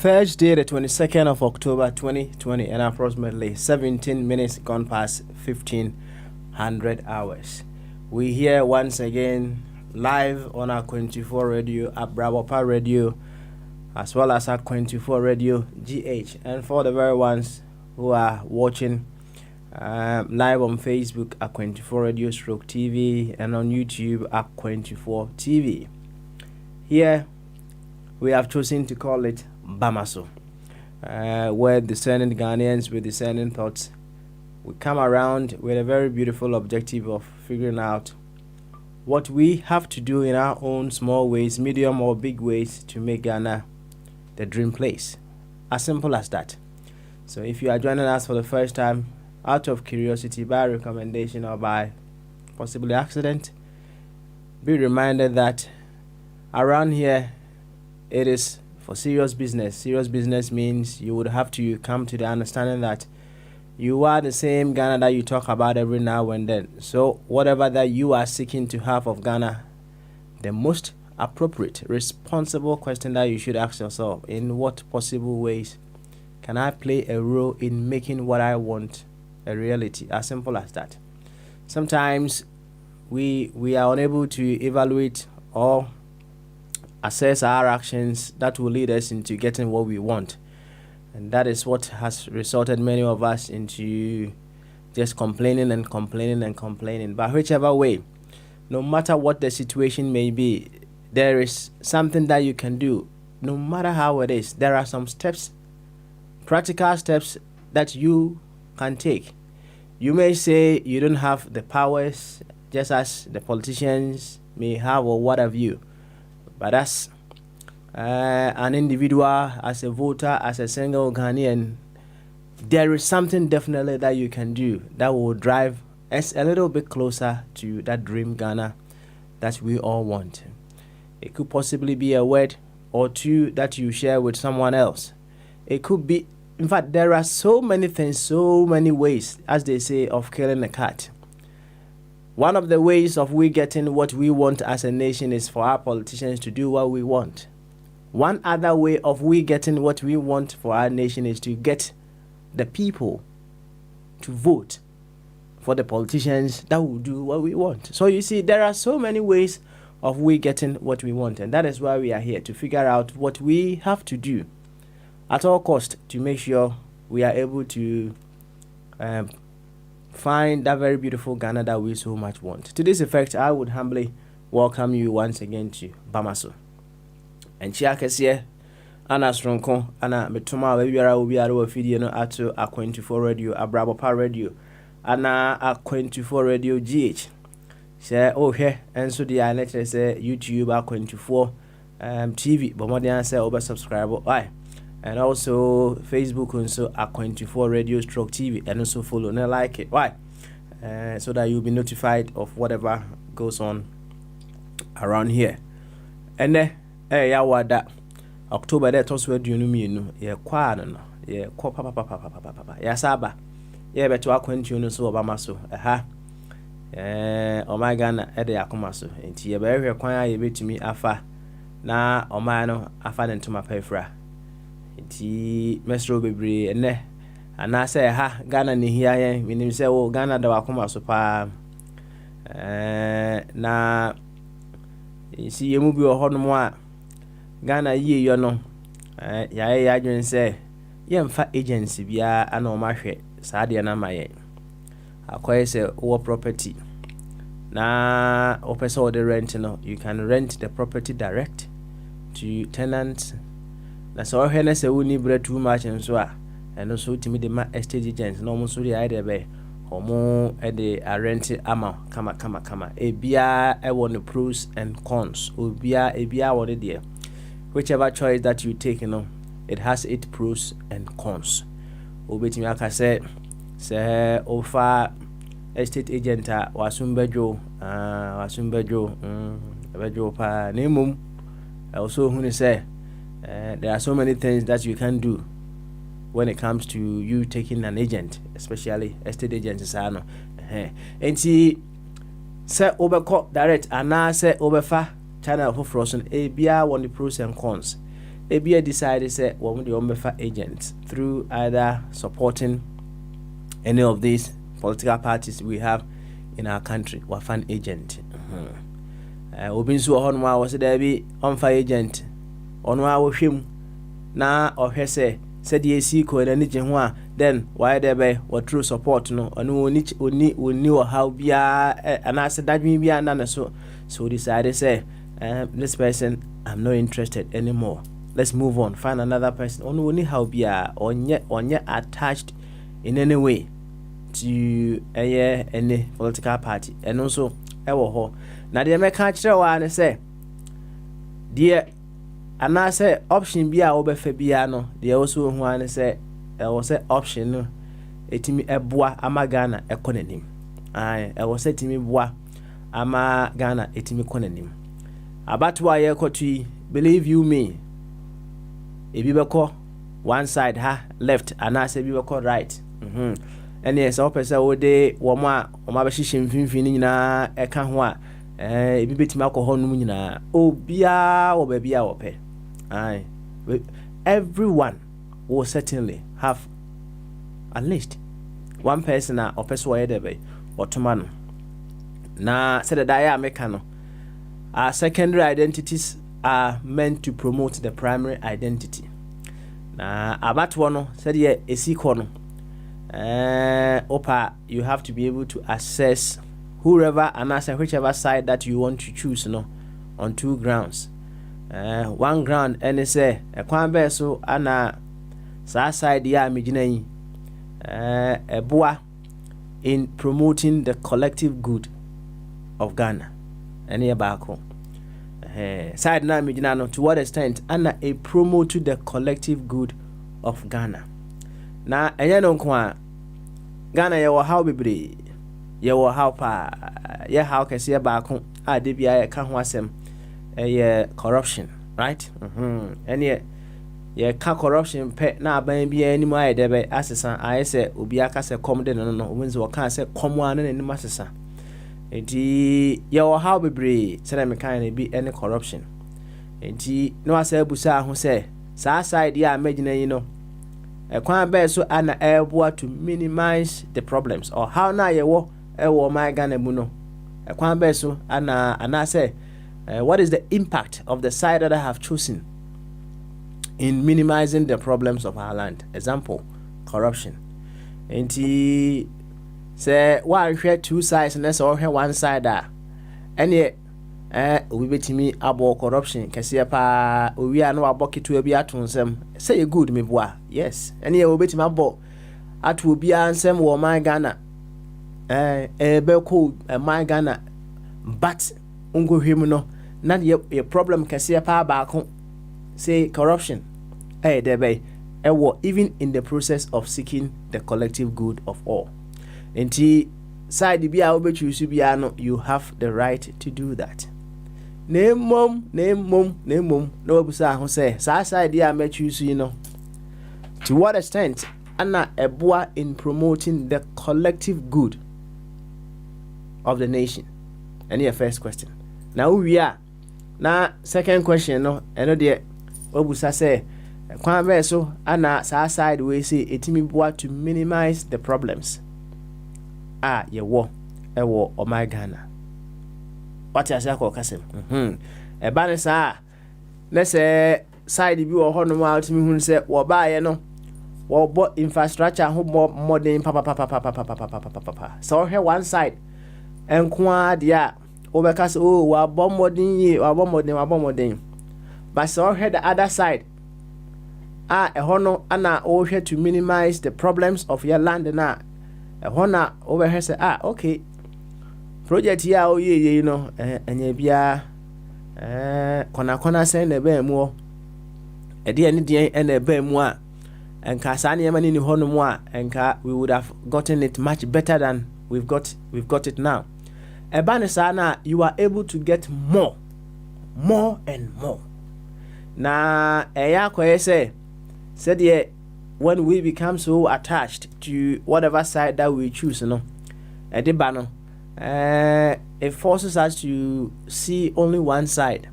Thursday, the 22nd of October 2020, and approximately 17 minutes gone past 1500 hours. We here once again live on our 24 radio, at Brabopa Radio, as well as our 24 radio GH. And for the very ones who are watching live on Facebook at 24 Radio Stroke TV and on YouTube at 24 TV. Here we have chosen to call it Bamaso, where discerning Ghanaians with discerning thoughts we come around with a very beautiful objective of figuring out what we have to do in our own small ways, medium or big ways, to make Ghana the dream place. As simple as that. So if you are joining us for the first time, out of curiosity, by recommendation, or by possibly accident, be reminded that around here it is for serious business. Serious business means you would have to come to the understanding that you are the same Ghana that you talk about every now and then. So whatever that you are seeking to have of Ghana, the most appropriate, responsible question that you should ask yourself: in what possible ways can I play a role in making what I want a reality? As simple as that. Sometimes we are unable to evaluate or assess our actions that will lead us into getting what we want, and that is what has resulted many of us into just complaining. But whichever way, no matter what the situation may be, there is something that you can do. No matter how it is, there are some steps, practical steps that you can take. You may say you don't have the powers, just as the politicians may have, or what have you. But as an individual, as a voter, as a single Ghanaian, there is something definitely that you can do that will drive us a little bit closer to that dream Ghana that we all want. It could possibly be a word or two that you share with someone else. It could be, in fact, there are so many things, so many ways, as they say, of killing a cat. One of the ways of we getting what we want as a nation is for our politicians to do what we want. One other way of we getting what we want for our nation is to get the people to vote for the politicians that will do what we want. So you see, there are so many ways of we getting what we want, and that is why we are here, to figure out what we have to do at all cost to make sure we are able to find that very beautiful Ghana that we so much want. To this effect, I would humbly welcome you once again to Bamaso. And Chiakesiye, Anna Stronko, Anna Metuma, we are over video no ato a 24 radio, a Brabopa radio, Anna a 24 radio GH. Say, oh, here, and so the letter say YouTube a 24 TV, but more than say over subscribe. Why? And also Facebook and so at 24 Radio Stroke TV, and also follow and like it. Why? So that you'll be notified of whatever goes on around here. And then yeah, what that October that also do you know yeah no yeah papa yeah saba yeah beto akwantu no so obama so oh my Ghana e dey akoma so enti ye be hwe kwan a ye betumi afa na oma no afa ne ntoma pefra. Ti mesro bebre ene ana say Ghana ne hia yen minim say wo Ghana da wakoma so pa na si yemu bi ohonom a Ghana yie yo no ya adwen say yemfa agency bia ana o mahwe saa de na maye akoye say wo property na o pese o de rent no, you can rent the property direct to tenants. Na so hwe na se woni bra too much nso a and also timi de ma estate agents no mo so de ai de be omo e de rent ama kama ebia e won the pros and cons ebia won de whichever choice that you take, you know, it has its pros and cons. Obetimi aka say ofa estate agent wasumbejo bejo pa nemum also who say there are so many things that you can do when it comes to you taking an agent, especially estate agents ano enti say obeko direct ana say obefa channel for frozen ebia one the pros and cons. Ebia decided say one the obefa agents through either supporting any of these political parties we have in our country. We fan agent obinsu ohonwa was there be onfa agent onwa wohwem na ohwese said ye see ko na nije ho a then why there be what true support no onu oni or how bia and I said that me bia na so decided say this person I'm not interested anymore, let's move on, find another person. Onu oni how bia onye attached in any way to any political party and also ewo ho na de me ka kire wa ne say de ana say option bia obefa bia no de also hu an say say option no etimi eboa ama Ghana ekonanim say etimi boa ama Ghana etimi konanim abatwa ye kotui believe you me ebi beko one side ha left ana say bi beko right and yes opesa wo de wo ma be hihye mfimfini nyina eka ho a ebi betimi akọ num nyina obia wo ba bia wo pe everyone will certainly have at least one person or person where they be automano na said that I make no our secondary identities are meant to promote the primary identity na about one said ye esiko no opa you have to be able to assess whoever and answer whichever side that you want to choose no on two grounds. One ground and say a kwan be so ana sa side ya megina yi boa in promoting the collective good of Ghana any abako side na megina no to what extent ana a promote to the collective good of Ghana na enye no nko Ghana ye wo how bebre ye wo how pa ye how kese ye baako a de bia ye ka ho asem corruption, right? And ye ka corruption pe na aban bia anim aye debe asesa aye se obi aka se kom de no wonzi wo kan se kom an na anim asesa enti ye wo how bebre se na me kan na bi any corruption enti no asa busa ho se sa side ya imagine you know kwan be so ana eboa to minimize the problems or how na ye wo my Ghana mu no kwan be so ana say what is the impact of the side that I have chosen in minimizing the problems of our land? Example, corruption. And say one share two sides and let's all hear one side and yet we bet me about corruption kasi pa we are no aboki to be atonsem say good me boa yes and yet we bet me about at will be ansem wo my Ghana be ko my Ghana but ungo him no not your problem can see a power back say corruption there be even in the process of seeking the collective good of all until side be choose no you have the right to do that name mom no busa ho say side ya me choose you know to what extent ana eboa in promoting the collective good of the nation. Any your first question now we are na second question no eno de obusa say kwan be so ana side we say etimi boa to minimize the problems ye wo ewo o my Ghana what you say ko kasem e ba ne sa na say side bi wo ho no ma utimi hun say wo ba ye no wo bo infrastructure ho modern papa so here one side enkwa dia obeka say oh wa bomodin but so here the other side ɛhɔ no ana ɔhwɛ to minimize the problems of your land na ɛhɔ na ɔbɛhwɛ sɛ okay project yi a ɔyɛ no ɛnyɛ bia kɔna sɛn na ɛbɛn mu hɔ ɛdeɛ ne deɛ ɛna ɛbɛn mu a enka saa nneɛma ne ni hɔ no mu a enka we would have gotten it much better than we've got it now. Ɛba ne saa na you are able to get more and more. Na ɛyɛ akɔyɛ sɛ deɛ when we become so attached to whatever side that we choose no ɛde ba no it forces us to see only one side.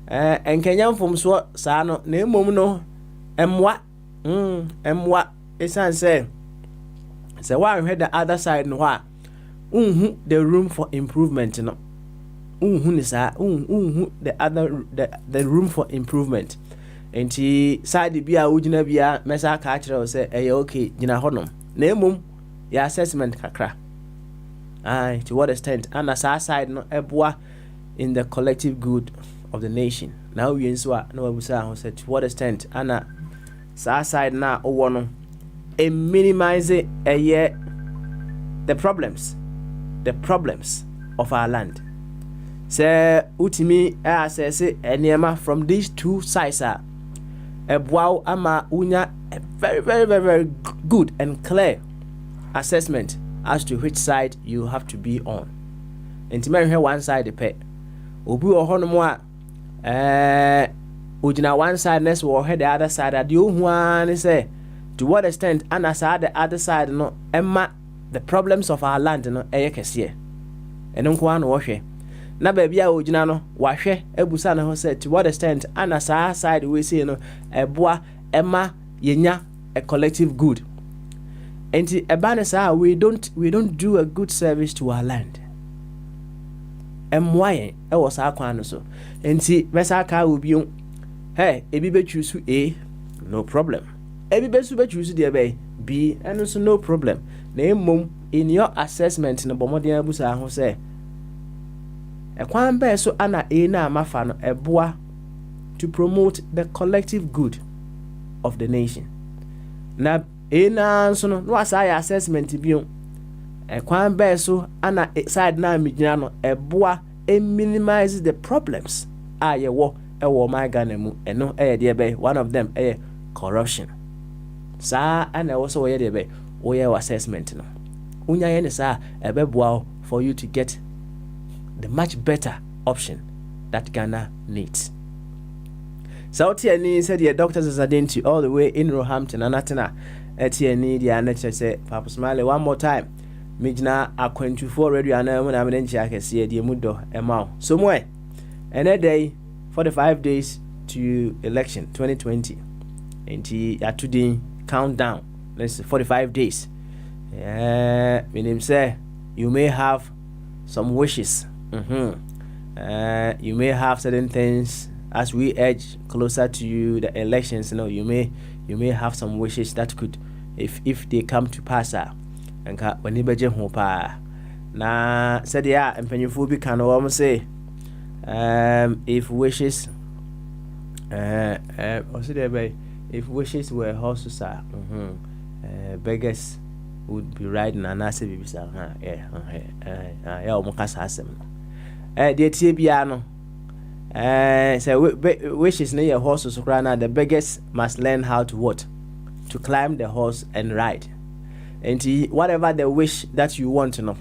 Ɛnkɛnya mfomsoɔ saa no na mmom no ɛmmoa ɛsiane sɛ woanhwɛ the other side no hɔ a unhu the room for improvement no unhu ni saa unhu the room for improvement. Enti side bia wogina bia mesa ka kyerɛ wo sɛ ɛyɛ okay gina hɔ no na mmom your assessment kakra to what extent ana saa side no ɛboa in the collective good of the nation. Now we nso a na wabusa ho sɛ to what extent ana saa side na ɔwɔ no minimize the problems of our land. Sɛ utimi assess enema from these two sides ɛboa ama unya a very very very very good and clear assessment as to which side you have to be on. Enti mehwɛ one side pɛ obi wɔ hɔ no mu a ojina one side next wɔ hɛ the other side ade ohu ani sɛ to what extent ana saa the other side no ɛma the problems of our land no ɛyɛ kɛseɛ ɛno nko ano wɔhwɛ na baabi a ojina no wahwɛ ebusa ne ho sɛ to what extent ana saa side we say no ɛboa ɛma yenya a collective good. Enti ɛba ne saa we don't do a good service to our land. Ɛmmoa yɛn ɛwɔ saa kwan no so. Enti mɛsa ka obi hey ebi be choose A no problem. Ebi be so be choose deɛ bɛ B ɛno so no problem. Na mmom in your assessment no bɔmɔden abusa ho sɛ ɛkwan bɛɛ so ana A na amafa no ɛboa to promote the collective good of the nation. Na A na nso no wasa yɛ assessment bio ɛkwan bɛɛ so ana side na amigina no ɛboa minimize the problems a yɛwɔ ɛwɔ my Ghana mu ɛno ɛyɛ deɛ bɛ one of them ɛyɛ corruption. Saa ana ɛwɔ so wɔyɛ deɛ bɛ wɔyɛ assessment no unya yɛ ne saa ɛbɛboa for you to get the much better option that Ghana needs. So TNE said the doctors is identity all the way in Roehampton and Atena TNE the NHS say Papa Smiley one more time Mijna A24 radio and when I'm in check see the mudo emao so more and a day 45 days to election 2020 and today countdown let's 45 days meaning say you may have some wishes. You may have certain things as we edge closer to you the elections, you know, you may have some wishes that could if they come to pass and when you beje ho pa na said ya empanyufo bi kan wo say if wishes if wishes were horses beggars would be riding and ase bibisa yeah o mo kasa asem de tie bia no say wishes na your horse so kra na the beggars must learn how to what to climb the horse and ride. And whatever the wish that you want to know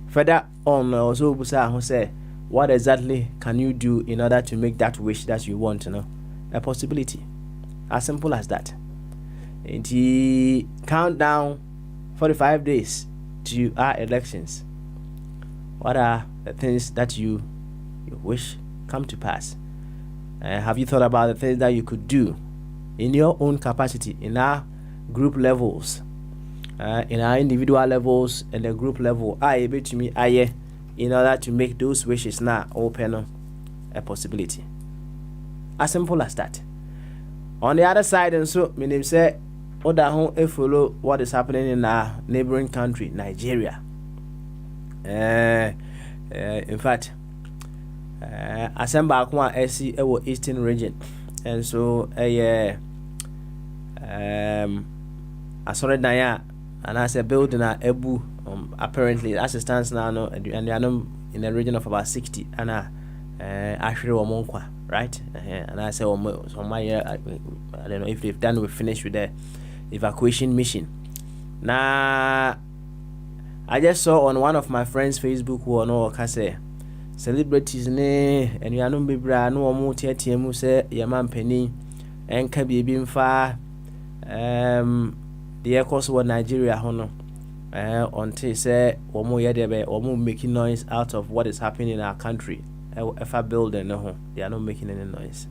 further on also busa ho say what exactly can you do in order to make that wish that you want to know a possibility, as simple as that. And countdown 45 days to our elections. What are the things that you wish come to pass? Have you thought about the things that you could do in your own capacity, in our group levels, in our individual levels and the group level? In order to make those wishes now open a possibility. As simple as that. On the other side, and so meaning say other home follow what is happening in our neighboring country, Nigeria. In fact, Asemba Akwa SC eastern region, and so asɔre dan a anaasɛ building a ebu apparently as it stands now no and in the region of about 60 and ahwere wɔn nkwa, right? And I say I don't know if they've done we finished with the evacuation mission. Now I just saw on one of my friends' Facebook who no say celebrities ne and you know bibra no omo tietie mu say yaman pani enka bibi mfa the course of Nigeria hono until say omo yedebe omo making noise out of what is happening in our country. If I build no, they are not making any noise.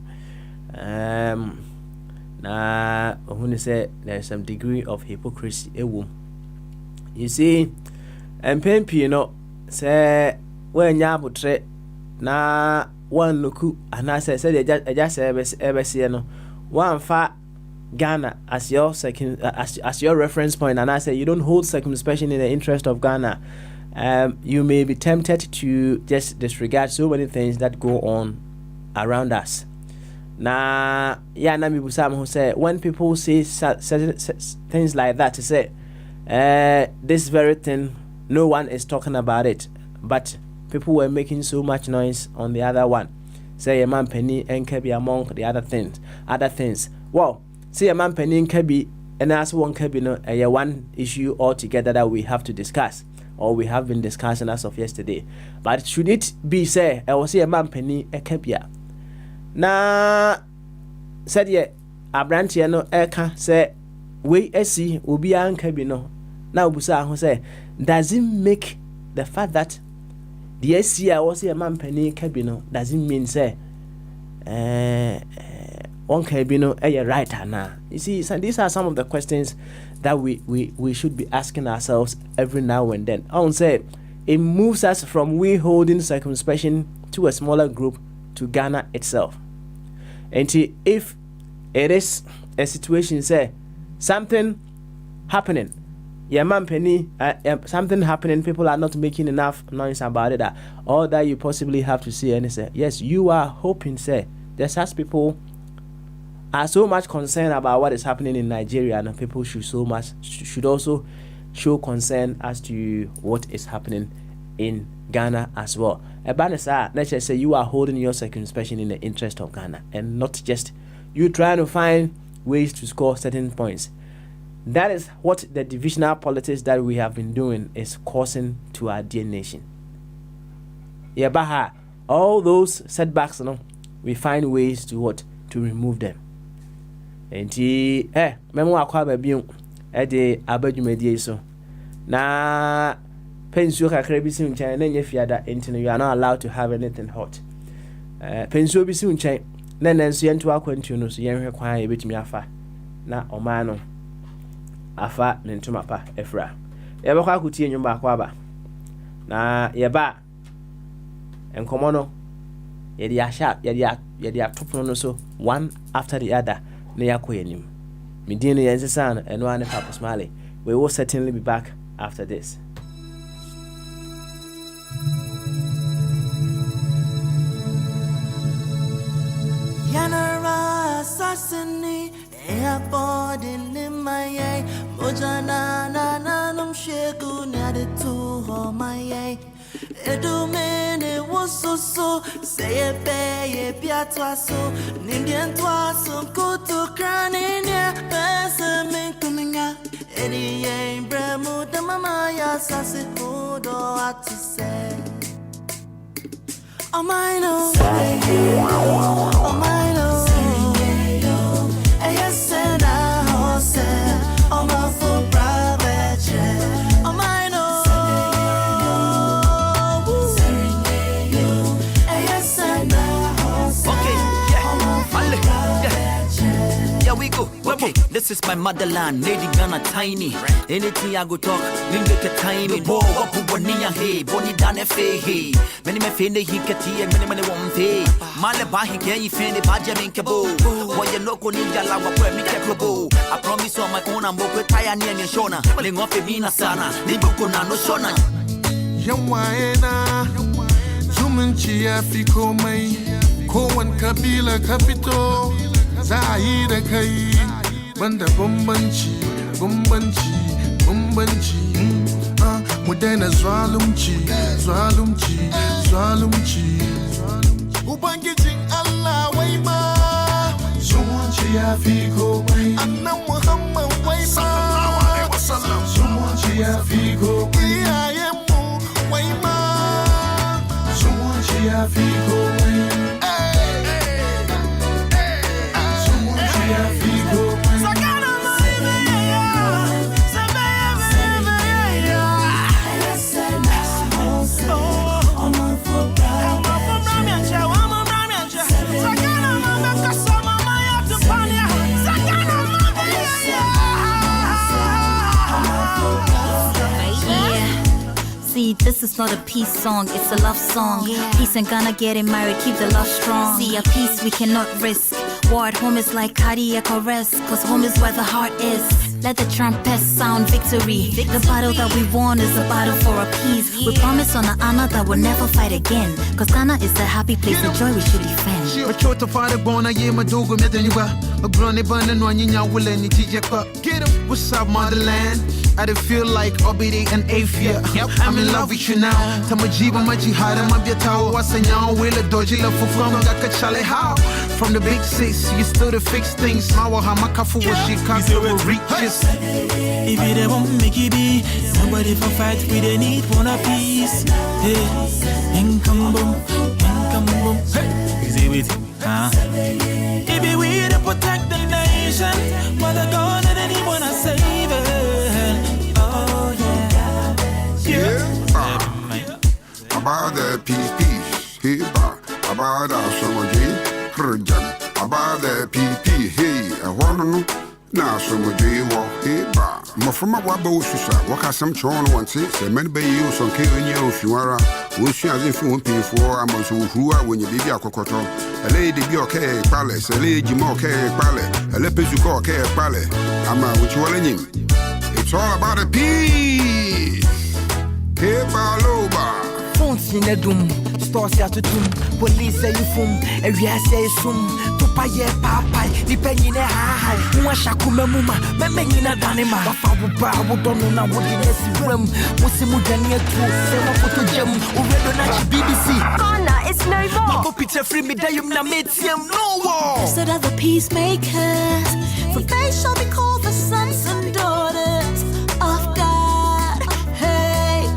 Now when say there is some degree of hypocrisy you see MP you know say when yabutre na one look and I say they just ever see no one fa Ghana as your second as your reference point, and I say you don't hold circumspection in the interest of Ghana. You may be tempted to just disregard so many things that go on around us. Now, yeah, Nami Busam who say when people say certain things like that, to say this very thing, no one is talking about it, but people were making so much noise on the other one. Say a man penny and can be among the other things. Well, say a man penny and can be, and as one can be one issue altogether that we have to discuss. Or we have been discussing as of yesterday. But should it be say I will see a man penny a kepia. Na said ye a branch no eka say we see will be an cabino. Now Busa who say does it make the fact that the SC I will see a man penny cabino doesn't mean say one cabino right now. You see, so these are some of the questions that we should be asking ourselves every now and then. I would say it moves us from we holding circumspection to a smaller group to Ghana itself. And if it is a situation, say something happening, man penny, something happening, people are not making enough noise about it, all that you possibly have to say and say, yes, you are hoping, say, just as people are so much concerned about what is happening in Nigeria, and people should also show concern as to what is happening in Ghana as well. Let's just say you are holding your circumspection in the interest of Ghana and not just you trying to find ways to score certain points. That is what the divisional politics that we have been doing is causing to our dear nation. All those setbacks, we find ways to remove them. Enti memo akwa ba biun de abadwumadi so na pensuo kakra bi si unchan na nya fiada enti you are not allowed to have anything hot. Pensuo bi si unchan na nanso yento akwantu no so yenhwe kwan ye betumi afa na oman no afa ne ntoma pa efra ye bakwa akutie nwumba akwa aba na ye ba enkomo no ye dia sharp ye dia top no so one after the other. We will certainly be back after this. Yanara Sassani, airport in my Mojana Nanum Shegu Nadi to my Edumene was so say a bay, a piatwaso, Nindian twaso, go to Crania, Pessamin coming out, Eddie ain't Bremo, the Mamaya Sassi, hold or what to say. Oh, my no, oh, my no, yes, and I say, oh, my full private jet, oh, my no. We go. Okay, this is my motherland, Lady Ghana tiny. Anything I go talk, we make a tiny. Bo, Boniya hey, Boni Dane fe hey. Many me fende he kati and many won't pay. Male bahi can you fend the Bajamin Cabo? When you look on Ninja Lawa, where me Cabo. I promise on my own, I'm both tired near me Shona. Ling off a Mina Sana, Libukuna no Shona. Yamwaena, Zumunchi Afiko May, Kowan Kabila Capito. Zaire kai banda bambanci mu daina zalunci Ubangijin Allah wai ma zumunci ya fi komai annan Muhammad wai ma zumunci ya fi komai iyayenmu wai ma zumunci ya fi komai zumunci ya fi komai See, this is not a peace song, it's a love song. Peace and Ghana getting married, keep the love strong. See, a peace we cannot risk. War at home is like cardiac arrest, cause home is where the heart is. Let the trumpets sound victory. The battle that we won is a battle for a peace. We promise on an honor that we'll never fight again, cause Ghana is a happy place, the joy we should defend. Get up, what's up, motherland? I don't feel like Obidi and Afia. I'm in love with you now. Tamajiba Majihada Mabiatao Wasanyan will a doji love for from Gakachale. How? From the big six, you still to fix things. Mawa Hamakafu was Chicago reaches. If you don't want make it be, somebody for fight, we they need one a piece. Hey, income boom. Hey, is it with huh? If we to protect the nation, mother gone and anyone I save it. About the peace, hey, about our summer day, about the PP, hey, a one, now summer day, walk, hey, bar. Mafama Wabo Susa, walk as some chon once, say, men bay you some killing you, Fiora, which as if you won't pay for a month who are when you be a cocoto, a lady be okay, palace, a lady more care, palace, a lepizuko care, palace, I'm a which one. It's all about a peace. Hey, Baloba. Phones in a doom, stores ya to doom, police say you foom, every I say soon, to pay papa, depending on high, Mwashakume Muma, Memina Danima, Wafa, don't know what it is, Musimudan, say what to gem, BBC. Ghana, it's no more. Mako picture free me, Dayum Nametium, no war. So that the peacemakers, for they shall be called the sons and daughters of God. Hey,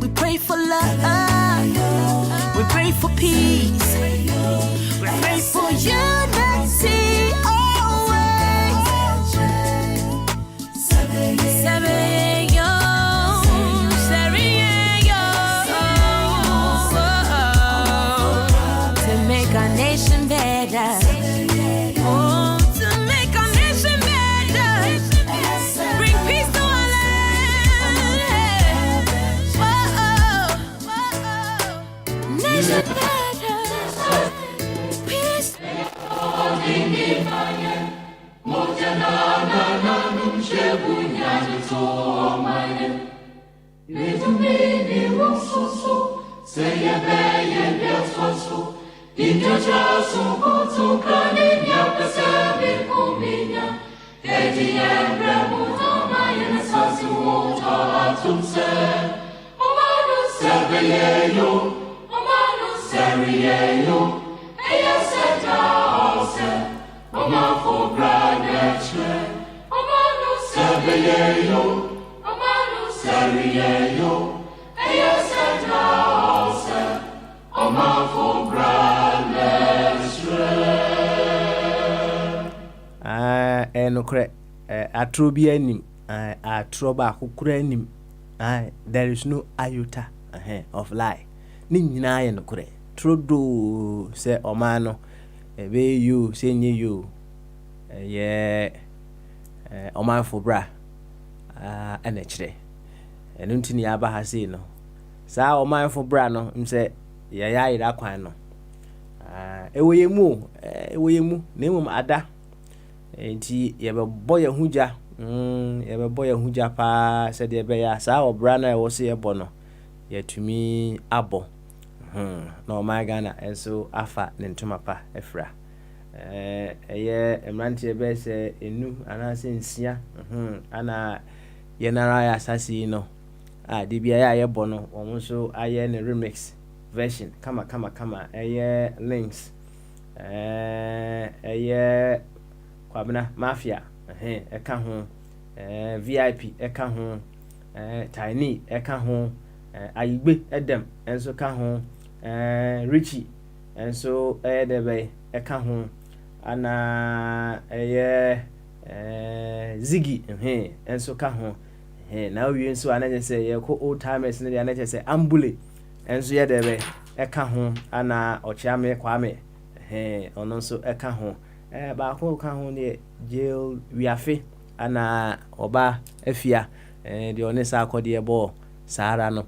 we pray for love, we pray for peace, we pray for unity always. To make our nation better. Oh, to make our nation better. Bring peace to our land. Nation better. Peace. Enokre atrobi anim atroba akukura anim there is no iota of lie ni nyina ye nokre trodo se omano ebe you se nye you ye omanfo bra ene kire enu ntini aba ha se no sa omanfo bra no mse ye ya ira kwan no ewoyemu nemum ada enti yebebo ye huja yebebo ye huja pa se de be ya sa obra na wo se yebo no yetumi abo na o my Ghana enso afa ne ntoma pa efra ɛyɛ mmeranteɛ bɛyɛ sɛ enum anaasɛ nsia ana yɛnara yɛ asase no de bia yɛ ayɛbɔ no wɔn nso ayɛ ne remix version kama ɛyɛ links ɛyɛ kwabena mafia ɛka ho VIP ɛka ho tiny ɛka ho ayigbe edem enso ka ho richie enso debe ɛka ho ana ziggy enso ka ho na owie nso anaje se ye ko old timers ne anaje se ambule enso ye debe ɛka ho ana ochiame kwame ono nso ɛka ho ba ko ka ho ne jail wiafe ana oba afia de one sa akode ebo sahara no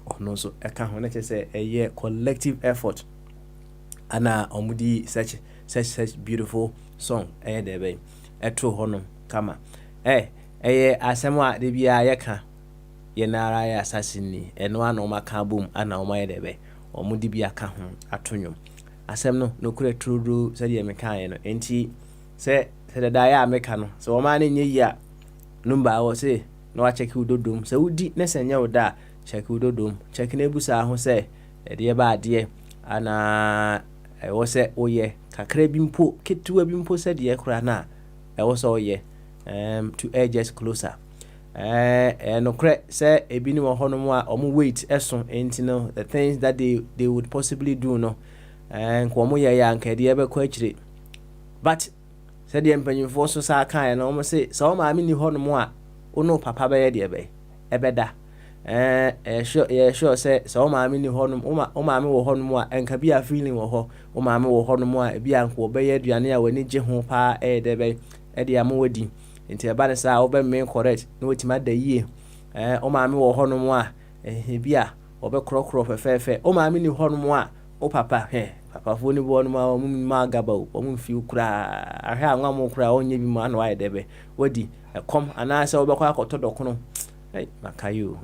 ono nso ɛka ho na kyerɛ sɛ collective effort ana omudi such beautiful song debe ɛto ho no kama asɛm a de bia yɛka yɛnara yɛ assassin ni ɛno ana ɔmaka bom ana ɔmayɛ debe omudi bia ka ho atonwom asɛm no nokure trudru sɛ de meka yɛ no enti sɛ da ya meka no sɛ ɔma ne nye yi a number wo se na wa check udodom sɛ wudi ne sɛ nya woda check udodom check na ebusa ho sɛ de ba ade ana ɛwɔ sɛ oyɛ kakra bi mpo ketewa bi mpo sɛ de kora na ɛwɔ sɛ oyɛ to edge just closer no kre sɛ ebi ni wo hono mu a omo wait ɛso enti no the things that they would possibly do no nko omo yɛ ya nka de ɛbɛkɔ akyire but sɛ de mpanyimfo so sa kan na omo se sɛ o ma me ni hono mu a ono papa bɛyɛ de ɛbɛda sure sɛ o ma me ni hono o ma me wo hono mu a enka bi a feeling wo ho o ma me wo hono mu a bi a nko bɛyɛ aduane a wani gye ho pa de bɛ de amwadi nti eba ne sa wo bɛ me correct na wotima da yie o ma me wo hono mu a bi a obɛkrɔkrɔ fɛfɛfɛ o ma me ni hono mu a o papa papa fo ni bo no ma o ma gaba o mu fi kura ahwe anwa mo kura onye bi mu ana wa debe wadi kom ana sɛ obɛkɔ akɔtɔ dɔkono makayo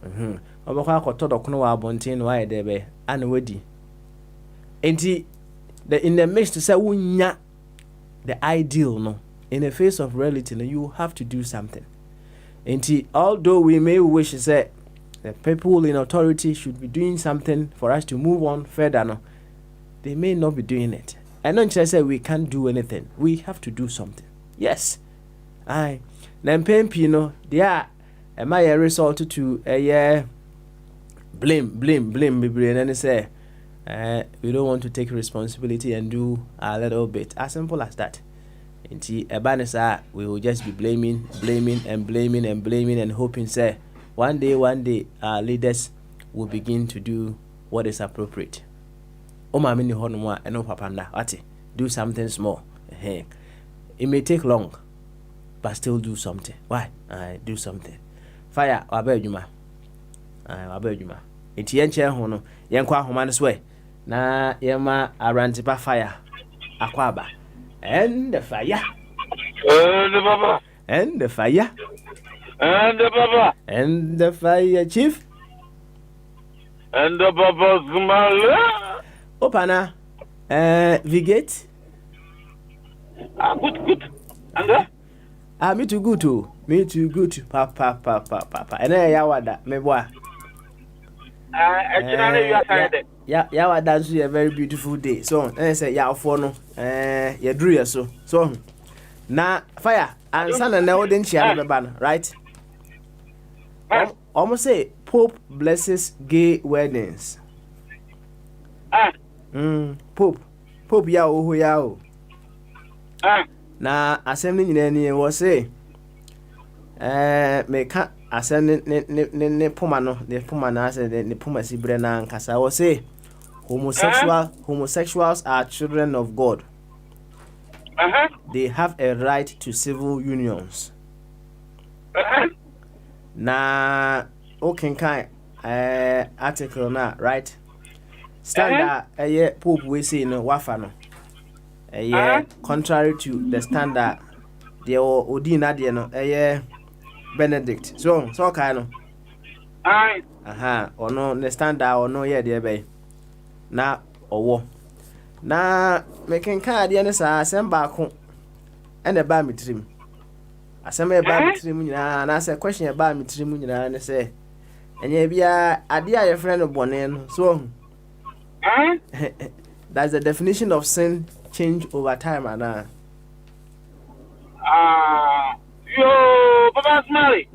obɛkɔ akɔtɔ dɔkono wa abonten no wa debe ana wadi enti in the midst sɛ wonya the ideal no in the face of reality no you have to do something enti although we may wish say the people in authority should be doing something for us to move on further no they may not be doing it. I don't just say we can't do anything. We have to do something. Yes. Aye. Nempempi no, they are my result to blame bebre and say we don't want to take responsibility and do a little bit. As simple as that. Inti ebanesa we will just be blaming and hoping say one day our leaders will begin to do what is appropriate. O ma me ni hono mu a eno papa nda ate do something small it may take long but still do something. Why? Do something. Fire wabadwuma wabadwuma enti yenche ho no yenkwa ahoma no so na yema arantipa fire akwaba and the fire baba and the fire baba and the fire chief and the baba small Opana, Vigate? Good. And me too good too. Me too good. Papa. And then Yawada, me boy. Yawada is a very beautiful day. So, and I say, Yafono, you drew your so. Now, fire, and son and now didn't share the banner, right? Almost say, Pope blesses gay weddings. Pope yao na asem ni nyina ni wo se me ka asem ne poma no ne poma na ase ne poma sibre na nkasa wo se homosexuals are children of God. They have a right to civil unions. Na okenkan article na right standard Pope we say no wafa no contrary to the standard the odina de no Benedict so kind no ono the standard ono ye de be na owo Na making card yen sa asem baako and a ba me trim. Asem e ba me trim nyina na say question e ba me trim nyina ne say enye bia ade a your friend bone no so that's the definition of sin change over time ana. Yo, Papa Smiley.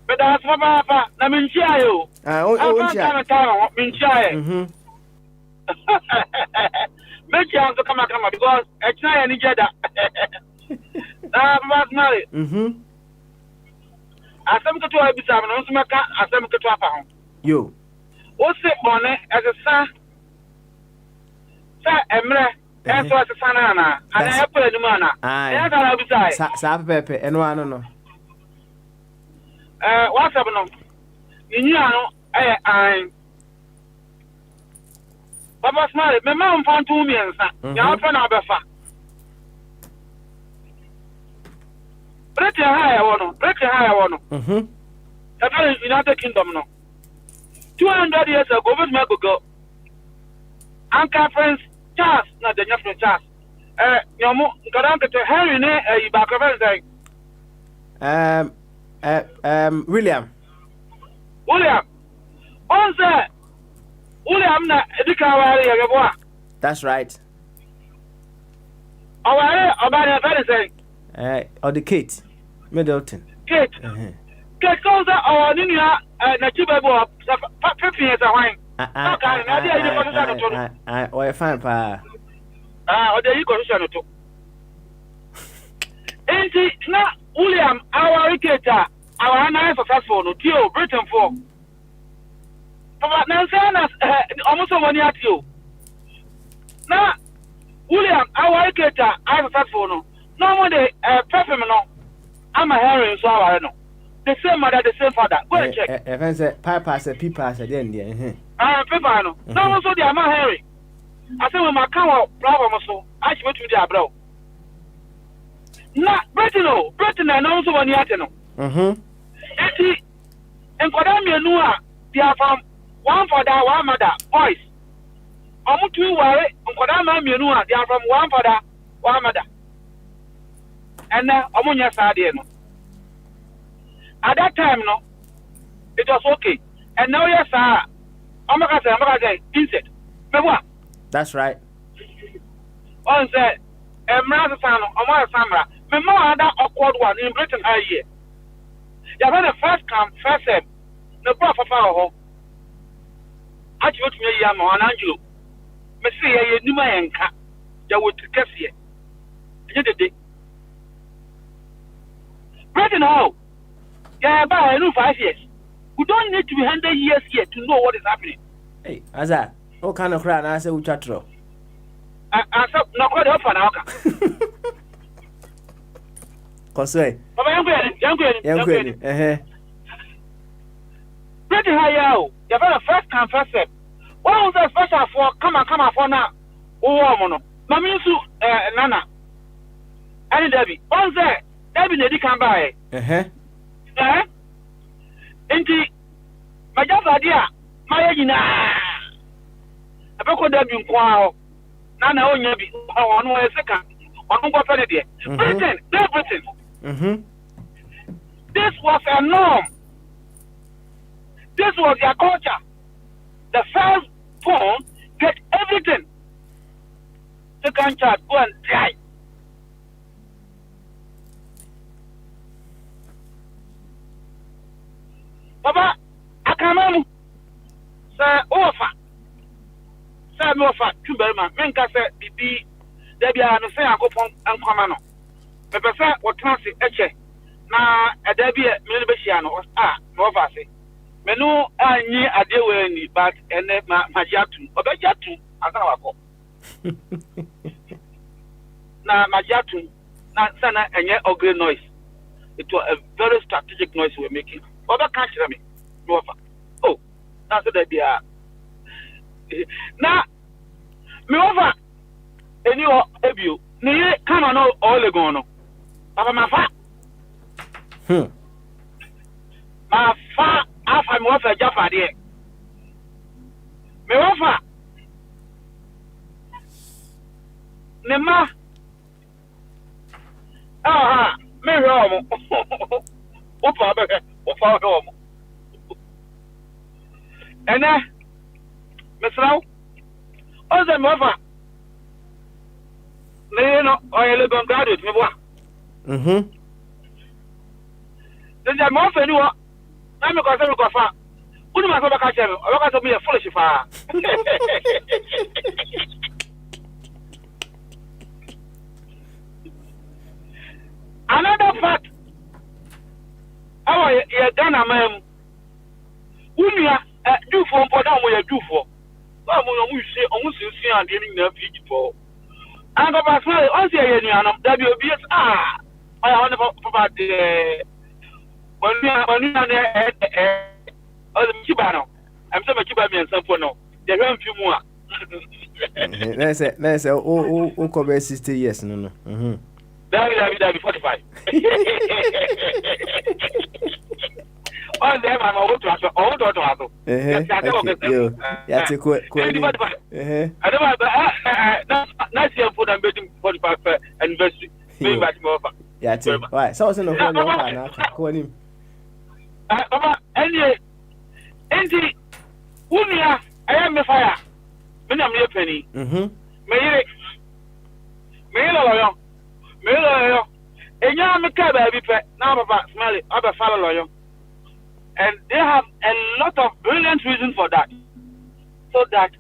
But that's Papa. Na minchia yo. Oh, minchia. Make you to come because it's not any jada. Papa Smiley. Asem to a bisa no so meka asem to afa ho. Yo. O se bone as a sa emre enso as sana na ana e pere ni mana. E ka na bisa e. Sa pepe eno ano no. What's up no? Ni ano an Papa Smile, me ma mfa ntu mi ensa. Ya afa na abefa. Brete ha ya wono. That is United Kingdom no. 200 years ago, over my go. Uncle Prince Charles, not the nephew Charles. Nyomo, nkadanke to Henry ne ibakaba say. William. William na edikawari yageboa. That's right. Aware obane very say. Or the Kate Middleton. Kate. Kate goes our ninia na chibebo pepe is a wine. Oh, fine pa. O dey condition to. Enti na William our wicketa our na successful no tio Britain for. Papa Nancy almost money at you. Na William our wicketa I successful no. No more the perfume no. I'm a Harry so our no. The same mother, the same father. Go and check. If I say Papa say Papa say then there. Papa no. No also the am Harry. I say when my car problem so I should to the bro. Na Britain na also one yet no. Enti enkoda mienu a dia fam one father one mother boys. Omu tu ware enkoda ma mienu a dia fam one father one mother. And now omu nya saade no. At that time no it was okay. And now yes sir. Omaka say insect. Mewa. That's right. On say Emra Sano, Omar Samra. Me more other awkward one in Britain a year. You have the first come, first serve. No proper power. I told me Yamo and Angelo. Me see a Numa and Cat. You would kiss ye. You did it. Britain how? Yeah, about I know 5 years. We don't need to be 100 years here to know what is happening. Hey, Aza, what kind of crowd I say we chat through? I said, no, quite up an hour. Consoy. Young Pretty high out. You've got a first come, first step. What was that special for? Come on for now. Oh, mono. Mamisu, Nana. And Debbie. What's that? Debbie, they come by. Inti, my job idea, my agina. I broke Debbie in Quao. Nana, oh, yabi, on 1 second. On what penny? Britain, Britain. This was a norm. This was their culture. The first phone get everything. Second child, go and try. Papa, I can't remember. Sir, offer. Sir, no offer. Kuberman. Menka said, Bibi, Debbie, I no say I go from Anquamano. Papa said, what transit, Eche. Na Debbie, Milibesiano, no vase. Menu, I knew a deal with any, but and my jatu, or the jatu, I don't know. Na my jatu, not sana and yet ugly noise. It was a very strategic noise we were making. Baba can't hear me. No, oh, that's the idea. Now, me over. And you are you. Ni come on all the gono. Papa my fa. My fa afa me over Jaffa there. Me over. Nema. Aha, me home. Opa be. Opa home. Ene. Mesrao. Oze mofa. Ne no oyele gon graduate me boa. Then mo fe ni wo. Na me ko se me ko fa. Unu ma so be ka che me. O ka so me foolish fa. Another fact. How you Ghana man? Unia do for down where you do for. Well, we say almost see and getting the people. And go back now. On say any WBS I want to about the when you are there the Kibano. I'm so much about me and some for no. They run few more. Let's say oh cover 60 years no. That be 45. On them I'm all to answer. Yeah, take what? I don't not here for them betting 45 anniversary. Maybe back more. Yeah, take. Right. So what's in the phone now? Call him. Any Unia, I am a fire. Me am a penny. Me enya me ka ba bi pe na papa smell it aba follow lawyer. And they have a lot of brilliant reasons for that. So that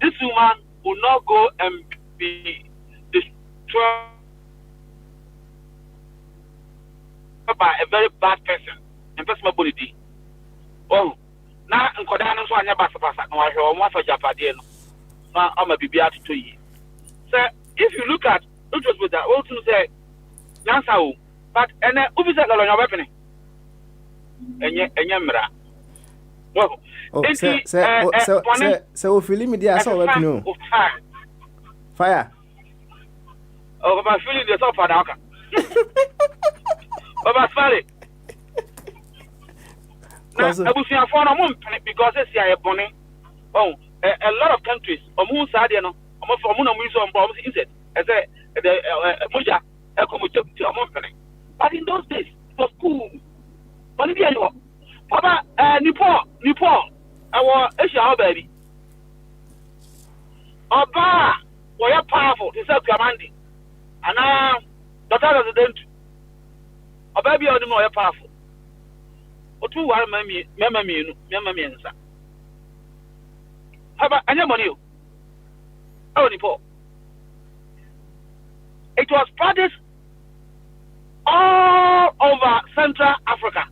this woman will not go and be destroyed by a very bad person. And person ability. Oh, now nkoda no so anya basa no wa hwe o mo afa japade no. Na o ma bibia to yi. So if you look at it was with that also say Nansao, but and ubi say lolo nyobepene. Enye mra. Well, so feeling me there so weapon. Fire. Oh, but feeling the top fadaka. Baba Smiley. Now, I will see a phone because it's a bonnet. Oh, a lot of countries, Omun Sadiano, Omuna Muso and Bombs insect, as a Muja, a Comuto, but in those days, it was cool. But if you Papa, Nippon, our Asia baby. Oba, we are powerful, it's self commanding. And now, Dr. Resident, a baby or the more powerful. Or two are mammy, answer. How about any money? Oh, Nippon. It was practiced all over Central Africa.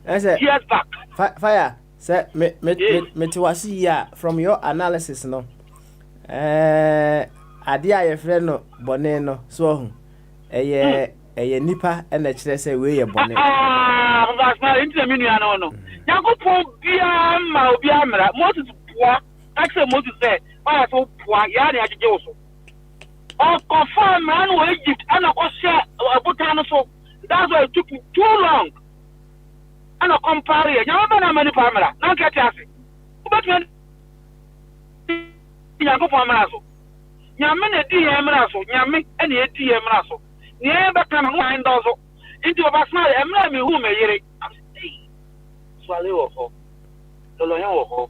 Years back. Fire. Say, me from your analysis, no. Adia your friend no boneno so nipa and the chile say we bonnet. That's not into me no. Yakupon biamra Moses poor. Actually Moses said, "Why so poor? Yadi ajijoso." Or confirm man who Egypt and I share a butano so that's why it took me too long. And I compare it. You know many pamela. Now get it. But when you go pamela so. Nyame di emra so. Nyame ene edi emra so. Nyebe kan ho and also. Into obasma emra me hu me yere. Swale wo ho. Loloyan wo ho.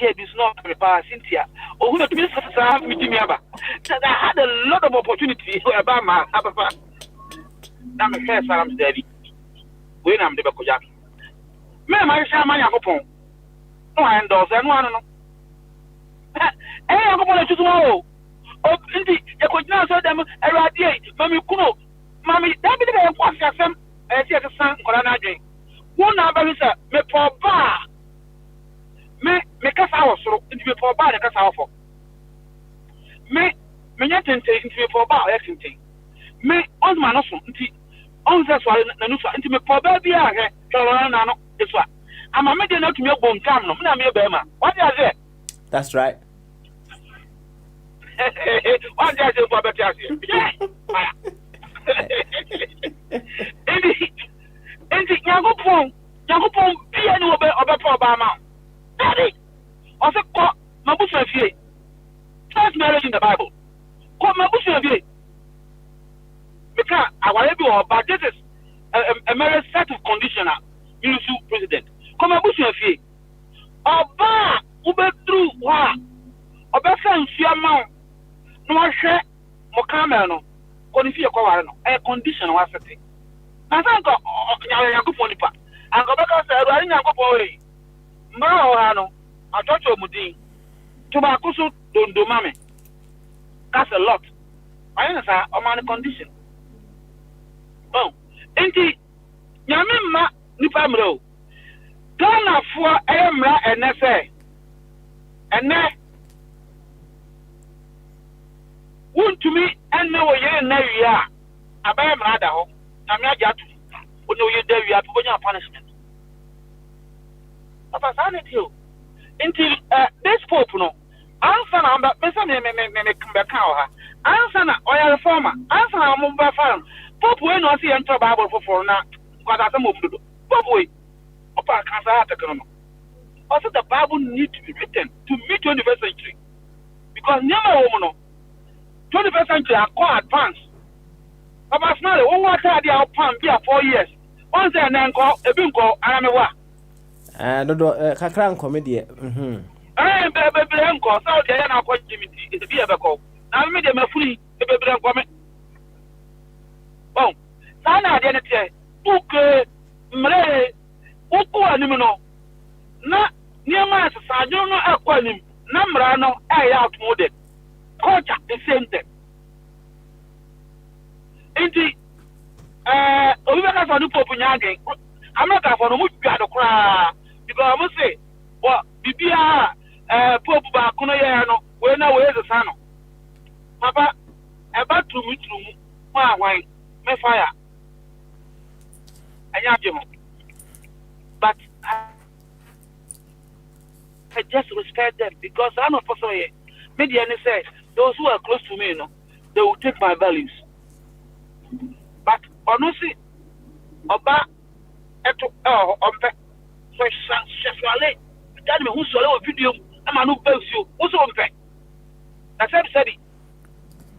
Is not prepared, Cynthia. Oh, who the minister have me aba. I had a lot of opportunity about my papa. Now my first I'm steady. When I'm the Bakojak. Me, my shaman Yakopon. No, I endorse and one. Eh, I'm going to tomorrow. Oh, indeed, you could not say them irradiate. Mammy Kuno. Mammy, that be the one for some as yet a son for an idea. One number is a me for bar. Me kasa awosoro nti me for bar kasa awofo me nyatente nti me for bar yakente me ozma no so nti onse so na no so nti me for bar bia he tolo na no eso ama me de na tumi gbon kam no na me be ma what you say that's right what you say for better say enti yakopon bia ni obe for bar ma Daddy, also call my bush of ye. first marriage in the Bible. Come on, because our but this is a marriage set of conditioner. You president. Come on, Bush, Oba ube through wa oba san suama no ahwe mo camel no koni fie kwa ware no e condition wa sete na san ko yakopon nipa an ko beka say ru ari yakopon we mra o ha no atocho mudin to ba kusu dondo mame that's a lot I know say o man condition oh enti nyame ma nipa mro Ghana for Emra and Nefe and ne won't to me and no year no ya abam radaho Namia Jatu when you there you are putting your punishment. Papa sanity until this Pope no answer number Mesa me come back answer na oil reformer answer na mumba farm Pope when no see enter Bible for now because as a move Pope way also, the Bible needs to be written to meet 21st century. Because never 21st century are quite advanced. About now, one more time, they are 4 years. Once they are call, a bingo, I am a wa. Kakran comedy. I am baby uncle, so they are now quite Jimmy. It's a beer call. Now, I made them a free, a baby uncle. Oh, Sana identity, book, Mre. Uku animino na niema sasajo no akwanim na mra no outmoded culture the same thing enti obi beka so do popu nyagen amaka for no mu twado kra because I say well bibia popu ba kono ye no we na we ze sano papa eba trum ma wan me fire anya jemo. But I just respect them because I'm a person here. Media say those who are close to me, they will take my values. But honestly, Oba eto ompe so sexually tell me who solo video am anu bells you who so ompe. That's said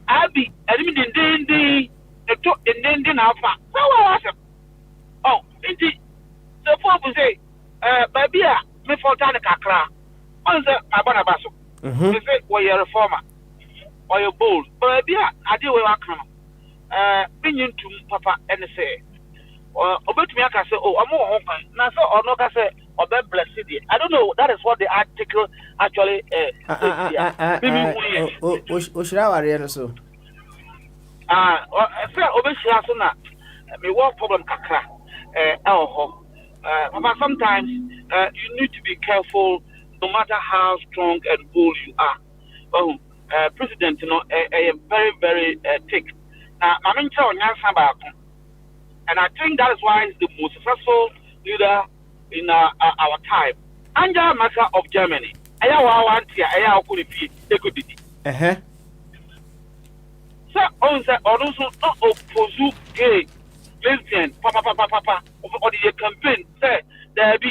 I be admitting the eto den alpha. So what was oh indeed. The Pope say, baby, me for Tana Kakra. Once my Bonabaso. They say, well, you're a reformer or you're bold. But baby, I do what I can. Bring you to Papa and say, or about me, I can say, oh, I'm more open. Now, so or not, I say, or be blessed. I don't know. That is what the article actually so. Say, Obeshasuna, me work problem Kakra. But sometimes you need to be careful no matter how strong and bold you are. President, very, very thick. Now, and I think that is why he's the most successful leader in our time. Angela Merkel of Germany. So, on gay. Lesbian, papa, or the campaign said there be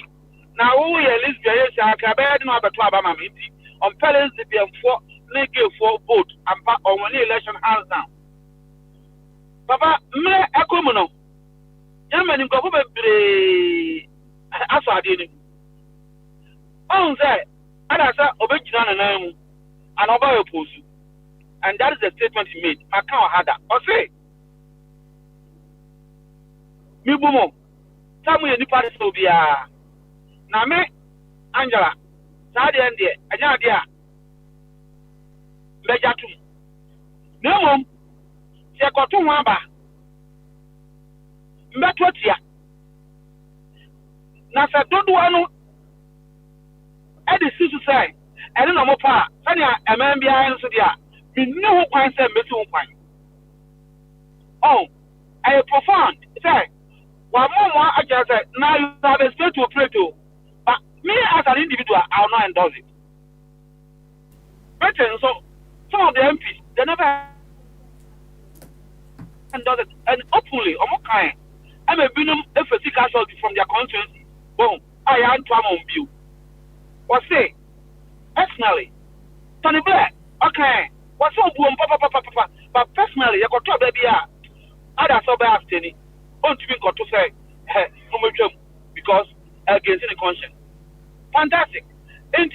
now we are lesbian. I can't bear no other to Abama meeting on parents to be for negative for vote and on one election hands down. Papa, me akomono. Germany go for be aso ade on say ada say obejina na nan and oba oppose, and that is the statement he made. Macau had that. Or say Mibumo, Samuel Nipari Sobia. Na me, Angela, Sadi and dear, Anya dear, Bejatum. No mum, Sekotum Wamba, Mbetwatia. Nasa don't want Eddie Susu say, I don't know more pa, Sanya, a man behind Sudia. We know who finds them, Mr. Wine. Oh, I profound, say. One more, I just said, now you have a state to pray to. But me as an individual, I will not endorse it. But so, some of the MPs, they never endorse it. And openly, I'm a binum FSC casualty from their conscience. Boom, I am to on view. Or say, personally, Tony Blair, okay. What's so boom, papa. But personally, you got to baby. Others are by abstaining. Don't even got to say, because against the conscience. Fantastic. And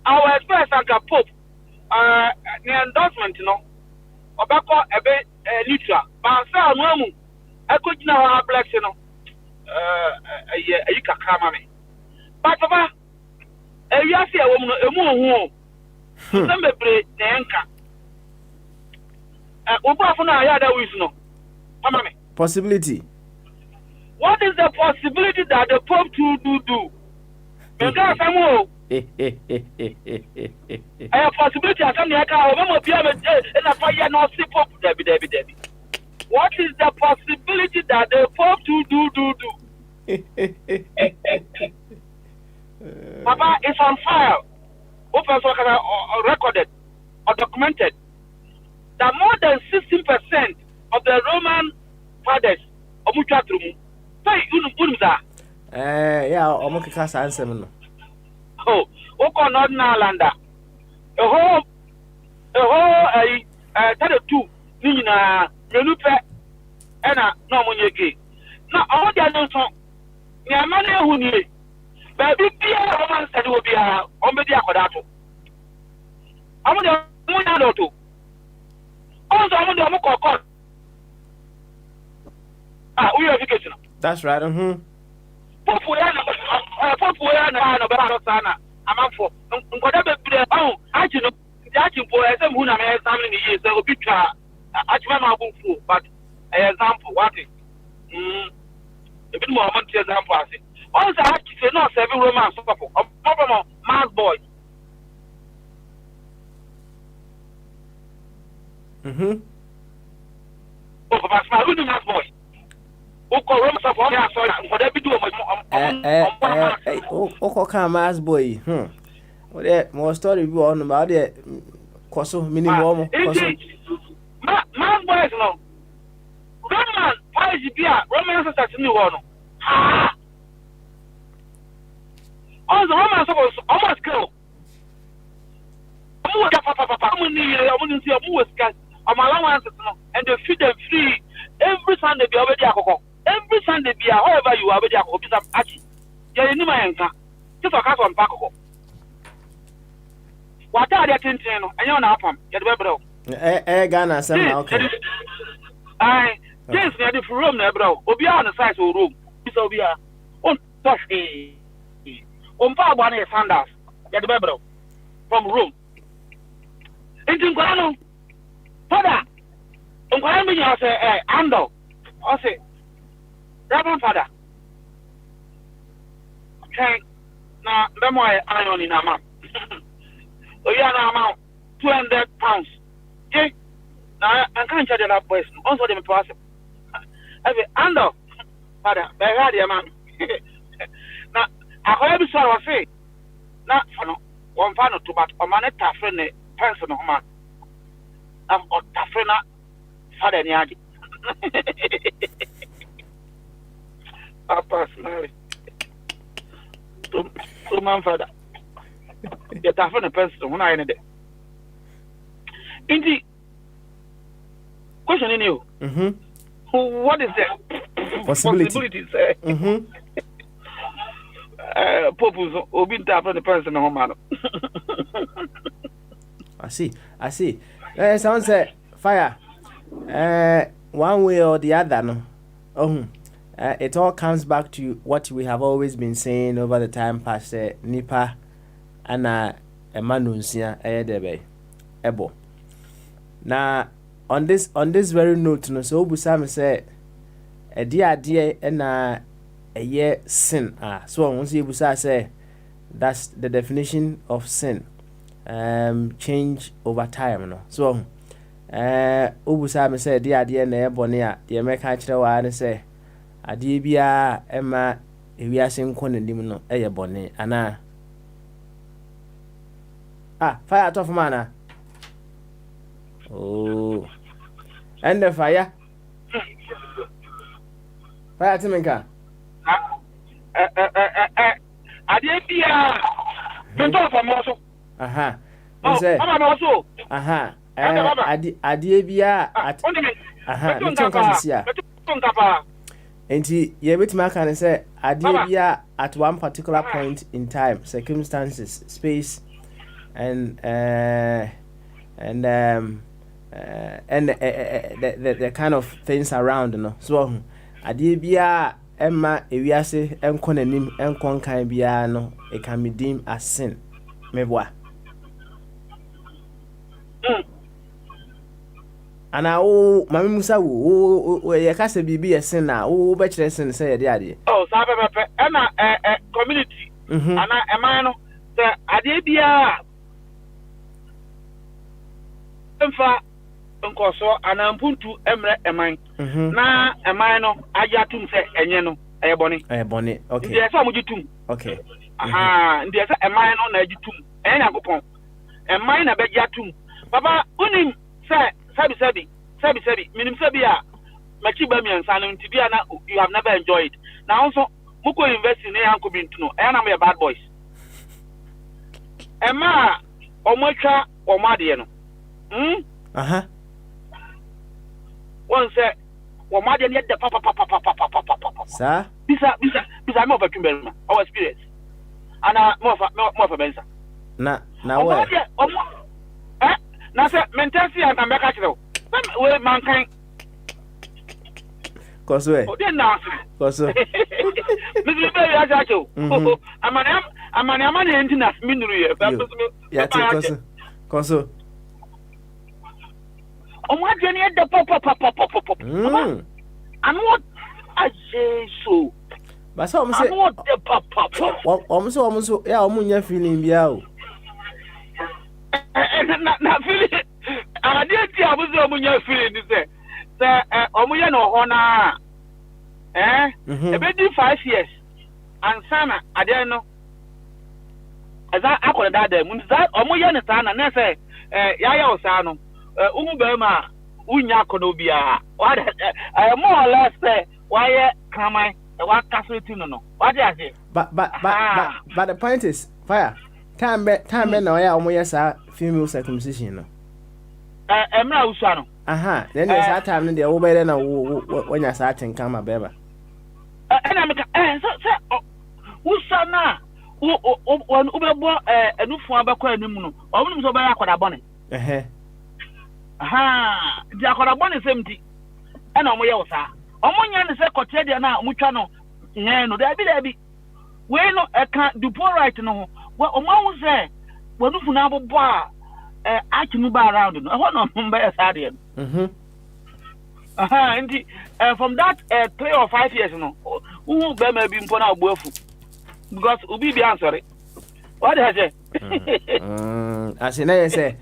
our express and Pope, the endorsement, Obako a bit neutral. But I'm saying, I could now have blacks, you can come me. But Papa, you see a woman, a woman who some play the anchor. Possibility. What is the possibility that the Pope do? Because a possibility I can and a fire no see Pope Debbie. What is the possibility that the Pope do? Papa is on fire. Open recorded or documented that more than 16% of the Roman fathers of Muchatrum say Unumza. Yeah, almost cast answer. Oh, Oko Northern Ireland. A whole 32 Nina Renupe and a Nomonye. Now, all the other song, Yamane Huni, baby, Pia Roman said will be a Omedia Kodato. I'm the Munadoto. Also, I'm the Moko. We have education. That's right. Popular, I'm for whatever. Oh, I know that you boy, some who are examining the years, there will be trial. I remember fool, but an example, what is a bit more example. Also, I have to say, no, 7 romance, a problem of mass boy. Oh, but my good mass boy. Mass boy. What more story we on about it? Coso minimum. Mass boys, no. Roman, why is it? Roman is a new one. All the Romans almost killed. I'm allowance and they feed them free every Sunday. Be already alcohol. Every Sunday, be however you are already alcohol. Because actually, you're in my anchor. Just a cast on alcohol. What are they thinking? And you're not from get the bro. Ghana, somehow. I yes, near the room, bro. Obi on the size of room. It's over here. On Thursday. On Power Sanders. Get the bro. From room. Into Guano. Father, I'm going to say, Ando. I say, Reverend Father. Okay, now, that's why I only know, ma'am. Oh, yeah, now, 200 pounds. Okay, now, I can't charge that person. Also, them possible. I say, Ando, Father, by radio, man. Now, I heard you say, now, one fan or two, but a man, a friend, person, man. I'm on Tafrena Father Nyadi. I personally. So, my father. The Tafrena person when I ended it. Indeed, question in you. What is the possibility? Popus or being Tafrena person, no man. I see. Someone said fire. One way or the other, no. It all comes back to what we have always been saying over the time past. Nipa ana emanunsia debe ebo. Now on this very note, no. So Busam said, a dear and a year sin. So once you Busa say that's the definition of sin. Change over time, no. So Ubusa me say dear na ebone a de me ka kire wa ne say ade bia ema ewiase nko nanim no eye bone ana fire tough man. Oh, and the fire timenka ade bia don't talk for more. Aha. I'm also Aha. Adie bia at aha. Me tonka sisia. Enti ye betimi aka ne say adie bia at one particular point in time, circumstances, space and the kind of things around, you know. So adie bia emma ewiase enko nanim enko nkan bia no, it can be deemed as sin. Meboa. Ana o mami musa wo ye ka se bibi ye sin na wo be kire sin se ye de ade. Oh, sa pepe na community. Ana eman no se ade bia emfa nkoso ana mpuntu emre eman. Na eman no ajatum se enye no eyeboni. Eyeboni. Okay. Ndi esa omujitum. Okay. Aha, ndi esa eman no na ajitum. Enya kopon. Eman na bejatum. Baba unim se sabi minim sabi a machi ba mi ansa no ntibia na you have never enjoyed. Now also muko invest in yanko bintu no e na me bad boys. Ema omotwa omade no. Aha. One say omade ne de papa. Sir? Bisa me of a kimberma. Our experience. Ana mo fa benza. Na what? Na say mentality and America chiro. We mankind. Cause we. O dey na. Cause. Me be ya jacho. Amani entina minuru ye. Yeah, cause. Omo adeni e de pop. And what I say so. But so say. What the pop. Almost yeah, omunya feeling bia o. Na feeling ade ti abuzo omunya feeling ni say omuye no ho na e be di 5 years and sana ade no eza akoda dada mu za omuye ne sana na say ya o sa no umu be ma unya akoda obia more or less why kramai wa kaseti no what dey say but the point is fire time be na ya omuye sa female circumcision no emra usa no aha then there's that time there wo be there na when you start think am beba na me ka so usa na wo be bo enufu abekọ animu no omu so be akoda bone aha di akoda bone semti na omo ye usa omo nya ne se kote dia na omutwa no nyen no da bi we no eka dupo right no wo omo se wonufu na abobo a achi mu ba around no ho no mba esade no aha ndi from that 3 or 5 years no who be ma bi mpo na agboafu because ubi bi answer what dey say as in I say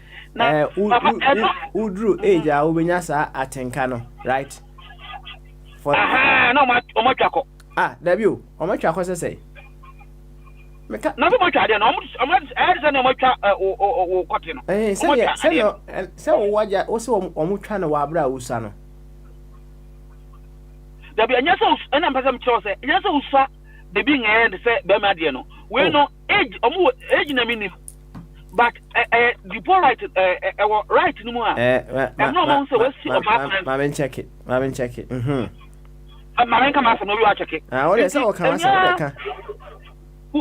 udru age a obenya sa atenka no right for aha no ma twako there be o ma twako say meka na so much ade no say no much o kote no say o waja o se o mutwa no wa abra usa no da bi anya so na mpasa mcho say anya so usa de bi ngend say be ma ade no we no age age na minim but the poor right right no mu a no mo say we see apartment ma check it ma men come ask no we wa check it o dey say o kan say o dey kan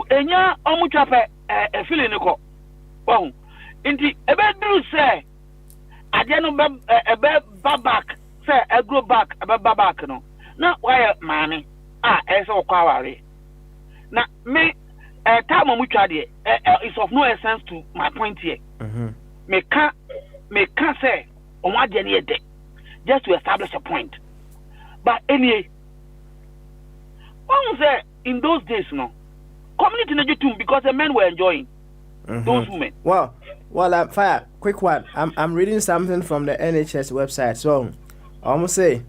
enya omutwa pe feeling ko won nti ebe duru say ade no be back say grow back back no na why maame say okwa aware na me time omutwa de is of no essence to my point here me can say on ade na ede just to establish a point but anyway one say in those days no community negative because the men were enjoying those women. Well, fire. Quick one. I'm reading something from the NHS website. So, I almost say,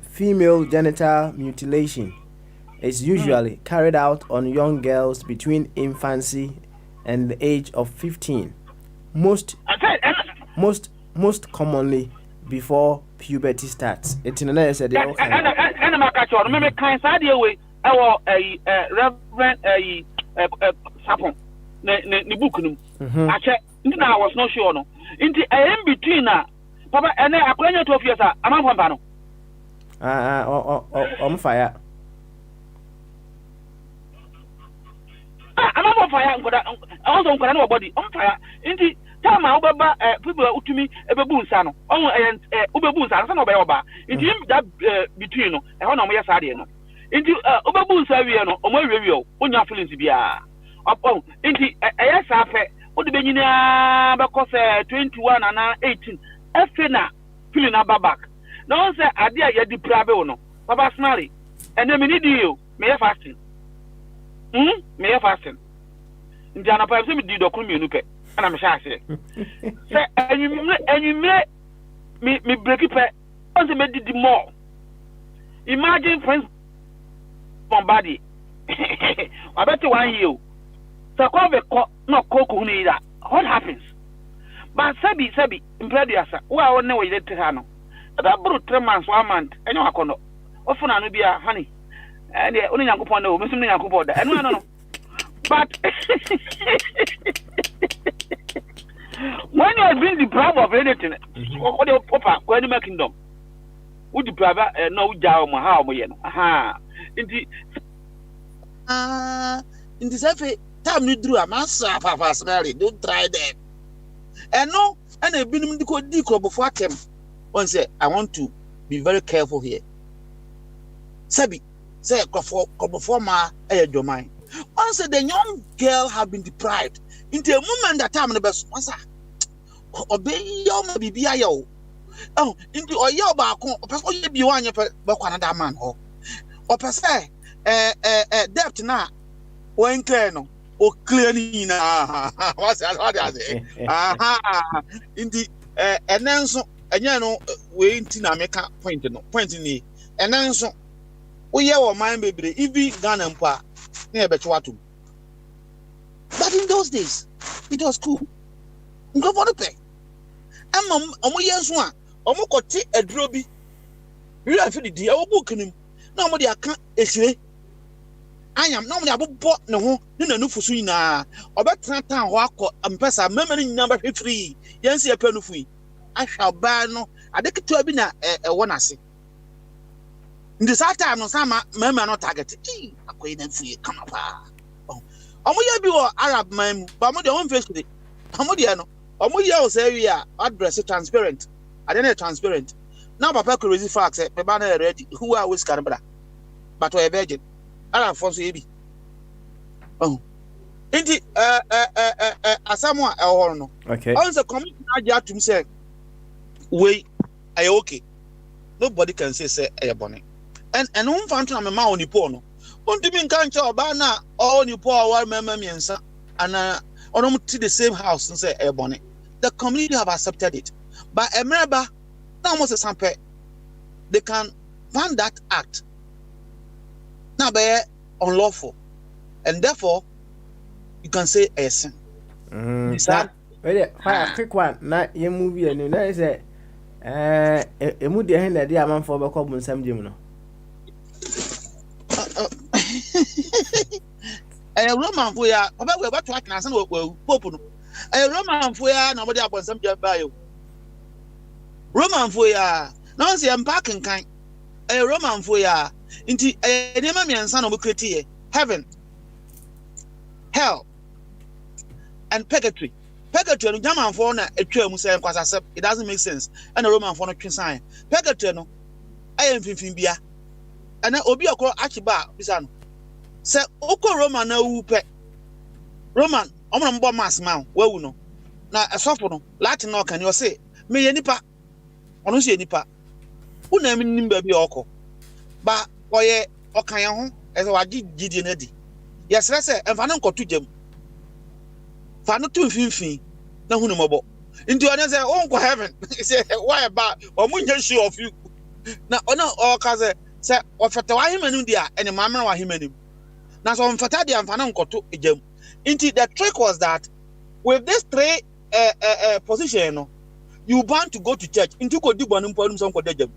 female genital mutilation is usually carried out on young girls between infancy and the age of 15. Most commonly before puberty starts. It's in another said. Reverend sapon ne book num ache I was not sure no. Into I am between Papa and I acquainted 12 years. I'm on Pano. On fire. I'm on fire. Also, nobody on fire. Into time I over people to me a baboon son. Oh, and Uberboon son of Bayoba. Into him that between no, I don't know where I no. Into Uberboon Saviano, or my review, on your feelings to be upon. Into a yes, what the beginning because 21 and 18. Efena feeling about back. No say idea you deprive no. Papa Smiley. And then we need you. May I fasting? May I fasting? In Jana Pipe, me did document you and I'm shy say. Say and you may me break it once me did more. Imagine friends somebody. I bet you 1 year. So call no cocoa neither. What happens? But Sabi, Imprediasa, who I know is the Tano. About 3 months, 1 month, and no Akono. Often I will be a honey. And the only young couple, Missing young couple, and no, no. But when you have been deprived of anything, what do you papa, when you make kingdom? Would deprive no job, how we aha. Indeed, in this every time you drew a master, Papa Smelly, don't try that. And no, and I've been in the code before them. One say, I want to be very careful here. Sabi, say, before my domain. Once the young girl have been deprived into a moment that time the best once. Obey your baby. Oh, into a year back, or person you be 1 year back another man. Or per se, debt now, when clear no. O clearly na what's that what I say in the and then so and you know we in na make point ni and then so we hear our mind baby even Ghana mpa na ebetwa. But in those days it was cool. Go for the pay am omo yenso a omo kote aduro bi we afi di e wo book nim na omo de aka esire I am not about no nufusu ina obetra tan ho akọ ampesa memani number 3 yensi epenufu I shall buy no adeketo bi na won ase in this time no sama mema no target akoyi na fu kama pa omo ya bi wo Arab man ba mo de won face de omo de no omo ya o say we are address transparent I don't transparent now papa crazy facts be ba na ready who are always carabra but we virgin Ala Fonso Ebi. Oh. Inti asamwa ehoro no. Okay. On the committee aja to say we are okay. Nobody can say bone. And umfanto na mema onipo no. Untimi nka nche oba na onipo awar mema miensa ana onom to the same house and say bone. The community have accepted it. But emreba na almost a sample they can find that act now be unlawful, and therefore you can say a sin. Quick one. Not your movie, and you know, say, a moody hand that the amount for a couple some Jim. A Roman for ya, about to act as a Pope. A Roman for ya, nobody upon some job by you. Roman for ya, no, see, I'm packing kind. A Roman for ya. Inti enema mi ansa no create heaven, hell, and purgatory. Purgatory no German for na etwa mu say nkwasase. It doesn't make sense. And the Roman for no twen sign. Purgatory no ayen finfin bia. And obi akọ achiba bisa no. Se okọ Roman na wu pe. Roman omro mbo mass man wawu no. Na esofo no Latin no kan yo say me ye nipa. Ono se nipa. Una mi nimba bi okọ. Ba oye okan ya ho ese waji gidi na di yes say emfa na nkoto jam fa no tu finfin na hunu mobo nti one say o nko heaven say why about omunya show of you na ona o ka say ofete wa himanu dia ene mamra wa himanu na so mfata dia emfa na nkoto jam nti the trick was that with this three position no you want to go to church nti ko di bonu mpo so nko jam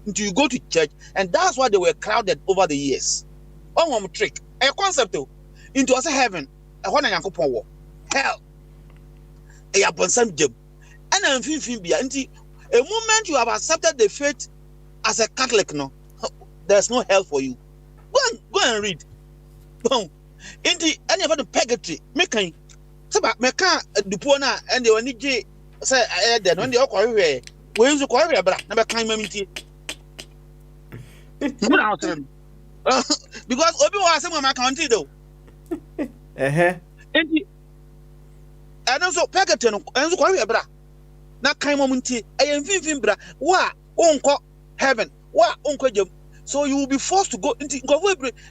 until you go to church, and that's why they were crowded over the years. One trick, a concept into us heaven, a one hell. e abonsam jam ana mfimfin bia nti a moment you have accepted the faith as a Catholic no there's no hell for you go and read bon nti any of the purgatory mekan seba meka dupo na and they wani je say there no dey okwohwe we nso kwahwe bra na bekan maminti because obi wa asem ma county though nti and also purgatory no enso kwahwe bra na kan maminti ayen finfin bra wa onko heaven wa onko jam. So you will be forced to go into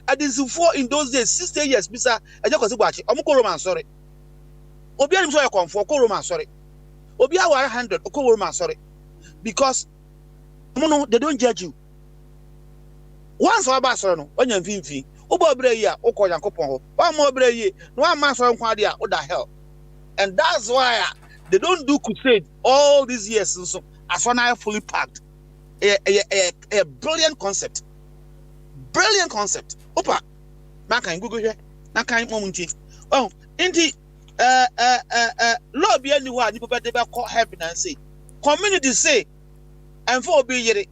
at this 4 in those days 60 years bisa aja kwase gbachi omko Roman sorry obi anim so yakonfo ko Roman sorry obi aware 100 ko Roman sorry because no they don't judge you once oba sorry no onya mfimfi obo obere yi a ukọ Yankopon ho wa ma obere yi no wa ma sorry nkwa de a oda hell and that's why they don't do crusade all these years so as one are fully packed a brilliant concept. Brilliant concept. Opa, man can Google here. Na kan momunti. Oh, inti lobby anywhere ni papa dey call heaven and say. Community say and for obi yere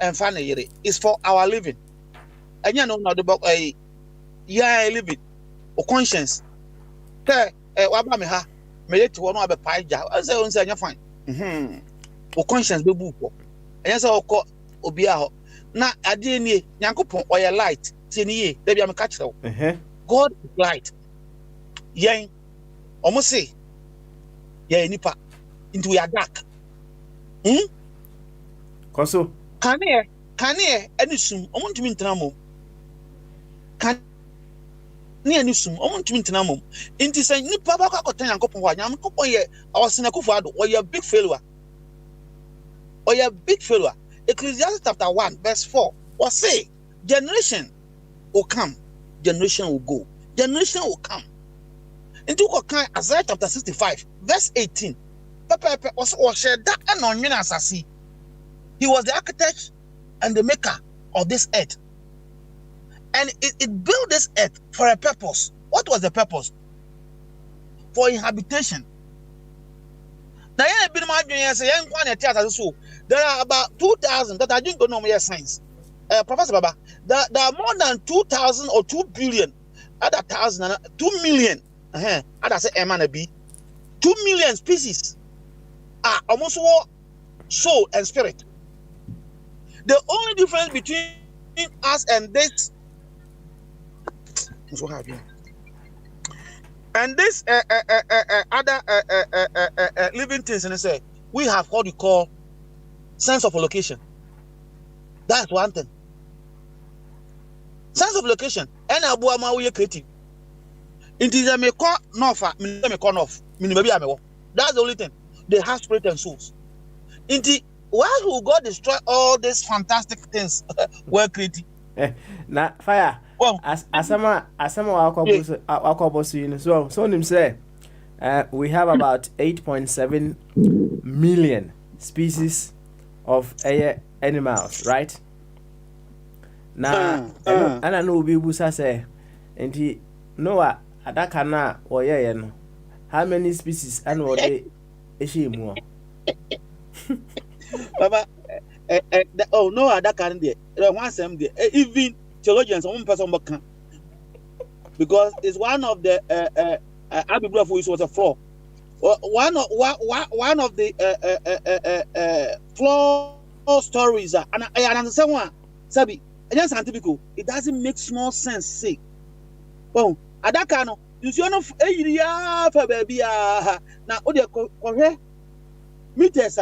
and fan yere is for our living. Anya no na the book yeah living. O conscience. Wa ba me ha. Me yet wo no abepa ja. I say anya fine. O conscience be buko. Anya say okọ obi aho. Na ade nie Nyankopon oye light tieniye da bia me ka kire wo God is light yen omo say yen nipa into we are dark koso kane ani sum omo ntimi ntena mom kane ani sum omo ntimi ntena mom inti say nipa ba kwa kotan Nyankopon wa Nyankopon ye awosena kufu ado oye big failure Ecclesiastes chapter 1 verse 4 will say generation will come, generation will go, generation will come. Into Isaiah chapter 65 verse 18 Papa was shared that and on asasi. He was the architect and the maker of this earth, and it built this earth for a purpose. What was the purpose? For inhabitation. There are about 2,000 that I didn't go know more science. Professor Baba, there are more than 2,000 or 2 billion, other 1,000, 2 million. Other say M and B, 2 million species are almost war, soul and spirit. The only difference between us and this is what have you. And this other living things, and say we have what we call sense of location. That's one thing. Sense of location. And abuama we creative. It is a me call north, me call north. That's the only thing. They have spirit and souls. Inti, why will God destroy all these fantastic things we're creating? Na fire. Well, asama wakobosu so nim say we have about 8.7 million species of animals, right? Na ana no be busa say enti Noah adaka na oyeye no how many species and what they eshemu Baba oh no adaka there one sem there even theologians some person can because it's one of the Abibra for was a flaw. One of the flaw stories and I understand one sabi against scientific it doesn't make small sense say oh adaka no you see no eyiria fa baby na o de kohwe meters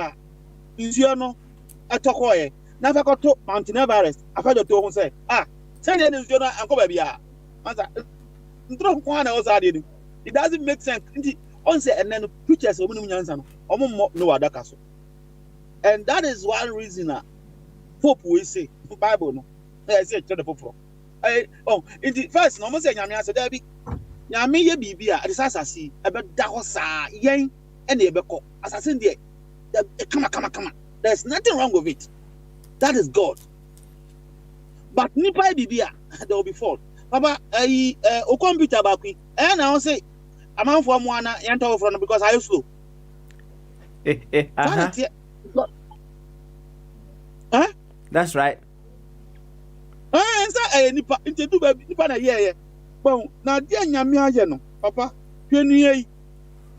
you see no atokoye na fa to Mount Everest afa do to say send any you know anko baby answer ntro ko na o sa de it doesn't make sense on say and then pictures omu nyansa no omu no adaka so and that is one reason pope we say Bible no I say church pope oh in the first no mo say nyame ase da bi nyame ye bibia ade sasasi e be da ho saa yen e na e be ko assassin there come there's nothing wrong with it. That is God. But nipa bibia there will be fault. Papa o computer back we and I say I'm for mo ana yanta from because I slow Uh-huh. Huh? That's right. Nipa into do baby nipa na yeah. Well, now dear nyame no, papa. They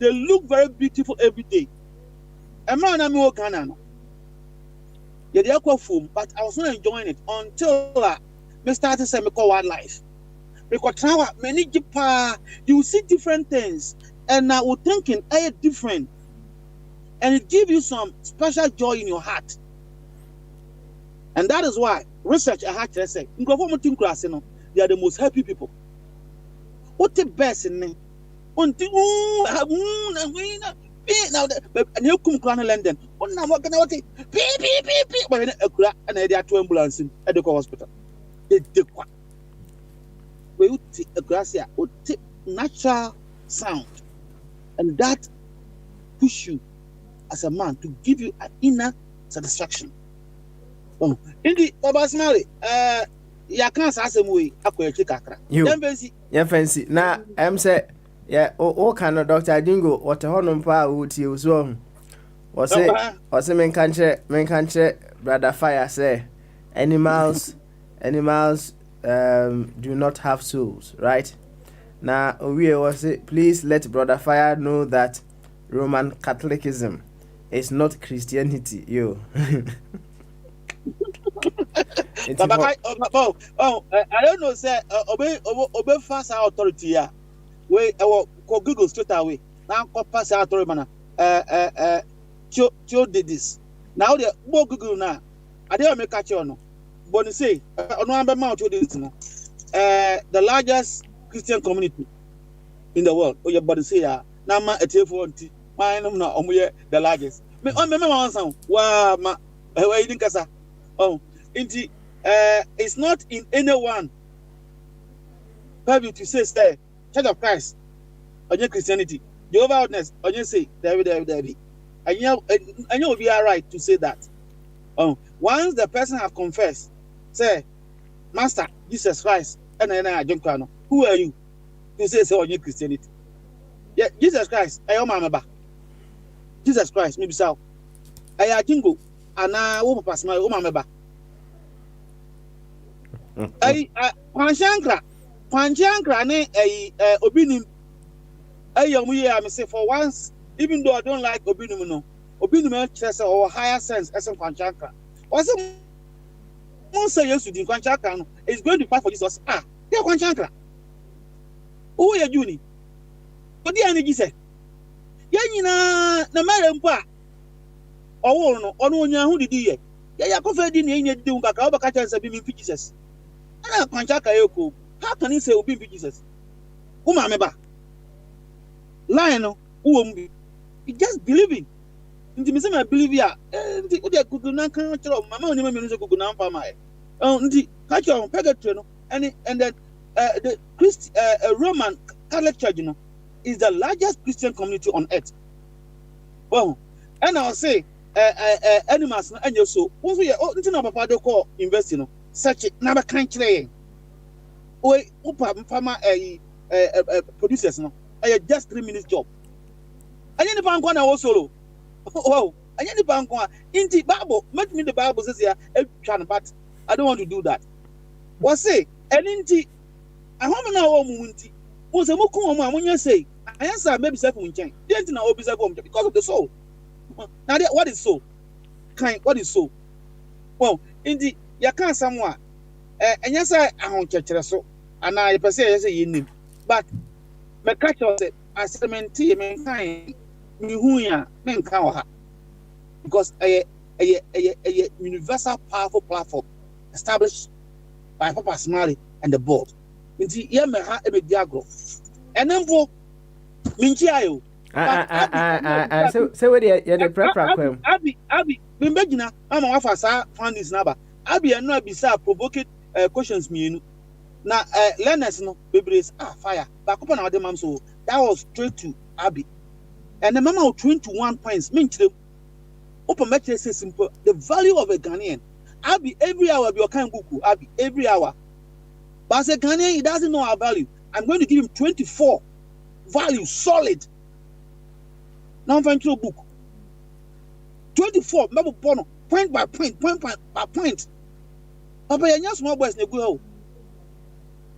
look very beautiful every day. A man I'm working on. Yeah, they are quite full, but I was not enjoying it until me started saying me call wildlife. Because now many jipa, you see different things, and I was thinking different, and it gives you some special joy in your heart. And that is why research I had to say, they are the most happy people. What the best in me? And you come to London. What now? What can I say? Beep. But and they are 2 ambulances at the hospital. They what? We would take a gracia, would take natural sound, and that push you as a man to give you an inner satisfaction. Indeed, Obasmari, ya can't say way, Aqua. You fancy. Now, I'm say, yeah, oh, kind of Dr. Dingo, what a honor power would you so? Was it men country, brother fire say, animals do not have souls, right? Now, we was it, please let brother fire know that Roman Catholicism is not Christianity, you. I don't know, say, obey fast authority, yeah. We go Google straight away. Now, pass authority, man. Joe did this. Now, they go Google now. I didn't make a channel. But you say, the largest Christian community in the world. Oh, your body say, now, my the largest. Me on me one sound. Wow, ma. Why you think kasa? Oh, it's not in anyone. Have to say, Church of Christ, on your Christianity, Jehovah's Witness, on your say, David. And you will be all right to say that. Once the person have confessed, say, Master Jesus Christ, and then I don't know. Who are you? You say on your Christianity. Yeah, Jesus Christ, I am my Jesus Christ, maybe so. I jingo, and I will pass my own member. I Panchankra, Obinim. I say for once, even though I don't like Obinum, Obinum or higher sense as a Panchankra. Was it say yes to the Panchankra is going to fight for Jesus? Yeah, Panchankra. Who are you? What the energy say? Yanina, the madam pa. Oh, no, who did he? Yeah, confident in you doing Kakao and being Jesus. Panchaka Yoko. How can he say will be Jesus? Umameba. Lion, who be just believing. Into me, I believe ya. The Google Nanka, Mamma, Google Nampa, my own catch on Pegatrino, and then the Roman Catholic Church, is the largest Christian community on earth. Well, and I'll say, animals and your soul. Also, into Papa they call investing, such a number country. Farmer producers no. Just 3 minutes job. And the bank one also. Oh, and the bank one. In the Bible, make me the Bible says here, but I don't want to do that. What say? And in the I want to know Munti. Was a Mukum when you say, I answer maybe self in change. Didn't know because of the soul. Now, what is soul? What is soul? Well, in the you can't somewhere. And yes, I want to so, and I per se say in him. But my catch was it, I said, mankind, because a universal, powerful platform established by Papa Smiley and the board. Into Yamaha and Diagro. And then for Minchiayo. So, you're the prep. Abby, Bimbegina, I'm off as I found this number. Abby, and not be provoking questions me. Now, learners no, baby fire. Back up on our mom, so that was straight to Abby. And the mama will 21 points. Mean to them, open match say simple. The value of a Ghanaian. Abby, every hour be your kind book, Abby, every hour. But as a Ghanaian, he doesn't know our value. I'm going to give him 24 value, solid. Now I'm going to a book. 24 mabo pono point by point by point papa yanya small boys na go ho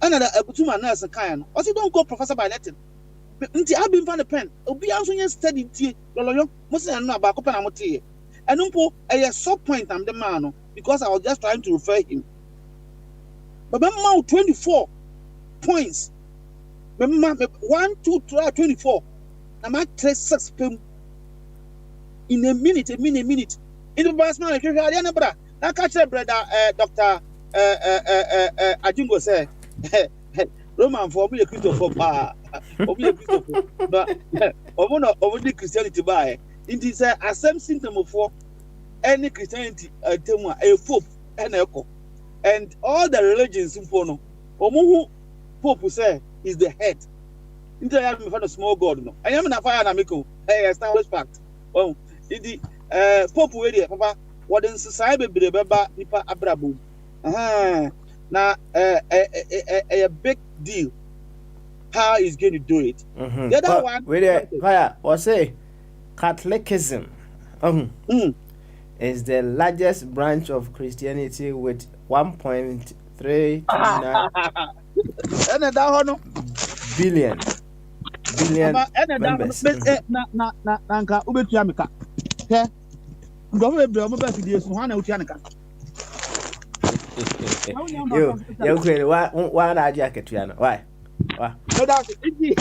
ana da abutuma na kan no o say don't go professor by letting nti abi mfa ne pen obi anso nya study tie loloyo mo say no aba ko pen na mo tie eno mpo a sub point am the man no because I was just trying to refer him but mama 24 points mama 1 2 3 24 na ma 36 pem in a minute in the boss man if you hear any brother na catch brother Dr. Ajungo say Roman for me Christopher ba obi Christopher but obo the Christianity ba it is a same symptom of any Christianity temu a pope and echo and all the religions no omo pope say is the head into I am for the small god no I am na fire na meko establish fact oh the pope we there papa what in society be beba nipa abrabo na a big deal how he's going to do it. The other one we there fire or say Catholicism is the largest branch of Christianity with 1.329 billion members. Na nka ubetua meka ke ngofo bebre omo ba fidie so hwana utua nka yo kwere wa na aje aketua no why so that iji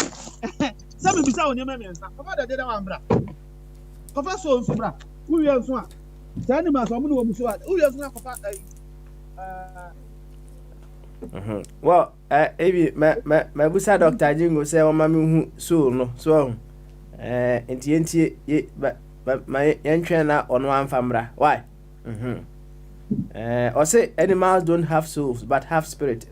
sabe bisa onye memensa papa da deda wa mbra papa so nso bra uwie nso a tani ma so mo no wo so a uwie nso na papa well ebi ma busa Dr. Jingo say o ma me hu so no so enti ma yentwe na ono amfa mra why or say animals don't have souls but have spirit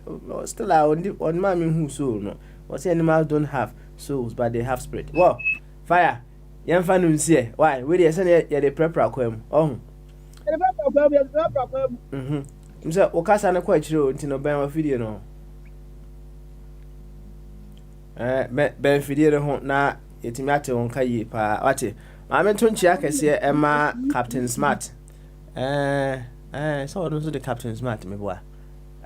still on ma me hu soul no or say animals don't have souls but they have spirit well fire yemfa no nsie why we dey say ye dey prepare kwam mse okasa na kwa chiro nti no ben afidie no ben fidie ho na yetimi ate won kai pa wate ma me tonchi akese ema Captain Smart so no so the Captain Smart me boy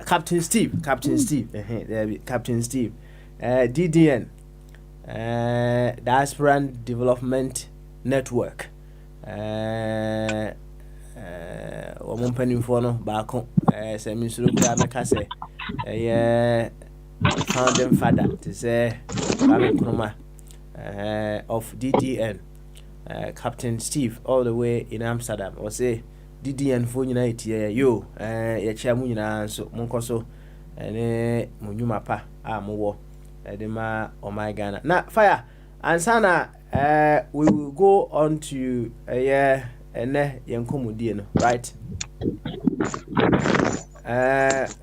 Captain Steve there be Captain Steve DDN Diaspora Development Network omo mpanimfo no baako se minsuro kura meka se founding father to say Baba Nkrumah of DDN Captain Steve all the way in Amsterdam or say DDN fo nyina etie yo ye chia mu nyina so monkoso ene munyuma pa mowo edema oh my Ghana na fire ansana we will go on to ene yenkomudie no right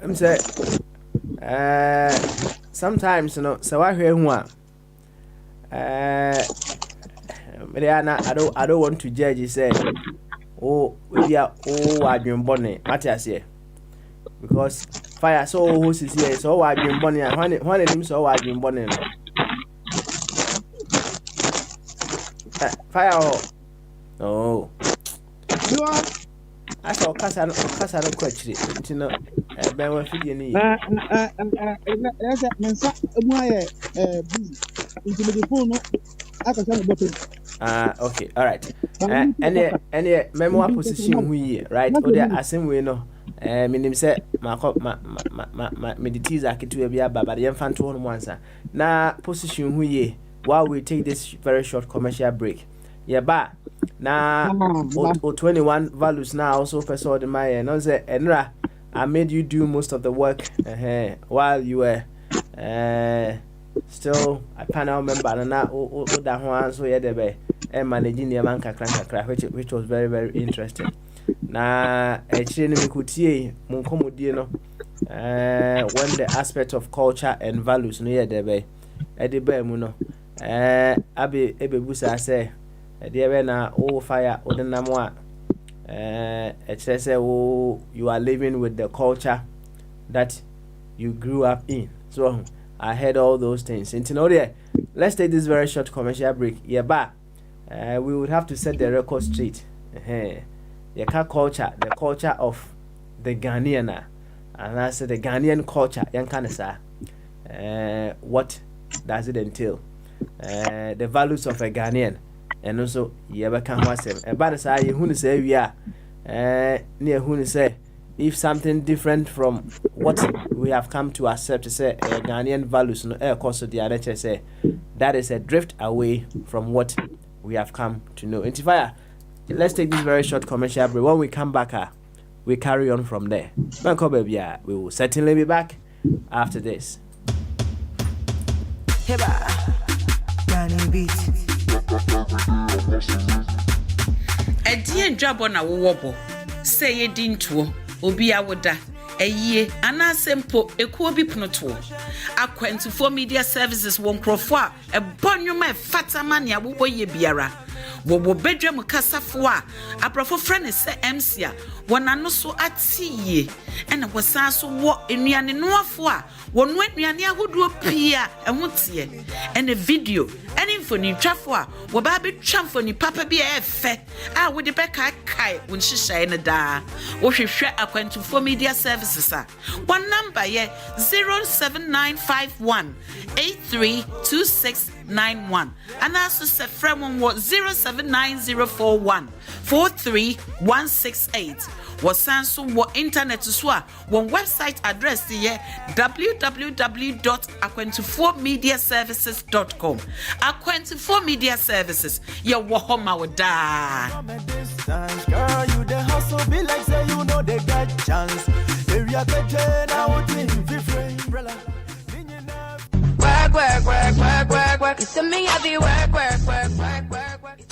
I'm say sometimes you know so I hear hu a I don't want to judge say oh we are adwenbone matiase because fire so who is here so adwenbone when him so adwenbone no fire oh you are I saw kasa no kwachire nti no ben wa fidie ni mensa mu aye busy nti me phone no akasa no bottom okay all right any memo position hu yi right o there asem we no minim se ma meditize aketu bia babare yem fanto ho no ansa na position hu yi while we take this very short commercial break yeah ba na 21 values now also person my no say enra I made you do most of the work while you were still a panel member na o da ho anso ye de be managing the man kakra which was very very interesting na chire ni mekutie mun komodie no when the aspect of culture and values no ye de be e be mu no abi ebebusa say there be na o fire odinamo a say you are living with the culture that you grew up in. So I heard all those things. And let's take this very short commercial break. Yeah, but we would have to set the record straight. Yɛka culture, the culture of the Ghanaian, and I said the Ghanaian culture. Yɛnka ne saa. What does it entail? The values of a Ghanaian, and also yɛbɛka ho asɛm. Ɛba ne saa yɛhu ne sɛ wi a ne yɛhu ne sɛ if something different from what we have come to accept, say Ghanaian values, no course of the other say that is a drift away from what we have come to know. Intifire, let's take this very short commercial break. When we come back, we carry on from there. We will certainly be back after this. A dear job on a wobble. Say ye dinto. Obi awoda eye anasempo ekuobi pnoto Akwantufoɔ media services won krofo a ebonwoma fatama ne awobo ye biara wo bedwam kasafo a aprofo frene se MC a wonano so atie ena wosan so wo enuane noafo a wonu enuane ahodo pia ehotie ena video ena infoni twafo a wo ba betwa mfoni papa bi efe a wo de beka kai won hihye ena da wo hwehwe Akwantufoɔ media services a one number ye 07951832691 and also se from what 079041-43168 wasanso wo internet so a one website address ye www.akwantufoɔmediaservices.com Akwantufoɔ Media Services ye wo homa woda. Girl, you the hustle be like say you know they got chance. Area the now different umbrella. Work. It's me, I be work.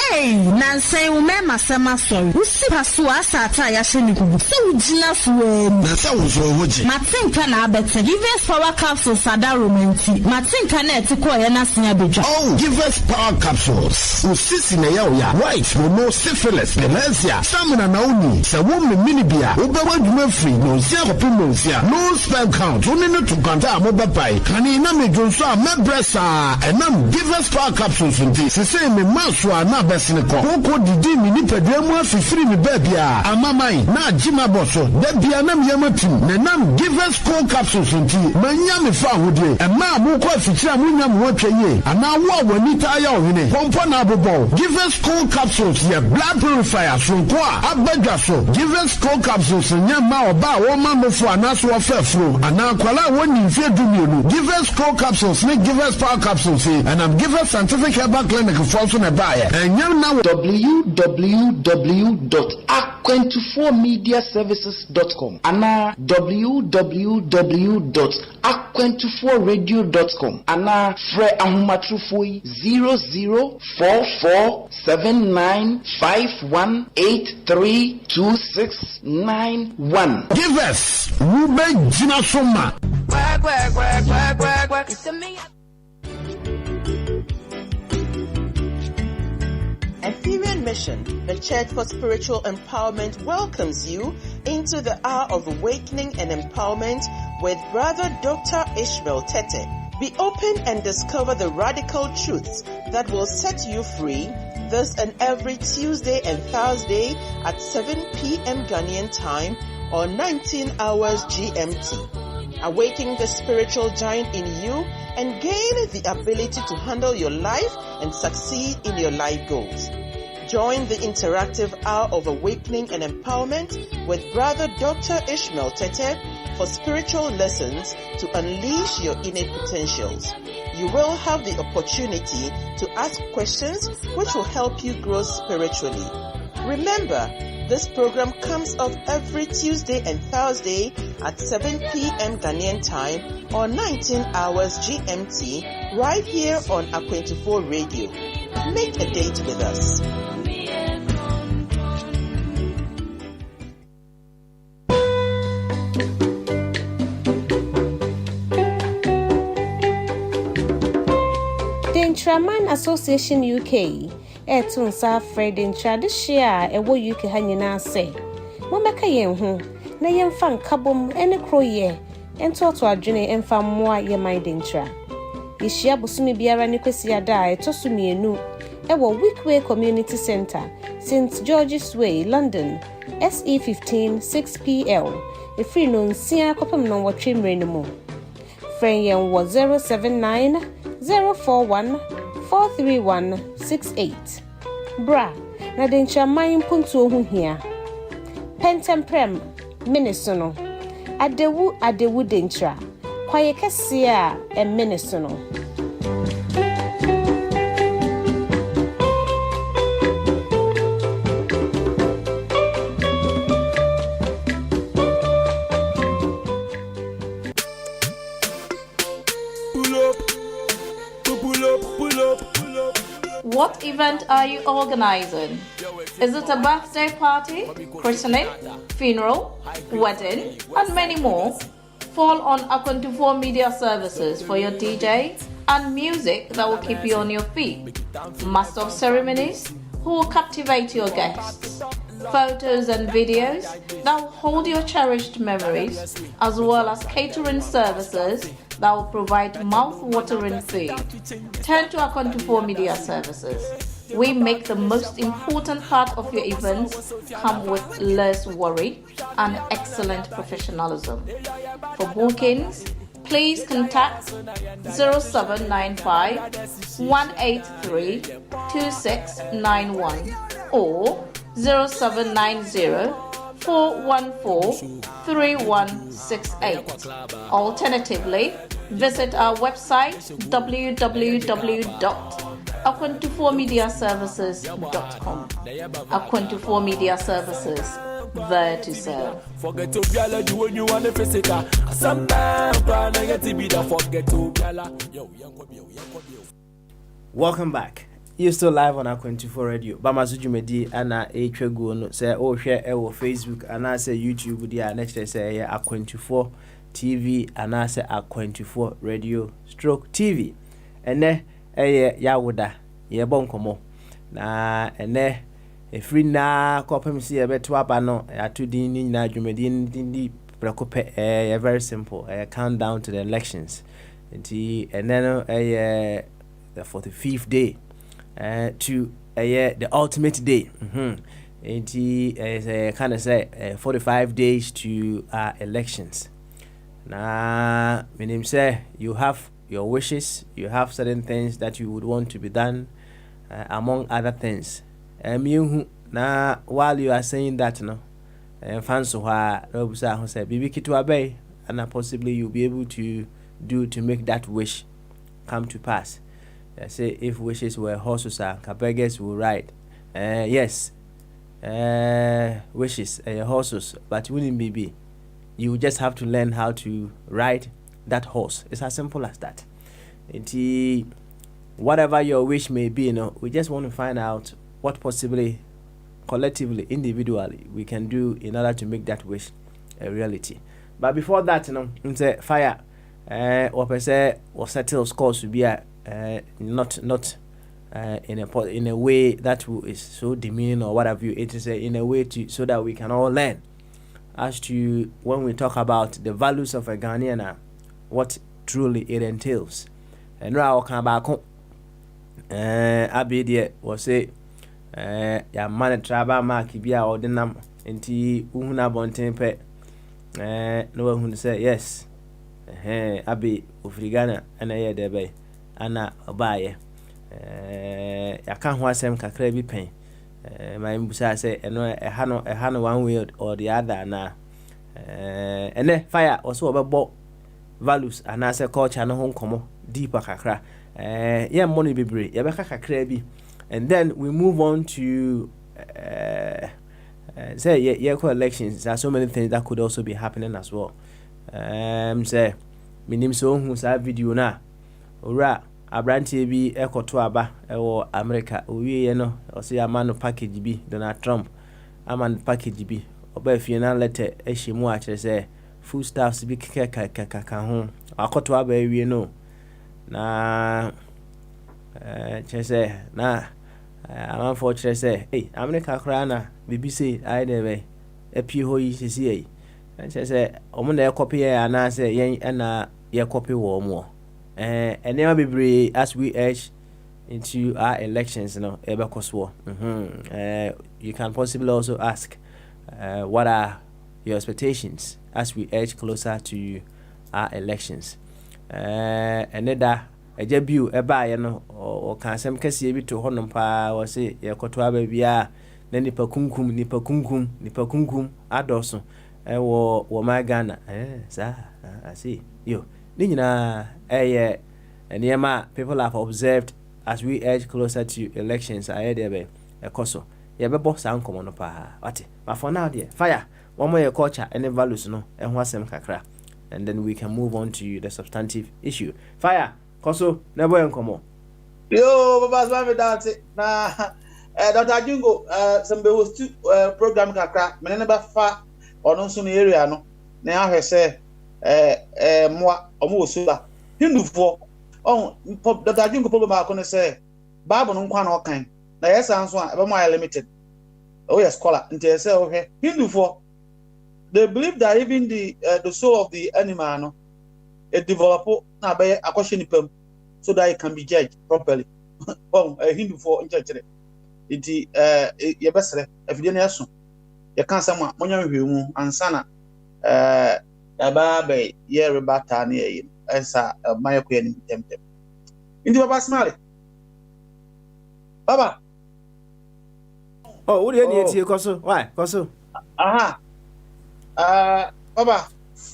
Hey, Nancy, umema sema sorry. Usipa suasa ata ya sheni kubu. So ujina suwe. Nasa uzohoji. Matinka na abete. Give us power capsules sada romanti. Matinka na etikuwa ya nasi nyabeja. Oh, give us power capsules. Usisi na yao ya. White, mono, syphilis, dementia. Stamina na uni. Sa wumi minibia. Ubewa jume free. Nonsia kopi nonsia. No sperm count. Unine tukanta amoba pai. Kani iname jonsa mebresa. Enam give us power capsules inti. Sise me maswa na besineko. Koko didi mini pedemu afifiri mi bebia. Amamai na jima boso. Debia nam yamatim. Nenam give us cold capsules inti. Manyami fa hudye. Ema muko afichira munyam wacheye. Ana wanita aya ohine. Pompo na abobo. Give us cold capsules ye blood purifier. Sunkwa abedwaso. Give us cold capsules nyama oba woma mofo anaso ofefro. Ana kwala woni mfie dumienu. Give us cold capsules. Give us power capsules. And I'm give us scientific herbal clinic for also na buy. And now www.akwantufoɔmediaservices.com and www.akwantufoɔradio.com and frɛ ahomatrofoi 00447951832691. Give us Rube Jinasoma. Work. It's me. Ephemerian Mission, the Church for Spiritual Empowerment, welcomes you into the hour of awakening and empowerment with Brother Dr. Ishmael Tete. Be open and discover the radical truths that will set you free this and every Tuesday and Thursday at 7 p.m. Ghanaian time or 19 hours GMT. Awaken the spiritual giant in you and gain the ability to handle your life and succeed in your life goals. Join the interactive hour of awakening and empowerment with Brother Dr. Ishmael Tete for spiritual lessons to unleash your innate potentials. You will have the opportunity to ask questions which will help you grow spiritually. Remember, this program comes up every Tuesday and Thursday at 7 p.m. Ghanaian time or 19 hours GMT right here on Akwantufoɔ Radio. Make a date with us. The Intraman Association UK Etun sa Fred in Tradishia e wo UK ha nyina se mo meka yen ho na yen fa nkabom ene kroye ento to adwene emfa mmoa ye mind ntra yehia bosumi biara ne kwesi ada etosu mienu Ewo Wickway Community Centre, St George's Way, London, SE15 6PL. Efri no nsia kopem no watwe mrenemu. Friend yen was 079 041 43168. Bra, na dencha mayin puntu ohu hia. Pentemprem, Minnesono. Adewu dencha. Kwaye kesia e Minnesono. What event are you organizing? Is it a birthday party, christening, funeral, wedding, and many more? Fall on A24 Media Services for your DJ and music that will keep you on your feet. Master of ceremonies who will captivate your guests. Photos and videos that will hold your cherished memories, as well as catering services that will provide mouth-watering food. Turn to A24 Media Services. We make the most important part of your events come with less worry and excellent professionalism. For bookings, please contact 0795 183 2691 or 0790 414 3168. Alternatively, visit our website www.a24mediaservices.com. A24 Media Services, there to serve. Forget to gala you when you want the physical. Sometimes plan to get to be the forget to gala. Welcome back. You're still live on A24 Radio. Bamazuju Medi ana Echwegu no say oh share Facebook and I say YouTube dia next say A24 TV and I say A24 Radio stroke TV. Ene yawoda ye bonkomo na ene efri na kopem si ebeto aba no atudi ni nyina dwumedi ndi prekope very simple countdown to the elections. Nti ene no the 45th day to the ultimate day. Nti kind of say 45 days to elections. Na meaning say you have your wishes, you have certain things that you would want to be done, among other things. Na while you are saying that, no, fans who are Robusa who say, Bibi Kitwabe, and possibly you'll be able to do to make that wish come to pass. Say if wishes were horses, Kabeges will ride. Yes, wishes, horses, but wouldn't be. You just have to learn how to ride that horse. It's as simple as that. Whatever your wish may be, we just want to find out what possibly, collectively, individually, we can do in order to make that wish a reality. But before that, say fire, or per se, or settle scores to be not in a way that is so demeaning or what have you. It is in a way so that we can all learn as to when we talk about the values of a Ghanaian, what truly it entails. And now I come back home. Abidie was say, ya man traba mark bia or the num enti uhuna bonten pe. No one say yes. Abi ufrigana ana ye debe ana obaye. Ya kan ho asem kakra bi pen. My busa say eno ehano one way or the other na ene fire also obebo values and as a culture no ho nkomo deeper kakra money bebre ye beka kakra bi, and then we move on to say ye elections. There are so many things that could also be happening as well. Say minim so hu sa video na ora abrantie bi ekoto aba ewo America owie no o say amano package bi Donald Trump aman package bi oba fie na letter ehyimu a kire say foodstuffs bi kaka ho akoto aba ewie no na kire say na aman for kire say hey America kra na bibi say ai dey epie ho yi sisi yi kire say omo na copy ya na say yen na ye copy wo mo enema bebre as we urge into our elections, you can possibly also ask what are your expectations as we edge closer to our elections. Another ejebu eba ye no o kan sem kase bi to honom pa wo se ye koto aba bia na nipa kunkum adoso wo ma Ghana sa asi yo ni nyina enema people have observed as we edge closer to elections ahead there ekoso ye bebo sa nkomo no pa wate but for now there fire one more culture and values no ho asem kakra, and then we can move on to the substantive issue. Fire koso na boy nkomo yo baba so me dance na Dr. Jungo some be host program kakra me ne ba fa ono so no area no na ahwese moa omo osuba hindufo on Dr. Jungo problem ba ko ne say Bible no nkwa na okan na yes anso a be mo limited. Oh yes, scholar nti say okay hindufo they believe that even the soul of the animal no it develop na be akwhye nipam so that it can be judged properly. Hindufo nchechere nti ye besere afide na eso ye kan sama monya hwehwemu ansana aba be ye rebata na ye esa mayeko ye temtem nti baba smile baba what do you need to koso why koso aha baba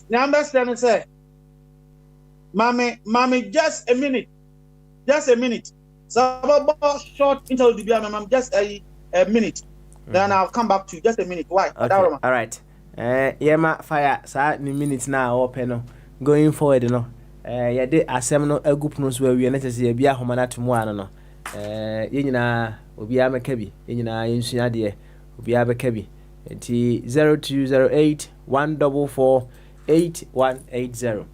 you understand say mommy just a minute so baba short interview be mama just a minute then I'll come back to you. Just a minute. Why? Okay. All right. Yema fire sa ni minutes na open no going forward no ye de asem no agup no so awie na tese ye bia homa na tomu ano no ye nyina obi ameka bi ye nyina yensua de obi abeka bi enti 0208 144 8180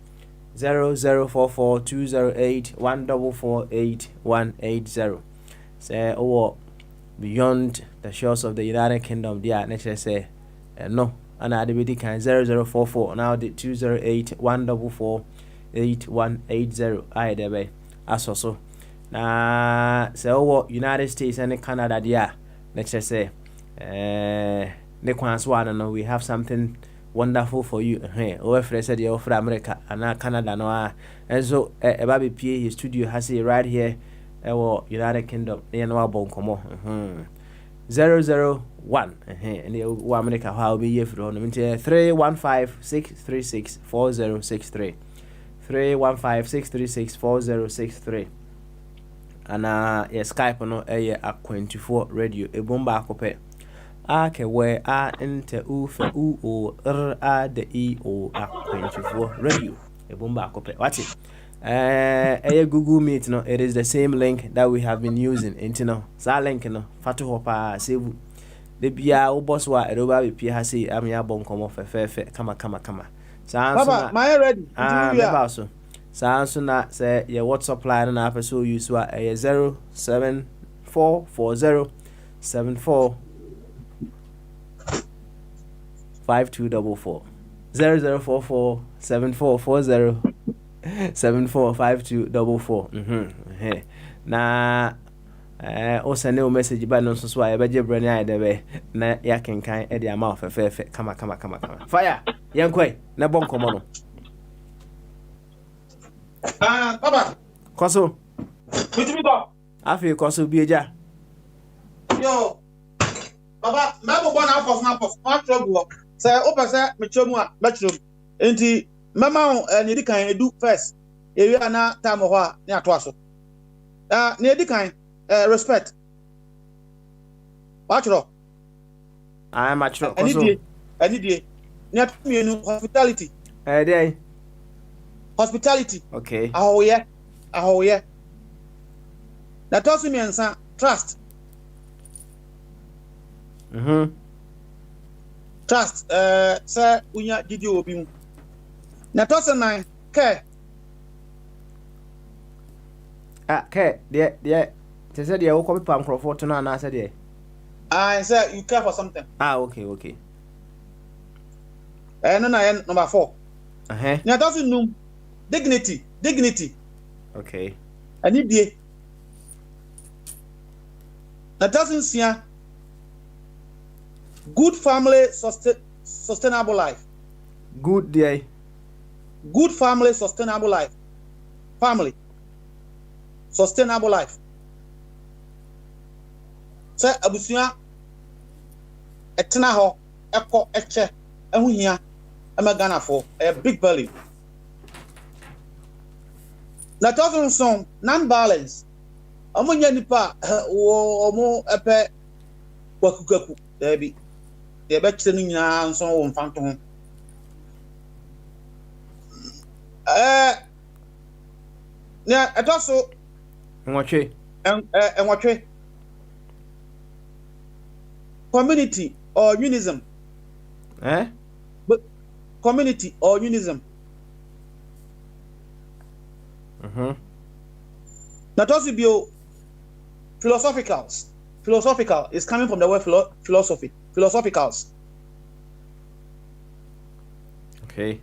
0044 208 144 8180 say beyond the shores of the United Kingdom there nature say no and I did can 0044 now the 208 144 8180 I there aso na say United States and Canada there nature say ne kwanso one no we have something wonderful for you over fresh said you for America and Canada no and so baby PA his studio has it right here United Kingdom no abonkomo 001 and the America how be here for 315-636-4063 315-636-4063 and Skype no a 24 radio e bomba akope ake we a inte u fe u o r a de I o a 24 radio e bomba akope wati Google Meet no it is the same link that we have been using into no sa link no fatu hopa save the bia u boss wa eroba be pia ha sei am ya bonkomo fe kama sa Baba my ready baba so sa so na say your WhatsApp line na afa so use wa 07440 74 5244 0044 7440 745244 na o send a message ba no so a beje brand ai debe na ya kenkan e de ama ofefe kama fire yankoi na bonkomo no baba koso bitimi go afi koso bieja yo baba mabo bona afọ na trouble say o pese me chomu a metro enti mama ne di kan edu first area na time ho a ne ato aso ne di kan respect matro I am matro any day ne atmienu hospitality dey hospitality okay ahoye na tosu mi ensa trust trust sir unya didi obi mu na tosu na care care there they said you copy pam crofo to na said there I say you care for something okay no na number 4 na tosu num dignity okay ani die That doesn't see good family sustainable life. Good day. Good family sustainable life. Family sustainable life. Say abusia etena ho eko eche ehuhia emagana for a big value. Na talking some non-balance. Omunya nipa omo epe kwakukaku debi. De be kire nyina nso wo mfanto ho. Na etoso enwatwe community or unism. But community or unism. Not also be philosophicals. Philosophical is coming from the word philosophy. Philosophicals. Okay.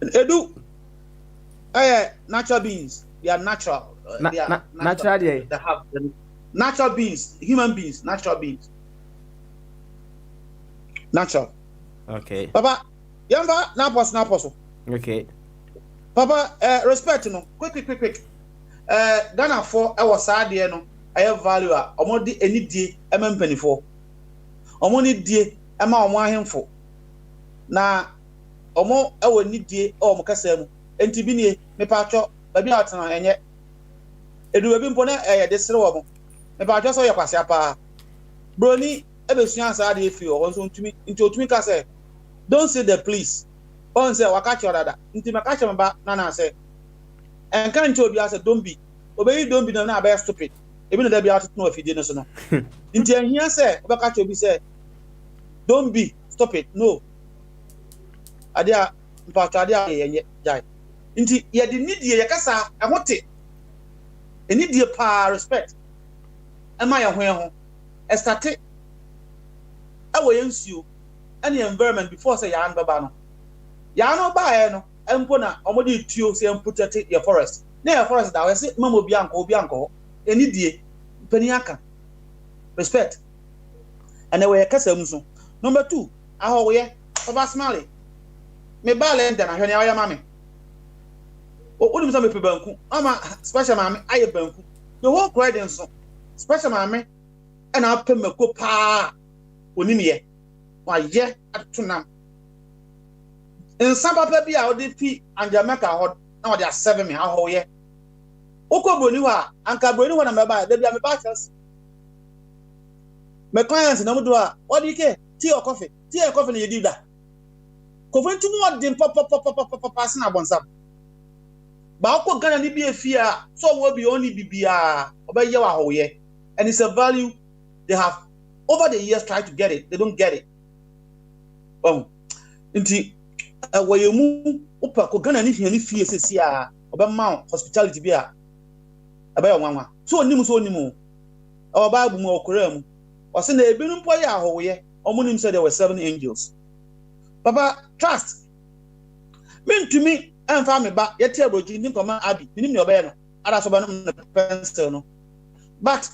Edu. Natural beings. They are natural. Natural. They have natural beings. Human beings. Natural beings. Natural. Okay. Papa, yamba na apostle. Okay. Papa, respect no. Quick. Ghana for our side no. I have value a omo di eni die emempanifo. Omo ni die ema omo ahemfo. Na omo ewo ni die o omo kasa mu. Enti bi nie me pa atwo ba bi atena enye. Edu bi mpo na desere wo mo. Me pa atwo so ye kwase apa. Broni ebesua sa de efi o so ntumi nti otumi ka say don't say the police. On say waka chorada. Nti me ka chemba na say enka nti obi ase don't be. Obeyi don't be na be stupid. Even though they be out to know if you didn't know. Inti here say, Obaka Chobi say, don't be, stop it, no. Adia, Mpachadia, jai. Inti, ya di need ye yakasa, I want it. You need your power, respect. Am I a home? Estate. I will use you any environment before say Yan Babano. Yano Baeno, Empona, Omodi Tio, say, and put your forest. Near forest, I say, Mammo Bianco. Any day, Peniaka. Respect. And away a castle. Number 2, ahoye, Papa Smalley. Me balent and I hear your mammy. Oh, what is some people banku? I'm a special mammy, I banku. The whole credence, special mammy, and I'll pay me go pa. Unimie. Why, yeah, at Tunam. In some baby, I'll defeat and Jamaica hot. Now they are 7 me, ahoye. Oko boniwa anka boniwa na meba dey be am ba chance my clients na mudo a what do you care tea or coffee na yedi da coffee ntu mo dem pop pass na bonsa ba oko Ghana ni bi afia so wo bi oni bibia obaye wa hoye and it's a value they have over the years tried to get it, they don't get it. Nti wayemu opa ko Ghana ni hia ni fie sesia obema hospitality bi a abaya nwanwa so onimu our Bible mu okora mu o se na ebinu mpo ya ahoye omunim said there were 7 angels. Papa trust mentumi emfa me ba yete abroji ni koma abi nim ne obeye no ara so ba no pencil no but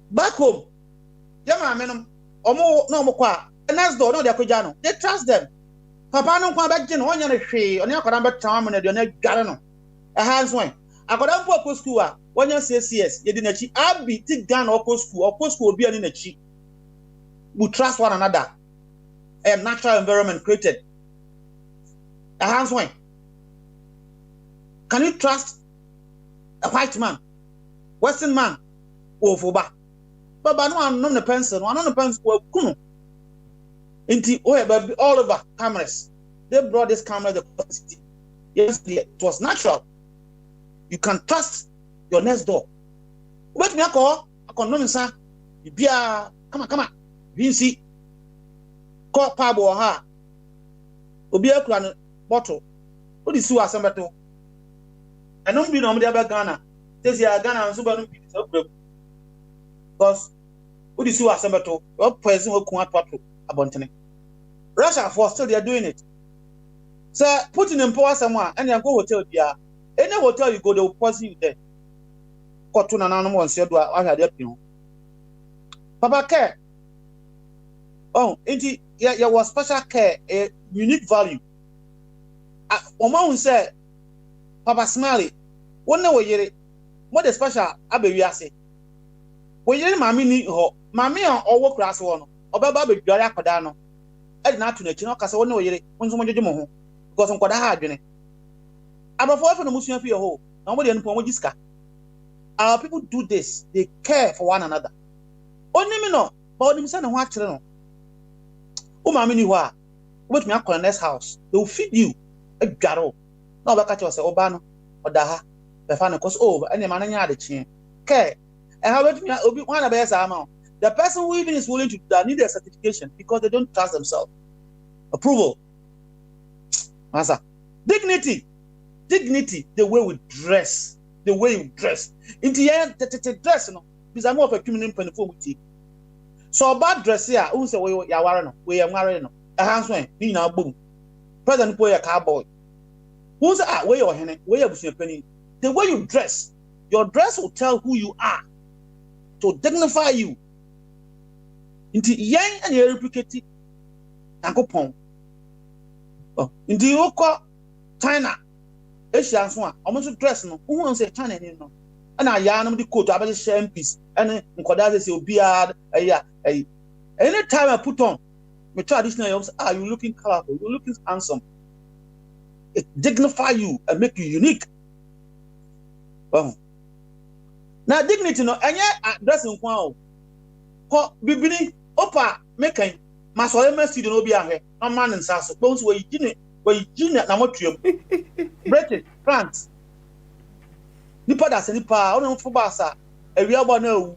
back home yama menom omo na omo kwa next door no they akwaja no they trust them. Papa no kwa ba je no onya ne hwe oni akwara ba tan am na de na dware no hands one akwara mpo ko school a wonya CCS ye di na chi abi ti Ghana okko school obi ani na chi we trust one another. A natural environment created a hands one. Can you trust a white man, Western man, or foba? Baba no one on the pencil, one on the pencil will kuno. Inti all over cameras. They brought this camera the capacity. Yes, it was natural. You can trust your next door. Wait me, I can sir. Come on. Vinci. Call Pabo or her. Obia clan bottle. What is Sua Sambato? I don't be no other Ghana. This year Ghana and Super because what is Sua Sambato? What person will come out Abontene? Russia for still they are doing it. Sir, put in power somewhere and then go hotel there. Any hotel you go, they will poison you there. Cotton and animals said, I had helped you. Papa care. Oh, inti ya was special care, a unique value. Oma who said, Papa Smiley, one way yere, what the special abewiase. We yere mami ni ho, mami on owo class one, obaba be dware akoda no. E na to na chi no kasa one way yere, wonso mo jojo mo ho, because nkoda ha adwene. Abafo afa no musu afi ho, na mo de npo mo giska. Our people do this, they care for one another. Only me no, but only me say na ho akere no. O mami ni ho a, wait me akọ next house, they will feed you. Adwaro. Na obaka che say oba no, oda ha. Be fa no cause any man nya ade chi. Care. And how wait me obi one na be say am. The person who even is willing to do that need a certification because they don't trust themselves. Approval. Answer. Dignity. Dignity, the way we dress. The way you dress. Into the dress, no. Because I'm more of a criminal penalty. So bad dress here, who say we ya ware no, we am ware no. A hands when be now boom. President boy a cowboy. Who's where your hen, where you penny. The way you dress, your dress will tell who you are to dignify you. Into yang and your replicate Uncle Pong. Oh, into you call China. Asia so almost dress no who won say China ni no na ya no the coat abeli share piece and nkoda say obia anytime I put on my traditional you say you looking colorful, you looking handsome. It dignify you and make you unique. Well, now dignity no enye dressing kwa o ko bibini opa making masole ma studio no bi ahwe no man nsa so bones we gine na motuam British France nipa da se nipa ono fo basa awia bo na awu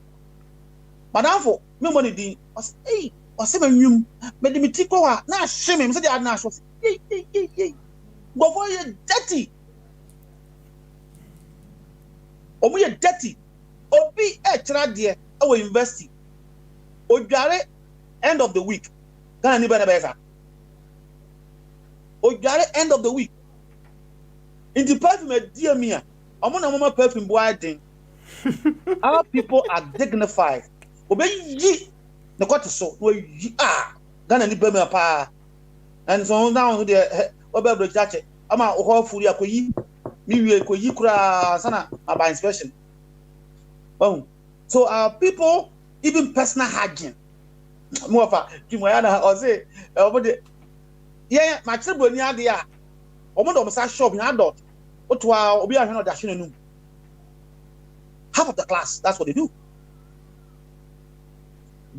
madamfo me money din ose manwum me de mitiko wa na ahwe me se de adna ahwe go for you dirty omu ye dirty obi e kira de our university odware end of the week Ghana ni ba na ba end of the week. In the perfume, dear Mia, I'm on a mama perfume boy. Our people are dignified. Obey ye the quarter so where ye are. Ghana ni Burma pa. And so now the Ober Judge. I'm a whole fully a koyi. Me koyi kura sana by inspection. Oh, so our people, even personal hygiene. More of a Kimoyana or say, yeah, my trouble ni ade a omo do msa shop na adult otoa obi ahwe no da hwe nanum half of the class that's what they do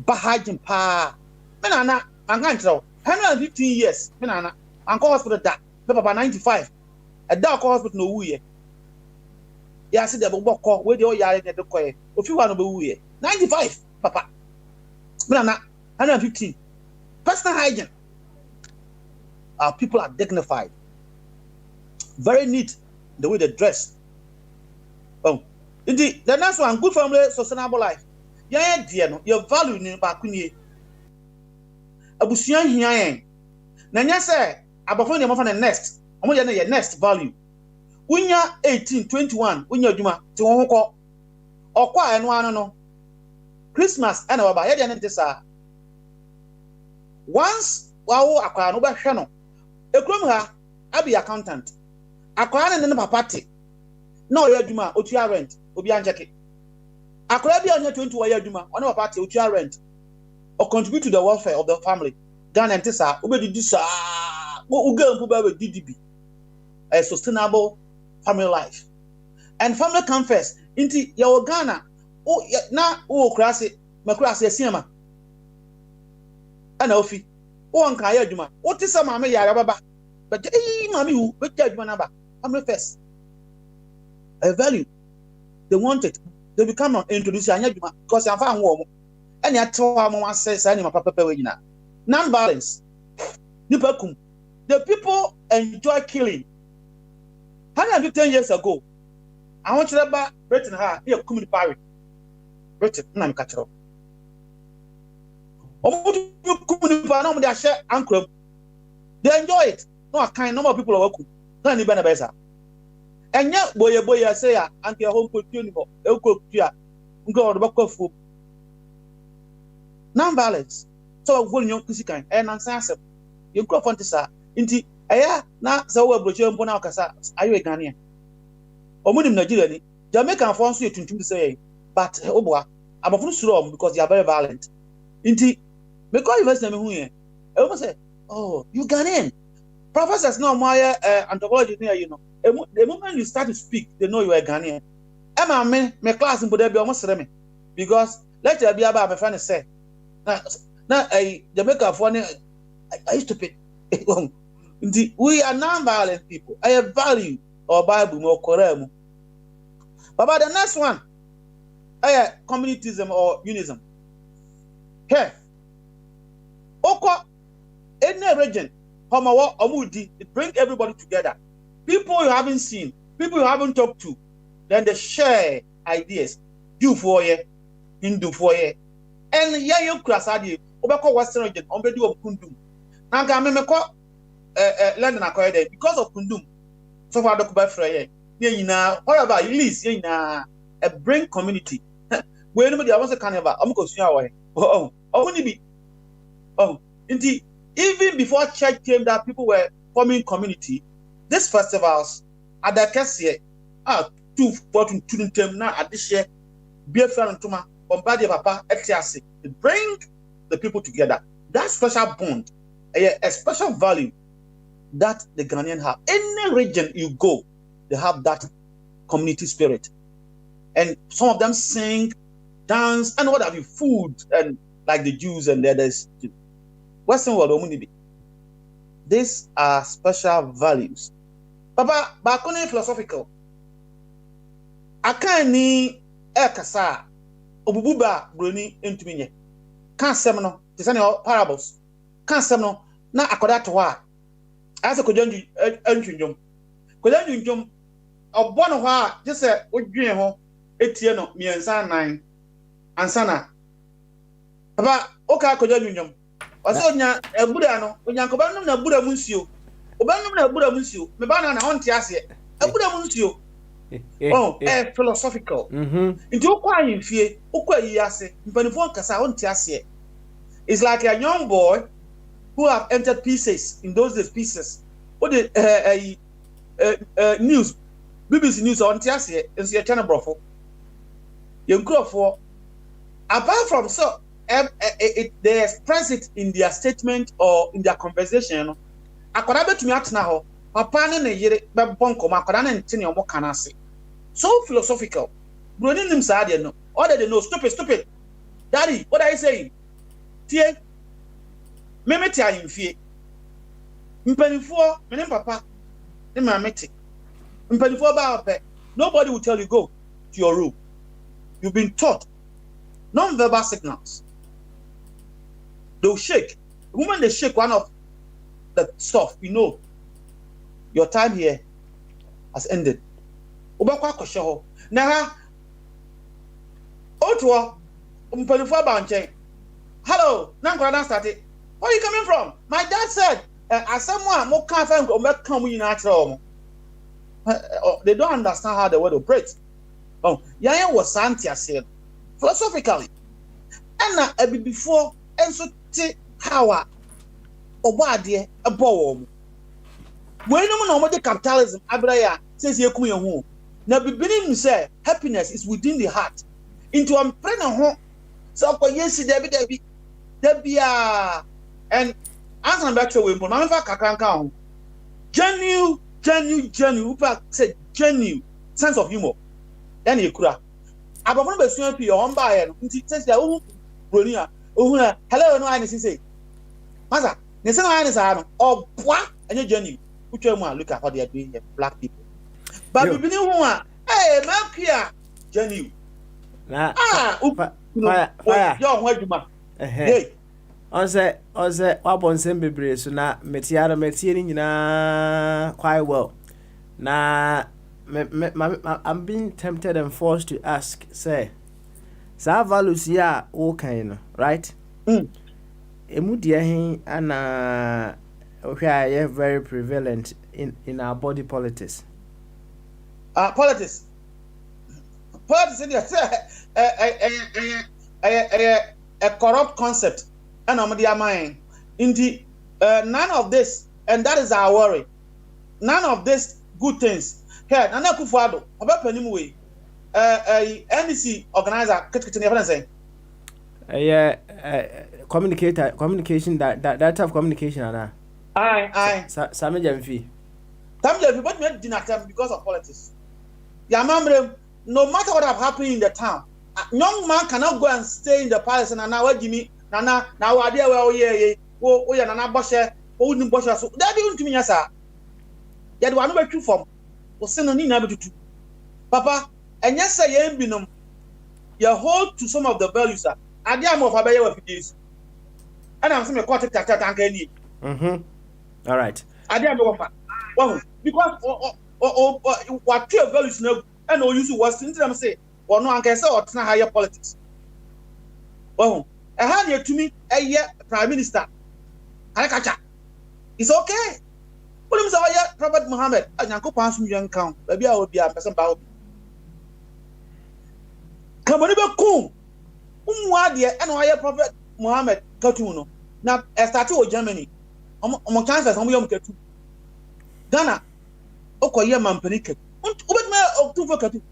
bahajin pa me na ankan tro 115 years me na anko hospital da me papa 95 e da ko hospital no wuye ya se de bokko we de o yare de koye ofi wa no be wuye 95 papa me na 115 personal hygiene. Our people are dignified, very neat the way they dress. Oh, indeed, the next one, good family, sustainable life. Yeah, dear, no, your value in Bakuni. Abusian here. Nanya say, Abafon your mother next. I'm going to your next value. When you're 18, 21, when you're Juma, to Hoko, or quite no. Christmas, and our by once, wow, I can't over Ekrom ha abi accountant akora ne papa te na oya adwuma otua rent obi anjeke akora bi anya 20 oya adwuma ona papa te otua rent or contribute to the welfare of the family Ghana ntisa obedidi sa ugampu ba DDB a sustainable family life and family come first inti ya Ghana na krase makrase asiama ana ofi on kan ya adwuma oti sa mama yare baba but mama hu be adwuma na ba family first a value they want it they become introduce anya adwuma because am fa ho mo ene atewa mo ase sa ni papa we nyina non-violence nipakum the people enjoy killing 110 years ago I want to ba Britain ha here community party Britain na mkachiro they enjoy it. No kind number of people are working. Can you be better? And yet, boy, say, and your home put uniform, go to back of Non-violence. So when you can and answer you crop on this inti aya na so we broche mpo na okasa ayo Ghanaian. Omunim Nigeria ni Jamaican for so tuntum say but oboa abofun suro because they are very violent. Inti me call university me hu here. E say, "Oh, you Ghanaian." Professors know my anthropology near you know. The moment you start to speak, they know you are Ghanaian. Emma me class in Bodebia almost me because lecture be about my friend say na Jamaica for I stupid. We are non-violent people. I have value or Bible more correct. But the next one, communitism or unism. Here, Oko, any region, it brings everybody together. People you haven't seen, people you haven't talked to, then they share ideas. You for ye, Hindu for ye, and yeah, you crasadi. Obako Western region, ombedu of Kundum. Now, I me call London acquired because of Kundum. So far, the Kuba Frey. Yeah, whatever you list, a bring community. Where nobody wants a carnival, I'm going to see our way. Oh, only be. Oh, indeed, even before church came, that people were forming community. These festivals at the Cassia are 2 term now at this year. Beer fan to my bombarded papa etiasi. It bring the people together. That special bond, a special value that the Ghanaian have. Any region you go, they have that community spirit. And some of them sing, dance, and what have you, food, and like the Jews and the others. Western world, these are special values. Papa, bakone philosophical. Akani ekasa obububa broni entuminye. Kan semno, tisane parables. Kan semno na akoda to wa. Asa kojanju entwinjom. Kojanju njom obono ho a je se odwen ho etie no miensa nan ansana. Papa, oka kojanju njom. Wase onya ebuda no, onyankoba no na buda munsuo. Obanum na buda munsuo. Me ba na onte ase. Ebuda munsuo. Oh, philosophical. Into okwa yimfie, okwa yi ase, mpanifo nkasa onte ase. It's like a young boy who have entered pieces in those days pieces. What the news, BBC news onte ase, enso ye channel brofo. Yenkrofo apart from so they express it in their statement or in their conversation. Akoda betumi atena ho papa ne yire be bonko akoda ne ntene omo kanase. So philosophical. Broni nim sa de no. All they know stupid. Daddy, what are you saying? Tie. Me tia yimfie. Mpanifo, me ne papa. Ne ma meti. Mpanifo ba ope. Nobody will tell you go to your room. You've been taught non-verbal signals. They'll shake. The moment they shake one of the stuff, you know, your time here has ended. Ubakwa kosho. Now, Otwa, Umpanifo Banche. Hello, Nankwana started. Where are you coming from? My dad said, as someone more confident or make come in at home. They don't understand how the word operates. Oh, Yaya was Santia said, philosophically. And before, and so how Obadiah a bow. When no more capitalism, Abraya says you come home. Now, beginning say happiness is within the heart. Into a pregnant home. So, yes, Debbie, and answer back to him, Mamma Kakanka. Genuine, said genuine sense of humor. Then you could have. I want to be your own buyer. It says, oh, Brunia, oh, hello, no, I say. Mother, there's no answer or what? And you're genuine. Which one look at how they are doing black people. But we believe one. Hey, man, here, genuine. Fire. Young, what you man? Hey. Ose wabon sembe bre so na metiara metieni nyina quite well. Na I'm being tempted and forced to ask, say, sa values ya o kind, right? Emu dia hin ana where very prevalent in our body politics. Politics in a corrupt concept and mind none of this, and that is our worry. None of these good things. Here, Nana Kufuado, about Penimway, NDC organizer, communication, that type of communication, Anna. Aye. Sammy Jamfi. But made dinner time because of politics. Yamamre, no matter what have happened in the town, a young man cannot go and stay in the palace and now Jimmy, Nana, now idea where we are Nana Bosher, who wouldn't Bosher. So that didn't mean, yes, sir. Yet one way two from was sent on in to Papa, and yes, I am binum. You hold to some of the values, sir. I am of a this. And I'm saying a quarter tank any. All right. I didn't know well, because what your values no and no use was in them say, or no, I can say, or it's not higher politics. Well, I had you to me a year prime minister. I catch up. It's okay. But I'm sorry, Prophet Muhammad, and Uncle Pass me young count. Maybe I will be a person about. Come on, cool. And I Prophet Muhammad Katuno. Now, a statue of Germany. I'm chances on young Katu. Ghana, Okoya Mampanic. Ubet me of two for Katu.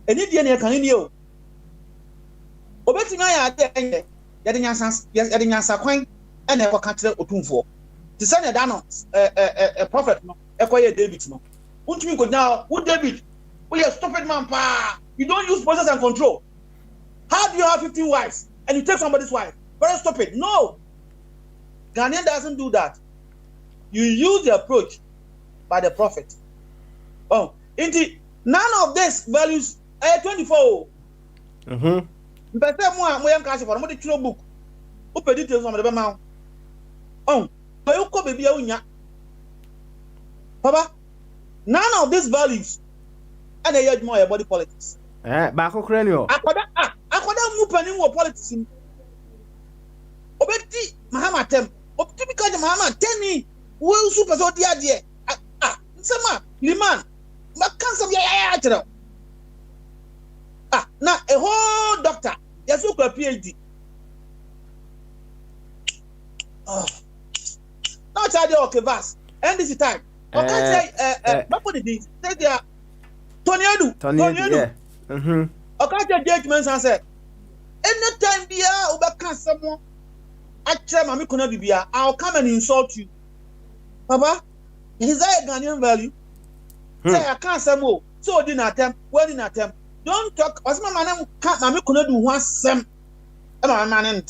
An Indian can you. Obeting I are getting answer coin and never catch or two for. To send a Dano, a prophet, acquire David. Won't you go now? Would David? We are stupid man, pa. You don't use process and control. How do you have 15 wives and you take somebody's wife? Very stupid. No. Ghanaian doesn't do that. You use the approach by the prophet. Oh, indeed, none of these values 24. But then more young class for a book. Open details on the mouth. Oh. Papa, none of these values and they more about body politics. Bako Cranio. I could move any more politics. Obeti Mahamatem, Optical Mahama, Tenny, will super so dear. Sama, Liman, Macansam Yatra. Now a whole doctor, yes, a PhD. Oh. Now charge okay vast. And this time. Okay, say nobody did. Say there Tony. Okay, judgments and say anytime be overcome someone. Actually, Mammy could not be here. I'll come and insult you. Papa, is that a Ghanaian value? Say I can't say more. So didn't attempt, well didn't attempt. Don't talk as my man can't Mammy could not do one sem. And my man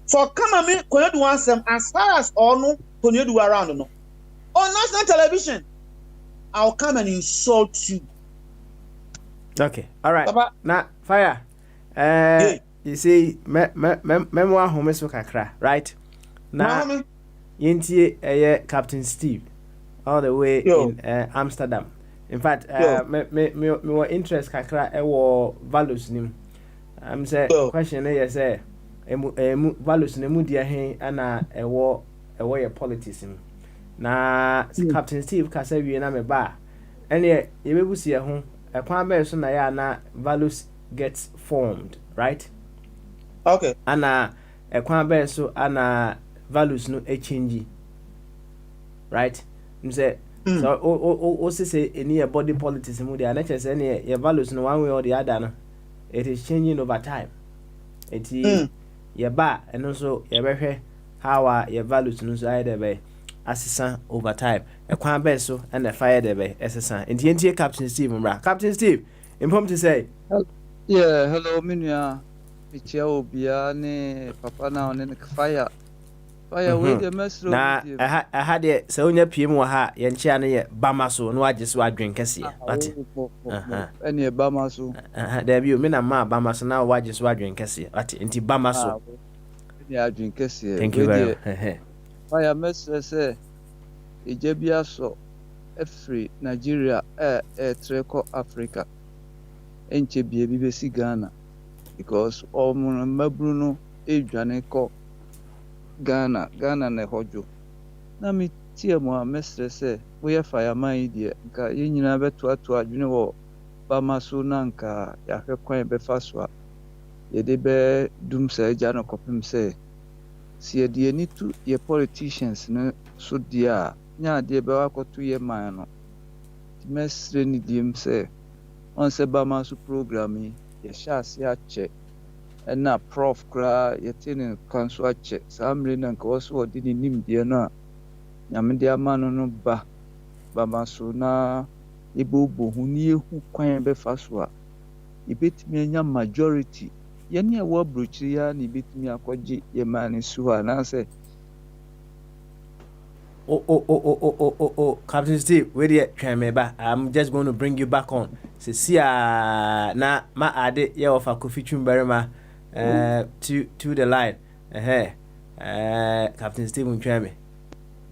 so come on me could not do one sem as far as all no. Do around no. On national television, I'll come and insult you. Okay, all right. Papa. Now, fire. You see, memoir home so kakra, right? Now, yinti Captain Steve, all the way in Amsterdam. In fact, me were interest kakra ewo values nim. I'm say question say values nemu dia hen ana ewo your politics na Captain Steve kasa wie na me ba ene ye bebusi ho ekwan be so na ya na values gets formed, right? Okay. Ana ekwan be so ana values no change, right? Mse so o say any body politics mu dia na chese ne your values no one way or the other no it is changing over time. It ye ba eno so ye behwe how your values no so either be assistant over time. A kwan be so and the fire there be assistant. In the Captain Steve mbra. Captain Steve, inform to say. Yeah, hello minia. Michia obia ne papa na on the fire. Fire we the mess na I had it so nya PM wa ha ye nchia na ye bama so no agye so adwen kase. Ati. Any bama so. There be me na ma bama so na agye so adwen kase. Ati nti bama so. Thank you very much. Fire message say Ejebia so free Nigeria treko Africa enche bie bi besi Ghana because omun mabru no edwane ko Ghana na hojo na mi tie mo message say we fireman die nka yenyina beto ato adwene wo bama so na nka ya hwekwan be fa so yɛde bɛ dum sɛ agya no kɔpem sɛ si yɛde ani to yɛ politicians no so deɛ a nya adeɛ bɛwɔ akɔto yɛ man no mɛsrɛ ne diem sɛ ɔn sɛ bama so program yi yɛhyɛ ase akyɛ ɛna prof koraa yɛte ne kwan so akyɛ saa mmere no nka wɔ so wɔde ne nimdeɛ no a nyame de ama no ba bama so na yɛbɛbɔ ho ne yɛhu kwan bɛfa so a yɛbɛtumi anya majority yɛne a ɛwɔ aburokyiri a na yɛbɛtumi akɔgye yɛ man no so hɔ anaasɛ Captain Steve, where you me back? I'm just going to bring you back on. See, na ma ade ye of a coffee chumberma to the line. Captain Steve me.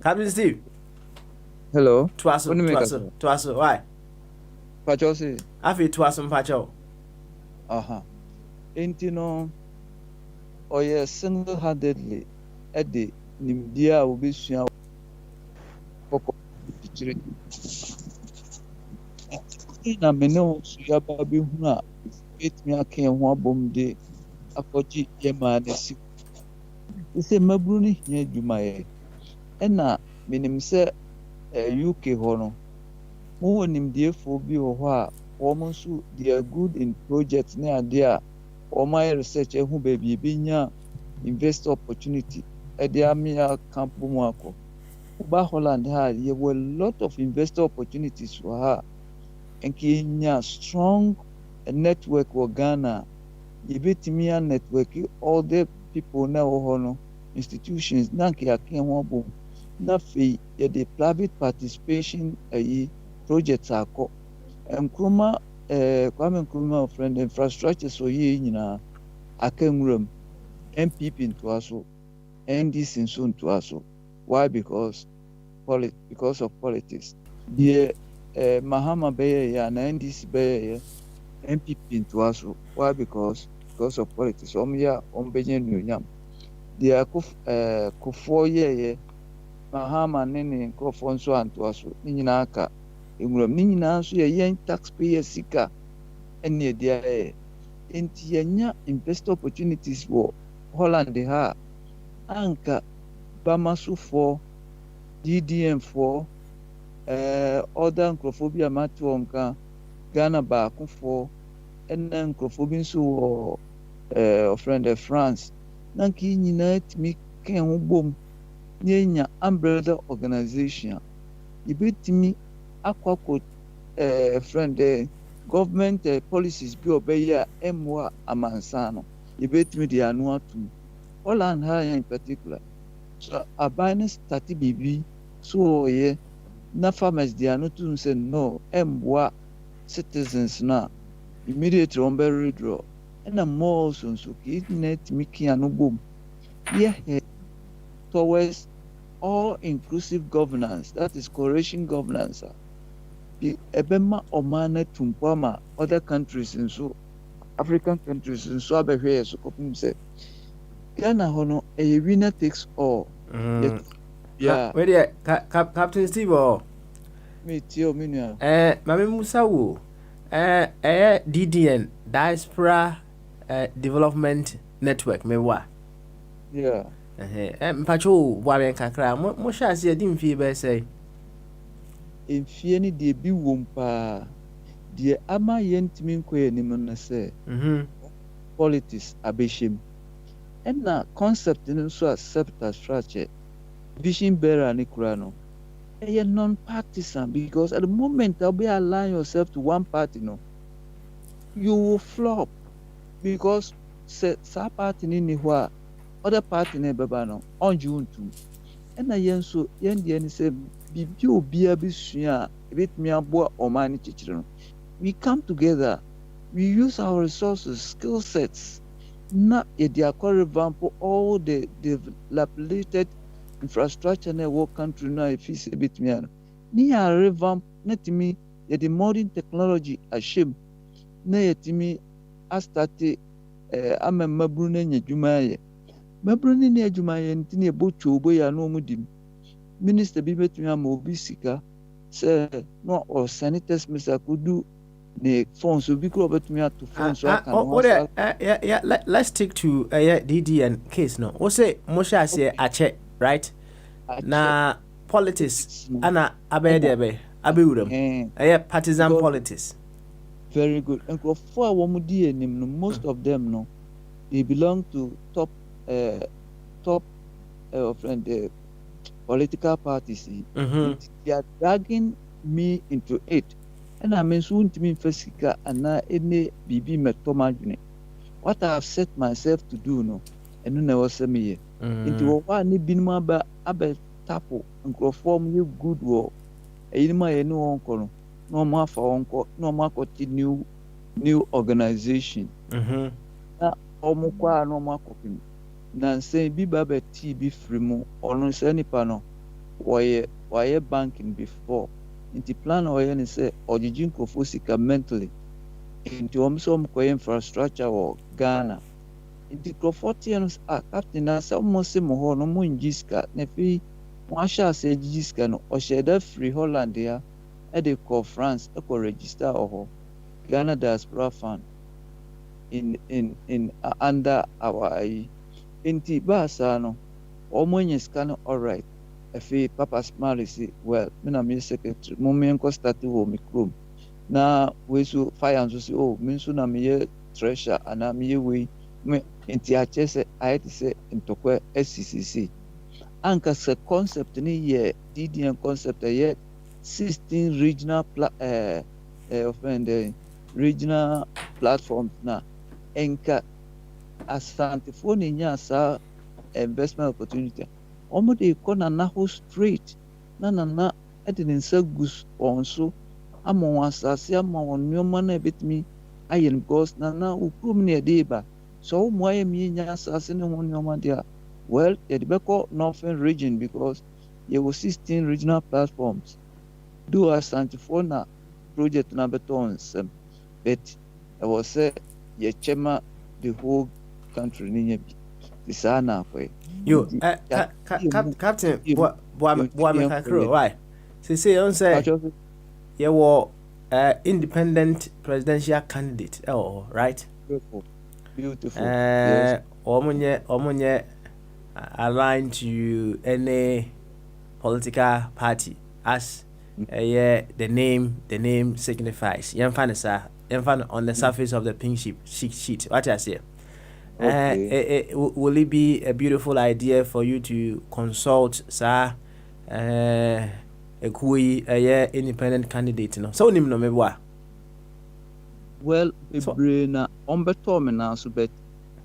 Captain Steve. Hello. Twaso, why? Pacho say. Afi twaso pacho. Aha. Enti no oye single-handedly ede nimdia obesua poko tichire. Na mene o suya ba bi hu a etimi aka ho abom de akɔgye yɛ maa n'asi. Sɛ maburu ne hia adwuma yɛ. Ɛna menim sɛ UK hɔ no mo wɔ nimdiefo bi wɔ hɔ a wɔn nso they are good in project ne ade a wɔn ayɛ research ɛho baabi ebenya investor opportunity ɛde amia camp mu akɔ. Ba Holland ha there were a lot of investor opportunities wɔ ha. Enki nya strong network wɔ Ghana. Yɛbɛtumi a network all the people na wɔ hɔ no institutions na nke aka ho abom. Na afei yɛde private participation projects akɔ. Nkruma Kwame Nkrumah friend infrastructure so yɛ nyinaa aka nwuram. MPP ntoa so, NDC nso ntoa so. Why? Because of politics. The Mahama bɛyɛ yɛ na NDC bɛyɛ yɛ MPP ntoa so. Why? Because of politics. Yɛ bɛnyɛ nnuonyam. The Kufuor yɛ Mahama ne nkurɔfoɔ nso antoa so. Ne nyinaa aka nwuram. Ne nyinaa nso yɛ yɛn taxpayer sika ɛne ɛde ayɛ. Enti yɛnya investor opportunities wɔ Holland ha anka Bamasofoɔ, DDM foɔ, other nkurɔfoɔ bi a mate wɔn ka Ghana baakofoɔ ɛna nkurɔfoɔ bi nso wɔ friend France. Na nka nyinaa tumi ka ho bom na yɛnya umbrella organization. Yɛbɛtumi akɔ friend government policies bi ɔbɛyɛ a ɛmmoa amansa no. Yɛbɛtumi de ano atom. Holland ha in particular. So aban no start bibi so ɔyɛ na farmers de ano tum sɛ no ɛmboa citizens na immediately on bɛ withdraw. Ɛna malls nso kɛnyina tumi ka ano bom. Yɛhɛ towards all inclusive governance, that is coalition governance. Ɛbɛma ɔman no atumpo ama other countries nso African countries nso abɛhwɛ yɛ so kɔpem sɛ Ghana hɔ no ɛyɛ winner takes all. Yeah. Where the Captain Steve or me tio minua. Mami Musa wo. DDN Diaspora Development Network me wa. Yeah. Mpacho wa ben kakra mo sha se di mfie be say. Mfie ni de bi wom pa. De ama yentimi nkoye ni mun na say. Politics abeshim. Ɛna concept no nso accept as structure. Vision bearer ni kura no. Ɛyɛ non-partisan because at the moment you be align yourself to one party no, you will flop because say party ni hɔ a other party na bɛba no ɔngye ntum. Ɛna yɛn nso yɛn deɛ ni sɛ bibi obia bi sua a ebetumi aboa ɔman ni kyekyere no. We come together, we use our resources, skill sets. Na yɛde akɔ revamp all the dilapidated infrastructure na ɛwɔ country na efi sɛ betumi ano. Ni yɛ revamp na timi yɛde modern technology ahyɛm na yɛtumi astarte ama mmaburu na nya adwuma yɛ. Mmaburu ne nya adwuma yɛ nti na yɛbɔ twobo ya na ɔmo dim. Minister bi betumi ama obi sika sɛ no or senators mr kudu The phones will be crowded me to phones. Let's stick to DDN case no. What say Mosha say ache, right? Na politics ana abedebe abiwuram. Partisan politics. Very good. And for most of them no, they belong to top political parties. They are dragging me into it. And I mean, soon to me, Fessica, and now any BB Metomagine. What I have set myself to do, no, and then I was a me. Into one been my abe tapo and grow form you good work. A my no uncle, no more for uncle, no more continue new organization. Now, Omukwa no more copying. Nan say be babe TB free mo, or no any panel, why banking before. Inti plan oye ni se ojijin kofusika mentally inti omso mko infrastructure or Ghana inti krofotians captain na sa mo se mo ho no mo njiska na fi mo asha se jiska no o sheda free Holland ya e de ko France e ko register oho Ghana diaspora fund in under our inti basa no o mo nyiska no all right. If Papa Smiley say, well, me secretary, Mumenko started home room. Now we so fire and say, oh, Minsu na me treasure and I'm ye way me into a chess I had to say into SCCC. Anka se concept ni ye DDN concept ye 16 regional regional platforms na enka asante phone nya sa investment opportunity. Omo de kona na ho straight na edin nsa gus onso amon asase amon nyoma na betimi ayen because na ukrum ne deba so mo ayem nya asase ne ho nyoma dia well the beko northern region because there were 16 regional platforms do asante for na project na betons but I was say ye chema the whole country ni bi tisana kwe. You, Captain, why? Say on say you were independent presidential candidate, right? Beautiful. Yes. Omunye aligned to any political party as the name signifies. Yemfan on the surface of the pink sheet. What I say? Will it be a beautiful idea for you to consult a independent candidate? No, so no me well, but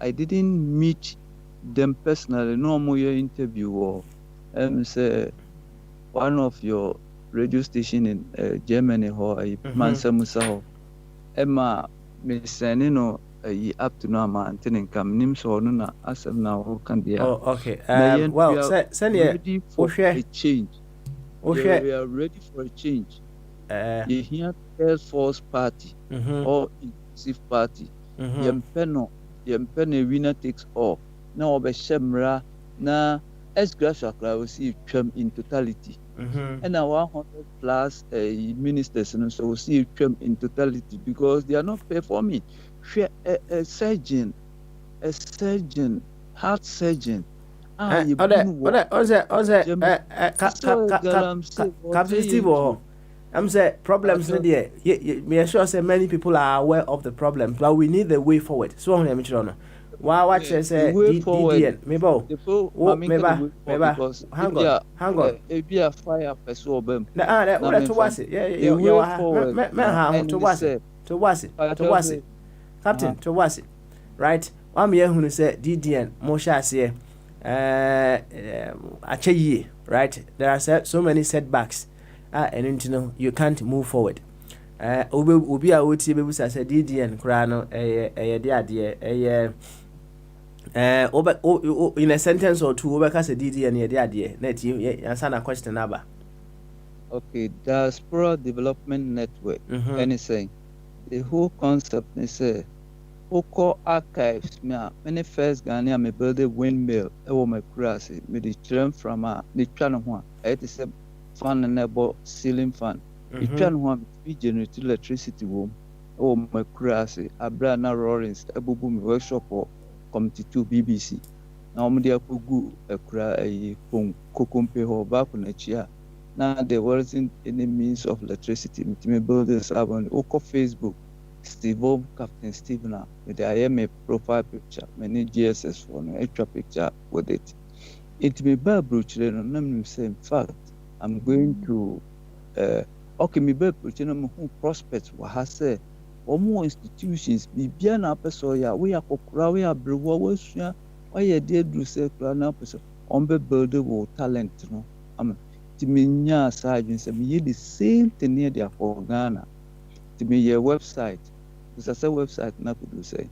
I didn't meet them personally. No more your interview or say one of your radio station in Germany or Mansa Musa Emma Miss Nino. Up to now, man, telling come names or no, as of now, who can be. Oh, okay. Well, send ready for a change. We are ready for a change. You hear Air Force Party or Inclusive Party. Yempeno winner takes all. Now, be Shemra, now, as Grashakra will see term in totality. And our 100 plus ministers, and so will see term in totality because they are not performing. A surgeon, heart surgeon. Captain Steve, I'm saying problems in there. Me sure say many people are aware of the problem, but we need the way forward. So I'm mentioning. Why watch say DDN? Maybe. Hang on. It be a fire person. To was it? To was it? Captain, to was it? Right? I'm here who say DDN, Mosha say, ache right? There are so many setbacks, and you can't move forward. Ubi a uti baby say DDN, Krano, in a sentence or two, over cast a DDN, the idea. Let you answer a question about. Okay, Diaspora Development Network, anything. The whole concept is Oko archives many first Ghana me build a windmill my grass me the children from the channel one it is a fan and about ceiling fan the channel one we generate electricity oh my crassy Abrana Lawrence Abubum workshop or committee to BBC. Now media pugu a cry a kokumpe or back on a chair. Now there wasn't any means of electricity. Me buildings have on Oko Facebook. Steve Captain Steve now with the IMA profile picture, many GSS for an extra picture with it. It may be children say in fact I'm going to okay me be children who prospects what has said or more institutions be biana person ya we are kokura we are brewa we sua why dey do say kura na person on be buildable talent no am ti me nya aside say me the same thing near there for Ghana ti me your website because say website na could say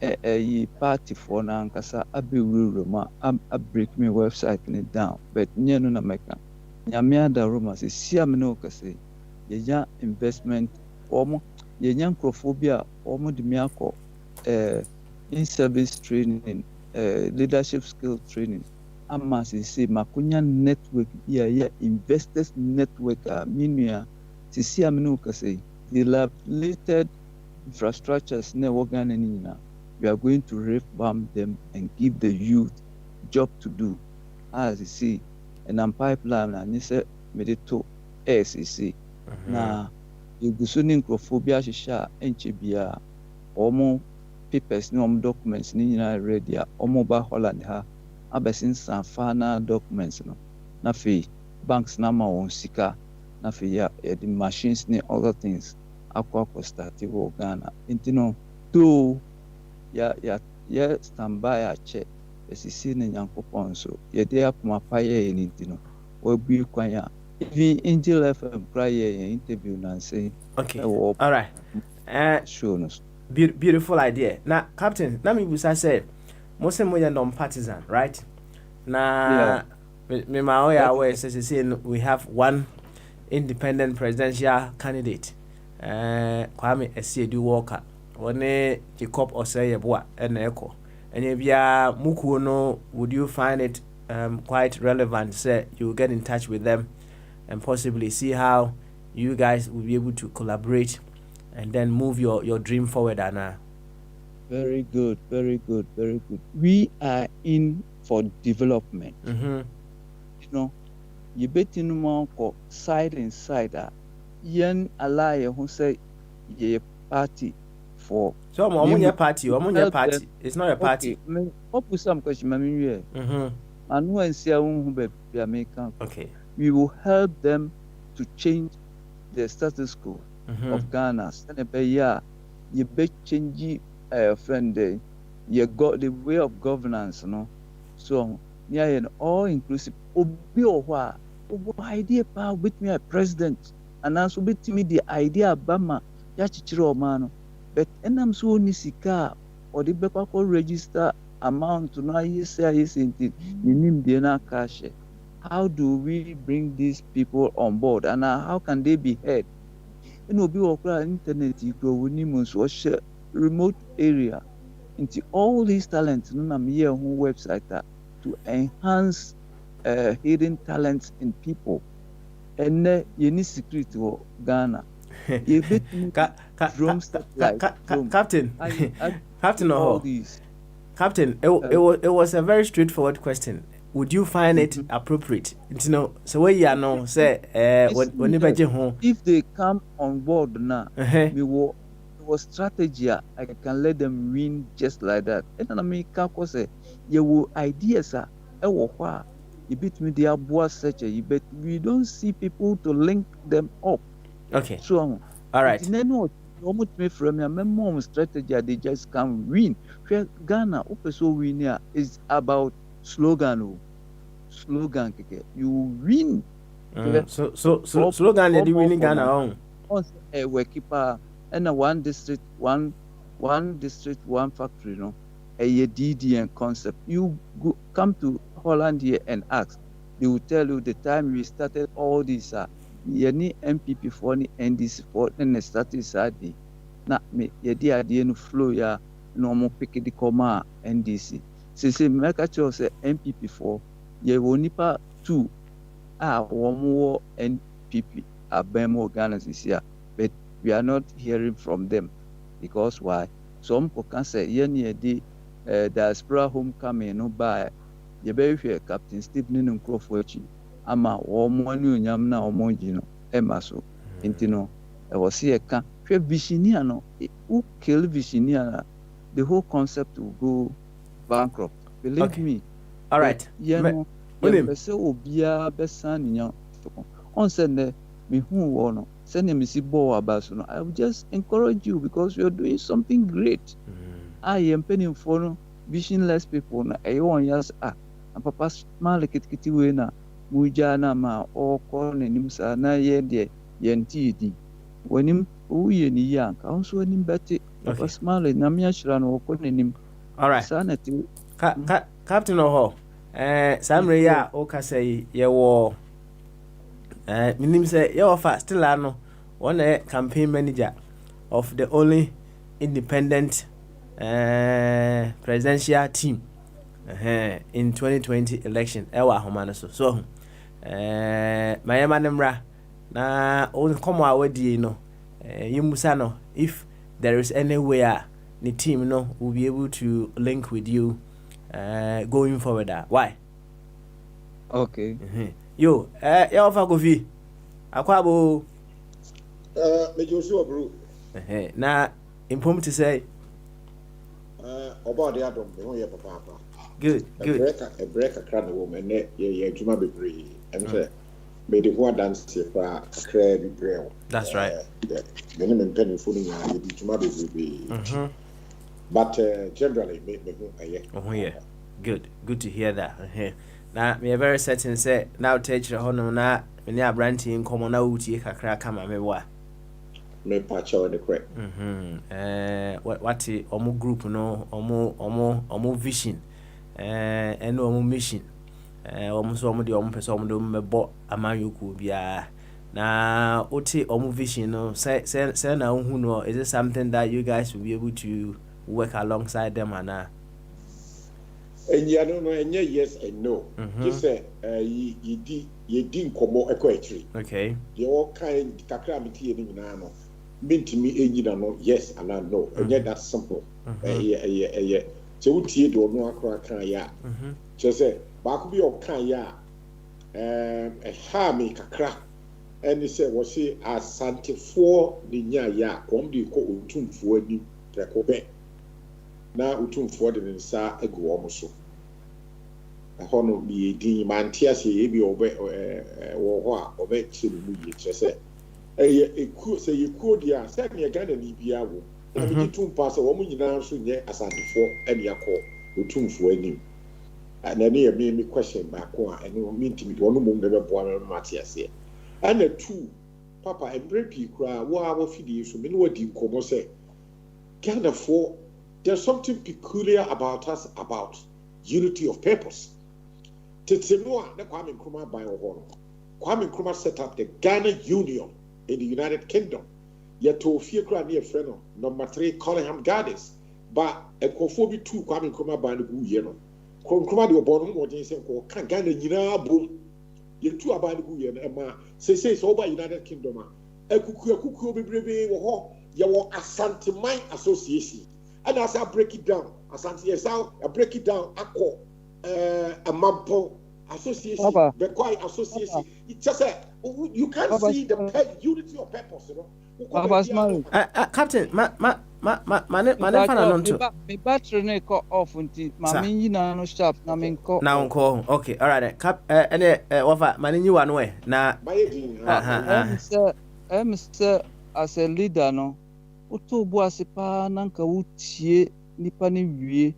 a party for na nkasa abewuru ma a break me website ni down but nye no na meka nyame ada roma se sia me no kase ye investment omo ye nkrofobia omo de me akọ in service training leadership skill training ama se say makonya network bia ya investors network minua se sia me no kase dilapidated infrastructures ne Ghana ni na we are going to revamp them and give the youth job to do. As you see, and I'm pipeline and you say medito SEC. Na you go soon microphobia shisha enchibia omo papers no documents ni na ready omo ba Holland ha abesin sanfana documents no. Na fi banks na ma won sika na fi ya the machines ni other things akwa start wo Ghana. Intino do ya standby a check esisi ne Nyankopon so ye dey akoma pa ye nintino we bi kwan ya even Angel FM cry ye interview na say okay all right show no beautiful idea now captain na me busa say most mo ya non-partisan right na me ma o ya we say we have one independent presidential candidate Kwame Esiedu Walker one Jacob Oseyeboa and Echo. And if you are Mukuno, would you find it quite relevant? Say you get in touch with them and possibly see how you guys will be able to collaborate and then move your dream forward, Anna. Very good, very good, very good. We are in for development. Mm-hmm. You know, you bet in more side and side. Yen ally who say ye party. For so I'm your party. It's not a party. Okay. What was some question, Mammy? And when see who be American. Okay. We will help them to change the status quo of Ghana. And you be change friend you got the way of governance, no. So yeah, an all inclusive obi or idea power with me a president and also with me the idea Bama Yachichiro Mano. But enam so ni sika or the bekako register amount to now say nim de na cash. How do we bring these people on board and how can they be heard? Obi okra internet you go we nim so share remote area into all these talents no na me here on website to enhance hidden talents in people. And you need security for Ghana. Captain, Captain, it was a very straightforward question. Would you find it appropriate? You know, so where you know, say, when you get home, if they come on board now, we will strategy. I can let them win just like that. And I mean, Kako say, you will ideas are you beat me the boss such a but we don't see people to link them up. Okay. So, all right. Almost me from your mom strategy, they just can't win. Ghana, so win is about slogan. Slogan, you win. So slogan, you win Ghana on. We keep and one district, one district, one factory, no. A DDN concept. You come to Holland here and ask. They will tell you the time we started all this. Any MPP for any NDC for any status adi. Na me yedi adi no flow ya no mo pick the comma NDC. Say make a choice say MPP for ye wo nipa 2 wo mo NPP abemo Ghana this year. But we are not hearing from them. Because why? Some can say, the diaspora homecoming no by the baby Captain Stephen and Crawford. Ama one yam na omojino emaso. Intino, I was here can visionia no who kill visionia, the whole concept will go bankrupt. Believe me. All right. Yano, yempese obia besaninya. On send me who wono. Send me si bo abaso. I will just encourage you because you are doing something great. I am penning for visionless people na ayo yes and papa smile kiti we na mujana ma o ko nenim sa na ye de yenti wanim uye ni yanka also nim beti papa smile na mi ashira no ko nenim. All right. Sanity Captain Oho Samre ya o ka say ye wo minim say ye offer still ano one campaign manager of the only independent presidential team in 2020 election ewa homano so mayemanimra na on come awadi no yimusa no if there is any way the team no will be able to link with you going forward. Why? Okay. Yo ya ofa kofi akwabo me Joshua bro na impom to say about the adam me ho ye papa. Good. A break a crowd woman ye juma bebre and say me the one dance for credit be braille. That's right. The minimum penny for you juma bebre. But generally me ho yeah. Good to hear that. Now me very certain say now take your hono na me ne abranti in komo na uti kakra kama me wa me pacha on the correct. What omo group no omo vision and omo mission omo so omo de omo pese omo do mebo amanyoku bia na oti omo vision no say na hu no, is it something that you guys will be able to work alongside them and and yeah, no, and yeah, yes and no. Just say, you didn't come out a quetry. Okay. You all kind kakramity and no. Mean to me, no, yes and no. And yet that's simple. Yeah. So, you don't know a crack, ya. Just say, Bakubi or Kaya, a harmy kakra. And he said, was he as Santa for the ya, come the co tomb for him, Quebec. Na utum for the nsa egu omuso ahono bi edin mantia se ebi obe wo ho a obe chiri mu yi chese eku se yeku dia se ne Ghana ni bia wo na bi tum pa se wo mu nyina so nye asandefo ene yakọ utumfo anim na ne ye me question ba ko a ene mi ntimi do no mum be bo na matia se ana tu papa embre kura wo fidi so me no wadi komo se Ghana for there's something peculiar about us about unity of purpose. Tetenoa, the Kwame Nkrumah by Ohono. Kwame Nkrumah set up the Ghana Union in the United Kingdom. Yet to Fiekra near friend number 3 Collingham Gardens. But a Kofobi 2 Kwame Nkrumah by the Guyeno. Nkrumah the Obon what they say can Ghana Yina boom. You two about the Guyen and say so by United Kingdom. A kuku be brave or your Asante Mine Association. And as I break it down, I break it down, I call a Mampo Association, the Quai Association. It's just you can't see the unity of purpose, you know. Captain, my battery ne cut off until my mini no sharp, na me call. Now call. Okay, all right. Cap, what man you one way. Now, Mr. As a leader, no. Oto bu asepa na nka wutie nipa ne wie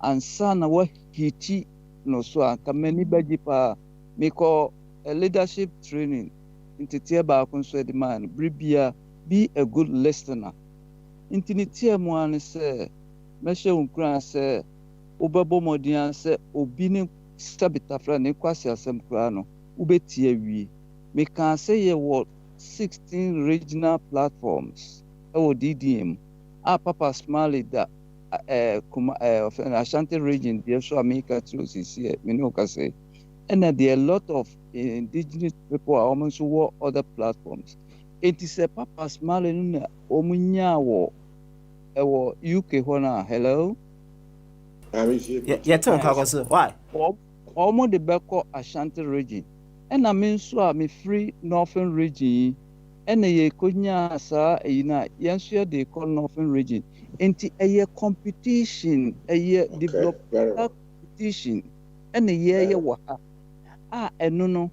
ansa na wa hiti no so aka mani baji pa me call a leadership training intitie ba kun so the man bribia be a good listener intinitie mu an se me hye unkran se obebo modin se obi ne stabita fra ne kwase asem kra no ubetie wie me kan say ye what 16 regional platforms DDM. Papa Smiley that of an Ashanti region, the so America too is here, and there are a lot of indigenous people are almost who other platforms. enti sɛ Papa Smiley no na omunya wɔ ɛwɔ UK hɔ na hello yɛte wo kakɔ so why ɔmo de bɛkɔ Ashanti region ɛna me nso a me free Northern region yi ɛna yɛkɔnya saa ɛyi na yɛn nso yɛde kɔ Northern region enti ɛyɛ competition ɛyɛ developmental competition ɛna yɛyɛ wɔ ha a ɛno no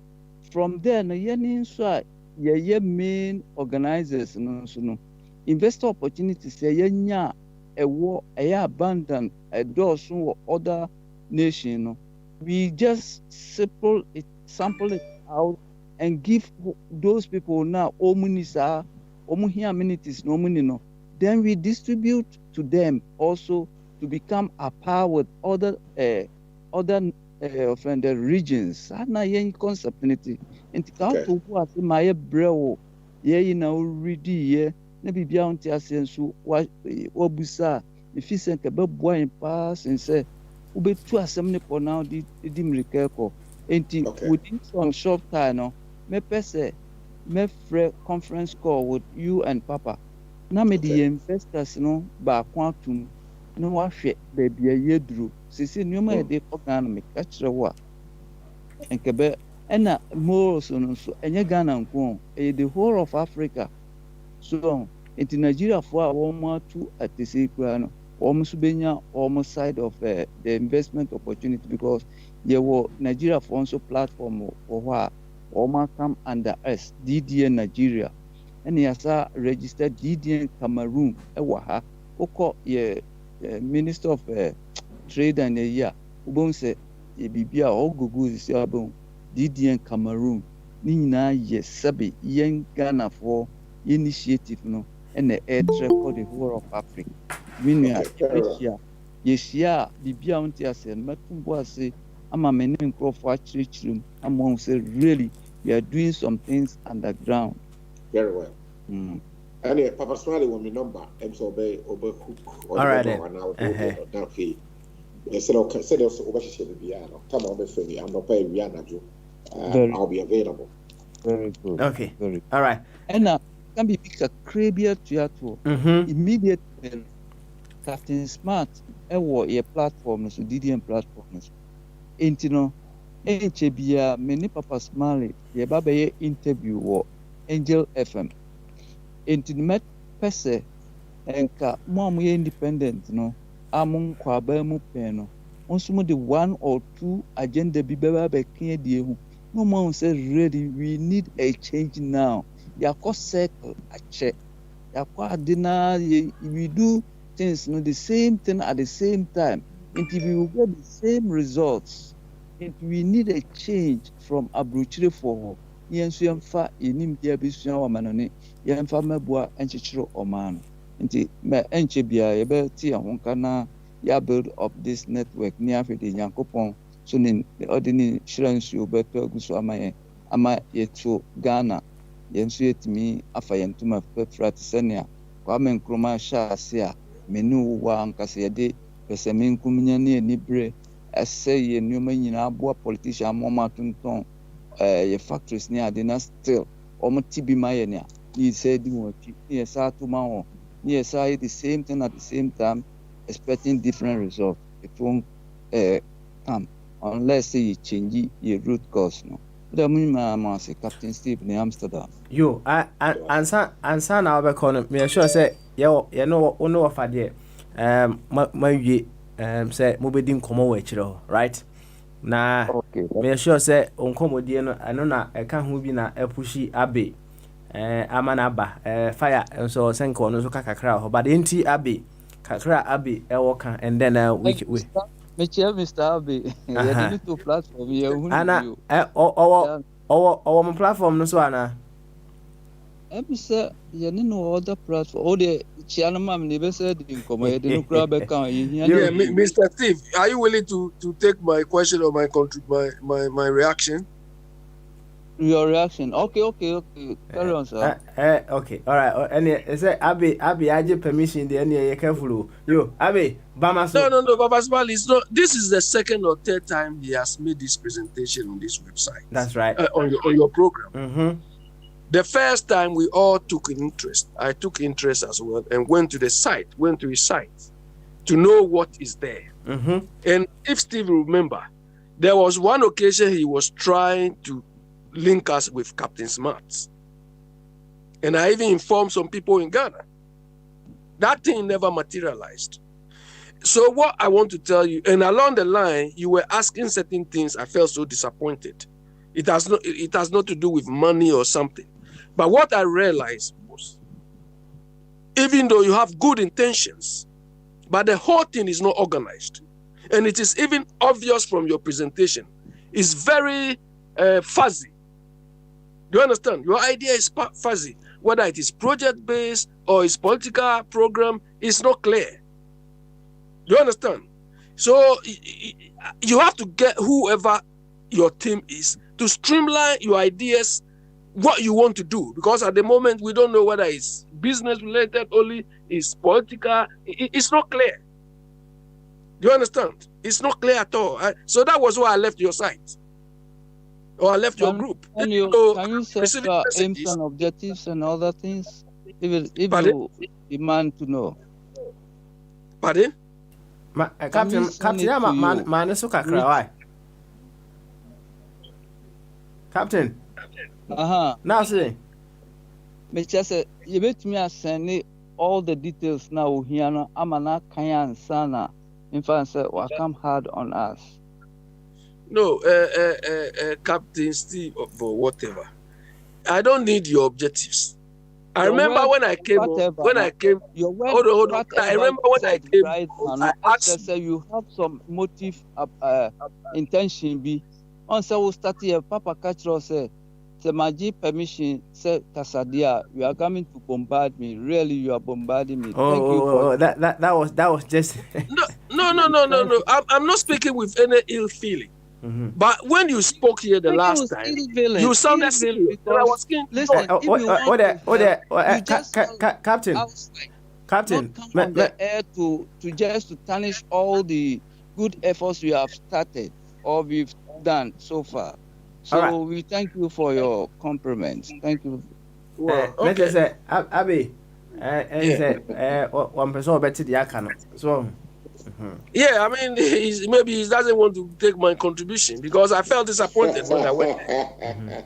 from there no yɛne nso a yɛyɛ main organizers no nso no investor opportunities yɛnya ɛyɛ abundant ɛdɔɔso wɔ other nation no we just sample it out and give those people now omunisa omuhia amenities no omuni no then we distribute to them also to become a par with other offended regions ana yen concept niti enti ka to hu ase ma ye brewo ye na already ye na bibia onti ase nso wa busa ifi sen ke beboa en pass en say ubetu asem ne po now di mrike ko enti within some short time no me pese me free conference call with you and Papa na me the investors no ba kwa tum no wa hwe ba bia ye duro sisi nneoma ye de organ me ka kire wo a enkebe ena more so no so enye Ghana nko the whole of Africa so enti Nigeria for a wo ma tu atese kura no almost benya almost side of the investment opportunity because there were Nigeria for also platform for what almost come under us DDN Nigeria and yasa registered DDN Cameroon ewaha oko ye Minister of Trade and year ubon say e bibia ogugu is abon DDN Cameroon ni nyina ye sabe yen Ghana for initiative no and the air track for the whole of Africa. Minya yeshia bibia unti ase matumbo ase ama mene nkrofo achirichirim ama say really we are doing some things underground very well and Papa Smiley want me number em so be hook all right now down fee said also over share bibia no come on be free I'm not pay we anajo I'll be available very good okay very all right and can be pick a crabia to immediately Captain Smart your platform so DDM platform enti no enche bia many Papa Smiley ye ba be interview wo Angel FM enti met pese enka mo am independent no amon kwa ba mu pen no onso mo the 1 or 2 agenda bi ba ba kan die hu no mo say ready we need a change now yakọ circle ache yakọ adina we do things the same thing at the same time until we will get the same results and we need a change from abrochire for yenso yemfa enim dia besua wa manone yemfa mabua enchichiro omano nti me enche bia ye be ti ahonka na ya build up this network ni afede Nyankopon so ni ordinary insurance obeto aguso ama yeto Ghana yenso yetimi afa yentuma frat senia kwa men kroma sha ase a menu wa nkase yede pese men kumnya ne anibre ese ye nneoma nyina aboa politician moma tonton ye factories ne ade na still omo tibi maye ne he said mo ti ye sa to ma ho ye say the same thing at the same time expecting different results it won't come unless you change your root cause no the minimum say Captain Steve in Amsterdam yo answer na we call me sure say you know of there my say mo be din komo wa chiro right na me sure say onkomo die no ano na e ka ho bi na e pushi abe amana ba fire so senko no so kakakra ho but enti abe kakra abe e woka and then we Mr. Abe you need to platform you ana our platform no so ana say you need no other platform all the chianama me be said in come you no crowd back can yeah Mr. Steve are you willing to take my question or my reaction your reaction okay carry on sir okay all right and say Abe aje permission there any careful yo Abe bama so no Papa Smiley it's not this is the second or third time he has made this presentation on this website that's right on your program The first time we all took interest, I took interest as well and went to his site to know what is there. And if Steve remember, there was one occasion he was trying to link us with Captain Smarts. And I even informed some people in Ghana. That thing never materialized. So what I want to tell you, and along the line, you were asking certain things, I felt so disappointed. It has not to do with money or something. But what I realized was, even though you have good intentions, but the whole thing is not organized. And it is even obvious from your presentation. It's very fuzzy. Do you understand? Your idea is fuzzy. Whether it is project-based or it's political program, it's not clear. Do you understand? So you have to get whoever your team is to streamline your ideas, what you want to do. Because at the moment, we don't know whether it's business-related only, it's political. It's not clear. Do you understand? It's not clear at all. So that was why I left your site. Or I left your group. Can you set your aims and objectives and other things? If you demand to know. Pardon? Captain, Captain. Now see. Mr. Say, you bet me send all the details now here. Amana Kayan Sana. In fact, say, come hard on us. No, Captain Steve or whatever. I don't need your objectives. I remember when I came. Hold on. I remember when I came. I asked you have some motive, intention. Be on say we start here. Papa catch us say, "Maji permission say Kasadia, you are coming to bombard me. Really, you are bombarding me." Thank you. That was just. No. I'm not speaking with any ill feeling. But when you spoke here the last time, you sounded serious. I was thinking, listen, Captain, on the air to just to tarnish all the good efforts we have started or we've done so far. So we thank you for your compliments. Thank you. Let us say, Abby, one person better the account. So. Yeah, I mean, maybe he doesn't want to take my contribution because I felt disappointed when I went there.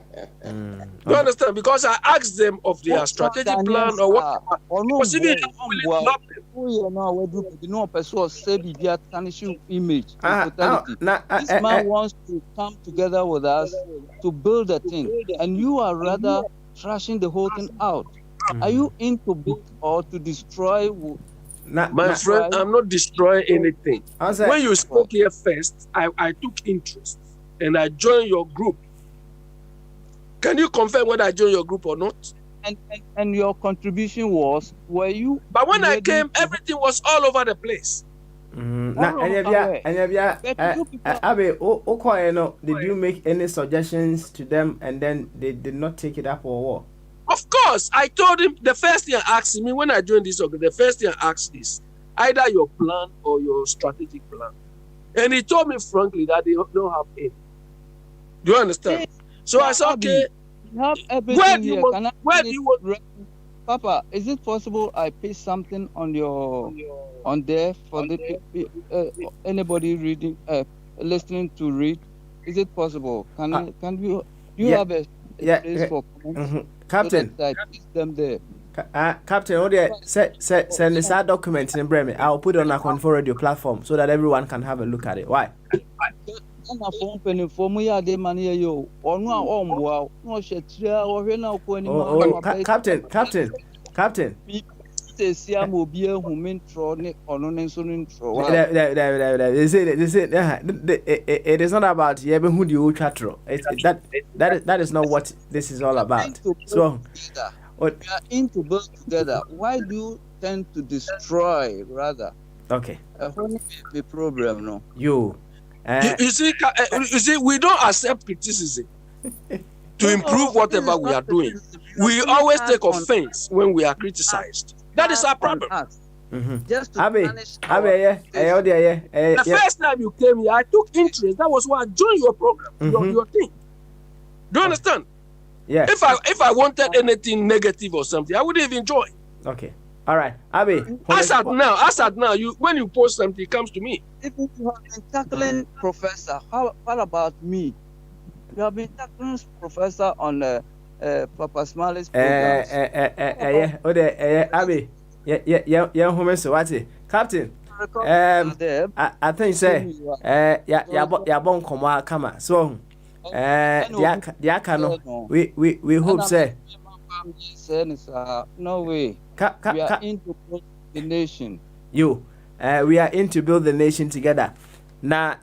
You understand? Because I asked them of their strategic plan or what. Because even if I help them. This man wants to come together with us to build a thing, and you are rather trashing the whole thing out. Are you into build or to destroy? My friend, I'm not destroying anything. When you spoke here first, I took interest and I joined your group. Can you confirm whether I joined your group or not? And your contribution was, were you? But when I came, everything was all over the place. Did you make any suggestions to them and then they did not take it up or what? Of course, I told him the first thing I asked me when I joined this organization, the first thing I asked is either your plan or your strategic plan. And he told me frankly that they don't have any. Do you understand? So I said, okay, where do you want? Papa, is it possible I pay something on there for the anybody reading, listening to read? Is it possible? Can you have a place for comments? Captain, so them there. Captain, send this document in Bremen. I'll put it on a Confor radio platform so that everyone can have a look at it. Why? Captain. They say it is not about who you chat. That is not what this is all about. So we are into build together. Why do you tend to destroy rather? Okay. The problem, no. You see, we don't accept criticism to improve whatever we are doing. We always take offense when we are criticized. That is our problem. Just to punish the first time you came here, I took interest. That was why I joined your program, your thing. Do you understand? Yeah. If I wanted anything negative or something, I wouldn't even join. Okay. All right. Abi. As at now, when you post something, it comes to me. If you have been tackling Professor, what about me? You have been tackling Professor on Papa Smiley's program. Abi. Yeah, home so what? Captain. I think say ya bon komo kama. So we hope say no way. We are into the nation. We are in to build the nation together. Now,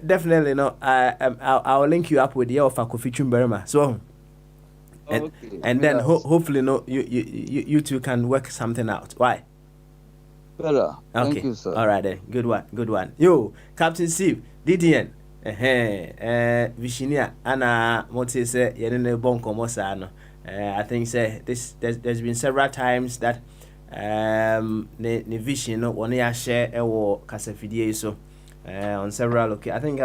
definitely no. I'll link you up with your Kofi Chumberma. So, and then hopefully no, you two can work something out. Why? Better. Okay. Thank you, sir. All right then. Good one. Yo, Captain Steve, DDN, Vishinia, Anna, Mote say Yenene Bonko Mosano. I think say there's been several times that the vision one year share Casafidie so on several occasions. I think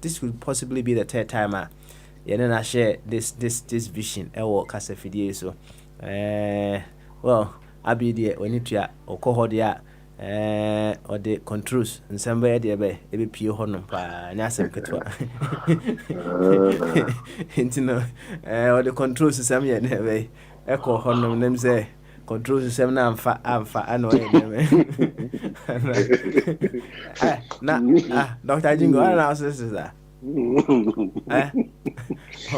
this could possibly be the third time I share this vision Casafidie so well I be there when it ya or cohort ya or the controls and somewhere there be pure honor pa nyasem ketwa intino or the controls some ya never echo honor them say controls some na amfa ano na Dr. Jingo I this is that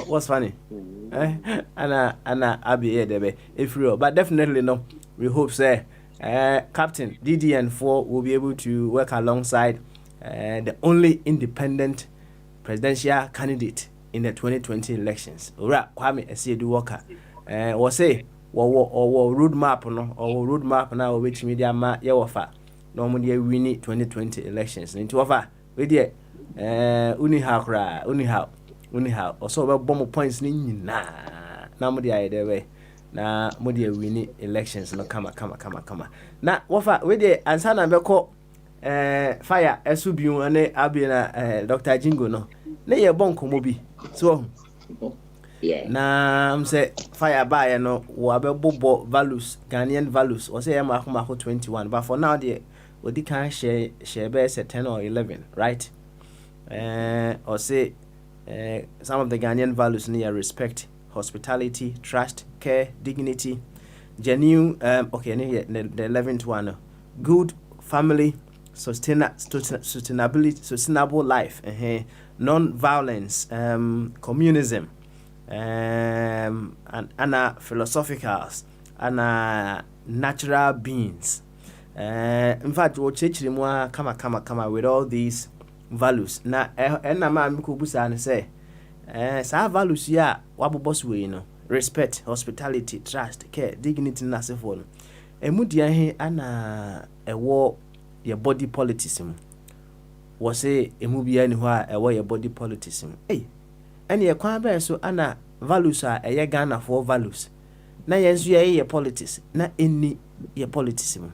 what's funny Anna Abi here there if real but definitely no we hope say Captain DDN4 will be able to work alongside the only independent presidential candidate in the 2020 elections. Ora Kwame Esiedu Walker was say or roadmap now which media ma yewofa normally win 2020 elections into offer we there uniha also about bomb points ni na mo dia there way na mo dia win elections no kama na wofa we there ansa na beko fire esubiun ane abina Dr. Jingo no na ye bon komo bi so yeah na say fire buy no wo abebo values Ghanaian values or say am akoma 21 but for now the odi kan share be 10 or 11 right or say some of the Ghanaian values near respect, hospitality, trust, care, dignity, genuine the 11th one, good family, sustainable life, non-violence, communism, and philosophicals, and natural beings. In fact, we'll change more come with all these values. Na na ma mi ko busa ne say sa values ya wabobos we no respect, hospitality, trust, care, dignity na sefo no emu dia he ana ewo your body politics mu wo say emu bia ni ho a ewo your body politics mu ene ye kwan ba so ana values a eye Ghana for values na yenso ye politics na eni ye politics mu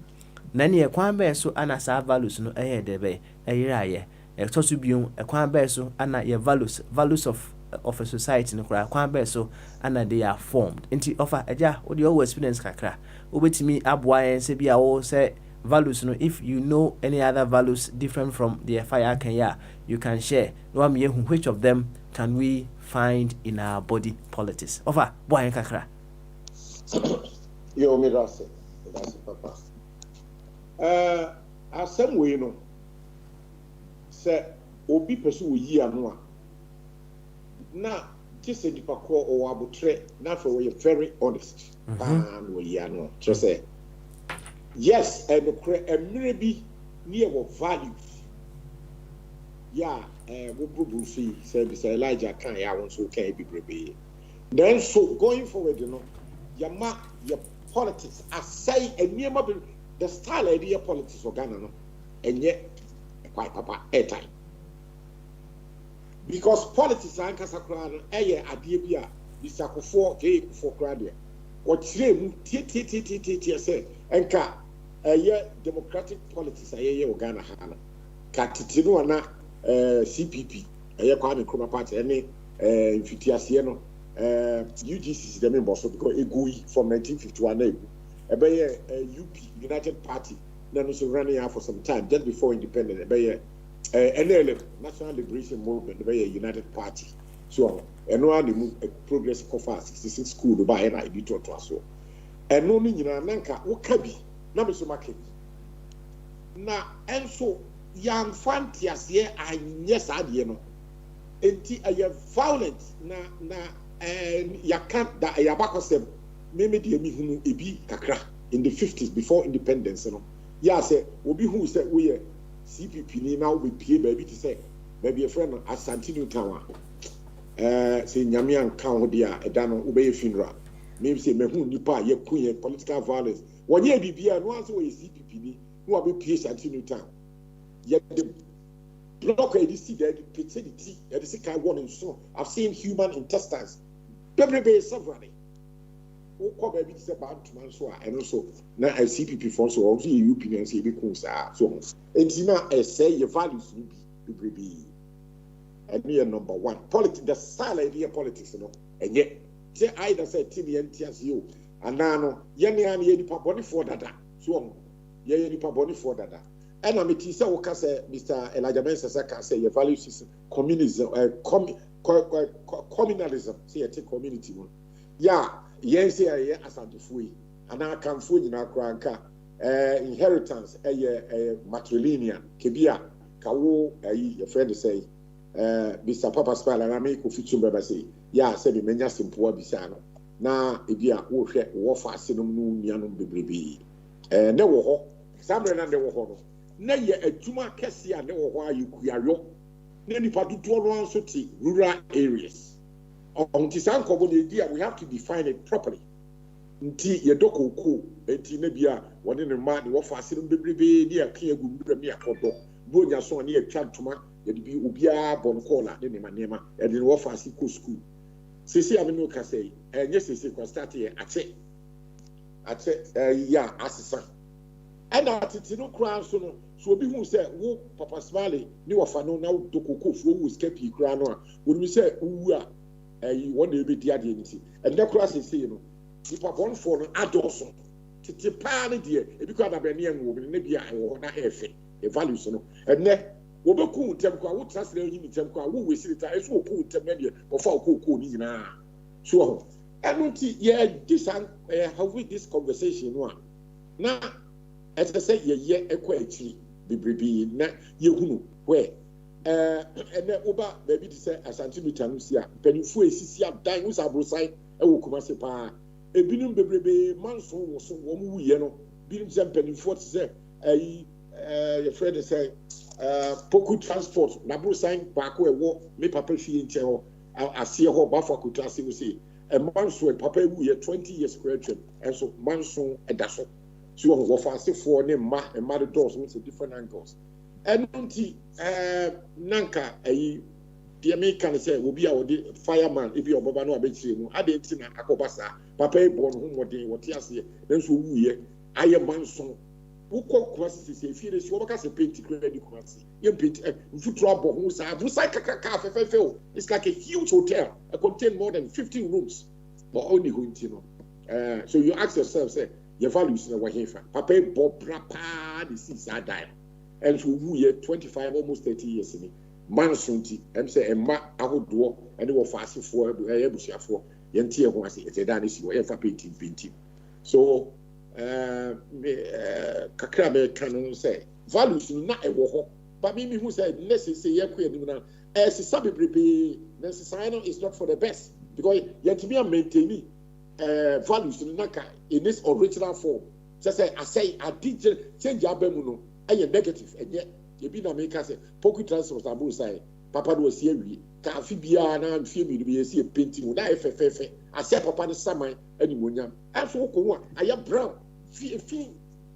na ne ye kwan ba so ana sa values no eye de be eye to be a kwan bear so and your values of a society no kra kwan bear so and they are formed into offer aja what you always experience kakra obetimi aboa en se bia wo say values no if you know any other values different from the fire Kenya you can share no am ye which of them can we find in our body politics offer boy en kakra yo mi rase papa asem we no say obi person wo yi anu a na just di pakọ o abutre na for we very honest and wo yi anu just say yes and emre bi near what values yeah wo bubu fi say Elijah kan ya won so kan bi brebe then so going forward you know your politics aside eniema the style idea politics of Ghana no enye quite papa airtime because politics and kasakra no eye ade bia bisakofo kefo krade o tire mu tie say enka eye democratic politics eye ye Ghana ha no ka titinu na CPP eye kwa me Nkrumah party ene mfitiase no UGC the member so because EGUI from 1951 UP United Party then also running out for some time just before independence NLF National Liberation Movement United Party so and no one move progress cover 66 school by an ID to so and no mean nanka okabi na me so market na enso young fantias here and yes ade no enti aye violent na ya can't that ya bakosem maybe the me hunu ebi kakra in the 50s before independence no ya say obi who say we CPP ni now we pay baby to say baby a friend Asantino Town say nyame anka ho dia eda no obey funeral maybe say me hu nipa ye kunye political violence wonye bibia no answer we CPP ni no abi pay Asantino Town ye the block see the petty the sick I want so I've seen human intestines baby several who come baby to say bad to man so and also na CPP for so also you opinion say be cool so entina say your values will be and number one politics the style idea politics no and yet say either say TNTS you and now ye nipa body for dada so ye nipa body for dada and I'm say we say Mr. Elijah Mensah say your values is communism communalism say a community one yeah yes yeah asantofui ana kanfo nyina kranka inheritance matrilineal kebia kawo your friend say Mr. Papa Spala na me ko fitu baba say yeah say me menya simple abisa no na ebia wo hwe wo fa asenom no nuanom bebrebe ne wo ho samre na ne wo ho no na ye adwuma kese a ne wo ho ayekuayo ne nipa dodo no anso ti rural areas until sankobo the idea we have to define it properly nti ye dokoko enti na bia woni ne ma ne wo fa asenom bebrebe ne aka agu mbra me akodo bonya so ne atwa ntoma ye de bi obia bon kola ne nema ye de wo fa ase ko school sisi amenu ka say enye sisi ko start ye ate ya asesa and atiti no kran so no so obi hu say wo Papa Smiley ni wo fa no na dokoko fu wo scapi kran no a woni say wu a won dey be dia de nti and the cross is no nipa bon for no adoso titi pa ne de e bi kwa da be ne enwo bi ne bia ewo na efe e values no and ne wo be ku tem kwa wo trust na yin tem kwa wo we sirita e so ku tem ne de wo fa ku ni nyina so and nti yeah this have we this conversation no na as I say ye ekwa echi bibribi na ye hunu where and oba baby to say Asante Mitanu sia penifo esisi adan wo sabrosan e wo Kumase pa ebinum bebrebe manso wo so wo mu ye no binim se penifo to say your friend say poku transport na brosan ba ko e wo me papa fie nche ho asie ho ba fa kuta ase wo say e manso e papa wu ye 20 years correction and so manso e da so so wo fa ase for ne ma e ma the doors with different angles and nti nanka the me can say will be our fireman if you baba no abechire mu ade nti na akobasa papa e born ho modern what ase then so wu ye aye manso ukọ kwasi se fie si wo baka se paint credit kwasi ye paint mfutro abo ho sa abusa kaka fefefe it's like a huge hotel it contain more than 15 rooms but only go into no so you ask yourself say your values na wahefa papa e bobra pa the seas are die and so wu ye 25 almost 30 years ni mansunti em say emma ahodo and wo fast for ebusiafo ye ntie ho ase eteda na si wo ye fa painting so kakra me kan say values na e wo ho but me who said necessary ye kwa ni na se sabebrebe necessary is not for the best because yet to be maintaining values na ka in its original form say I say I did change abemu no e negative enye ye bi na me ka say poku transport abu say papa do si awie ka afi bia na mfie mi do ye si painting na efefefe ase papa ne saman animonyam aso ko ho aya brown fi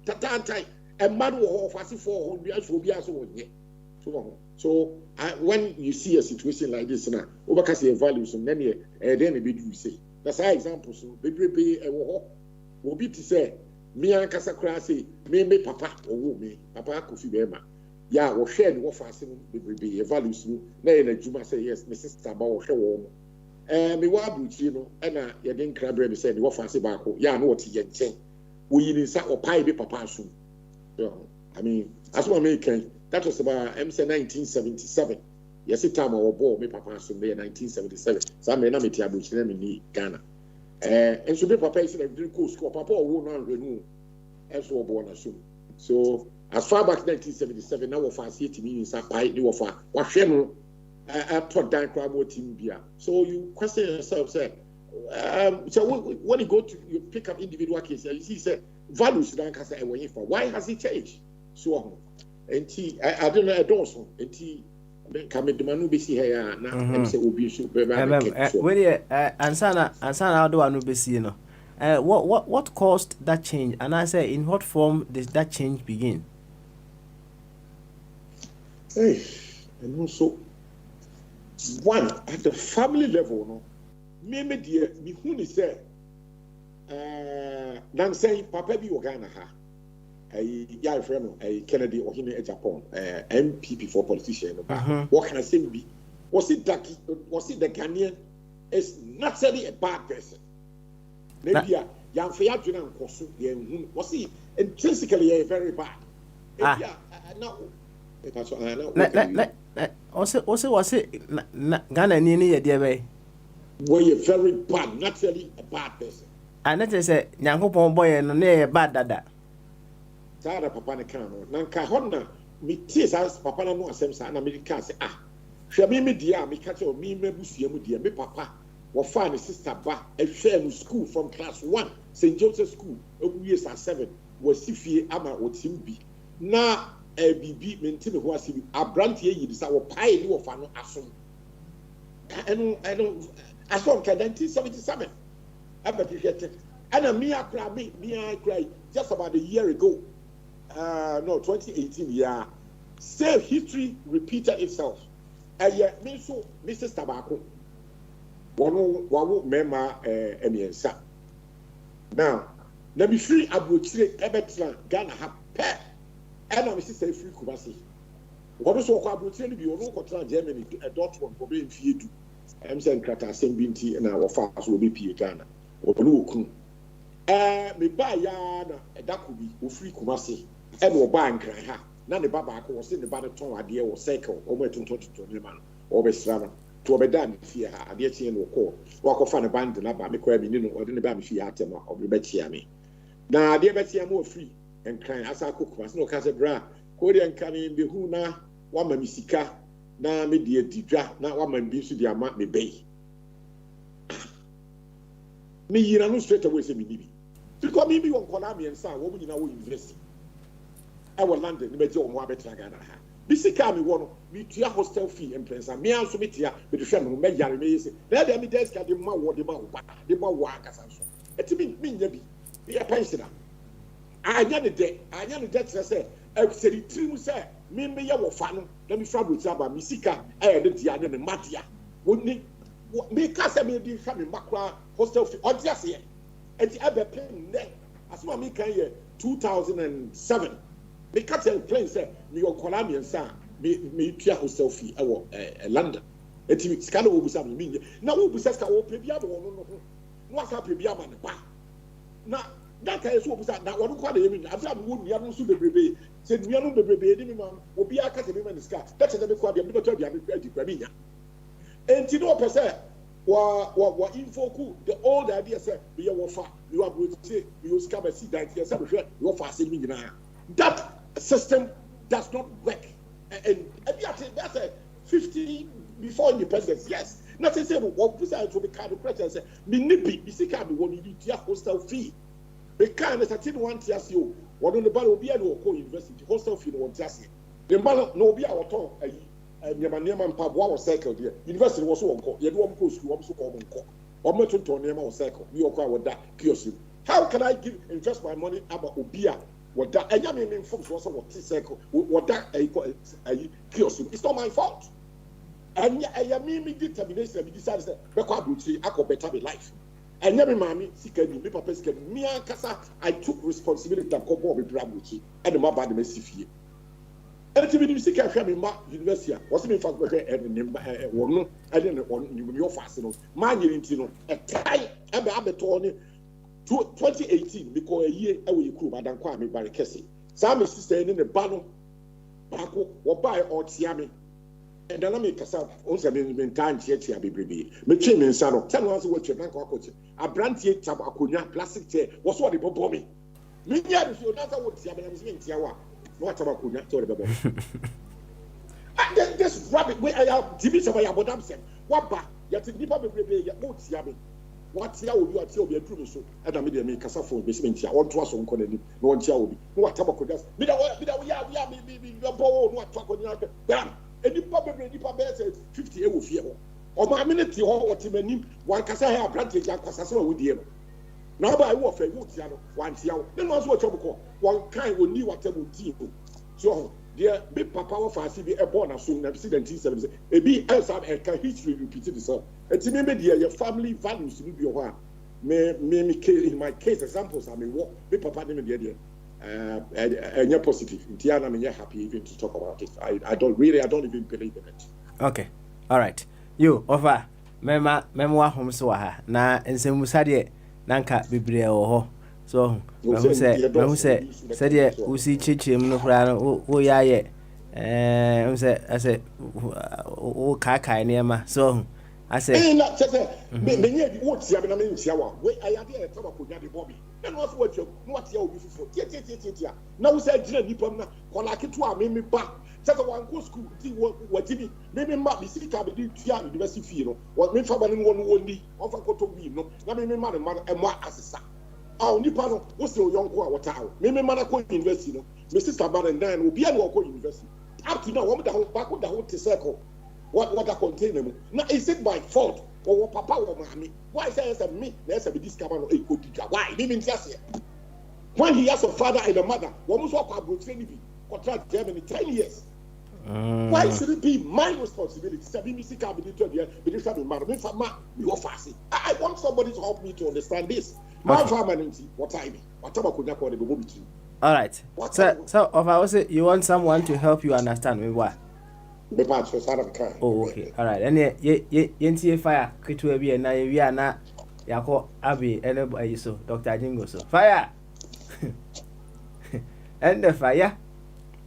tatantai a man wo fast 400 aso bi aso wonye so when you see a situation like this na obaka say values na ne then e be do say that's an example so bebrebe e wo ho obi ti say me an kasa kra say me papa owo me papa ko fi be ma ya wo hwe ni wo fast no bebrebe e values no na ye na juma say yes my sister ba wo hwe wo me wa abuchi no na ye den krabre me say the wo fancy back ya no what ye nchen we yin sa opai be papa asum. I mean, as one American, that was about 1977. Yes, it time I was born, me papa asum there 1977. So I may not be abuchi na me Ghana. And so me papa is like drink school papa won on renew and so born asum. So as far back 1977 now we fancy it means a pai ni wo fa wa hwe no put down crab team bia. So you question yourself, say, so when you go to you pick up individual cases, you see, say, values don't cast away for. Why has it changed? So, and I don't know, I don't know, and come in the manu be see here now, and say, Obi should be Ansana, how do I know be see, you know? What caused that change? And I say, in what form did that change begin? Hey, and also, one at the family level, no. Me dear, me who is there? Nan saying Papa be Ghana ha. A friend, a Kennedy or him in Japan, MPP for politician. What can I say? Was it the Ghanaian? Is naturally a bad person. Maybe a young Fiat was he intrinsically a very bad. Also was it Ghana Nini a dear way? Were you very bad, naturally a bad person? And that is a young boy and a bad dada. Tara Papa Nakano, Nanka Honda, me tears as Papa no Semsa and America say, Shabby dear, me catch or me Mebusia, dear, me papa, or find a sister ba, a share in school from class 1, St. Joseph's School, years at 7, was Sifi Ama or Timbi. Now, a BB maintain who was a brand here, you decide what pie you of an assume. I don't. I saw 1977. I appreciated. And a me I cry just about a year ago. 2018. Yeah, same history repeated itself. And me so Mrs. Tabako. One member emiensa. Now, let me free abuchire ebetran Ghana ha pe. And I'm say free Kumasi. What is what abuchire be ono kontra Germany Dortmund for being feed. I'm saying Krata same binti and our fast will be P Ghana. Or no, me buy yana a dakubi, who free Kumasi, and or bank. None the Baba was in the Banaton idea or cycle, or went to 20 man, or Bestrana, to be done if you had the chain or call. Walk off on a band and about me, or didn't buy me if you had them or Betty. Now, dear Betty, I'm more free and crying as I cook was no Casabra, Korean coming, the Huna, one Misika. Na me die didwa na wa man bi so dia ma me bay me yira no straight away say me nibi because me bi won kola me ensa wo nyina wo university I was London me be o mo abetra Ghana ha bi sika me wo no me tua hostel fee en prensa me anso me tia me de hwe me me yare me yese na dia me desk de ma wo de ma wo akasa so eti me nya bi me ya pension anya ne de say e trim say me ya wo fa no let me travel to aba misika de dia ne madia woni me ka say me di fa me makra hostel fee odia say enti ebe pen ne asoma me kan ye 2007 me ka say plane say me yo kola me nsa me tua hostel fee e wo London enti sika no wo busa me na wo busa sika wo pe bia bo no no asa pe bia ma ne ba na that is what busa na wo kwa de yemi afia me wo nua no so bebrebe se nua no bebrebe di me ma obi aka se me ma ne sika that is me kwa bia me beto bia me adi kwa me nya enti no pese wa info ku the old idea say be your fa you are going to say you sika be see that you say be you fa se me nyina that system does not work and that's a 50 before independence yes nothing say what busa to be kind of question say me nibi be sika be won you dia hostel fee be kind of certain one tias you what on the ball obi and ko university hostel fee no one tias the ball no obi a woton nyama mpaboa wo cycle there university was so wonko ye do wonko school wo so ko wonko o metonton nyama wo cycle me okwa woda kiosk how can I invest my money about obi a woda enya me inform so what cycle woda kiosk it's not my fault and I me determination me decide say be kwa abutri akọ better be life and me mami sika ni me papa sika me ankasa I took responsibility to come be abutri and my bad me sifie anything in music I me ma university was me fact and one I didn't want you fast no man you know a time abe to 2018 because a year I will crew madam Kwame Barikesi some sister in the bano bako or buy or tiami and then I make us up on some time chia baby me chin in sano tell us what your bank coach a brand tabacunya plastic chair was what it bought me yeah if you that's what tiami was in tiawa what tabacunya to the baby this rabbit where I have division by about them what ba yet nipa baby ya mo tiami what ya obi ati obi aduru so and I mean kasa phone basement ya on to us on konani no on tia obi no what tabacunya me da ya me bo no tabacunya bam nipa be 50 ewo fie ho o ma minute ho otimanim wan kasa ha advantage akasa se wo die no na ba wo fa wo tia no wan tia wo no so chobko wan kan oni watabu ti so there be papa wo fa si bi e born aso na president 7 ebi else have a history repeated itself etimi me there your family values ni bi ho a me in my case examples I mean what be papa dem there and you're positive. I'm happy even to talk about it. I don't even believe in it. Okay, all right. You over mema home so ha na ensemusade nanka bebre ho so me say said usi chichem no kra no wo yaye say o kai nema so I say me nye what tia na me tia wa we ayade e taba ko nya de bobi na no so watcho no watia obi fufo tia na wo say gina nipam na kola keto a me ba say wan go school ti wati bi me ma bi sika be tia university fee no me fa ba ne won ni on fa ko to wi no na me ma e mo asesa a nipa no wo se oyonko a wota awo me ma na ko university no me sister ba na obi a no ko university up to now wo da ho ba ko da ho te circle what I contain them. Now is it my fault or papa or mommy? Why say as a me? There's a discover no equal teacher. Why? Even just when he has a father and a mother, one must walk about contract Germany 10 years. Why should it be my responsibility? I want somebody to help me to understand this. My family, what I mean, whatever could not call the all right. So of ours, you want someone to help you understand me why? Oh, okay. All right. And ye fire kitu ebi na ye wi ana yako abi elebo ayiso Dr. Jingo so. Fire. And the fire.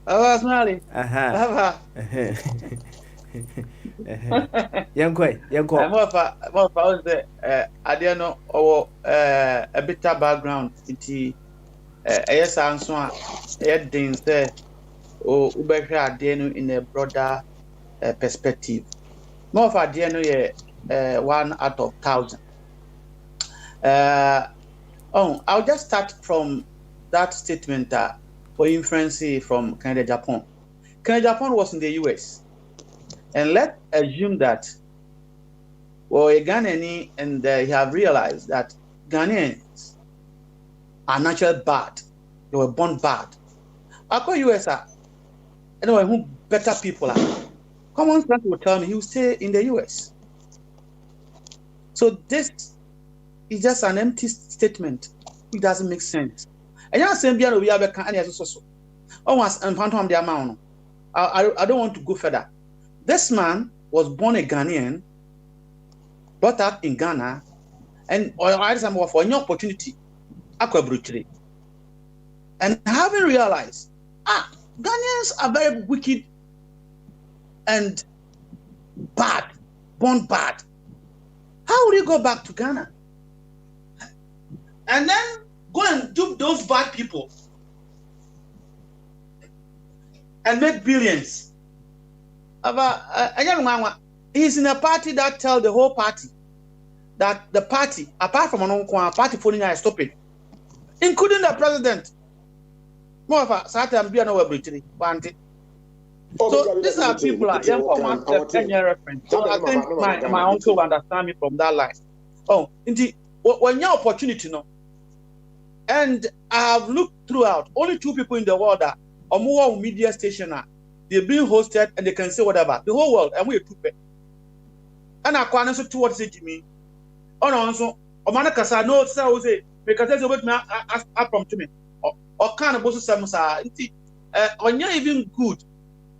Oh, smally. Aha. Yankoi. Mo fa the ade no owo a better background iti eyesa anso a e din say o ubehwe ade no in a broader perspective. More of our DNA 1 out of 1,000. I'll just start from that statement for inference from Canada, Japan. Canada, Japan was in the US. And let's assume that, well, a Ghanaian and they have realized that Ghanaians are naturally bad. They were born bad. Ako US anyway, who better people are. Common sense will tell me he will stay in the US. So this is just an empty statement. It doesn't make sense. And you are saying we have a can so. Almost and phantom the amount. I don't want to go further. This man was born a Ghanaian, brought up in Ghana, and I had some for any opportunity, aquabrutally. And having realized, Ghanaians are very wicked and bad, born bad. How will you go back to Ghana? And then go and dupe those bad people and make billions. He's in a party that tells the whole party that the party, apart from an party phoning is stupid, including the president. More of a certain be no Britain. So these are people are young reference. So I think my uncle will understand me from that line. Oh, indeed, when your opportunity, no. And I have looked throughout. Only 2 people in the world are more media station are they're being hosted and they can say whatever. The whole world, and we're 2 people. And I can't answer towards it to me. Oh no, so Omanakasa no say because that's what me up from to me. Or kind of boss some say when you're even good.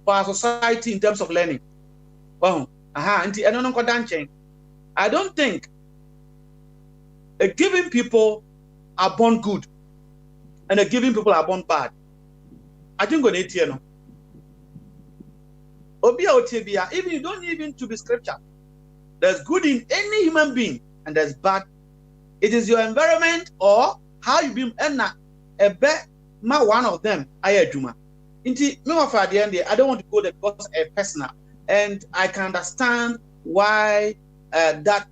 for our society in terms of learning. Well, I don't think giving people are born good and giving people are born bad. I think on it, no. Even you don't even to be scripture. There's good in any human being and there's bad. It is your environment or how you be one of them. I don't want to go there because a personal, and I can understand why that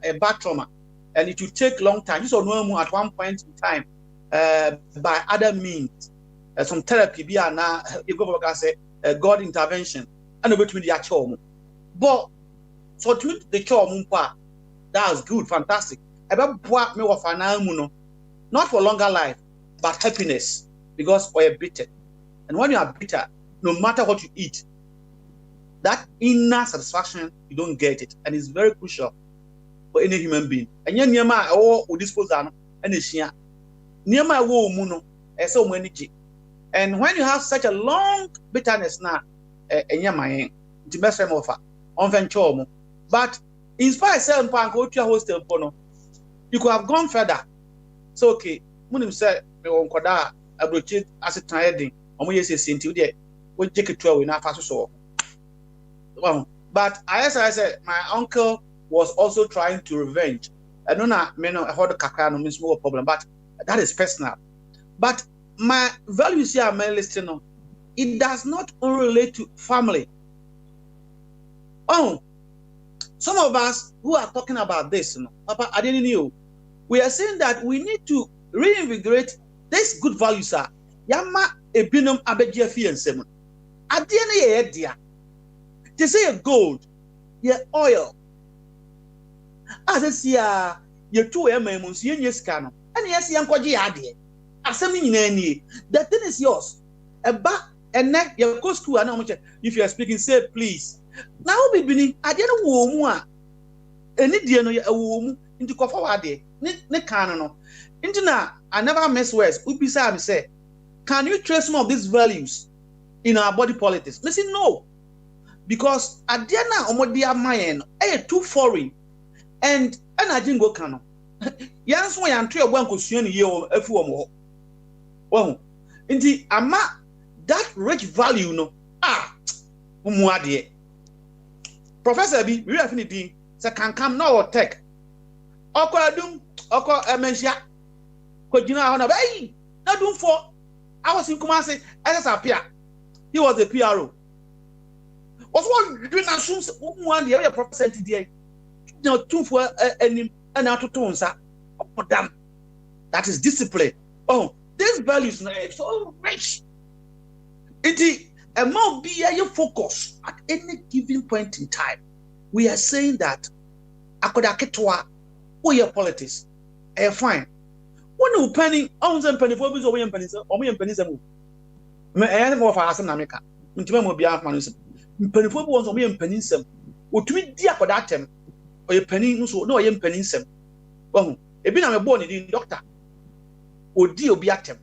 a bad trauma, and it will take long time. This or no more at one point in time by other means, some therapy. Be now you go back and say God intervention, and over to the actual. But so to the chore that's good, fantastic. Not for longer life, but happiness, because we're bitter. And when you are bitter, no matter what you eat, that inner satisfaction, you don't get it. And it's very crucial for any human being. And you and when you have such a long bitterness now, but in spite of selling go to your hostel, you could have gone further. So okay, Munim said me won kwada abrochi as tiring. Omo yesi sinti there. We take it 12 in after so. But as I said, my uncle was also trying to revenge. I don't know, I heard kakra no means more problem, but that is personal. But my values here, my listener, it does not only relate to family. Some of us who are talking about this, Papa, I didn't know. We are saying that we need to reinvigorate these good values. Yama ebinum abegia fi ensem. Ade na ye dia. They say gold, ye oil. As ya ye two ememus ye sika no. And yes yan kwaje ade. Asem nyina ni. The thing is yours. Eba ene ye go school ana mo che. If you are speaking, say please. Now be bini ade no wo mu a. Eni die no ye wo mu nti kofa wa ade. Ne kan no. Nti na I never miss words. Ubisa me say, can you trace some of these values in our body politics? Me say no. Because adiana omodia mayen too foreign. And I didn't go kano. Yan so yan three one kosuan ye o afu omo. Well, nti ama that rich value no umu ade. Professor bi we have ni say can come now or tech. Oko adum oko emensia ko gina ho na hey na dum for I was in Kumasi as appear. He was a PRO. Was one doing assumes one the area professor today. Now two for and out to tonsa. Oh damn. That is discipline. Oh, these values are so rich. It is a more be your focus at any given point in time. We are saying that akodaketwa or your politics. Fine. When you penny, owns and penny for biz or pennies or me and pennies. Me and more for us in America. Intimate be out manism. Penny for ones or me and pennies. Or to me, dear for that time, or your penny no yen pennies. Well, a bit I'm a born in doctor. Or dear be at him.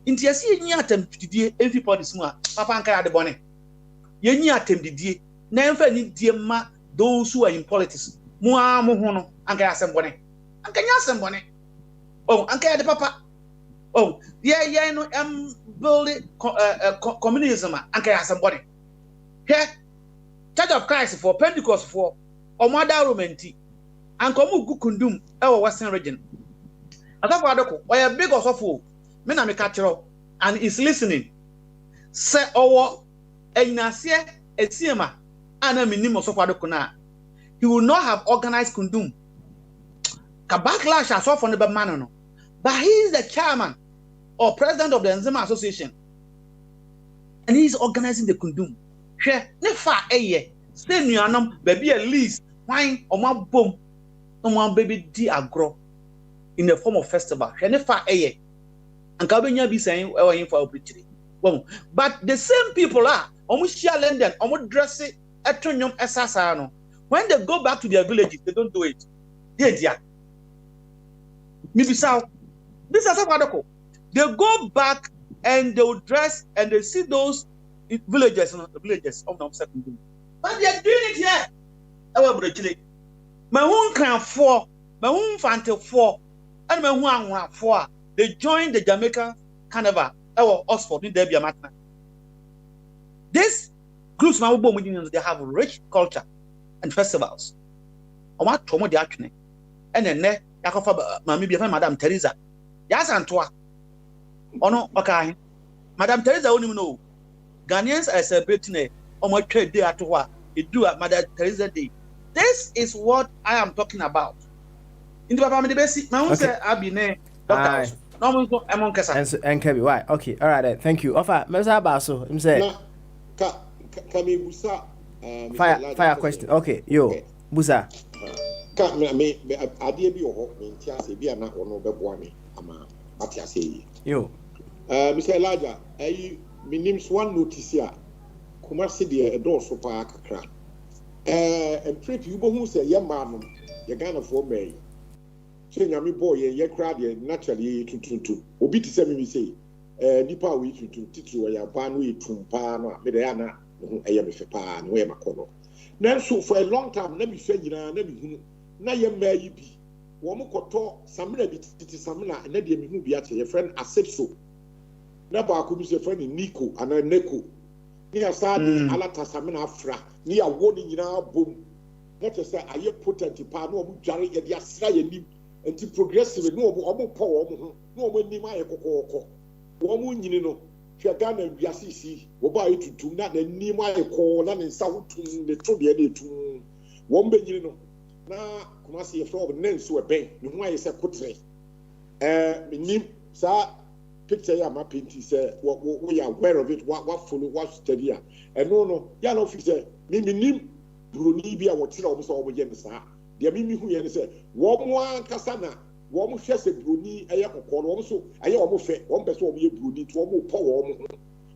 Into a sea near attempt to dear everybody smart. Papa and Kaya the bonnet. Ye near attempt the dear. Never need dear ma those who are in politics. Mua mohono and Kaya somebody. And can you somebody? Oh, and the papa. Oh, yeah, no, building communism and can somebody. Here, Church of Christ for Pentecost for Omada Romenti and Komu Gukundum, our Western region. I thought why a big or so Menamikatro and is listening. Say, oh, a Nasia, a Siema, and a minimum of Wadokuna. He will not have organized Kundum. A backlash as well from the man, but he is the chairman or president of the Enzema Association, and he is organizing the Kundum. Share never a year. Stay near them, baby at least wine or my boom, no one baby de agro in the form of festival. Share never a year, and Cabinia be saying, "Oh, in for opportunity." Well, but the same people are almost share London, almost dress it at Tonyum Assasano. When they go back to their villages, they don't do it. Dear. Maybe so. This is a They go back and they will dress and they see those villages of them second. But they are doing it here. Our brother, my own can 4, my own fancy 4, and my one 4. They joined the Jamaican Carnival. Our Oxford in Debbie Matna. This groups now they have rich culture and festivals. I want to the action. And then maybe Madame Teresa. Yes, Antoine. Oh no, okay. Madame Teresa only know. Ghanaians are celebrating on my trade day at what it do at Madame Teresa Day. This is what I am talking about. In the family basic, my own say I be named Doctor. No one among Kasa. And Kevin, why? Okay, all right then. Thank you. Offer, Mr. Basso, him say. Fire question. Okay, yo, Busa. Me idea bi ho me ntiase bi ana ono beboa me ama atiase yi. Yo. Mr. Elijah, minim one notice ya. Kumasi de edoso pa kakra. And trip you bohu say ye man ye Ghana for me. Say nyame boy ye crowd ye naturally tuntuntu. Obi ti say me say nipa we tuntu titru ya ba no etumpa no me de ana eye me fe pa no ye makono. Nanso for a long time na me hwe nyina na me hunu na ye ma yi bi wo mo koto samina bi titi samina na de me hu bi ache ye friend asepso na ba ko bi se friend Nico ana Neko ni asade alata samina afra ni awo ni nyina bom na te say aye potent pa na omo dware ye de asra ye nim enti progressive no omo po wo mo ho na omo nim aye kokoko wo mo nyini no hwe Ghana wiasisi wo ba yi tutum na nim aye ko na ne nsa wotum ne to de tum wo mbe nyini no na Kumasi ye from nenso ebe me hu aye se kotre nim sa picture ya ma painti say we are aware of it what follow what study ya no ya no fi say me nim broni bi a wo tira wo so wo ye nsa de me hu ye ne say wo mo ankasa na wo mo hwe se broni eye kokko no wo so aye wo mo fe wo mbe so wo ye broni to wo mo po wo mo no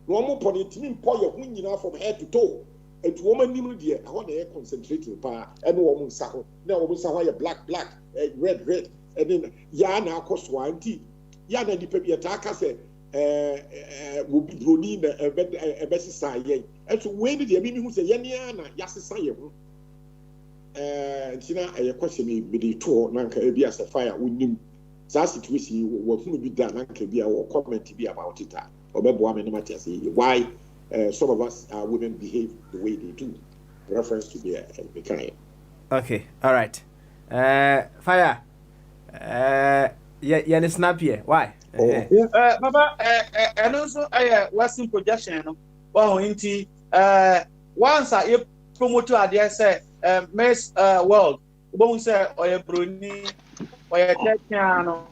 wo mo po ne timi po ye hu nyina from head to toe. And to woman nim dear, I want to concentrate in power and woman saho. Now woman saho black, red, and then yana cost 1 tea. Yana the paper attacker say will be bruni a best say. And so when did the mimi who say Yaniana, Yassi and Tina a question me with the tour Nanka be as a fire with him. That situation what will be done, Nanka be our comment to be about it. Or why? Some of us women behave the way they do. Reference to the kind. Okay, all right. Fire. Yeah, snap here. Why? Baba, and also I was in projection. Well, inti once I promote idea say Miss World, won't say or a Bruni or a Techiano.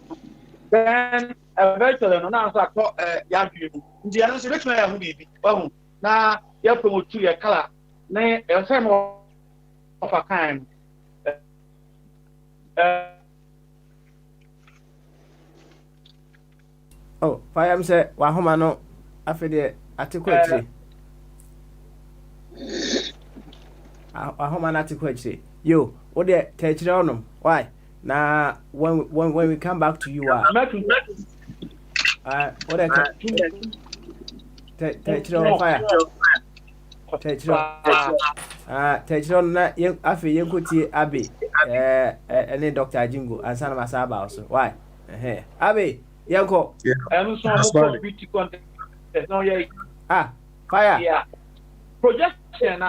Then eventually, no, now I thought young people. The answer is not a baby. Oh, now you promote to your color. Nay, a same of a kind. Oh, Fire say, Wahomano, after the article. Wahomana article. You, what the Techironum? Why? Now, when we come back to you, what I touch on fire. Touch on that young Afi Yankuti Abbey, and then Dr. Jingo and San Masaba also. Why? Abbey, Yanko, fire. Yeah. Projection.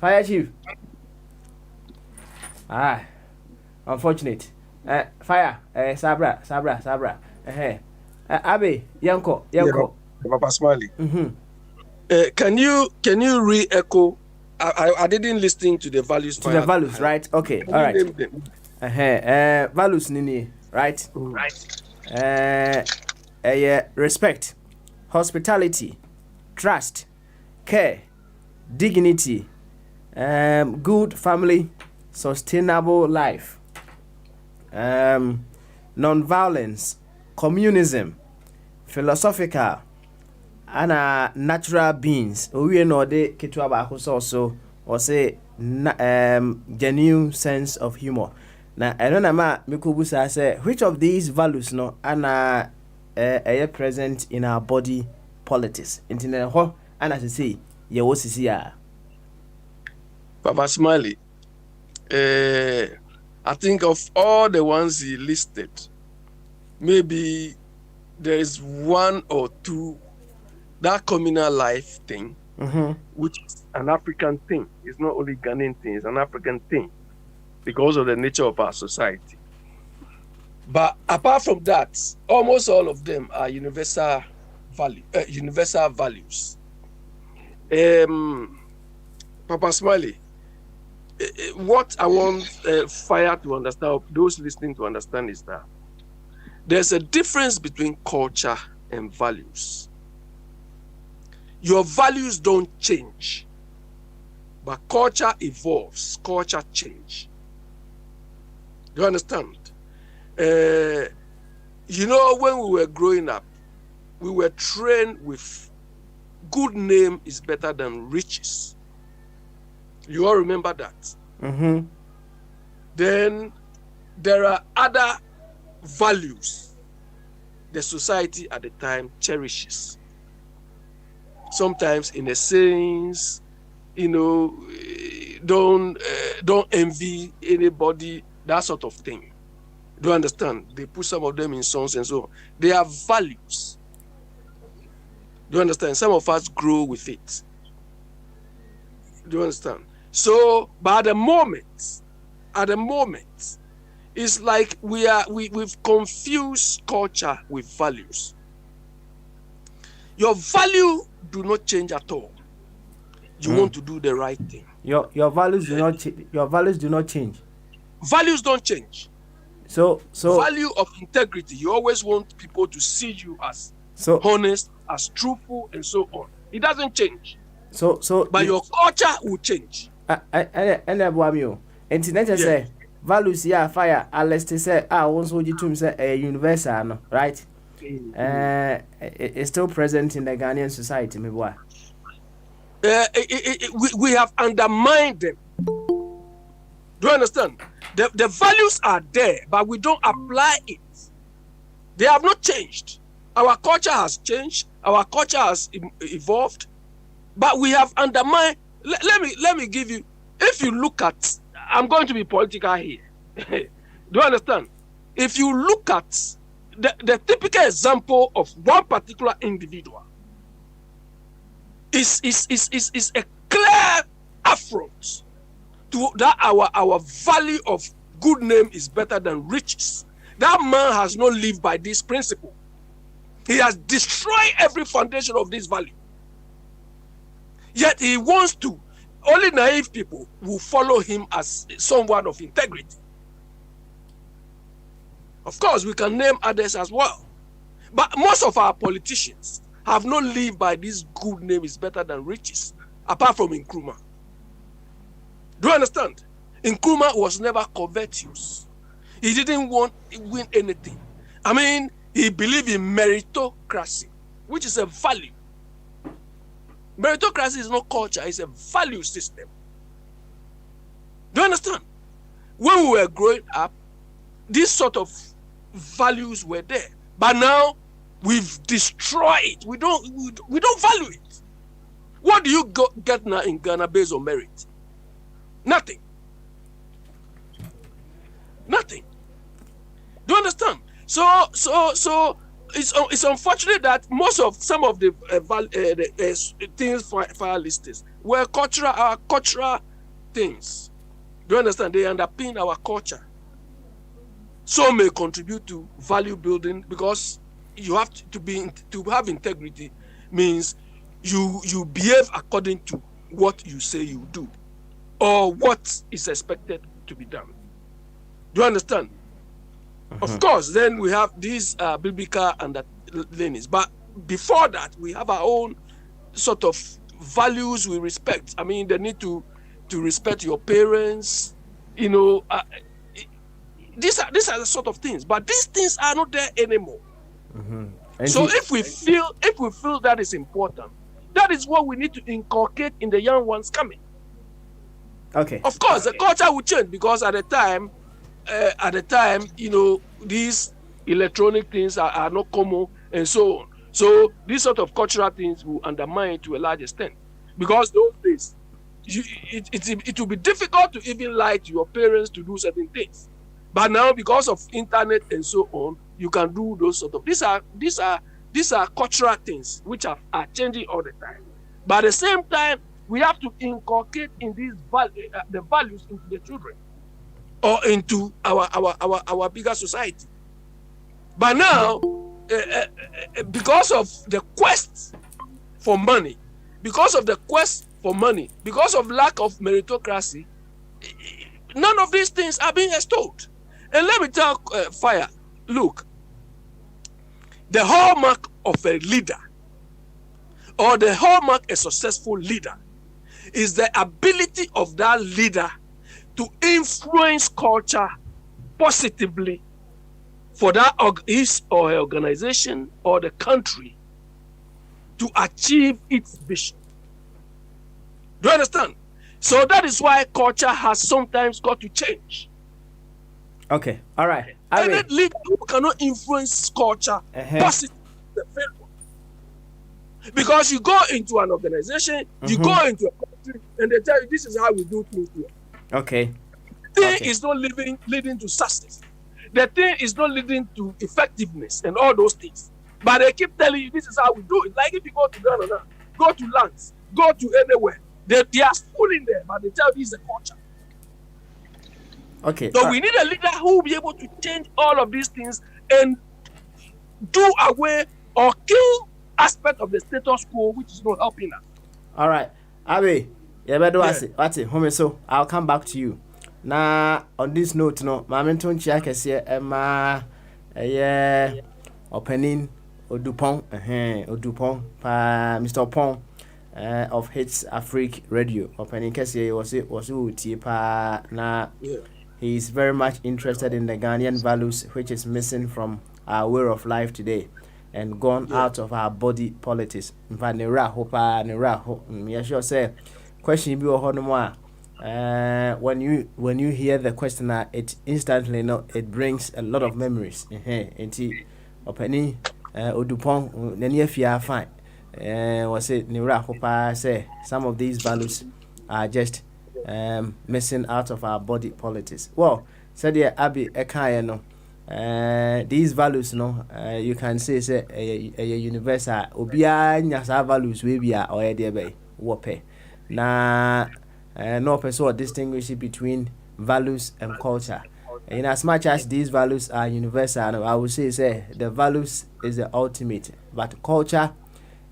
Fire chief. Unfortunate. Fire. Sabra. Abe, Yanko. Papa Smiley. Can you re-echo? I didn't listen to the values. To the values, right? Okay, all right. Values nini, right? Respect, hospitality, trust, care, dignity, good family, sustainable life, non-violence, communism, philosophical, and natural beings. We know the Ketua Bakus also, or say genuine sense of humor. Now I don't know, Mikubusa say which of these values no and present in our body politics. Internet ho and as I say, ye was here. Papa Smiley, I think of all the ones he listed, maybe there is one or two, that communal life thing, which is an African thing. It's not only Ghanaian thing, it's an African thing because of the nature of our society. But apart from that, almost all of them are universal values. Papa Smiley, what I want Fire to understand, those listening to understand, is that there's a difference between culture and values. Your values don't change, but culture evolves, culture change. Do you understand? You know, when we were growing up, we were trained with good name is better than riches. You all remember that? Then there are other values the society at the time cherishes. Sometimes in a sense, you know, don't envy anybody, that sort of thing. Do you understand? They put some of them in songs and so on. They are values. Do you understand? Some of us grow with it. Do you understand? So, but at the moment, it's like we've confused culture with values. Your value do not change at all. You want to do the right thing. Your values do not your values do not change. Values don't change. So value of integrity. You always want people to see you as honest, as truthful, and so on. It doesn't change. But your culture will change. Internet say values fire. Let's say once you to say universal, no, right? It's still present in the Ghanaian society, maybe why? We have undermined them. Do you understand? The values are there, but we don't apply it. They have not changed. Our culture has changed. Our culture has evolved, but we have undermined. Let me give you. If you look at, I'm going to be political here. Do you understand? If you look at the typical example of one particular individual, is a clear affront to that our value of good name is better than riches. That man has not lived by this principle. He has destroyed every foundation of this value. Yet he wants to. Only naive people will follow him as someone of integrity. Of course, we can name others as well. But most of our politicians have not lived by this good name is better than riches, apart from Nkrumah. Do you understand? Nkrumah was never covetous. He didn't want to win anything. I mean, he believed in meritocracy, which is a value. Meritocracy is not culture, it's a value system. Do you understand? When we were growing up, these sort of values were there. But now, we've destroyed it. We don't value it. What do you get now in Ghana based on merit? Nothing. Nothing. Do you understand? So it's unfortunate that some of the things fire listers were cultural things. Do you understand? They underpin our culture. Some may contribute to value building because you have to have integrity means you behave according to what you say you do or what is expected to be done. Do you understand? Of course, then we have these biblical underlinings, but before that, we have our own sort of values we respect. I mean, the need to respect your parents. You know, these are the sort of things, but these things are not there anymore. So if we feel that is important, that is what we need to inculcate in the young ones coming. Okay. Of course, the culture will change because at the time, you know, these electronic things are not common, and so on. So these sort of cultural things will undermine to a large extent, because those days it will be difficult to even lie to your parents to do certain things. But now, because of internet and so on, you can do those sort of these are cultural things which are changing all the time. But at the same time, we have to inculcate in these the values into the children or into our bigger society. But now, because of the quest for money, because of lack of meritocracy, none of these things are being extolled. And let me tell Fire, look, the hallmark of a leader or the hallmark a successful leader is the ability of that leader to influence culture positively for that his or her organization or the country to achieve its vision. Do you understand? So that is why culture has sometimes got to change. Okay, all right. Any leader who cannot influence culture positively, because you go into an organization, you go into a country, and they tell you this is how we do things here. Okay. The thing is not leading to success. The thing is not leading to effectiveness and all those things. But they keep telling you this is how we do it. Like if you go to Ghana now, go to lands, go to anywhere, they are schooling there, but they tell you this is the culture. Okay. So we need a leader who will be able to change all of these things and do away or kill aspect of the status quo which is not helping us. All right. Abi, what's it? Home so I'll come back to you. Now on this note, no, Mamenton Chiakese Emma opening Odupon, pa Mr. Pong of Hits Afrique Radio. Opening Kese was pa na he is very much interested in the Ghanaian values which is missing from our way of life today and gone out of our body politics. In fact, say question be when you hear the questioner, it instantly it brings a lot of memories. Opening Odupon then fine. Was it Nira Hopa say some of these values are just missing out of our body politics. Well, said Abi Ekayeno. These values, you can say a universal. Obia nyasa values we be or edebe wope. Na no person distinguish between values and culture. In as much as these values are universal, I would say the values is the ultimate, but culture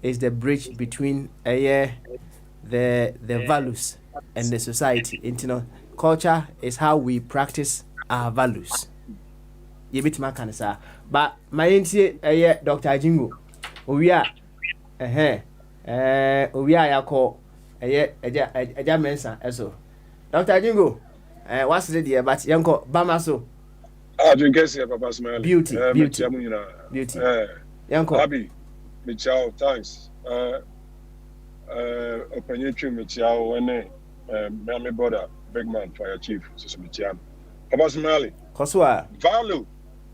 is the bridge between the values and the society. Culture is how we practice our values. You bit my cancer, but my auntie, Dr. Jingo, we are call a mensa eso. Dr. Jingo, what's the dear but Yanko Bamaso? I drink Papa Smiley. Beauty. Yanko Abby, Michao, thanks. Open YouTube, Michao, when Mammy Border, big man, fire chief, Sister Michiam. Papa Smiley. Koswa. Value,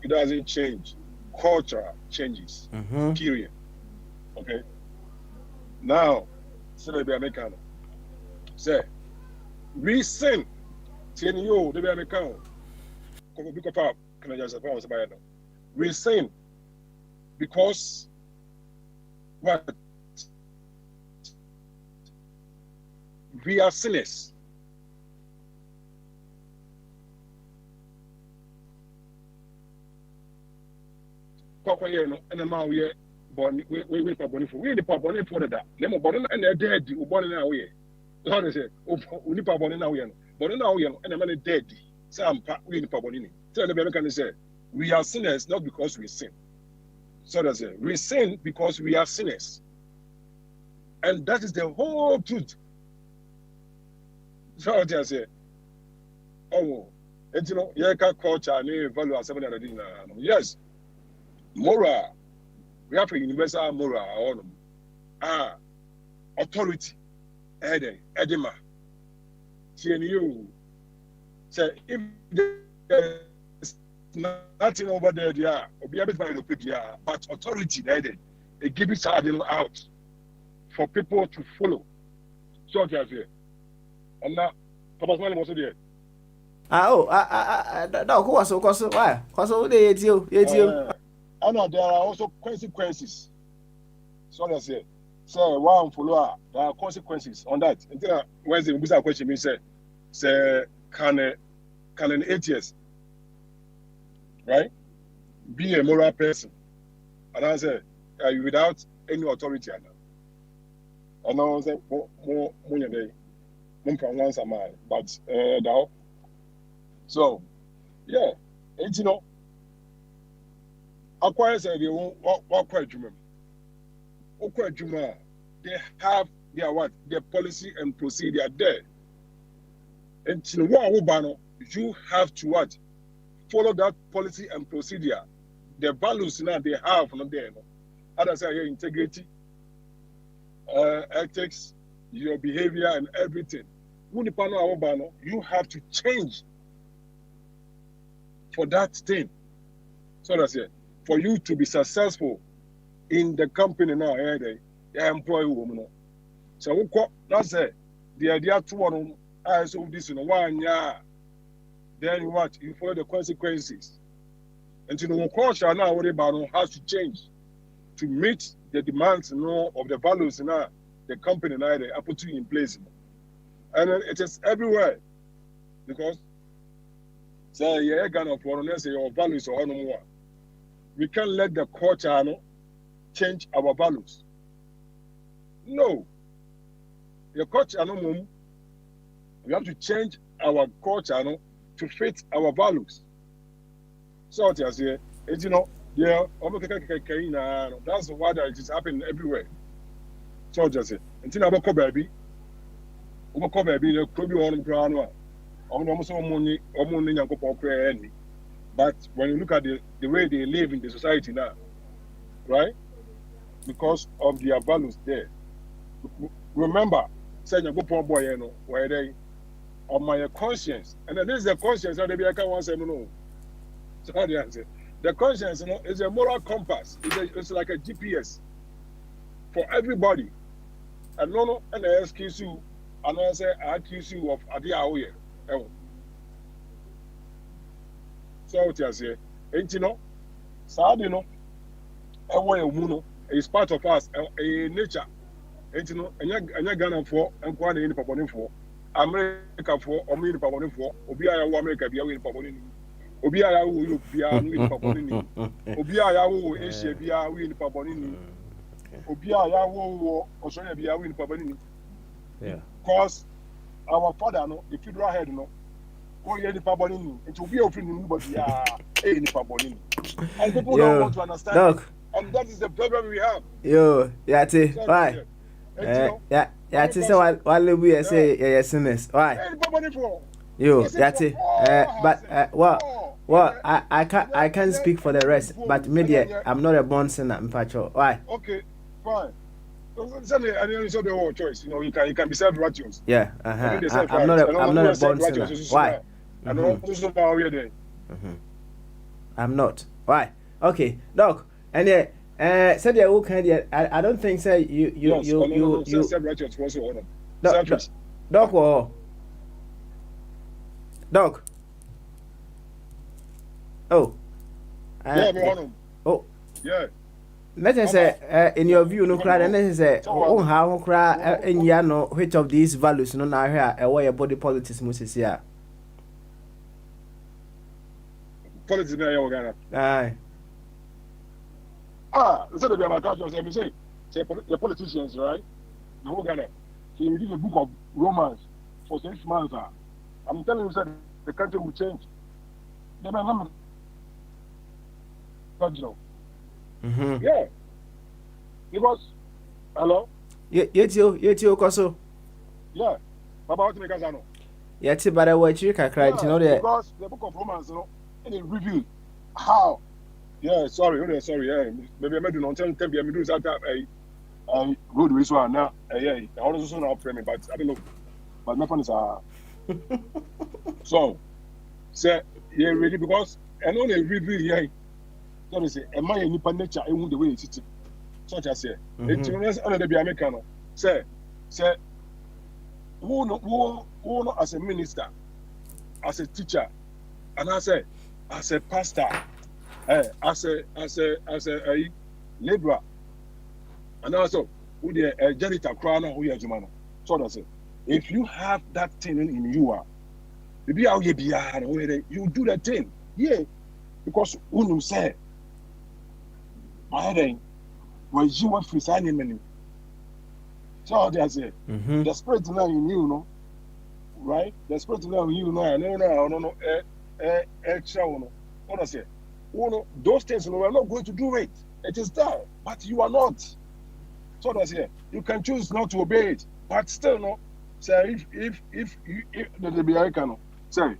it doesn't change. Culture changes. Period. Okay. Now, say be American. Say, we sin. Say you, they be American. Come pick up. Can I just say we sin because what? We are sinners. And the man we born we for we the born for that. Name born and they're dead. We born now we. How they say? We need born now we. Born now we and the man is dead. Some we need born in. So the Bible can say we are sinners not because we sin. So that's it. We sin because we are sinners, and that is the whole truth. So what I say? Oh, and culture and value are something. Yes. Moral, we have a universal moral. Authority, edema. CNU say if there is nothing over there, yeah. But authority, they give it out for people to follow. So and now, Papa Smiley was there. No, who was so cause why? Cause they you. I know there are also consequences. So I say, one follower, there are consequences on that. Until Wednesday, we ask a question, say, can an atheist, right, be a moral person? And I say, without any authority, and I say, more day, once a man, but now. So, yeah, and you know, acquire say they won't walk Juma. They have their policy and procedure there. And you know, you have to follow that policy and procedure. The values now they have not there. Others are your integrity, ethics, your behavior, and everything. You have to change for that thing. So that's it. For you to be successful in the company now, they employ women. So that's it. The idea to one eyes of this in 1 year. Then what? You follow the consequences. And you know, culture now has to change to meet the demands of the values in the company now they are putting in place. And it is everywhere because say yeah, Ghana for your values or no more. We can't let the culture change our values. No. The culture no more. We have to change our culture to fit our values. So what I say, you know, yeah, that's why it is happening everywhere. So what I say, until I come baby, you could be on the but when you look at the way they live in the society now, right? Because of their values there. Remember, saying you go poor boy, where they on my conscience, and then this is the conscience that they can once say no. So how do you answer? The conscience, is a moral compass. It's like a GPS for everybody. And and I excuse you, and I say I accuse you of Adiaoye. So what you say? Ain't you know? Sad, it's part of us, a nature. Ain't you know? And you're Ghana for, and Kwan in Paponin for, America for, or me in Paponin for, Obia America be in Paponin. Obia will be in Paponin. Obia Asia be in Paponin. Obia will Australia be in Paponin. Yeah. Because our father, the federal head, oh yeah, the Paponin, and to be offering but any Paponin. And people don't want to understand. Look. And that is the problem we have. Yo, Yati, why? Yati say what we say yes. Why? Yo, Yati, but what I can't speak for the rest, but media I'm not a born sinner, Mpacho. Why? Okay, fine. Certainly, I didn't say the whole choice. You can be self-righteous. Yeah, I'm not a born sinner. Why? I'm not. Why? Okay, Doc. And said the old kind. I don't think say you self-righteous was your honor. Doc. Oh. Oh. Yeah. Let us say in your view, no cry. And let us say, oh, how cry in Yano, which of these values no now here away your body politics must here. Politics na Ghana. Aye. Instead of my culture, say the politicians, right? The whole Ghana. He read a book of Romans for 6 months. I'm telling you, sir, the country will change. They may not. Yeah. Because, hello? Yet you, Koso. Yeah. Baba, what make us know? Yet, but I watch you can cry, because the book of Romans, and it revealed how. Yeah, sorry. Yeah, maybe I made an tell me do that. Good with one now. Yeah, I also not pray me, but I don't know. But my phone is so say yeah, really because and only reveal here. So say, am I any nature? I won't the way it's such as say. It's under the American. Say, who as a minister, as a teacher, and as a pastor, as a laborer, and also with the janitor crown who you are. So that's it. If you have that thing in you, maybe I'll get behind, you do that thing. Yeah, because when you say, I then was you want free signing many. So that's it. The spirit now in you, no, right? The spirit now in you, no, extra, no. What I say? Those things, we are not going to do it. It is there, but you are not. So that's it. You can choose not to obey it, but still, no. Say if the American, say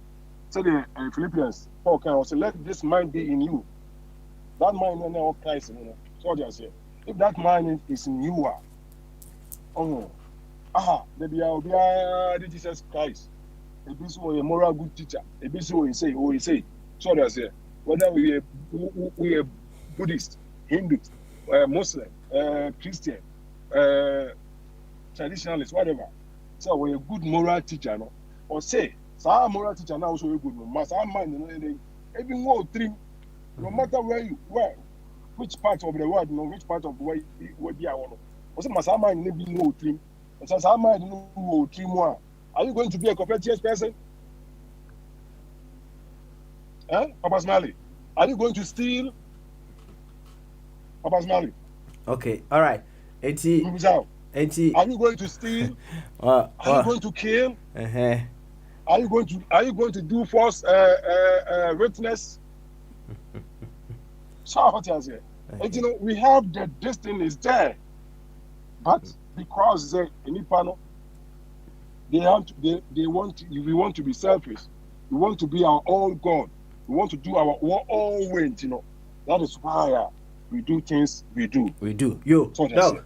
the Philippians, Paul can also let this mind be in you. That mind in all Christ, you know. So they say, if that mind is in you, the Jesus Christ. A bit so a moral good teacher. A bit so he say. So they say, whether we are Buddhist, Hindu, Muslim, Christian, traditionalist, whatever. So we're a good moral teacher, no? Or say, so our moral teacher now also a good one. Must our mind, every more three, no matter which part of the world, which part of the world would be our own. Also, must our mind be no three. And since our mind no three more, are you going to be a cooperative person? Papa Smiley, are you going to steal? Papa Smiley. Okay, all right. Are you going to steal? Are you going to kill? Are you going to do false witness? So what I say? And you know, we have the destiny is there, but because any panel, we want to be selfish. We want to be our own God. We want to do our own way. You know, that is why we do things we do. We do. Yo, so dog.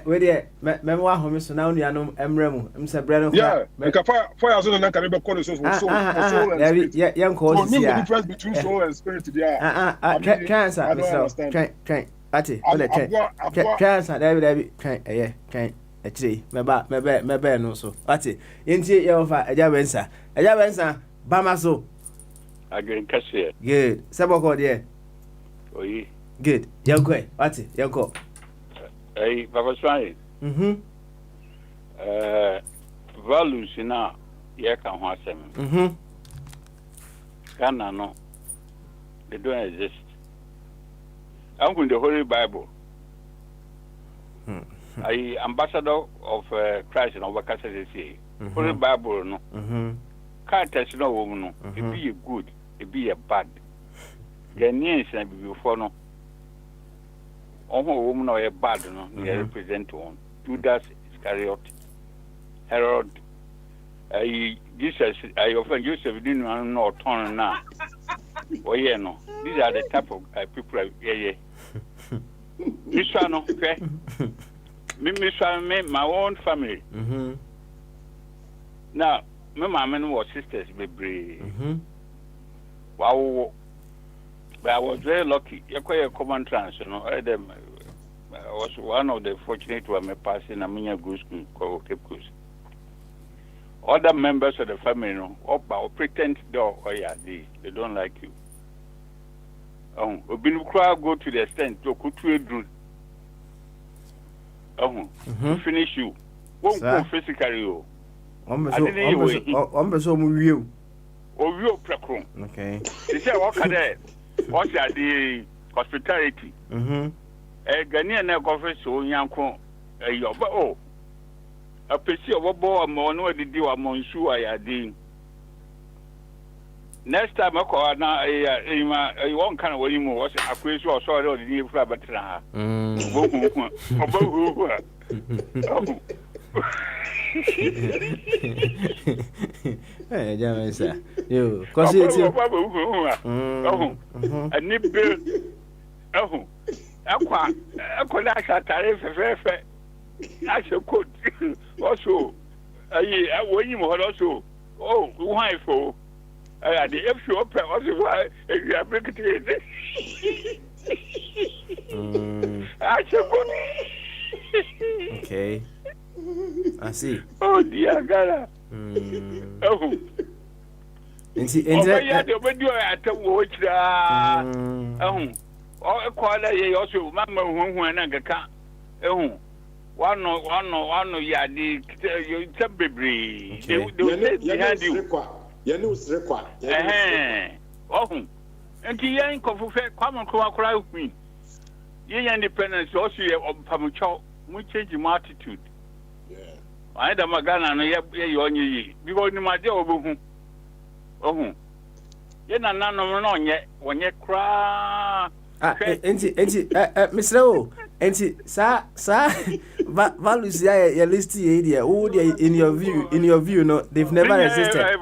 Where the memoir home so now you know Emremu. I'm say brother. Yeah, make a fire so na can be called soul and spirit. Yeah, young cause the difference between soul and spirit there. Cancer. I don't understand. Train. Ati, cancer. David. Train. Actually, me no so. Ati, yenti ye ofa eja bensa. Bama so. Again cashier. Good. Saboko there. Oyi. Good. Yanko. Ati, yanko. Hey, Papa Swai. Values na ye kan ho asem. Ghana no, they don't exist. I'm in the Holy Bible. I ambassador of Christ in our country this year. Holy Bible no. Can't test no woman no. It be a good, it be a bad. Ghanaians and before no. Woman or a bad no, they represent one. Judas Iscariot, Herod, Jesus, I often Joseph didn't know turn now. Oh yeah, no. These are the type of people. Yeah. This one, okay. Me, my own family. Now, my mom was sisters, baby. Wow. But I was very lucky. You quite a common trans, you know. I was one of the fortunate who were passing a mini good school called Cape Coast. Other members of the family, you know, or pretend they don't like you. Go to the extent to finish you. Won't go physically. Okay. They say, what can they? What are the hospitality? A Ghanaian conference, so young, a PC of a boy, no, did you among you? I did. Next time I call now, a one kind of way more was a quiz or sorry, or the new Flabatra. Hey, Jamie, sir. You, cause it's a nipple. Oh, I could actually tariff I should could also. I want you also. Oh, why for? The if you open, what's why if you are breaking it? Okay. I see. Oh dear God. Oh. Yeah, the video at the watch. Oh, call a also, Mamma, who and I can't. Oh, one, yeah, the baby. They had you. Yanus required. Oh, and the young coffee, come and cry with me. Young independence also of Pamucho, we change your attitude. I had a magana and you only because my job. Oh, you're not none yet when you cry. Mr. O, sir, values your list area. In your view, no, they've never existed.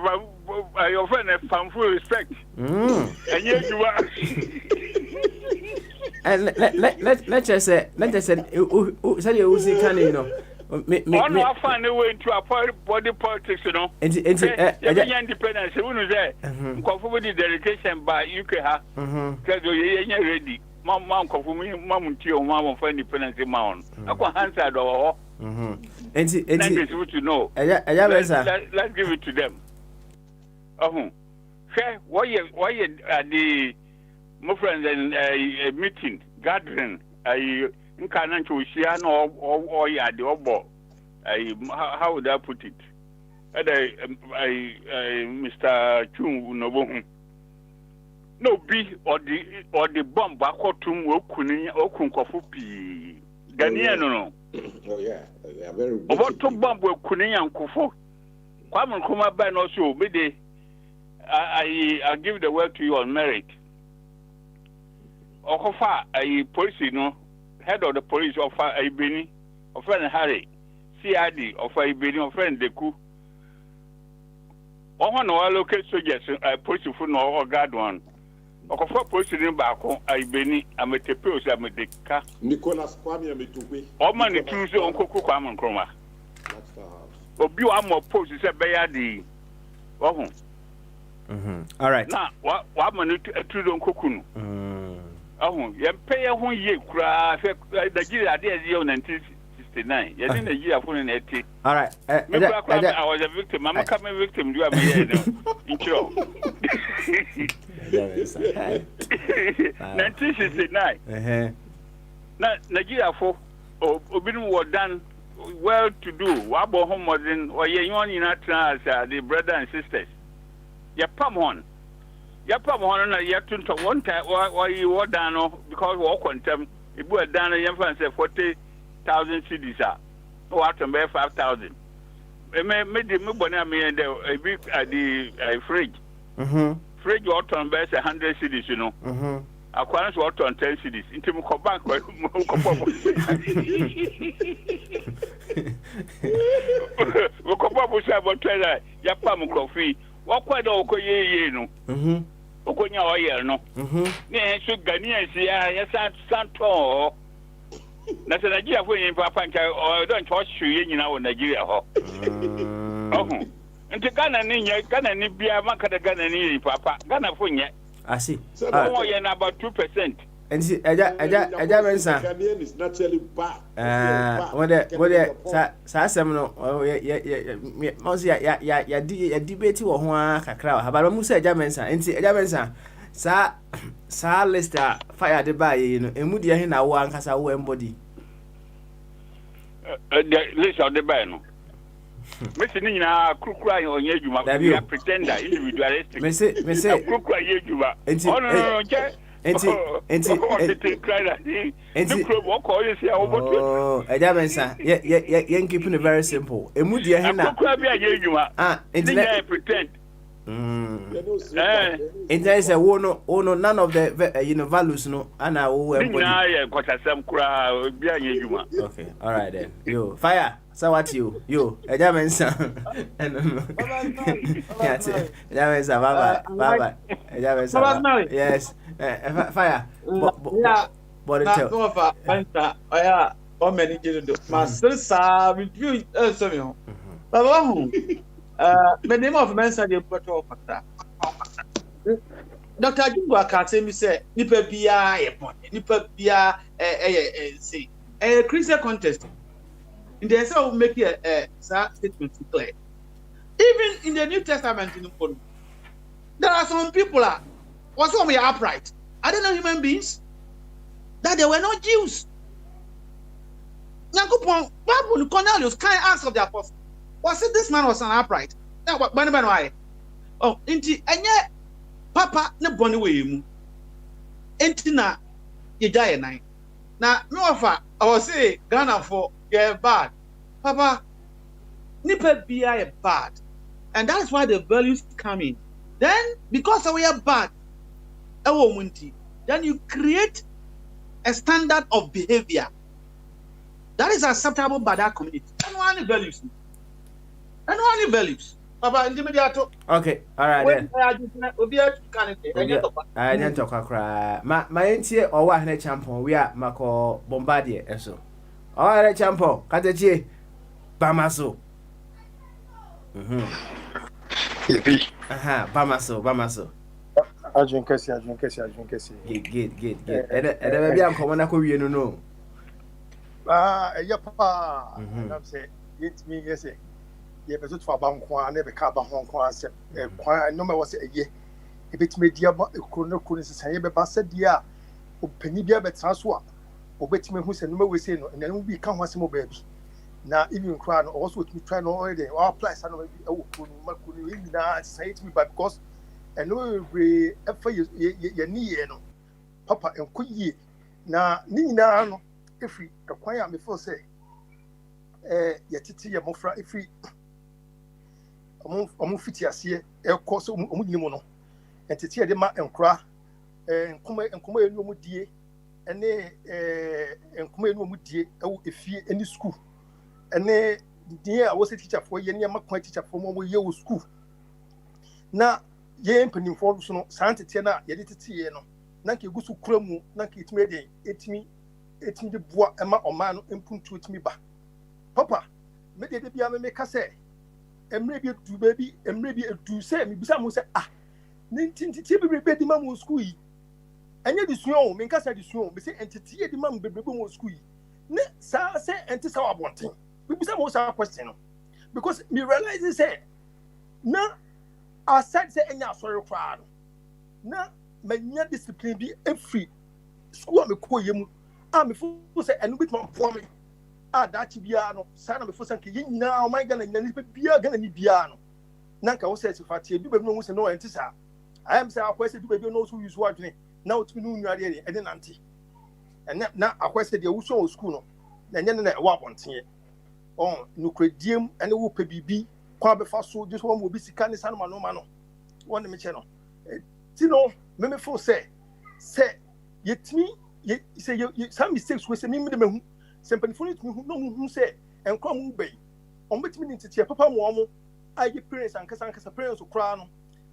Your friend have found full respect. And yet you are. And let's just say, say you see, can you know? I find a way to avoid body politics, you know. Independence, who is there? Conformity dedication by UK, because you're ready. Mom, conforming, Mom, to your mom for independence in Mount. I can answer or. And it's good to know. Let's give it to them. Oh, fair. Why the my friends and a meeting, gathering, Nkanan to share or yeah, the obo. How would I put it? Mr. Chung no be or the bomb back or okun kofupi. Ghanaian no. Oh yeah, they are very. About to bomb with Kunian Kofo. Kwame Nkrumah ban also be I give the word to you on merit. Okofa a police, you know, head of the police of a Beni, of friend Harry, CID of a Beni, of friend Deku. One or locate soldiers, a police for no or guard one. Okofa police in Bako, a Beni, I'm a Tepos, I'm a Deka. Nicholas Kwame Mituwe. All money Tuesday on Coco Kwame Nkrumah. That's the house. Obi Amo post is a bayadi. Oh. All right. Now, what money to don't cook? Oh, you pay a 1 year cry. The year I did 1969. You didn't a year for an 80. All right. I was a victim. I'm a coming victim. You are me in show. 1969. Now, Nigeria for Obin was done well to do. Wabo home was in or you only not as the brother and sisters. You pump on. You pump on and you to one time why you were down because walk on them. It was down a young fan say 40,000 CDs. No, after 5,000. Made the Mubana me and a big the fridge. Fridge water on best 100 CDs, you know. Aquarius water on 10 CDs. Into Mukobank. Mukobank was about to Yapam coffee. What quite all ye no. Okonya oil no. Ne so Ghanaians yes Santo. Na se Nigeria for in papa nka or don't touch you in our Nigeria ho. Oh. Nti Ghana ni bia maka da Ghana ni papa. Ghana for nye. I see. So no ye na about 2%. And see eja mensa. Ghanaian is naturally bad. What sa asem no mo say ya debate wo ho kakra ha ba mu say eja mensa. Nti eja mensa sa list fire de ba ye no emu de he na wo ankasa wo embody. The list of the ba no. Mesi ni nyina krukura ye onye adwuma. We are pretender individualistic. Me say krukura ye adwuma. No nche. Eja mensa ye keeping it very simple. Emu de he na pretend. It is a wono none of the values no ana wo embody. Okay, all right then. Yo, fire. So what you? Eja mensa. Eja mensa bye. Eja mensa. Yes. Fire. But it tell. Yeah, how many did do? My sister review so me. Baba hu. The name of Mensa de Porto Pata. Dr. Jimbo Akate mi say nipa bia e pon nipa bia say Christian contest in the say we make a statement clear. Even in the New Testament in the there are some people was some are upright. Are they not human beings? That they were not Jews. Bible Cornelius can't ask of the apostle. Was it this man was an upright? Now what why? Oh, inti enye papa ne boni we mu. Enti na ye jaye nine. Na me offer I was say Ghana for yeah bad. Papa nipa bia bad. And that's why the values come in. Then because we are bad, then you create a standard of behavior that is acceptable by that community. And one values. Papa, okay, all right then. I didn't talk cry. My auntie or what a champion. We are Mako Bombardier and so. All right, champion. Katachi Bamaso. Bamaso. Ajun kesi. Good. And maybe I'm coming up with you know. Papa. I'm saying, it me yes. Yeah, but for Bankwa, never cab Hong Kong. No matter what a year. If it's made dear, couldn't say, but said, dear, Penny Beer, but Transwa, or bet me who's a number we say, and then we become one more baby. Now, even crying also to try no already, or plus, I know, couldn't say to me, but because I know we ever your knee, Papa and could ye. Now, Nina, if we acquire before say, yet it's your mofra if we. Omu fiti ase ekọ so omu nyimu no entete de ma enkra nkoma enu omu die ene nkoma enu omu die ewu efie eni school ene die a wo se teacher for ye ne ma kwan teacher for mo ye wo school na ye mpanimfo so no santete na ye de tete ye no na nke gusu kura mu na nke etimi de etimi de boa ema oman no empuntu etimi ba papa me de bia me ka se emre bi du baby emre bi du say me bisa mo say nintiti bebrebe di ma mo school yi enye di suon o me nka sa di suon me say entity e di ma mo bebrebe mo school yi ne sa say enti sa wabonten me bisa mo sa question no because me realize say na aside say enya asori kwa no na manya discipline bi every school me ko yemu me fo say enu bit ma po me that bia no sana me fosan ke nyina o my Ghana nyina bia Ghana ni bia no nanka wo say fatie du be no wo say no enti sa I am say akwese du be no so use wadwene na otumi no nnuade e de nante and na akwese de wo so school no na nya na e wa bonten on no krediem ene wo pe bibi kwa be fa so just one mo bi sika ne sana no ma no won me che no ti no me fo say yetimi ye say some mistakes we say me de mehu sempanifo to no hu say enkwa mu bei on betimi ni tete papa mo omo ayi parents ankasa parents okra no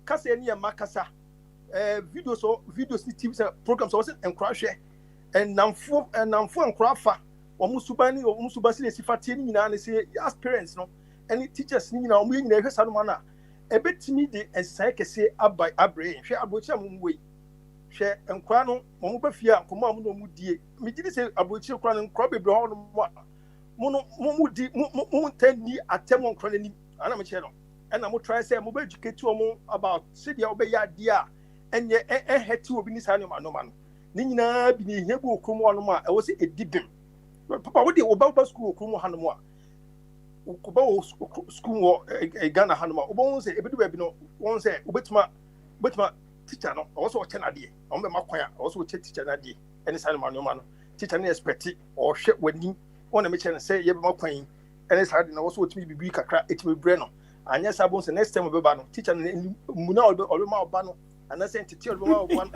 kasa eni ya makasa videos ni TV programs so enkwa hwe namfo enkwa fa omo suba si fatie ni nyina na say as parents no any teachers ni nyina omo nyina hwe sa no na ebetimi de ensan kese abre hwe abochi amum wei hwe enkwa no omo ba fie akomo amu no mu die me gidi say abochi okra no nkwa bebre ho no mu di mu tani atem nkwa ni ana me che no na mo try say mo ba educate omo about see dia obe ya dia enye heti obi ni sa no ma no ni nyina bi ni hia bu okrom ono ma e wo se edibim papa wo de oba school okrom ha no mo a ukoba school wo Ghana ha no ma obo se ebedu ba bi no won se obetuma teacher no also o chena de o me makwan a also o teacher na de any sa no ma no teacher na expect o hwe wani wona me chena say ye be makwan any sa de na also otimi bibi kakra etimi bre no anya sabon se next time obeba no teacher na muna obe ma oba no ana say entity obe ma oba no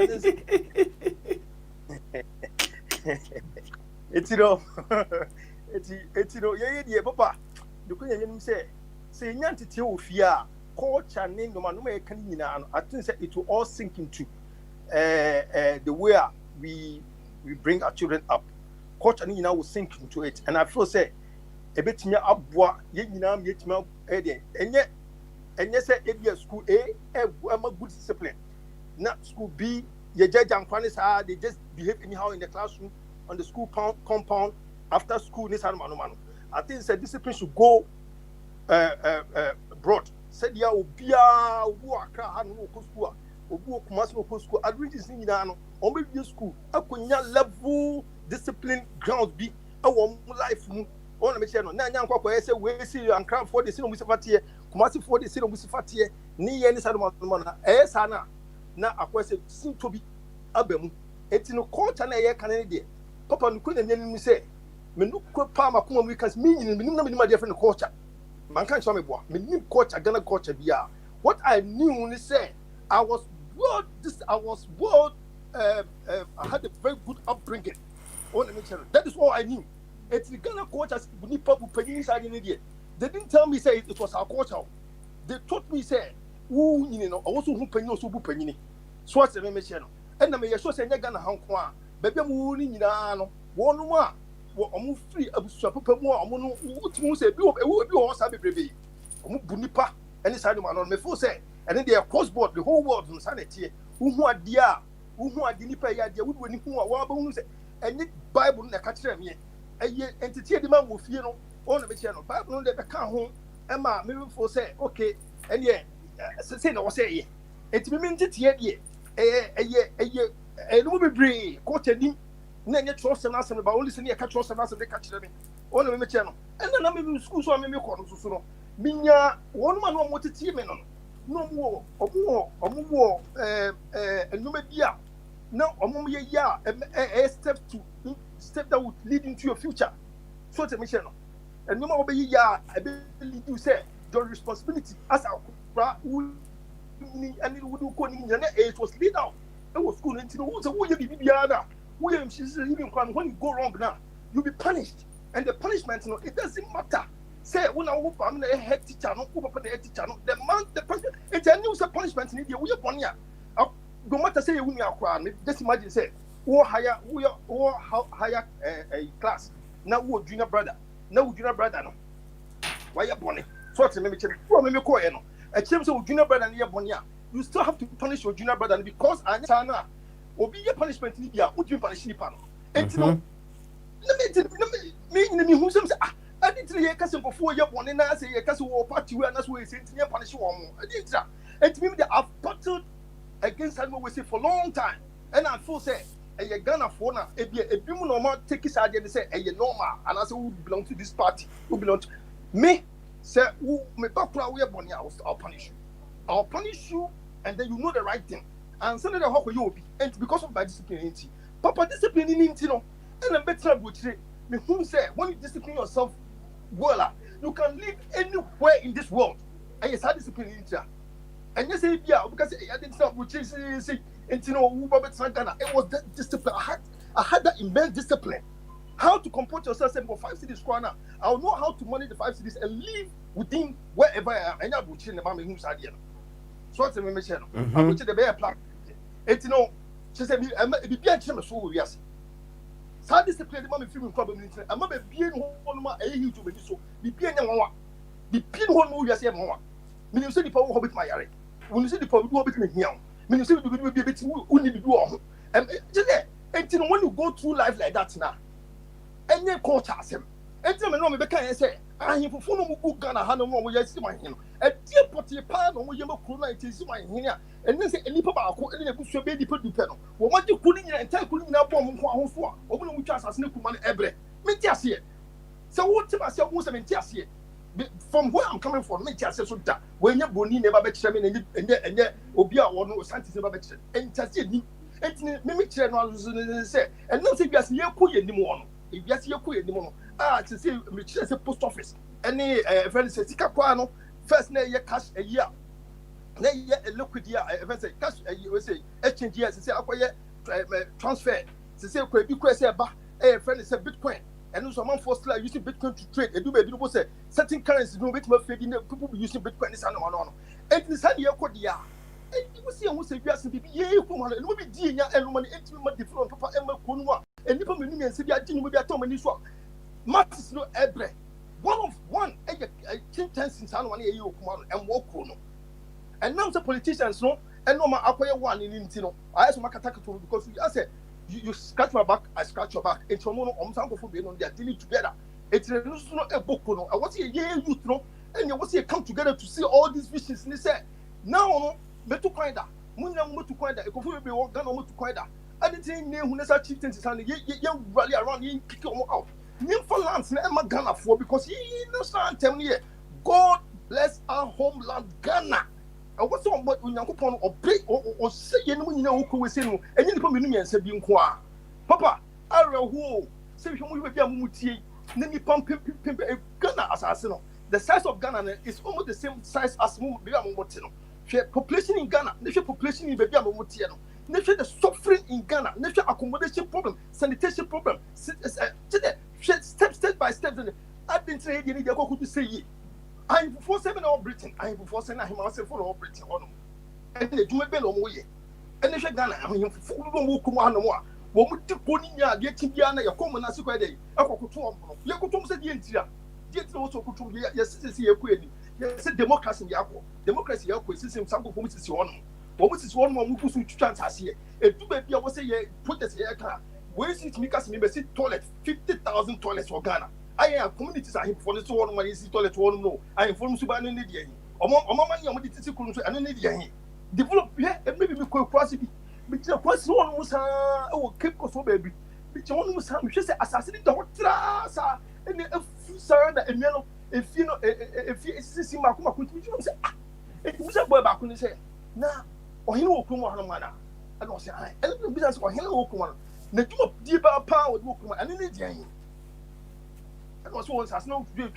etiro ye de papa dukunya yenim say nyantete ofia culture name no man no can nyina no I think say it will all sink into the way we bring our children up culture nyina will sink into it and I feel say ebetimi aboa ye nyina yetima enye and yes, it school A, a good discipline. Not school B, your judge and chronic they just behave anyhow in the classroom, on the school compound, after school, I think the discipline should go broad. Said ya obia obu akra ha no ko school obu okumas no ko school advantage ni nyina no o be bi school akonya level discipline ground bi e wo life mu o na me che no na nya nkwa kwa say we see ankra for the sin no musifate kumasi for the sin no musifate ni ye ni sa no na sa na akwa say sin to bi abamu eti no culture na ye kan ne de papa no ko na nyani say me no ko pa ma kuma mu kan me nyini me nim na me nim ade fa no culture. Man can't show me boy. Me new culture, Ghana culture, biya. What I knew is say I was well. I had a very good upbringing. That is all I knew. It's the Ghana culture. They didn't tell me say it was our culture. They taught me say, "Who you know? I also who penny so bu penny." So what's the name? And I may show say Ghana Hong Kong. Baby, I'm winning. You know, one more. Omu free abusuapo mu omu no utimu say bi o sa bebrebe omu bunipa any side man on me feel say and then they cross board the whole world no sanity uhu ade nipa ya ade wudu ni hu wa ba hu say any bible na ka kire me eye entity de ma wo fie no o na me kire no bible no de be ka ho e ma me feel say okay and yeah say no say ye entimi me entity ye eye no bebre ko tani na nye trust na asem ba only say na ka trust na asem de ka kire me o na me che no and na me school so me ko no so no minya wonu ma no mo tete me no mo omo enuma bia na omo ye ya step that would lead into your future so te me che no enuma wo be ya e be lead you say your responsibility as a bra ni ani wo ko ni nya na it was lead out it was school until wo say wo ye bibia na when you go wrong now, you'll be punished. And the punishment, you know, it doesn't matter. Say, when I hope I'm a head teacher, no, head teacher, no, the punishment, it's a new punishment in India. We are born here. No matter say you are crying, just imagine, say, higher class. Now, who junior brother? No, junior brother, no. Why you born? So, it's a mimic. A chance of junior brother and you're born here. You still have to punish your junior brother because I know. Obi ye punishment ni bia wo dwin punish ni pa no entino na me hu sem say aditire ye kase mbofo ye bone na say ye kase wo party we na so we say entino punish wo mo aditira entimi me I've battled against animal we say for long time and I feel say ye Ghana for na ebi mu normal take it side dey say ye normal and I say who belong to this party who belong to me say who me bakura we bone I'll punish you and then you know the right thing. And send the hawk you be and because of my discipline papa discipline in no and I'm better me who say when you discipline yourself well you can live anywhere in this world and yes I discipline in and you say yeah because I didn't stop which is say and you know it was that discipline I had that immense discipline how to comport yourself for 5 cities corner I'll know how to manage the 5 cities and live within wherever I am and I will change the mammy who's idea so what's the mission I will change the bear plan. It's no, she said, I'm a beer chemist. So, yes. Sad discipline, the mommy feeling problem. I'm a being one more a huge to so be being one. The pin one more, yes, more. When you say the power hobbit my area, when you say the power hobbit me young, when you say you will be a bit only do all. And when you go through life like that now, and you call him. And tell me, no, I say, I have a phone book and a hand on what you see my hand. A dear potty pan on what you are my here. And then say, any papa, any bush baby put the pedal. Well, what you couldn't and tell couldn't now bomb home for, open which has a snake money every. Mentias here. So what I say, most of Mentias here. From where I'm coming from, Mentias so that when you're born, never bet shaman and yet, Obia or no scientist never bet. And Tassi, and mimic say, and not say, yes, you're cool anymore. If yes, you're cool anymore. To say, a post office. Any friend says, Tikapano, first year cash a year. Nay, a liquid year, say, cash, you say, exchange years, to say, acquire transfer. To say, because a friend is a Bitcoin. And also, among forced using Bitcoin to trade. And do people say, certain currencies no bit more fading, people using Bitcoin is on. And this hand, you could, yeah. And you see, who say, yes, and be ye, come on, and will be dear, and money, 8 months different, Papa Emma Kunwa, and people meaning and say, I didn't with their Tom and this one. Matters no every. One, I change 10 since I want to come on and walk on. And now the politicians no, and no ma acquire one in Intino. I asked my catacomb because I said, you scratch my back, I scratch your back. It's no for being on their dealing together. It's not a book, no. I was a year youth, no, and you was here come together to see all these visions. And they said, now, no, but to Quida, Munya to Quida, a coffee be walk down to Quida. I didn't say name who necessarily chieftains and you rally around, you kick them out. Name for lands, never Ghana for because he understand tell me, God bless our homeland, Ghana. And what's on what we know or break or say, you know, who we say, and you come in and say, being quiet. Papa, I will say, you will be a muti, Nini pump Ghana assassin. The size of Ghana is almost the same size as Mumotino. Population in Ghana, nature population in Babia Momotiano. Nature the suffering in Ghana, nature accommodation problem, sanitation problem, step by step. I've been saying you need to go to say I'm for 7 or Britain, I'm for 7 for all Britain and they do a bell on way. And nature Ghana, I mean, full of Kumano. Woman to Poninia, get Tibiana, your common as a day. I go to Yakutum said the India. Yet also could yes, see a queen. Yes, democracy in Yako. Democracy, Yako system, some of whom is one. What is one more who to chance as here? A 2 baby, I was say, put this here car. Where is it make us member see toilet, 50,000 toilets for Ghana? I have communities I have for this one, my easy toilet one no. I inform Suban in India. Or mamma, you want to country and in India. Develop here and maybe we could cross it. But the first one was oh, keep so baby. But one was just assassinated the whole and surrender and yellow. If you know, if you see Makuma, you say, it was a boy back when they say, now, or he will come on a manner. I don't say, I don't business or he will come on. The two of deeper power would come and in India. And was once has no and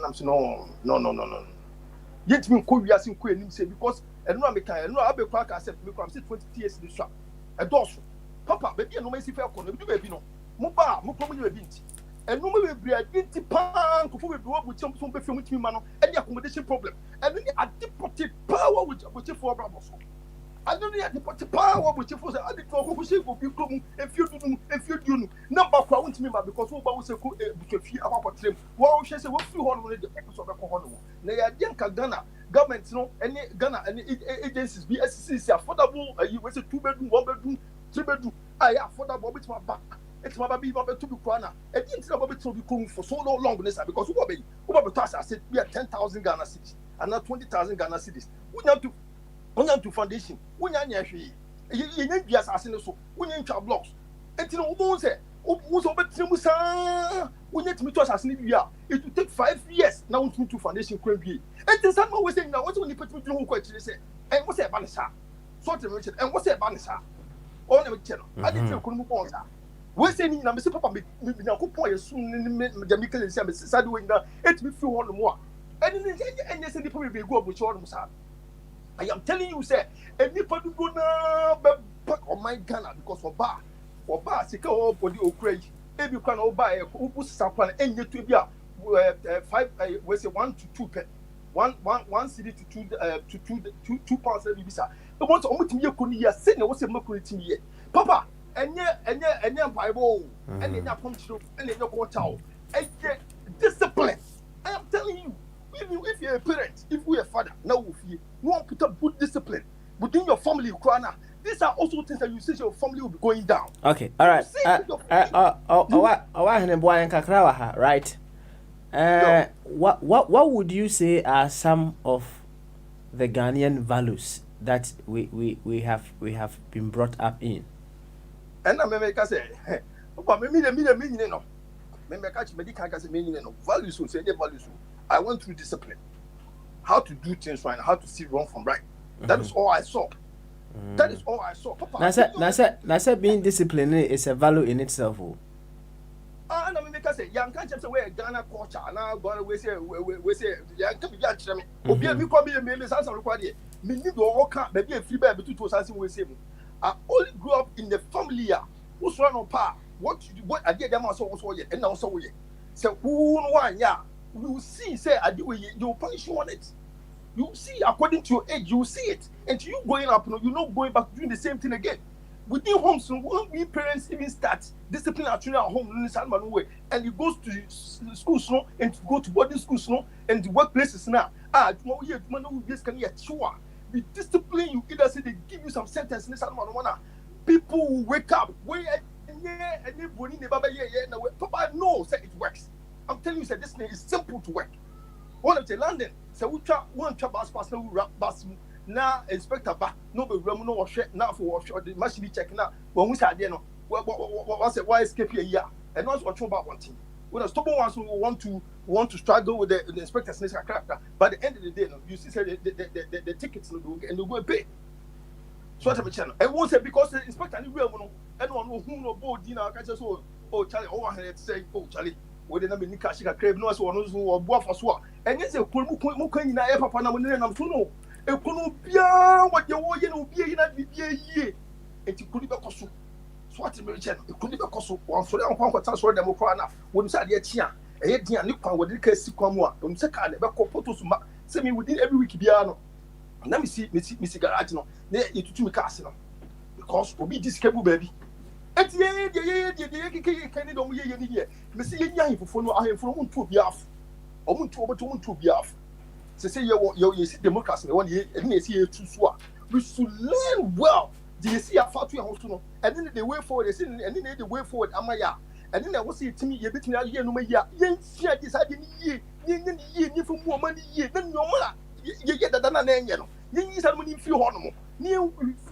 I'm saying, no. Yet me could be asking Queen say because and no American, no Abbey Park, I said, because I'm still 20 years in the shop. A dorsal. Papa, baby, no mercy fair corner, you baby no. Muba, Mukomi, and no way be identity pan to work with some perfume with me, man, and the accommodation problem. And then I deported power with for Brabos. I don't need deported power with you for the other talk who say, if you do number crowd me because who was a good few about them. Well, she said, what few hundred the purpose of a corner. They are young Ghana, government, no, any Ghana, any agencies, BSC, affordable, you was a 2-bedroom, 1-bedroom, 3-bedroom. I affordable with my back. It's my baby, to be corner. I didn't know about to be coming for so long because who will be I said we are 10,000 Ghana cities and not 20,000 Ghana cities. We have to foundation. We have to you need to assassin so we need to blocks. And you know, who say, who's over Timusa? We need to assassinate you. It will take 5 years now to foundation can be. And then someone was saying, now what's when you put me to question? Say, and what's a banisa? Sort of mention, and what's a banisa? On the channel. I didn't know couldn't move on. We say ni na me papa me na ko point yesu ni Jamaica le say me side we na et me feel one more and say the people be go abuchi one sa. I am telling you say any people go na back on my Ghana because for bar sika o body o crazy e bi kwa na o buy o bu sisa kwa na enye to bi a 5 we say 1 to 2 per 1 city to 2 pounds e bi bisa e want o mutimi ekoni ya say na we say makoni timi ye papa any Bible, any puncture, any water, and discipline. I am telling you, even if you're a parent, if we're a father, now with you won't put up good discipline within your family. These are also things that you see your family will be going down. Okay, all right. Right. What would you say are some of the Ghanaian values that we have been brought up in? And I make us say, but me no. Me catch medical say me no values. Say the values. I went through discipline, how to do things right, how to see wrong from right. That is all I saw. That is all I saw. Papa, now say being disciplined is a value in itself. And I make us say, young can't say we Ghana culture. Now we say young can be young. Obi me come here me sense of required. Me need to work. Maybe a free baby to something we say. I only grew up in the family who's run on par. What I did them also yet, and now so yet. So who one you see, say I do you punish you on it. You see, according to your age, you see it. And you going up, you're not going back doing the same thing again. within homes, when we parents even start discipline our children at home, way, and it goes to schools, no, and to go to boarding schools, no, and the workplaces now. Tomorrow year, tomorrow this can be a chua. The discipline you either say they give you some sentence in this people will wake up. Papa no say it works. I'm telling you, say this thing is simple to work. One of the London, so we try one try bus no rap bus. Now inspector back no be room no wash now for wash or the machine checking out. When we start there no what's it why escape here and not watch about one thing. When the stubborn ones who want to struggle with the inspector's character, by the end of the day, no, you see say the tickets no go and they go pay. So what I'm saying, I won't say because the inspector ni real no, anyone who no board dinner can just oh Charlie, oh I had to say oh Charlie, we didn't have any cash crave no so no so boa for so. And yes, you mu kan na e papa na mo ne nam so no. E kunu bia what you wo ye no bia na bia ye. Enti kunu be koso. So what I'm saying, e kunu be koso. Wan so dem kwan so dem kwan na. Won say de chia. E dia ni kwan wo de ka si kwan mu a. Won say ka na be ko photos ma. Say me within every week bia no. Na me see garage no na etutu me cars no because obi discable baby eti ye kan do mo ye ni ye me see ye nya hifofo no ahemfo mo ntu obi af o mo ntu oboto mo ntu obi af say ye see democracy no ye na see ye tu so a we should learn well the see afa to ho so no and then the way forward see and then the way forward amaya and then we see timi ye betimi aye no ma ye ye sia dis ade ni ye ni fo mo ma ni ye na nyomla ye dada na enye no ye sa mo ni fi ho no mo ni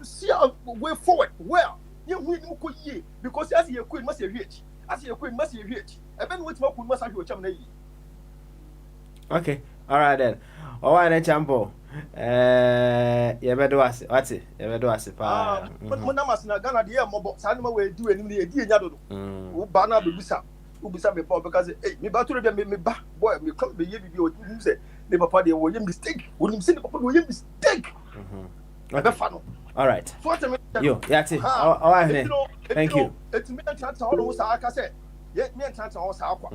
see a way forward well ye hu ni ko ye because as ye ko must ye hwech as ye ko must ye hwech e be no wetima ko must ahwe cham na yi. Okay, all right then. O wa na champo ye be do ase wati ye be do ase pa mo na mas na Ghana de ye mo sa na we du enim de edi enya dodo wo ba na be bisa me pa because eh me ba to be me ba boy me come be ye bi o you say me papa de wo ye mistake wo nim say me papa wo ye mistake all right yo yati all right thank you it's me chance all sa aka say ye me chance all sa akwa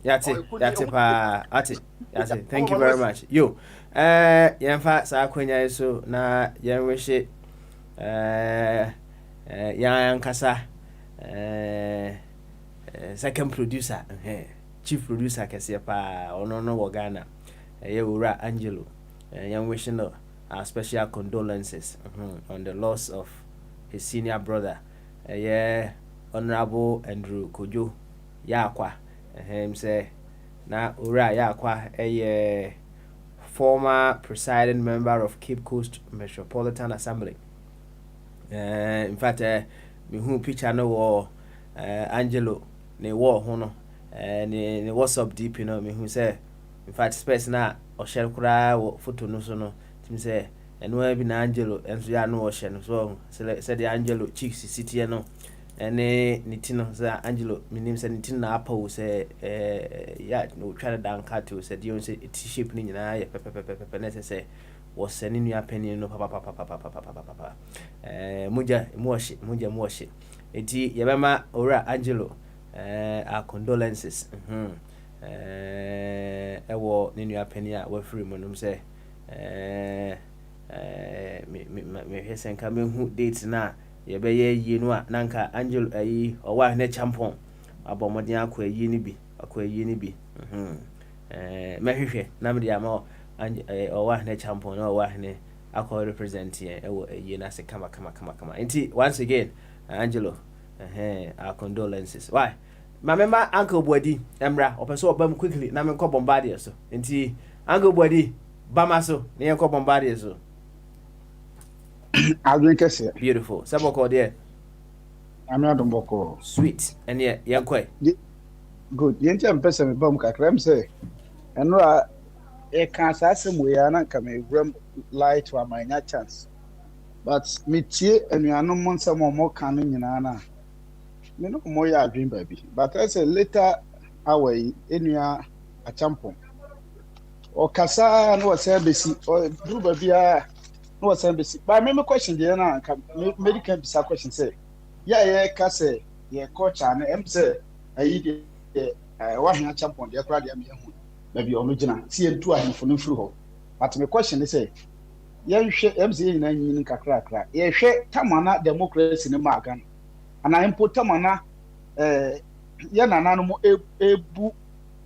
yati pa yati thank you very much yo yemfa sa akwanya so na yenwehye yan kasa second producer chief producer kese pa ono no wo Ghana Ura Angelo young wishing our special condolences on the loss of his senior brother Honorable Andrew Kojo Yakwa him say na Ura Yakwa former presiding member of Cape Coast Metropolitan Assembly. In fact me who picture no Angelo ne war hono ne what's up deep you know me who say in fact space na o share kura photo no so no tim say eno bi na Angelo enso ya no o share no so say the Angelo chicks city no ene ni tino say Angelo minim say ni tin na apa wo say ya no try down cut to say you say it shape ni nyina ya pepe na say was sending you a penny no papa muja muoshi eti yebema ora Angelo our condolences ewo ni nua penny a wa free monum say me hesen ka me hu date na yebe ye yi no a nanka Angelo ayi owa ne champion abomodin akwa yi ni bi mehwehwe na me dia ma owa ne champion owa ne akwa represent here ewo yi na se kama enti once again Angelo our condolences why my member Uncle Body Emra opeso obam quickly na me ko bombardier so enti Uncle Body bamaso ne ye ko bombardier so Adrinkese beautiful saboko there Amiadomboko sweet and ye yankwe good yenti ampesa me bam kakrem say enra e kan sase moya na nka me gram light wa my chance but me tie anuanom monsa mo kan no nyina na me no mo ya adwin baby but I say later away enua a champion o kasa no say besi o do babia no say besi but me question dey na nka medical bisa question say ye kase ye coach na em say ayi de wa hia champion de kra de am ye hu baby o no gina tie ntu ahemfo no furu ho but me question dey say yɛhwɛ MCA na nyin kakrakra yɛhwɛ tamana democracy ne maga no ana impo tamana yɛ nananom ebu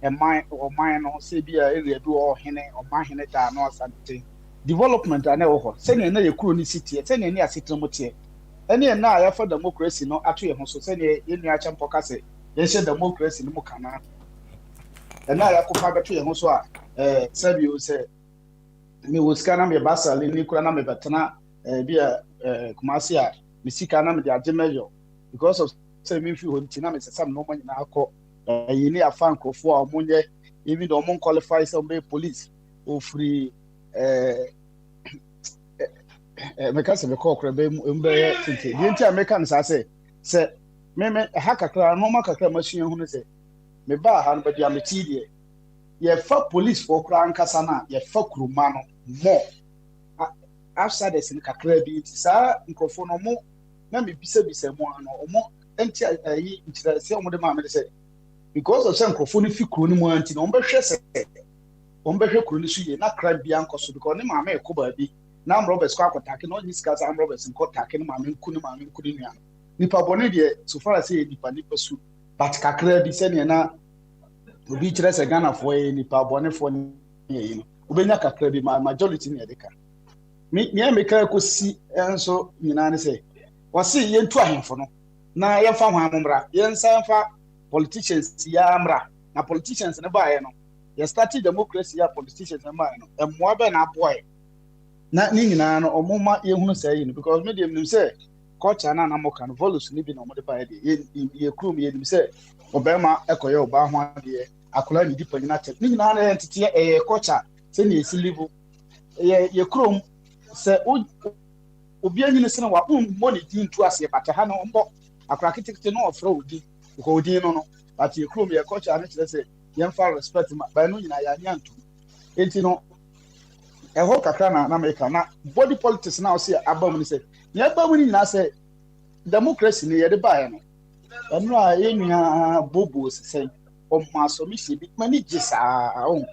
ɔman no sɛ bi a area bi wɔ hene ɔman hene da no asante development ana ɛwɔ hɔ sɛnea na yɛkuro ne sitie sɛnea ne asetena mu tie ɛne na yɛfa democracy no ato yɛ ho so sɛnea yɛnua kyɛmpɔ ka sɛ yɛhyɛ democracy no mu kana ɛna yɛakɔfa bɛto yɛ ho so a sɛbio sɛ me wo sika na me basale ni kura na me betena bi a kumasi a me sika na me de agye measure because of say me fi hon ti na me sesam no man na akọ yi ni afa nkofo a omonye even though omon qualify some be police o free me ka se me call kra be mbe tinte di nti American sa se me ha kakra no ma kakra machine hu ne se me ba ha no be dia me ti die ye fa police for kra nkasa na ye fa kuruma no more outside the sin kakra bi nti saa nkrofo no mo na me bisa mo ano mo enti ayi nkyira se mo de ma me de se because of some nkrofo no fi kuro no mu anti no ombehwe se ombehwe kuro no so ye na kra bia nkoso because ne ma me ekoba bi na am robbers kwa akotake no discuss am robbers nkotake no ma me nku nua nipa bone de so far as nipa su but kakra bi se ne na obi kyerɛ sɛ Ghana fo ye nipa bone fo ne yi no obenya kakra bi majority ne yɛde ka me meka ko si enso nyina ne sɛ wase yentu ahemfo no na yɛfa ho amomra yɛnsa fa politicians ya amra na politicians ne bae no yɛ started democracy ya politicians ne bae no emmoa bɛ na aboy na ne nyina no omoma yehunu sɛ yi no because me dem nim sɛ culture na na moka no volus ne bi na omode bae de ye krum ye nim sɛ obema ekoye oba ho ade akola ni dipa nyina tek ne nyina na entete culture sɛ ne esi live ye krum sɛ obi anyine sene wa money din to ase bata ha no mbo akora kitikiti no ofra odi ko odi no but ye krom ye culture ne kyerɛ sɛ yɛmfa respect ma ba no nyina ya nyanto enti no ɛhɔ kakra na America na body politics na ɔse abam ne sɛ ne abam ne nyina sɛ democracy ne yɛde bae no ɛno a yɛnua bobo sɛ ɔmaso mi hye bi mani gye saa o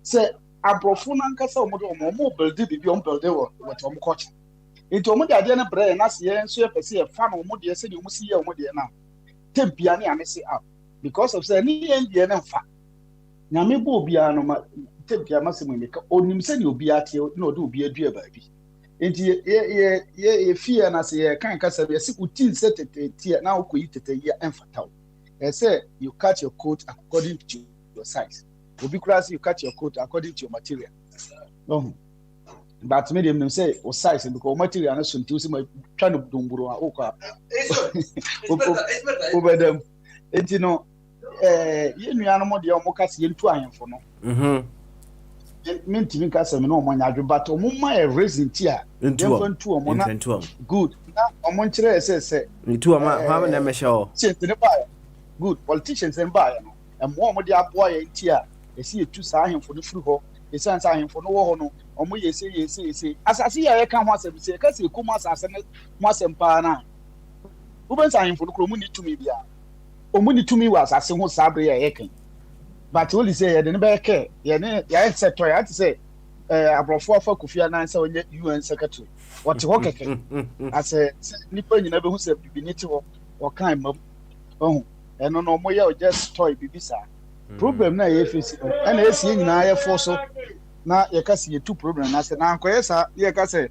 sɛ abrofo na nkasa omodo omo build bibi on build what omo culture enti omo de ade na brɛ na se yɛn so yɛpɛ sɛ yɛfa no omo de sɛ de omo si yɛ omo de na tempia ne ame se up because of sɛ ne yɛn de na mfa nyame bo obia no ma tempia ma se mo meka onim sɛ ne obia te na ɔde obia dua baabi enti ye fear na se yɛ kan kasa bi yɛ utin sɛ tete na okoyi tete yɛ emfataw say you cut your coat according to your size obi kura say you cut your coat according to your material no but me dem say o size because material na so nti o se ma twa no domburo a okwa obedem enti no ye nuano mo de o mo kase yentu ahemfo no mentimi kase me no o mo nyadwe but o mo ma e reason ti a yentu o mo na good na o mo nkyere se ntu o ma ha na me hye chente ba good politicians and buy no and more mo de aboa ye nti a esi etu saa ahemfo no firi hɔ esan saa ahemfo no wɔ hɔ no omo yesi asase ya ka ho asɛm se ka se kum asase no mo asɛm pa na wo ben saa ahemfo no kro mu ni tumi bia omo ni tumi wɔ asase ho sabre ya yɛkan but only say ye de ne ba yɛka ye ne ya set to ya te say abrofo afa kofia nan sɛ onye UN secretary wɔte hɔ kɛkɛ asɛ nipa nyina be hu sɛ bibini te hɔ wɔkan mam ohun eno no mo ye just toy bibisa problem na ye face e na esi nyina ye fo so na ye ka se ye two problem na se na ankoye sa ye ka se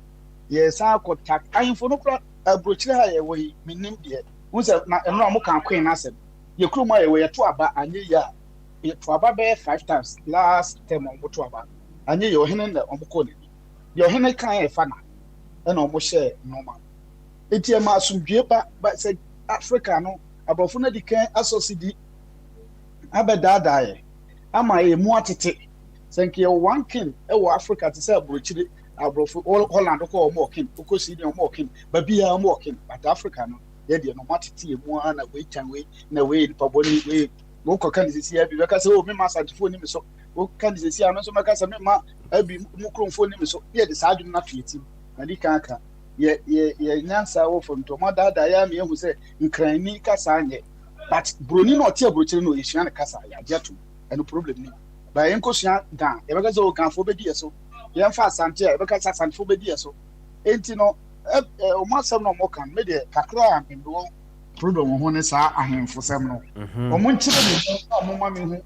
ye sa akotak ahimfo no kra abrochire ha ye wo yi minim de hu se na eno mo kan kwen na se ye krum ye wo ye to aba anye ya ye to aba be 5 times last term mo to aba anye ye ohene na mo ko ne ye ohene kan ye fa na e na mo share normal eti e ma asumdue ba se Africa no abrofo na dikan asosidi abedadaye ama ye mu atete senke one king e wo Africa te say abrochire abrofo Holland ko o mo king ko si ni o mo king ba bia o mo king but Africa no ye de no matete ye mu ana we chan we na we paboni we wo ko kan sisi ya bi be ka say o me ma santifo ni me so wo kan sisi ya no so me ka say me ma abi mu kromfo ni me so ye de sa adwun na fieti na di kan aka ye nyansa wo from to dada ya me hu se nkrani kasa anye but broni no tie brochire no yesua ne kasa ya jetu eno problem ni ba yen ko sua dan e be ka so kanfo be die so yɛmfa asante a yɛbɛka sɛ asantefo bɛdi so enti no ɔmo asɛm no ɔmo kan me deɛ kakra a mede problem ho ne saa ahemfo sɛm no ɔmo nkyerɛ me na ɔmo ma me ho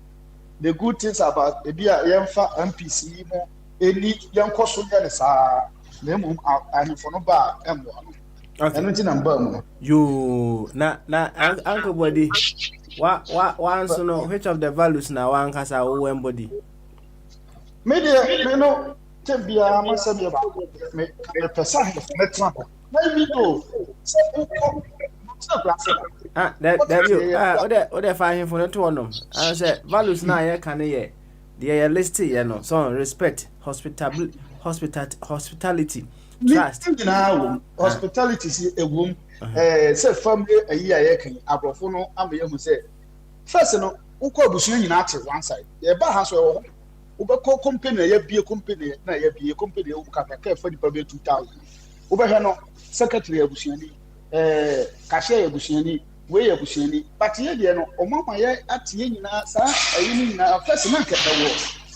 the good things about ebi a yɛmfa MPC yi mo eni yɛnkɔ so yɛ ne saa na mmom ahemfo no ba a ɛmmoa no ɛno nti na mba mu no you na uncle body one so no which of the values na one kasa wo embody me no tebia masɛm yɛ ba me pesa me tra na mi do sɛ ukɔ ode fa ahemfo no to onom an say values na ye kan ye the list ye no so respect hospitality trust hospitality si ewom say family ayi aye kan abrofo no amaye hu say first no ukɔ abusuo nyina ate one side ye ba ha so wo wobɛkɔ company na yɛbie company na yɛbie company wobɛkaka ka fa nipa bɛ 2000 wobɛhwɛ no secretary abusuani cashier abusuani we abusuani but yɛ deɛ no ɔmama yɛ ate yɛ nyinaa saa ayi no nyinaa first na ka ɛwɔ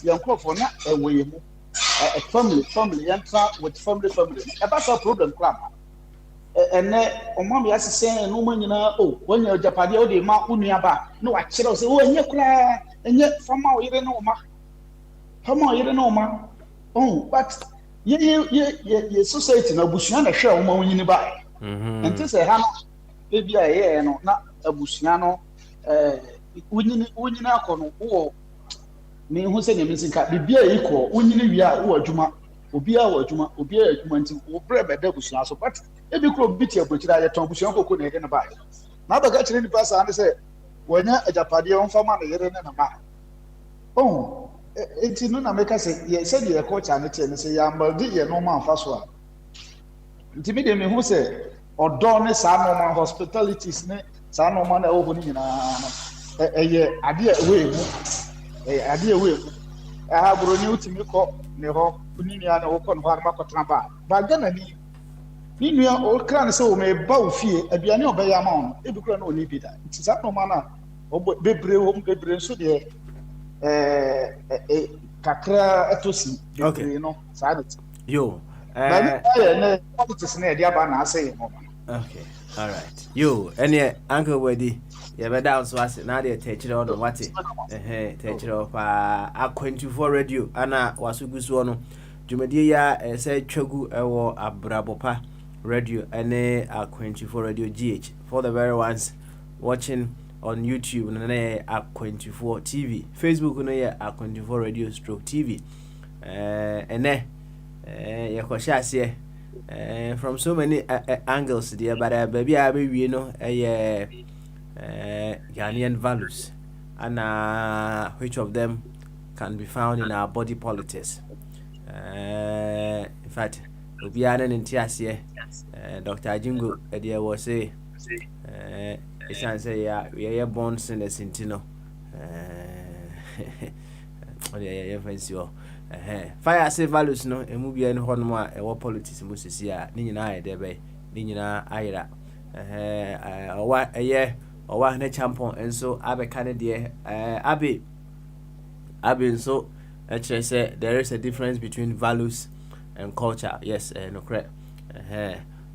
yɛnkɔfo na ɛwɔ yɛ mu family yɛntra with family ɛba sa problem kra ɛnɛ ɔmama yɛ asesɛn no ma nyinaa wɔnyɛ japadeɛ wode ma unuaba na wakyerɛw sɛ ɛnyɛ kra ɛnyɛ fama wo yere no ma Come on, you don't know, man. Oh, but ye society na busua na hwe wo ma ba. Enti se ha no ebi a ye no na abusua no wonyini akọ no wo me hu se nyame sinka bibia yi kọ wonyini wi a wo adwuma obi a wo adwuma obi a adwuma nti wo bre beda busua so but ebi kro bi ti abotira ye ton busua kokko na ye ne ba. Na ba ga kire ni pasa ande se wonya ajapade on fama na yere ne na ma. Oh enti no na meka se ye se de culture ne tie ne se ya mbaldi ye no man fa so a enti me de me hu se odo ne sa no man hospitalities ne sa no man na wo ni nyina no eye ade we mu ade we mu ha bro ni utimi ko ne ho ni nia na wo ko no ha ma ko traba ba gana ni nua o kra ne se o me ba o fie aduane obeya ma on ebi kra na oni bi da enti sa no man na bebre wo bebre so de kakra etosi bebre no sadet yo na politics na dia ba na say mo okay all right yo any uncle wedi ye be down so ase na dey techire on what techire pa A24 radio ana wasugusu no dwumadie ya say twagu ewo abrabopa radio ene A24 radio GH for the very ones watching on YouTube na A24 TV, Facebook na A24 radio stroke TV. Ene ye kwasha ase from so many angles there, but baby I be no Ghanaian values and which of them can be found in our body politics. In fact, obiara ntiase Dr. Jingo there was say it's say yeah born sinners in Tino. Fire say values no emu bia ne hono a e wo politics mu sisi a ni nyina aye debe ni nyina ayira owa eye owa ne champion enso abeka ne de abi nso actually say there is a difference between values and culture. Yes, no correct.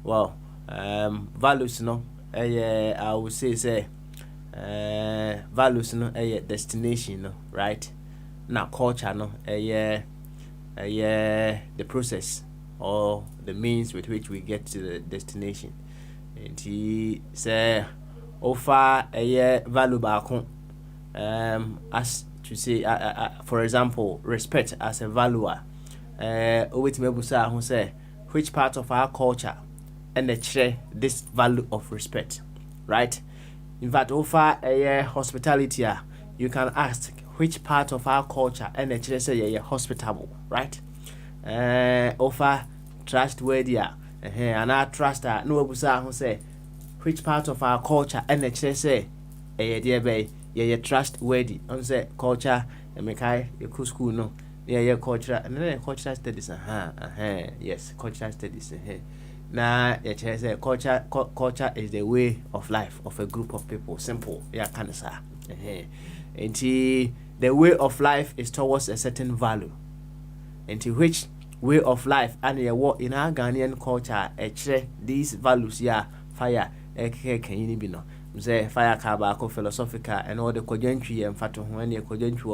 Well, values no I would say values no destination no, right? Now culture no the process or the means with which we get to the destination. And he say offer value back as to say for example respect as a valuer. With me busa who say which part of our culture and this value of respect, right? In fact, offer hospitality, you can ask which part of our culture and say hospitable, right? Offer trustworthy, and our trust no busa who say which part of our culture and say dear bay trustworthy. On say culture and make your school no. Culture and then cultural studies. Yes, cultural studies. Now, culture is the way of life of a group of people. Simple. And the way of life is towards a certain value, into which way of life and your work in our Ghanaian culture these values fire can you be no say fire kabako philosophical and all the cogentry and fatu when the cogentry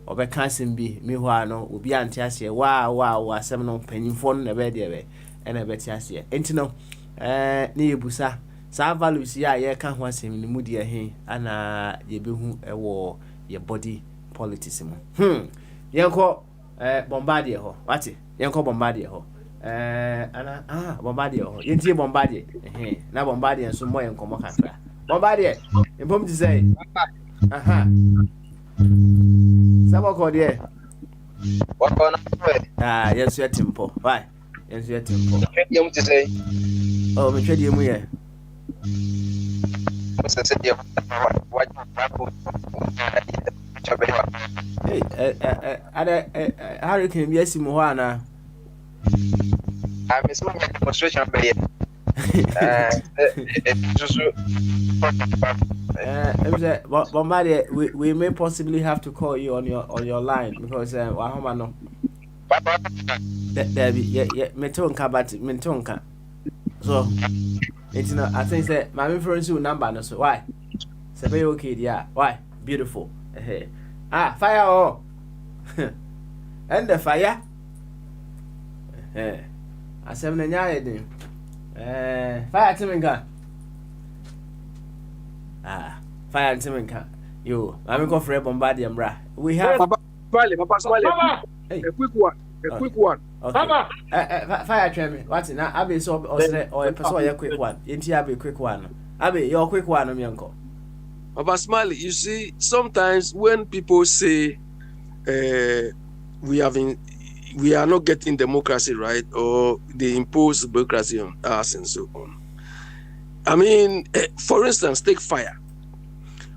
obe kansim bi me ho ano obi ante ase wow asem no panyimfo no na be de and a beti ase enti no ne yebusa sa values ye ka ho asem ni mu de he ana ye behu ewo ye body politics mu yenko bombardier ho wati yenko bombardier ho ana bombardier ho yentie bombardier na bombardier nso mo yenko mo kakra bombardier empom ti say Sabo ko die. What on? Yes, you tempo. Why? Yes, you tempo. You want to say? Oh, me twedi mu ye. What's the say? What? Hey, hurricane yes mu ho ana. I'm small demonstration by Bombardier, we may possibly have to call you on your line because wahoma no. There be metonka but mentonka. So it's not. I think that my reference to number no so why? Say okay yeah. Why? Beautiful. Fire oh. And the fire. I said na nya edin. Fire Timinka. Fire Timinka. Yo, I'm going for a Bombardier bra. We have Papa Smiley. A quick one. Okay. Papa. Fire Tremmy. What's it now? Abby so or a person a quick one. Inti Abby quick one. Abby, your quick one, uncle. Papa Smiley, you see, sometimes when people say we are not getting democracy right, or they impose democracy on us and so on. I mean, for instance, take fire.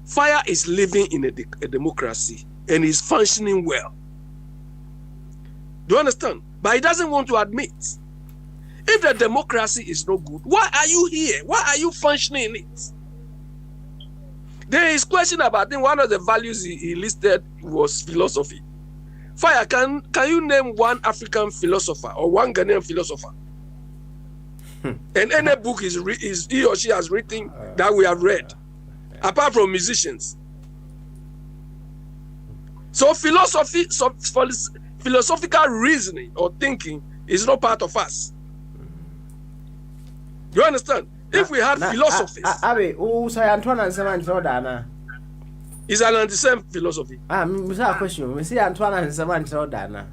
Fire is living in a democracy and is functioning well. Do you understand? But it doesn't want to admit. If the democracy is no good, why are you here? Why are you functioning in it? There is question about, I think one of the values he listed was philosophy. Fire, can you name one African philosopher or one Ghanaian philosopher? And any book is he or she has written that we have read, apart from musicians. So philosophical reasoning or thinking is not part of us. You understand? If we had philosophies, it's an anti-same philosophy. Question. We see Antoine and Saman Dana.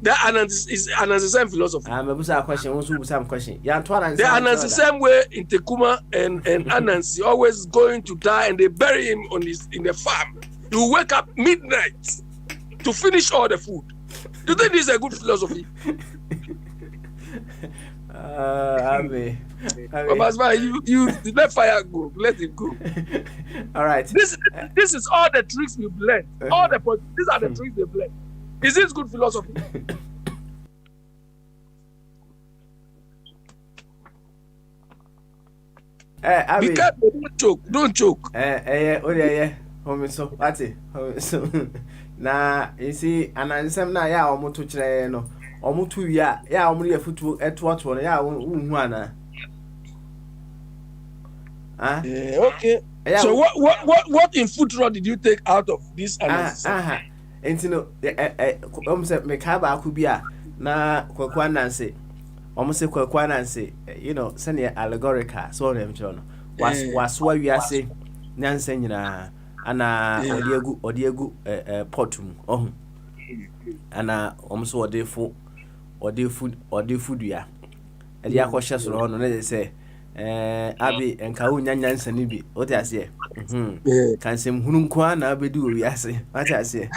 That is an anti-same philosophy. I'm a question. Also, some question. They are the same way in Tekuma and Anansi, always going to die, and they bury him in the farm. You wake up midnight to finish all the food. Do you think this is a good philosophy? You let fire go. Let it go. All right. This is all the tricks we've learned. These are the tricks we've learned. Is this good philosophy? Be careful. Don't choke. So what's it? So na you see, and I'm some na ya omo to chire no. Omo tu ya omo ye futu eto no ya unhu ana. Okay. So what in football did you take out of this analysis? And you know, say me ka ba ku bia na kwakwa nanse. Say kwakwa nanse, you know, send allegorical so them no. Was wa wi ase nanse nyina ana odiegu potum ohun. Ana so ode food ya. E dia kwhye soro no na say abi enka unya nyansa ni bi o te ase kan sem hunu nko na abedu wi ase what ase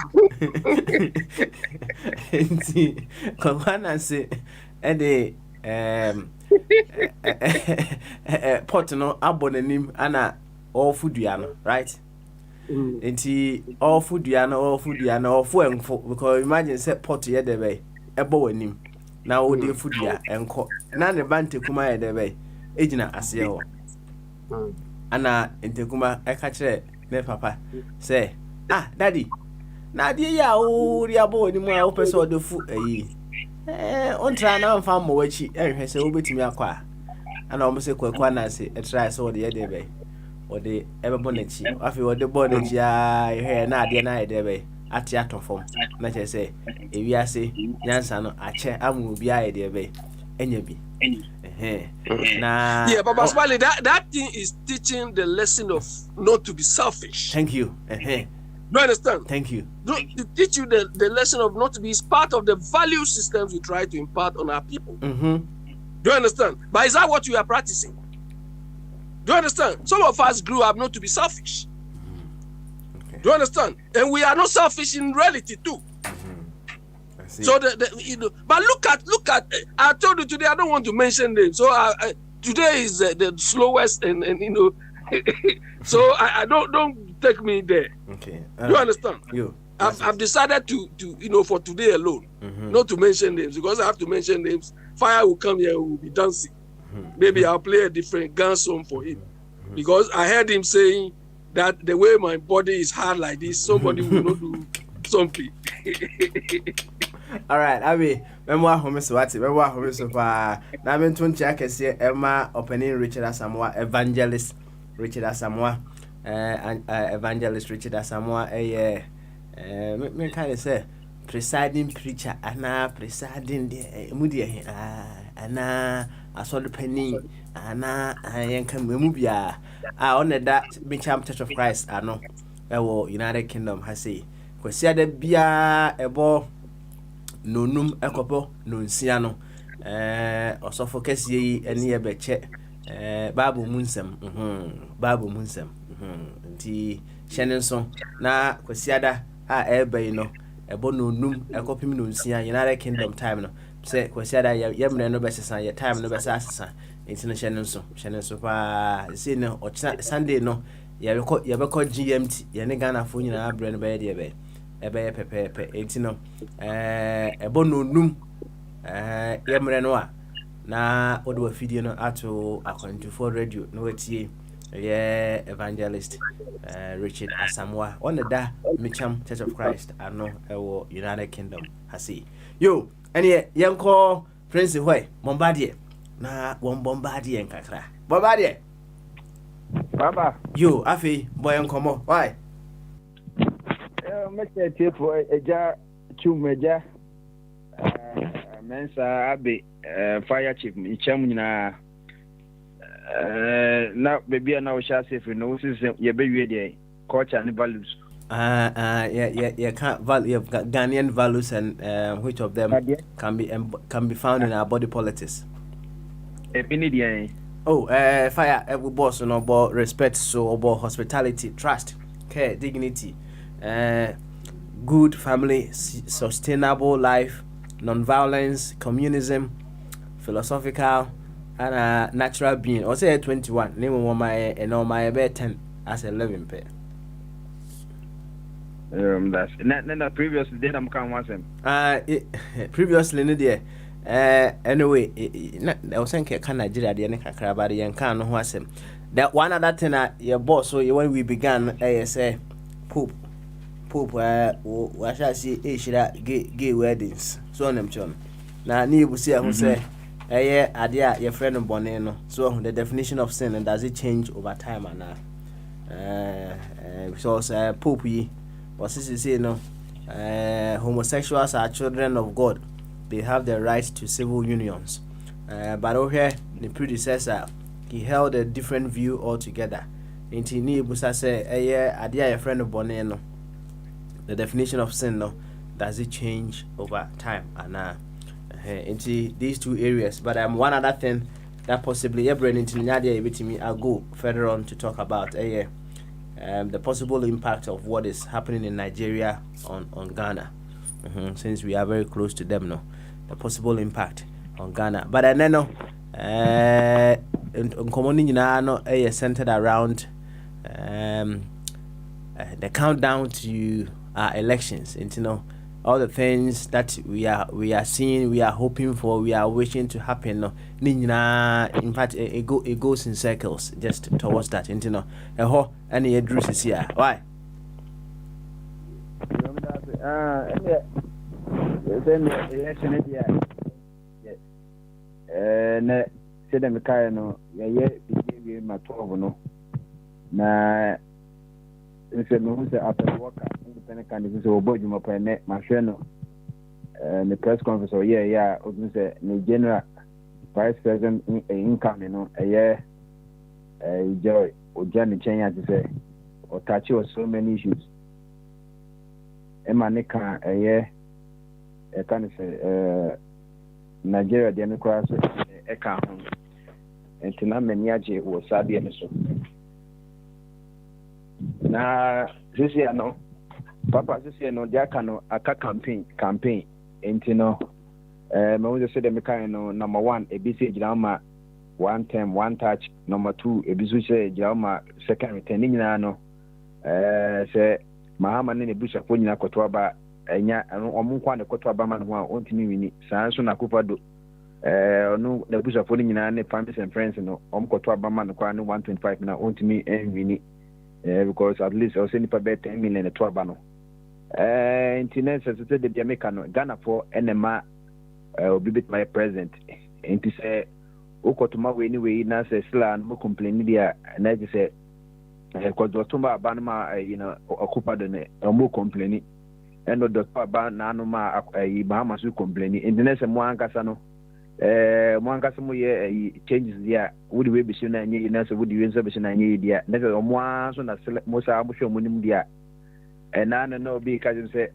enti kwa na se e de pot no abonanim ana all food ya no right enti all food ya no ofu enfo because imagine say pot ye de be ebo wanim na o de food ya enko na ne bante kuma ye de be ejina ase ho ana entekuma eka kire me papa say daddy na de ya o ri abo ni mu a o pese o de fu on try na mfa mo wachi ehwe se obetimi akwa ana o mo se kwakwa na se try so de ye de be o de ebebo na chi afi o de bo na chi a ehwe na ade na ye de be ate atofom na che se ewiase nyansa no ache amu obi a ye de be enya bi yeah, but Baswali, that thing is teaching the lesson of not to be selfish. Thank you. Do you understand? Thank you. To teach you the lesson of not to be, is part of the value systems we try to impart on our people. Do you understand? But is that what you are practicing? Do you understand? Some of us grew up not to be selfish. Do you understand? And we are not selfish in reality too. So but look at. I told you today I don't want to mention names. So today is the slowest, and so I don't take me there. Okay. You understand? I've decided to for today alone, not to mention names, because I have to mention names. Fire will come here, we will be dancing. Maybe I'll play a different gun song for him, because I heard him saying that the way my body is hard like this, somebody will not do something. All right, Abi, memoir homes what memoir homes of na me tun check say Emma opening Richard Asamoah evangelist Richard Asamoah evangelist Richard Asamoah me kind of say presiding preacher ana presiding the mudi ana asol penny ana yankan memu bia on that Bincham Church of Christ ano ewo United Kingdom ha say kwesi ada bia ebo nonum ekopo nonsia no osofo kese yi ene ye beche babu munsem babu munsem nti hyenenso na kwasiada a ebe no ebo nonum ekopim nonsia United Kingdom time no se kwasiada yemne no besesa ye time no besa asesa nti no hyenenso pa se no Sunday no ye beko GMT ye ne Ghana fo nyina abre no be de be ebe pepepe etino ebo nonum yemre no a na odo afidie no ato Akwantufoɔ radio no wetie ye evangelist Richard Asamoah on the Micham Church of Christ ano ewo United Kingdom hasi yo ene yenko Prince Hoy Bombardier na won Bombardier nkakra Bombardier baba yo afi boy nkomo why Mr. Tifo Eja Chumeja Mensa Abe Fire Chief Micham na baby na o sha safe no system ye be we there culture and values yeah can't value Ghanaian values and which of them can be found in our body politics. Fire every boss no about respect, so about hospitality, trust, care, dignity, good family, sustainable life, non-violence, communism, philosophical, and natural being. Or say 21. Name one my and all my about 10 as 11 pair. That's not previously did I'm can once him. Previously no there. Anyway, I was saying can Nigeria the kakra but the can no wasem. That one other thing your boss so when we began say Pope what shall I say gay weddings. So on them chon. Now ni busi who say adia your friend born no. So the definition of sin and does it change over time and because Pope what is he say no homosexuals are children of God. They have the right to civil unions. But over the predecessor, he held a different view altogether. Inti ni busa say adia your friend born. The definition of sin no does it change over time and into these two areas. But one other thing that possibly every into Nadia me I'll go further on to talk about the possible impact of what is happening in Nigeria on Ghana. Since we are very close to them no, the possible impact on Ghana. But then no commonly no centered around the countdown to our elections, and all the things that we are seeing, we are hoping for, we are wishing to happen. No, in fact, it goes in circles just towards that. And any address is here. Why? then election dia na se dem kai no ye bi ma 12 no na nse no se after worker independent candidate so obojuma pa ne ma hwe no the press conference or yeah o say the general vice president income no joy o jani chenya to say o touch so many issues emanika can say Nigeria democracy eka ho entina mani age wo sabe ne so na this year no papa this year no dia no aka campaign entino me wo say dem kan no number 1 ebisi girama one term one touch number 2 ebisu say girama second return nyina no say mahama ne busa fo nyina koto ba enya omu kwa ne koto ba man ho a ontimi wini san so na kopado no na busa fo nyina ne family and friends no koto ba man kwa ne 125 na ontimi wini because at least I say nipa be 10 million to aba no internet says the Jamaica no Ghana for enema obi bit my present enti say okotuma we anyway na say slan mo complain dia na je say ko dotumba aba ma okupado ne mo complain and the aba na no ma Bahama su complain internet say mo ankasa no mo ankasa mo ye changes dia would we be sure na nye na say would we so be sure na nye dia na say mo aso na mo sa mo hwe mo nim dia and I no be because say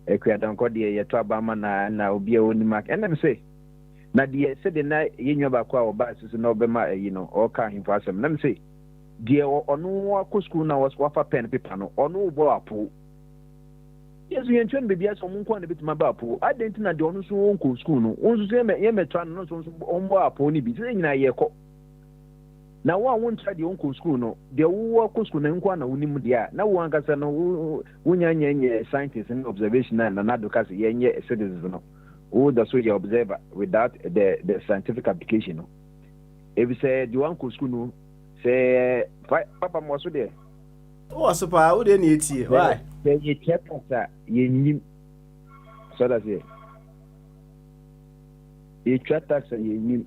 ekwiadan ko de ye to abama na obi e woni mark and them say na de say de na yenwa ba kwa oba susu na obema all ka himfo asem na me say de onu akọ school na was wafa pen paper no onu bo apo yesu yentwen be bia so mun kwa na bitima ba apo adenti na de onu so wonko school no onso so ye metwa no so ombo apo ni bi say nyina ye ko na wa won tra de onko school no de wo ko school na nkwa na unim dia na wo ankasa no wonya nye scientist and observation na doka se yenye citizens no wo da so your observer without the scientific application no if you say the onko school no say papa mo so de o so pa wo de na etie why ye check that ye nyim so that ye check that ye nyim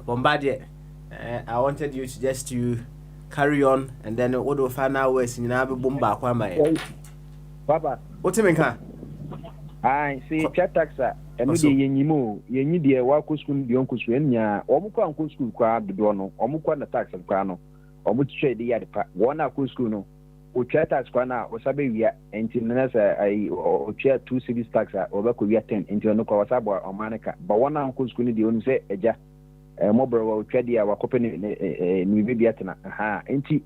Bombardier. I wanted you to just to carry on and then what do final words in Nabi Bumba Kwama. Papa, what do you mean? I see Chataxa and Yenimo, Yenidia, Wako School, the Uncle Swenya, Omuka Uncle School crowd, the Dono, Omuka and the tax of Crano, Omuche the Yadipa, one Uncle School. Uchata skwana osabewia enti nasa o chair 2 cities tax obako wia 10 enti no kwa wasabo omaneka ba wana nko skuni di onu se eja mobro wa utwadi ya wakope ni bibi atena enti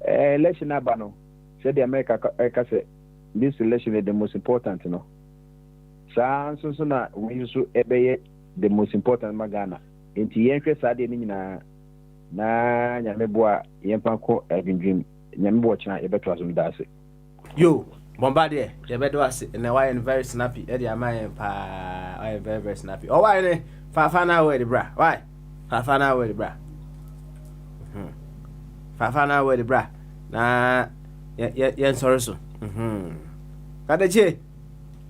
election aba no said the America ka say this election is the most important no so na we use ebeye the most important magana enti yenhwe sade ni nyina na nyameboa yempanko dream nyambo china ebeto azum dase yo Bombardier ebedo ase na why very snappy e dey am pa why very snappy oh why ne fa na we the bra why fa na we the bra fa na we the bra na ye sorry so kadache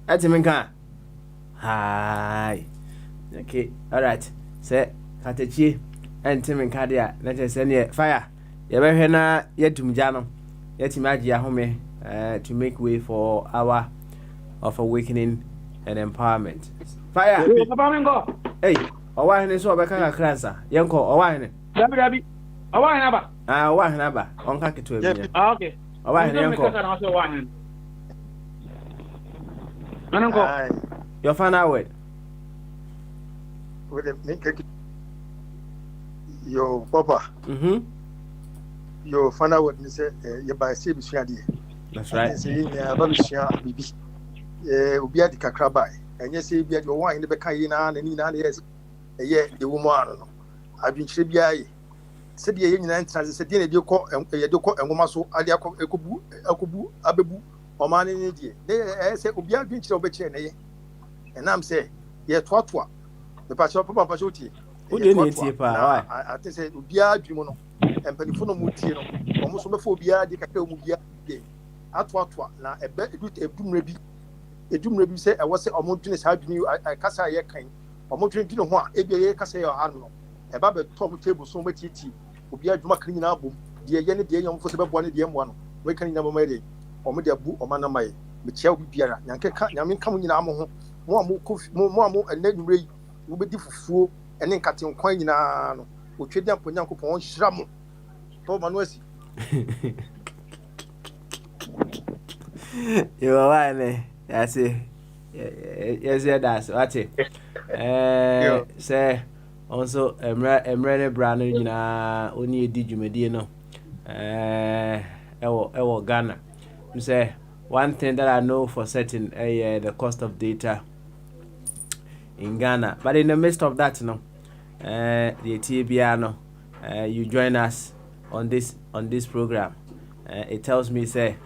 atiminka hi okay all right say kadache atiminka dia na je say ne fire yebehwe na yetumja no yetimaji ahome to make way for our of awakening and empowerment fire papa mengo hey owahene so obeka ka kransa yenko owahene dabi owahene aba owahene aba onka keto ebia okay owahene yenko nanko your final word with the yo papa your final word is you buy say bisuade. That's right. Say ya ba bisuya bibi. Obi adi kakra bai. Enye say bia your wine be kan yi na ni na yes. The woman no. Adwinchire bia yi. Se de ye nyina ntra se de na de ko ye de ko enwoma so ade akobu abebu o ma ne die. De say obi adwinchire obekire na ye. Enam say ye toatoa. Me pa cho papa pa cho tie. Who didn't tie pa? I think say ubia adwumu no. Empanifo no mu tie no. Omo so befo ubia de kakra mu bia de. Atwa na ebe edumre bi say e was say omo dwene sa adwene kasa ye kan. Omo dwene ho a ebi ye kasa ye ha no. E ba be top table so matiti. Ubia adwuma kan nyina abom. De ye ne de nyom fo se bebo ne de mo no. We kan nyina boma de. Omo de abu omo na mai. Me chia obi biara. Nyanke ka nyame ka mo nyina mo ho. Mo amu enadwure yi. Wo be di fufuo ene nkate nkwan nyina no. Otwedi amponyankopon hyira mo. To manuasi. You are one. That's it. Yes, that's what it. Say also emre brand nyina oni edi dwumadi no. Ewo Ghana. Say one thing that I know for certain the cost of data in Ghana. But in the midst of that, the TBR no, you join us on this program. It tells me say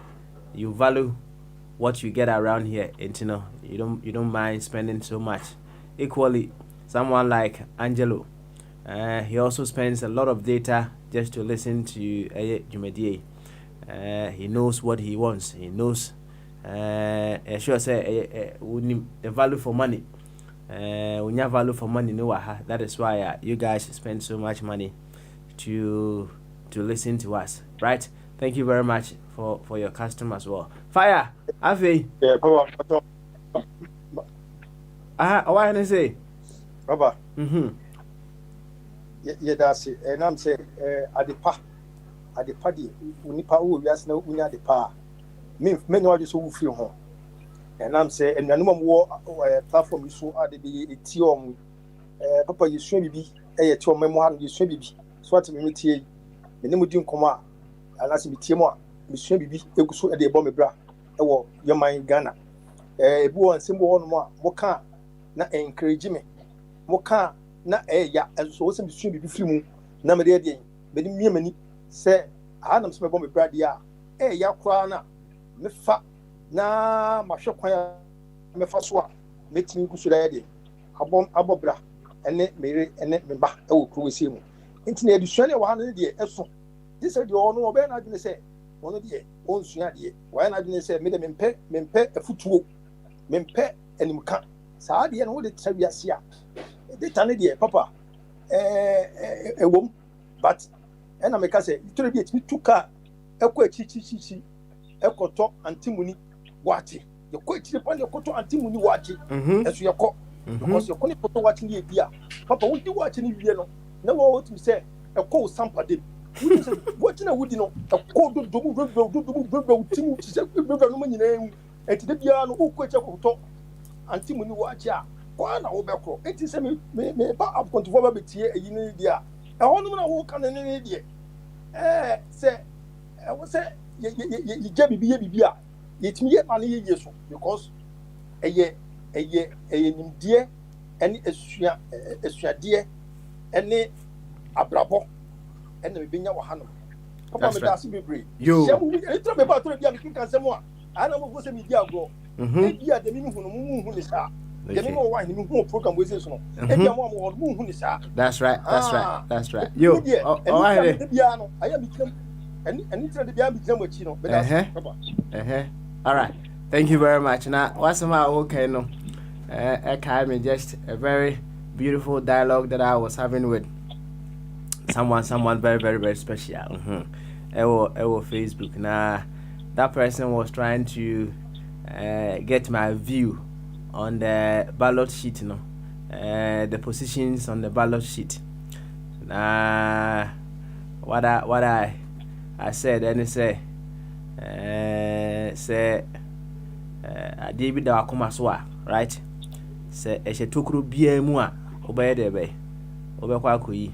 you value what you get around here, and you don't mind spending so much. Equally, someone like Angelo, he also spends a lot of data just to listen to Jumedie. He knows what he wants. He knows. Sure say the value for money. When you value for money, that is why you guys spend so much money to listen to us, right? Thank you very much for your custom as well. Fire, Afi. Yeah, Papa. What can I say? Papa. Yeah, that's it. And I'm saying, Adepa di unipa who we ask now unya Adepa. Me no just who feel home. And I'm saying, and no more platform you so are the tiom. Papa, you swim be a tiom memoir, you swim be. So what me tea. Me no mudin koma. Alas me tiemo. Me swim be a good so at the bomb bra. Your mind Ghana. Ebu and symbol on moka na encourage me. Moka na ya and so some swim be film. Na me dey me mani say Adam some bomb bra dia. Ya kwa na me fa na mahwe kwan me fa so a metimi gusu da yede abobra ene mere ene me ba e wo krowesi mu ntine edusuane wa na de eso this say de ono obe na dwene say ono de onsua de wa na dwene say me de mempe afutuo mempe animka saa de no wo de tawiase a de tane de papa ewom but ena me ka say itoro bi etimi tuka ekọ achichichichi ekoto antimuni wachi the question upon your koto antimuni wachi as you call because your koto watching the idea papa would you watching you know no what to say a call sample dem watching a wood no a call do timu to say no money name and the piano who question koto antimuni wachi a kwa na wo bekro enti say me ba up control ba betie e yin dia e hono na wo kan ne dia say I was say you get bibi a it me money ye so because eye nim die ene esuade ene abrabo ene me benya wo hanom papa me da se bebre yo e tra me ba to bia me kan se mo a ana mo go se me dia go e bia de me hu no mu hu ni sa de me mo wa ni hu program we say so no e bia mo mu hu ni sa that's right yo I hear it bia no aya mi kram ene tra de bia mi kram achi no be da papa all right, thank you very much. Now, what's my okay? No, me just a very beautiful dialogue that I was having with someone very, very, very special. Ewo Facebook. Now, that person was trying to get my view on the ballot sheet. The positions on the ballot sheet. Now, what I said, and it say. Say David da akoma so a right say e tokuro bia mu a obaye de be obekwa akoyi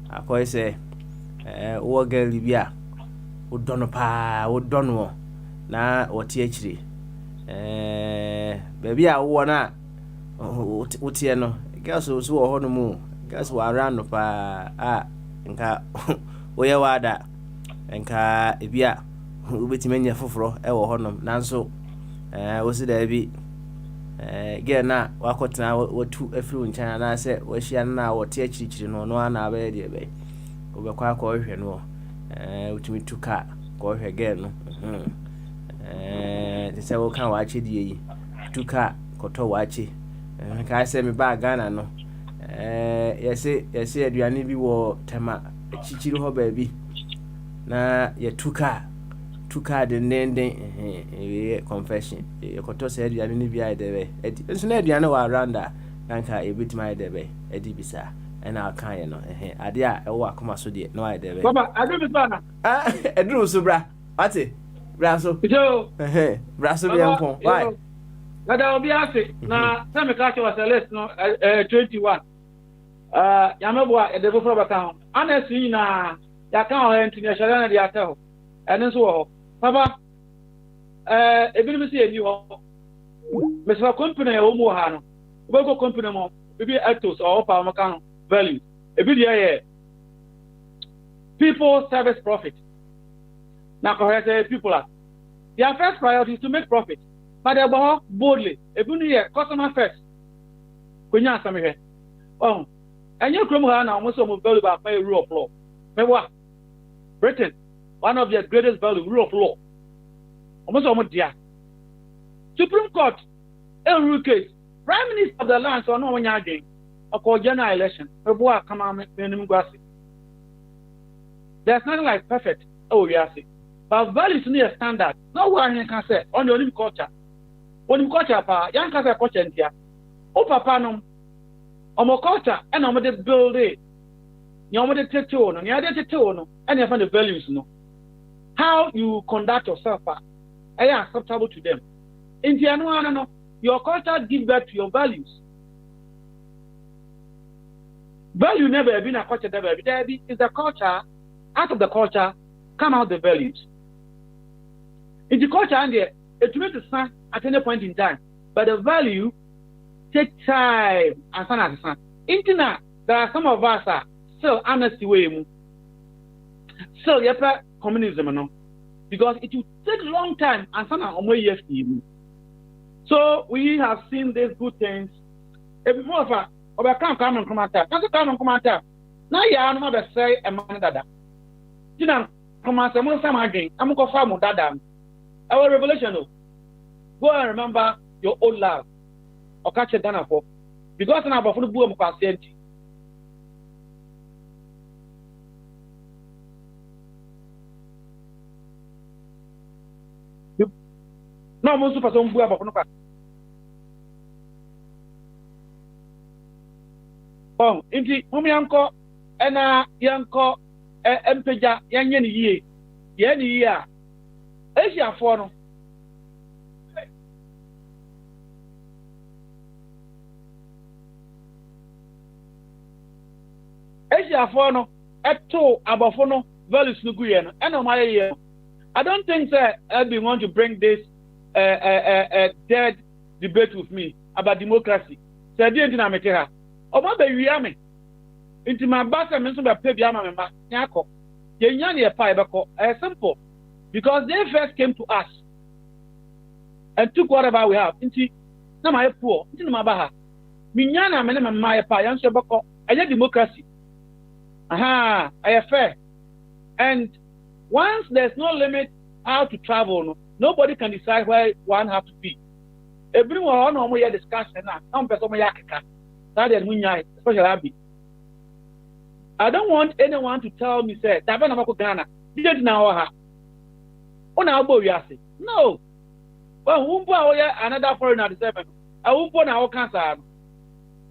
akoyi say wo girl bia wo dono pa wo dono na wote akire baby a wo na wote no girls so wo ho no mu girls wa around no pa nka wo ye wada nka ebia ubetime nya foforo e wo honom nanso wo si da bi Girl na wakɔtena watu afiri nkyɛn anaasɛ wahyia no na wɔte akyirikyiri no ɔno ana abɛyɛ deɛ bɛyɛ wobɛkɔ akɔhwɛ no wotumi tu car kɔhwɛ girl no te sɛ woka waakye deɛ yi tu car kɔtɔ waakye kae sɛ mebaa Ghana no yɛsɛ aduane bi wɔ Tema akyirikyiri hɔ baabi na yɛtu car dendenden confession yɛkɔtɔ sɛ aduane no bi ayɛ dɛ bɛ adi nso na aduane wɔ around a nanka yɛbɛtumi ayɛ dɛ bɛ adi bisa ɛna aka yɛ no adeɛ a ɛwɔ akoma so deɛ na wayɛ dɛ bɛ Papa, I don't know. ɛduru so bra wate bra so bra so bɛ mpɔn why Nada obi ase na sɛ meka kyɛ wɔ sɛ list no 21 yamɛboa ɛde foforɔ bɛka ho anɛsi nyinaa yɛaka hɔ nti ne ɛhyɛdɛ no de atɛ hɔ ɛne nso wɔ hɔ papa ebinom sɛ yɛni hɔ mesɛ company a ɛwɔ mu wɔ ha no wobɛkɔ company mu bibi ethos ɔwɔ pa wɔmka no value ebi deɛ yɛ people service profit na kɔhɛ sɛ people a their first priority is to make profit but ɛbɔ hɔ boldly ebi no yɛ customer first konya asɛm hwɛ ɛnyɛ kurom ha na wɔn sɛ wɔn value baako yɛ rule of law mɛboa Britain one of their greatest value, rule of law. Almost dia. Supreme Court, a rule case. Prime Minister of the land, so no one again. A general election. There's nothing like perfect. Oh, yes. But values need a standard. No one can say on your own culture. When you culture, young can say culture in here. Oh, papa, no. On culture, and on the building. You want to take two, and you have to two, and you find the values, no. How you conduct yourself are acceptable to them. In the your culture gives birth to your values. Value never been a culture, never been. It's the culture. Out of the culture come out the values. In the culture, and it will be sun at any point in time, but the value take time and sun at the sun. Internet, there are some of us are still honesty way. So yep. Communism, no, because it will take a long time and some are years. So we have seen these good things. If more of a come and come out, that's a come and come out. Now you are not say a man that. You know, come out some again. I'm going to farm that. Our revelation, go and remember your old love or catch it down for because now for the boom patient. No, I'm also person who have a oh, indeed, Mumianko, and Yanko, Empeja, Yan Ye, Yan Yea, Asia for Asia for no, at two, Abafono, Valis Nuguyan, and my year. I don't think that I'll want to bring this dead debate with me about democracy. So I didn't make her. Oh, my baby, me into my bass and mention about Pebiama Yako. Yanyani a fiber simple because they first came to us and took whatever we have. Into now my poor, into my baha. Minyana, my pa, and Shabako, I had democracy. Aha, I have fair. And once there's no limit how to travel, nobody can decide where one has to be. Everyone on my discussion now, some person yakaka. That is especially Abby. I don't want anyone to tell me say Tabana Mako Ghana. Didn't know her. On our boy yasi. No. Well, wumpo another foreigner the seven. I won't put our cancer.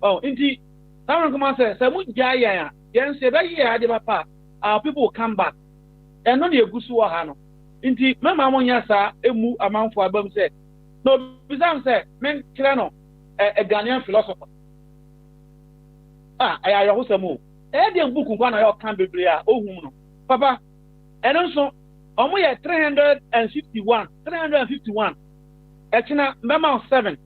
Oh, indeed. Someone come and say, Samu Jaya, Yen Seba, our people will come back. And not the Gusua Hano. Inti mama monyasa emu amanfo abam say no bizam say men kirano a Ghanaian philosopher I ho samu e de book kwa na yo kan bebre a ohum no papa eno so omo ye 351 e kina mama 7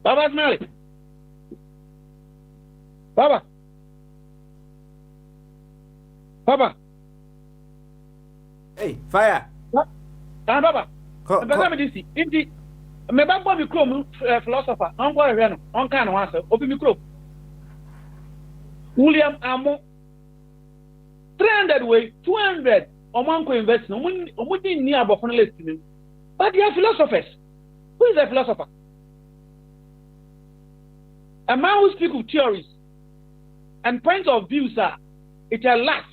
Baba smell it. Baba. Baba. Hey, fire. Baba. Baba me disi. Inti me ba bo mi krom philosopher. On go hwe no. On kan no answer. Obi mi krom. William Amo 300 way 200 Omanko invest no omudi ni abofo list ni. But they are philosophers. Who is a philosopher? A man who speaks of theories and points of views it will last.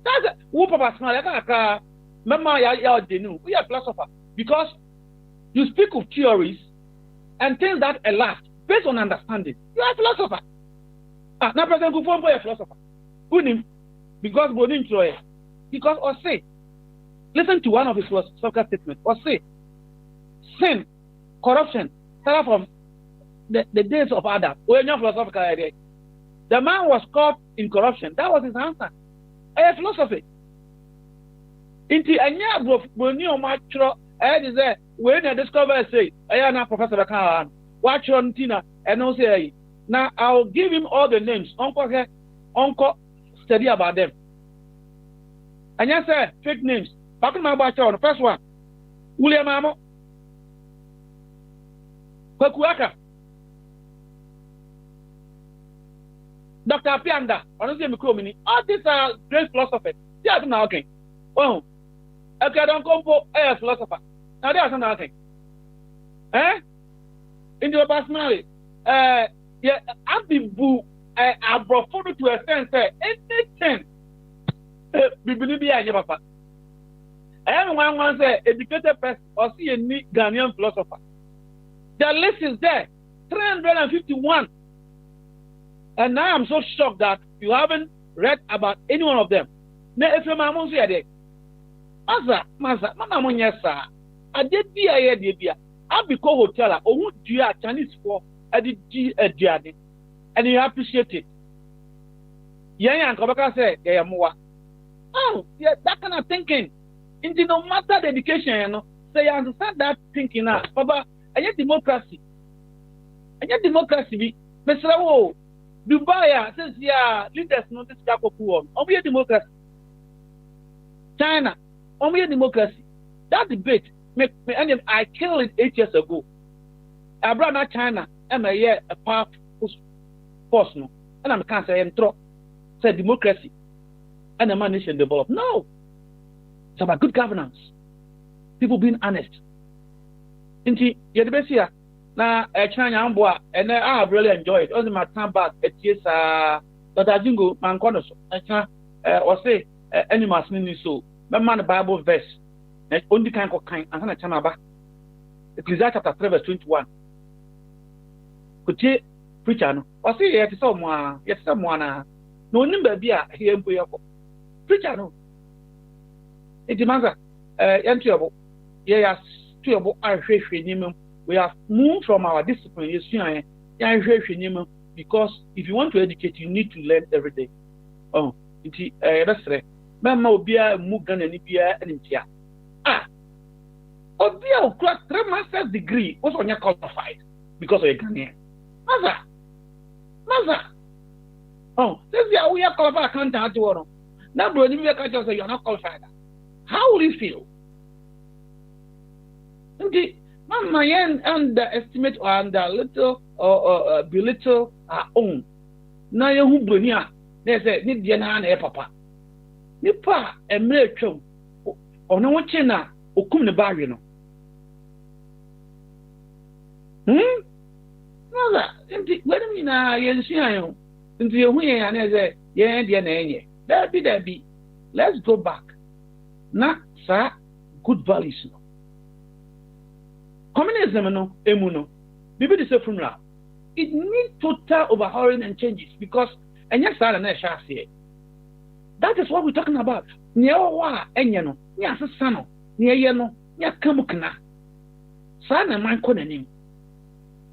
That's who Papa Small Mama ya denu. We are philosopher because you speak of theories and things that will last based on understanding. You are a philosopher. Now President Kufuor is a philosopher. Who him? Because Bonin Troy. Because or say, listen to one of his philosophical statements. Or say, sin, corruption, started from the days of Adam. When your philosophical idea, the man was caught in corruption. That was his answer. A philosophy. Inti anya broni o matro. Say when I discover say, I am Professor Bakan. Watch on Tina and no say. Now I'll give him all the names. Uncle study about them. And yes, sir, fake names. Back in my batch on the first one. William Amo. Kwekuaka. Dr. Pianda. Honestly, all these are great philosophers. They are not okay. Oh. Okay, don't come for a philosopher. Now they are not okay. Eh? In the personality. Yeah, Abibu, I brought forward to a sense, anything. Bibilibi aje papa. Everyone say educated person or see a neat Ghanaian philosopher. The list is there, 351. And now I'm so shocked that you haven't read about any one of them. Now if your mama say there, Masa, mama munyasa. I did be a year, I'll be called hotel. Oh, dear Chinese for I did and you appreciate it. Yeah, and Kabaka said, yeah, more. Oh, yeah, that kind of thinking. Indeed, no matter the education, you know, so you understand that thinking now. Baba, I get democracy. Mr. Wo, Dubai, since yeah, leaders not this type of war. Only democracy. China, only democracy. That debate, I killed it 8 years ago. I brought out China, and a powerful force, no, and I'm can't say say democracy. And the nation develop. No. It's about good governance. People being honest. Inti, you're the best here. Now, China Amboa, and I have really enjoyed it. Also, my time back, it is, but I didn't go, man, or say, animals, so, my man, Bible verse, only kind of kind, and I channel back. Ecclesiastes chapter 3, verse 21. Could you preacher? Or say, yet someone, no, number be here in Puyo. Preacher no. It demands entryable. Yes, tuyable our we have moved from our discipline, because if you want to educate, you need to learn every day. Oh, that's right. Mamma be a Mugan and Ibia and India. Oh, dear, 3 master's degree was on your qualified because of a Ghanaian. Mother. Oh, this is we are qualified accountant to one. Now, bro, you are not qualified. How will you feel? Okay, Mama, underestimate or little or belittle our own. Now, you who brunia, they say, need Diana and Papa. Nipa, a merchant, or no one china, or come the barrier. Mother, what do you mean? I see I am. Into your way, and I say, yeah, dear, that be. Let's go back. Now, sir, good values. Communism, no, emuno. Maybe the same now. It needs total overhauling and changes because, and yes, sir, and I shall say, that is what we're talking about. Niawa, enyano, nya sano, niayano, nya kamukna. Sana man konanim.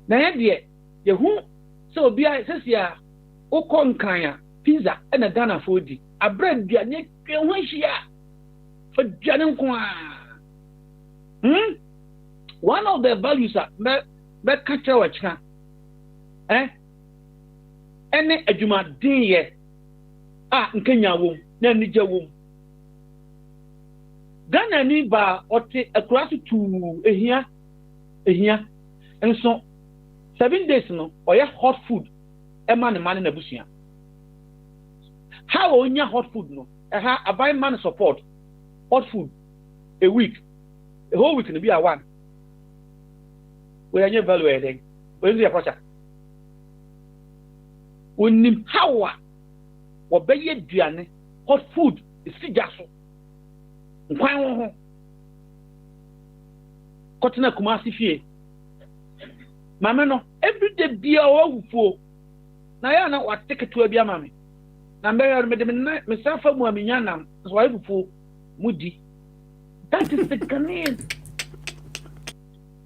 Na ye who so be I says ya, o konkanya, pizza, and a Ghana foodie. A bread, dear Nick, for Janan. One of the values are but catch our chance. ene adwumaden ye nkenya wom na nija wom Ghana ni ba ote akura tu ehia and so 7 days no oya hot food man na busia how onya hot food no abai man support hot food a whole week no be a one we anya value anything we dey approach onim how obeye duane hot food isija so nkwan wo ho kotena Kumasi fie mama no everyday bia wawufuo na ya na wateketu bia mama na mbere me de me safa mu amenya nam so wawufuo mudi that is the Ghanaian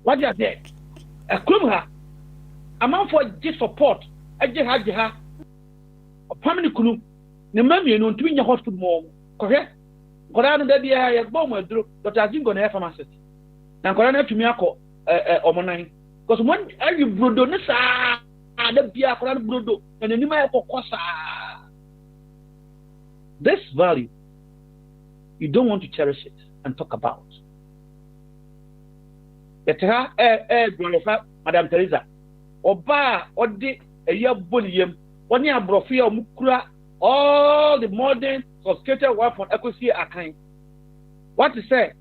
what you say akrum ha amount for give support aje ha opamni kunu ne mamie no ntumi nya hospital mo correct koraa no da bia ya gbo mo aduro Dr. Azingo na pharmacist na koraa na tumi akọ omonan because one are you brodo ne sa da bia koraa no brodo na nima ya kokosa this value you don't want to cherish it and talk about etha glorify Madam Teresa oba odi eya boliyem woni abrofia omukura all the modern sophisticated weapon equity akan what to say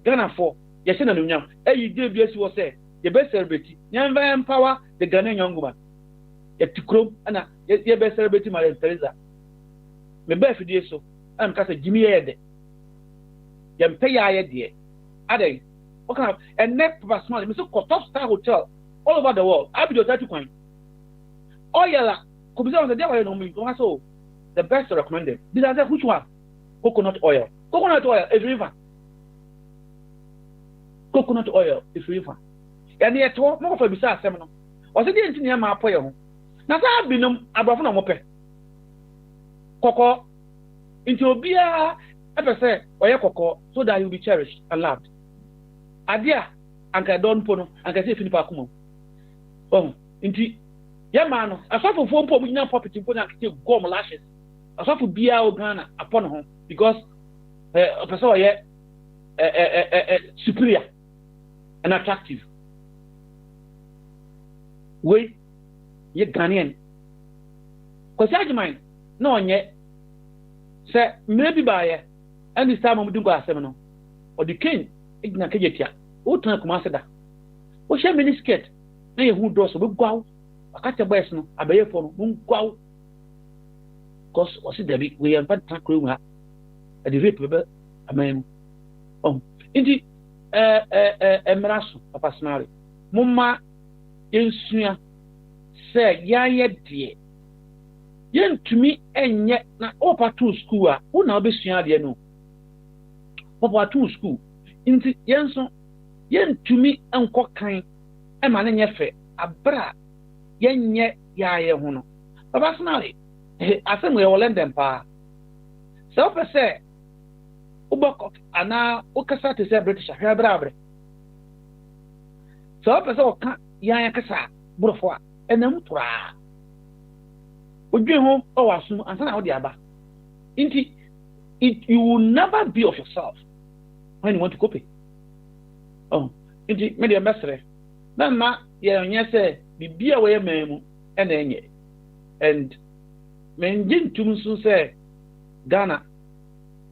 Ghana for yes na nunyam you dey BS was say the best celebrity nyamba empower the Ghanaian young woman etikrom ana ye best celebrity Madam Teresa me be fidie so am ka say Jimmy Yede yam pay ya de adai okay and next personal me so top star hotel all over the world I be the 30 coin oyala could be the devil no me so the best recommended. These are which one? Coconut oil. Coconut oil is river. Coconut oil is river. And yet, more for beside seminal. Was it the engineer my poem? Now, I've been above no mope. Coco into beer, ever say, or coco, so that you'll be cherished and loved. Adia, Uncle Don Pono, and I say Philippa. Oh, indeed. Yeah, man, I saw for 4 million property for gum lashes. I saw for beer or Ghana upon home because a person superior and attractive. We, ye Ghanaian. Because I mind, no one yet. Say, maybe by and this time I'm doing a seminar. Or the king, Igna Kajetia, who turn Kumasada. What's your mini skirt? Nay, who does a book go? I catch a best no, a bay for whom go. Because was it the we have bad track room at the rate a man. Oh, indeed, Emerasu, a personality. Mumma, Yensuya, say, ya dear. Yen to me, and yet not upper two school, who now be seen, no. Upper two school. Into Yenson, yen to me, and cock kind, and man in your fair, a bra, yen yet ya hono. A personality. I think we all lend them pa. So per se, Ubok and now Ukasa to say British hair bravery. So per se, Yakasa, Burfoa, and then Mutra. Would you home or assume and send out the Abba? Indeed, you will never be of yourself when you want to copy. Oh, indeed, maybe a messenger. Then, ma, yes, be away, ma'am, and then ye. And men jin tum so say Ghana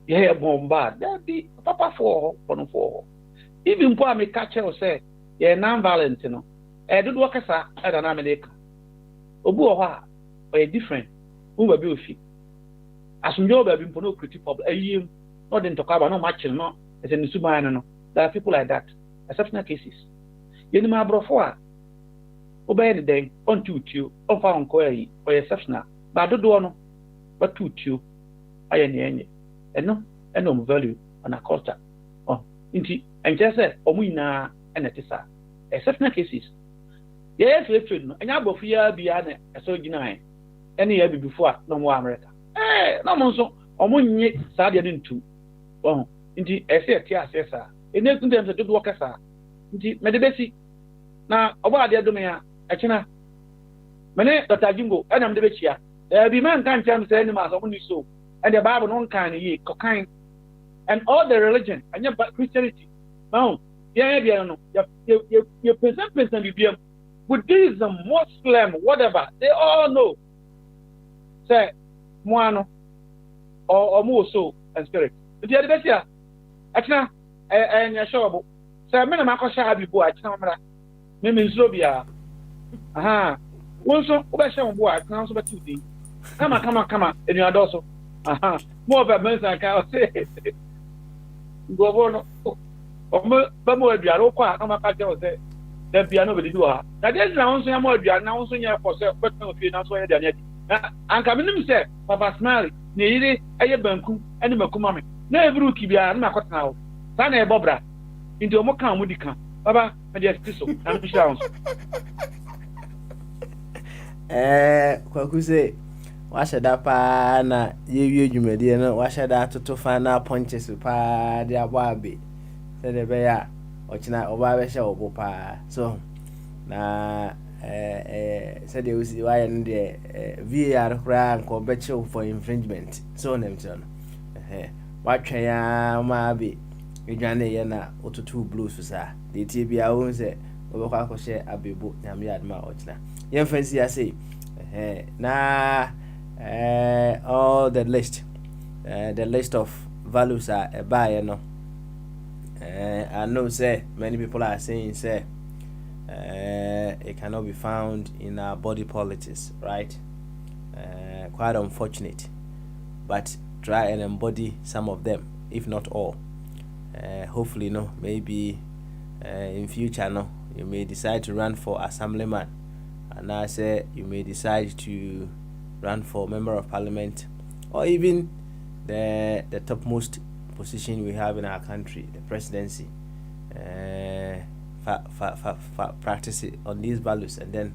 ye bombard that be papa for even po me catch or say ye non-violent no do wakasa e da na America obu o ha o different who be ofi asunjo be mpo no critic public ayim no den to kaba no match no e se nisu man no there are people like that exceptional cases ye ni ma brofo a obey the day on tutu on fa on ko yi or exceptional but do no but tutu ayenye eno value on a culture oh inti and just say omuna and etisa exceptional cases yes trade no anya bofia bia na eso gina ene ya before no mo America no mo so omunye sa de ntu oh inti ese tia asesa ene kuntem se do workers inti medebesi na oba de do me a echina Mene Dr. Jingo, and I'm the Bechia. There be man can't tell me animals only so. And the Bible don't kind of cocaine. And all the religion, and your Christianity. Now, you present Buddhism, Muslim, whatever, they all know. Say, Moano or more soul and spirit. But the other Bechia, actually, and you're sure. Say, I'm a Makosha before I tell me that. Maybe Zobia. Aha. Also, Obasha boy, I can also be 2D. Come on, and you are also. Aha. More of a men's I can say. Go on. Bamo, if you are okay, I'm a catcher. There be nobody do her. That is now also more if you are now also here for self, but no fear, not where they're yet. And coming himself, Papa Smiley, nearly a banku, and Macumami. Never Kibia, and Macot now. Sana Bobra. Into a Moka Mudika. Baba, my dear Stisso, I'm sure. Kwakuse washa da pa na yewie dwumadi no washa da toto fa na punches pa de ababe se de be ya ochina oba be hye obo pa so na se de usi wa ye de VAR kra nko be che for infringement so nem so no watwa ya ma be edwane ye na otutu blues sa de tie bia wo se obekwa akoshe abebo nyame adma ochina yen fancy I say all the list of values are by no I know say many people are saying say it cannot be found in our body politics, right? Quite unfortunate, but try and embody some of them, if not all. Hopefully no, maybe in future no, you may decide to run for assemblyman, and I say you may decide to run for member of parliament, or even the topmost position we have in our country, the presidency. Practice it on these values, and then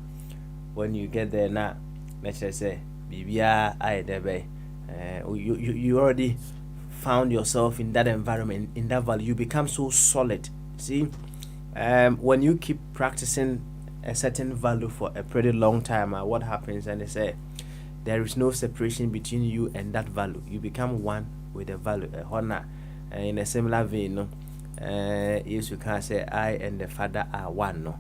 when you get there now, let's just say BBA you already found yourself in that environment, in that value, you become so solid. See, when you keep practicing a certain value for a pretty long time, what happens? And they say there is no separation between you and that value. You become one with the value. Honor, in a similar vein, no. Yes, you can say I and the Father are one. No,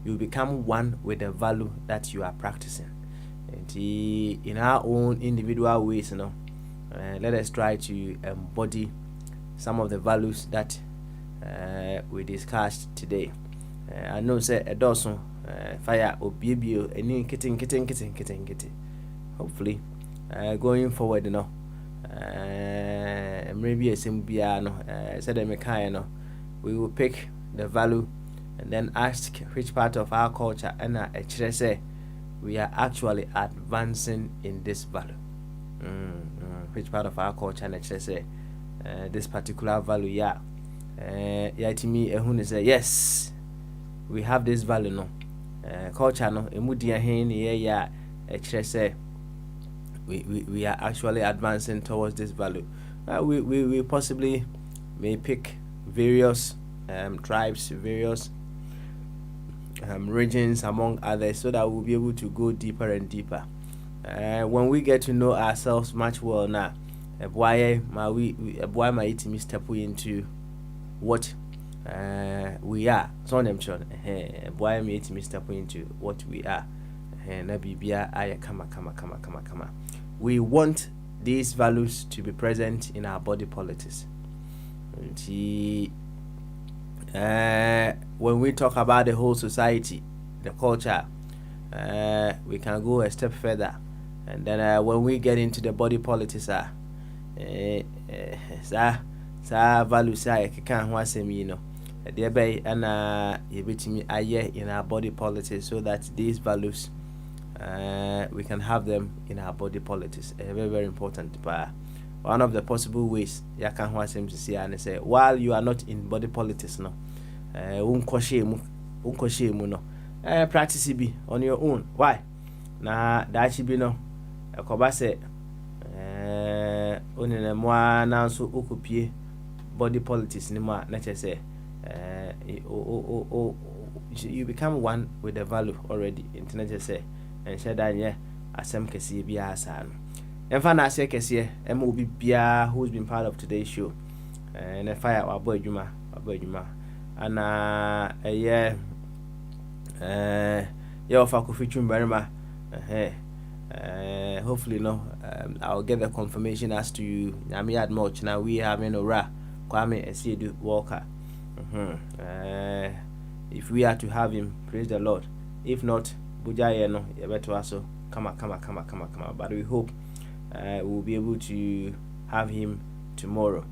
you become one with the value that you are practicing. And in our own individual ways, you know, let us try to embody some of the values that we discussed today. I know say a dozen fire or baby and kitty. Hopefully, going forward, you know, maybe a simbiano said a we will pick the value and then ask which part of our culture and say we are actually advancing in this value. Which part of our culture and say this particular value, to me, who say yes. We have this value no culture no emudia hen yeah say we are actually advancing towards this value. We possibly may pick various tribes, various regions among others, so that we'll be able to go deeper and deeper. When we get to know ourselves much well now, why my eating step into what we are. So them chon boy me to step into what we are. Na bibia aye kama. We want these values to be present in our body politics. When we talk about the whole society, the culture, we can go a step further. And then when we get into the body politics, values can you know. Thereby and in our body politics, so that these values we can have them in our body politics. Very, very important. But one of the possible ways you can want him to see and say, while you are not in body politics, no, practice it be on your own. Why? Na that should be no. Kobase onene mwa na so okopie body politics ni ma na che say you become one with the value already. Internet say and share that yeah asem kesi bi asa no. Emfa na ase kesi e ma obi bia who's been part of today's show. And a fire wabo adwuma ana yeah ofa Kofi Chumbarima hopefully I'll get the confirmation as to you. Nyame had much now we having Ora Kwame Esiedu Walker. If we are to have him, praise the Lord. If not, Bujaye no yebeto aso come. But we hope we'll be able to have him tomorrow.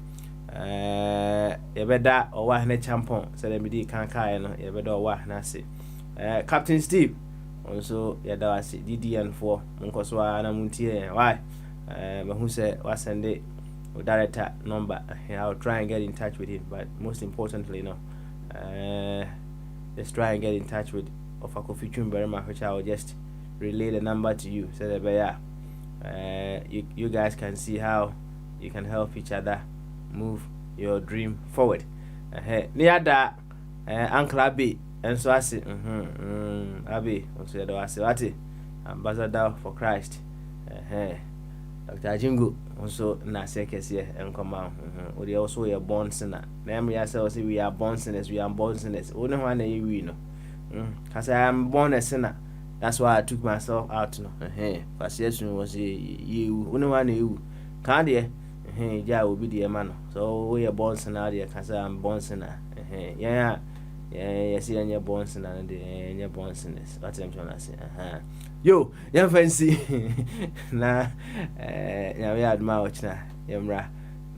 Yebeda owa ne champion said me kan kai no yebeda owa na se Captain Steve also yeda wase DDN4 monkoso na muntie why who say was send the director number. I'll try and get in touch with him, but most importantly let's try and get in touch with Kofi Chumbarima, which I will just relay the number to you so that you guys can see how you can help each other move your dream forward. Near that Uncle Abi and so I say Abi also do I say what ambassador for Christ. Dr. Jingu also na sekesi and come out. We also are born sinner. Name yourself say we are born sinners, we are born sinners. Only one you know. Cause I am born a sinner. That's why I took myself out no. Fashion was you only one you can't yeah will be the man. So we are born sinner there cause I'm born sinner. Yeah, see and you're born sinner and you're born sinners. What I'm trying to say. Yo, yeah fancy. Na yeah we had much na yamra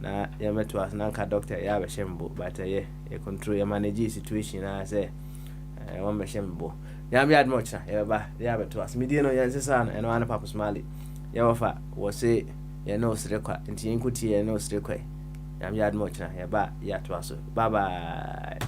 na yameto as nanka doctor ya be shembo but you control your manage situation na say one be shembo. Yeah we had much na ya be to us. Me dey no yan sesa no one papa smally. Ya wafa was say ya no srekwa nti yinkuti ya no srekwa. Ya we had much na ya to us. Bye bye.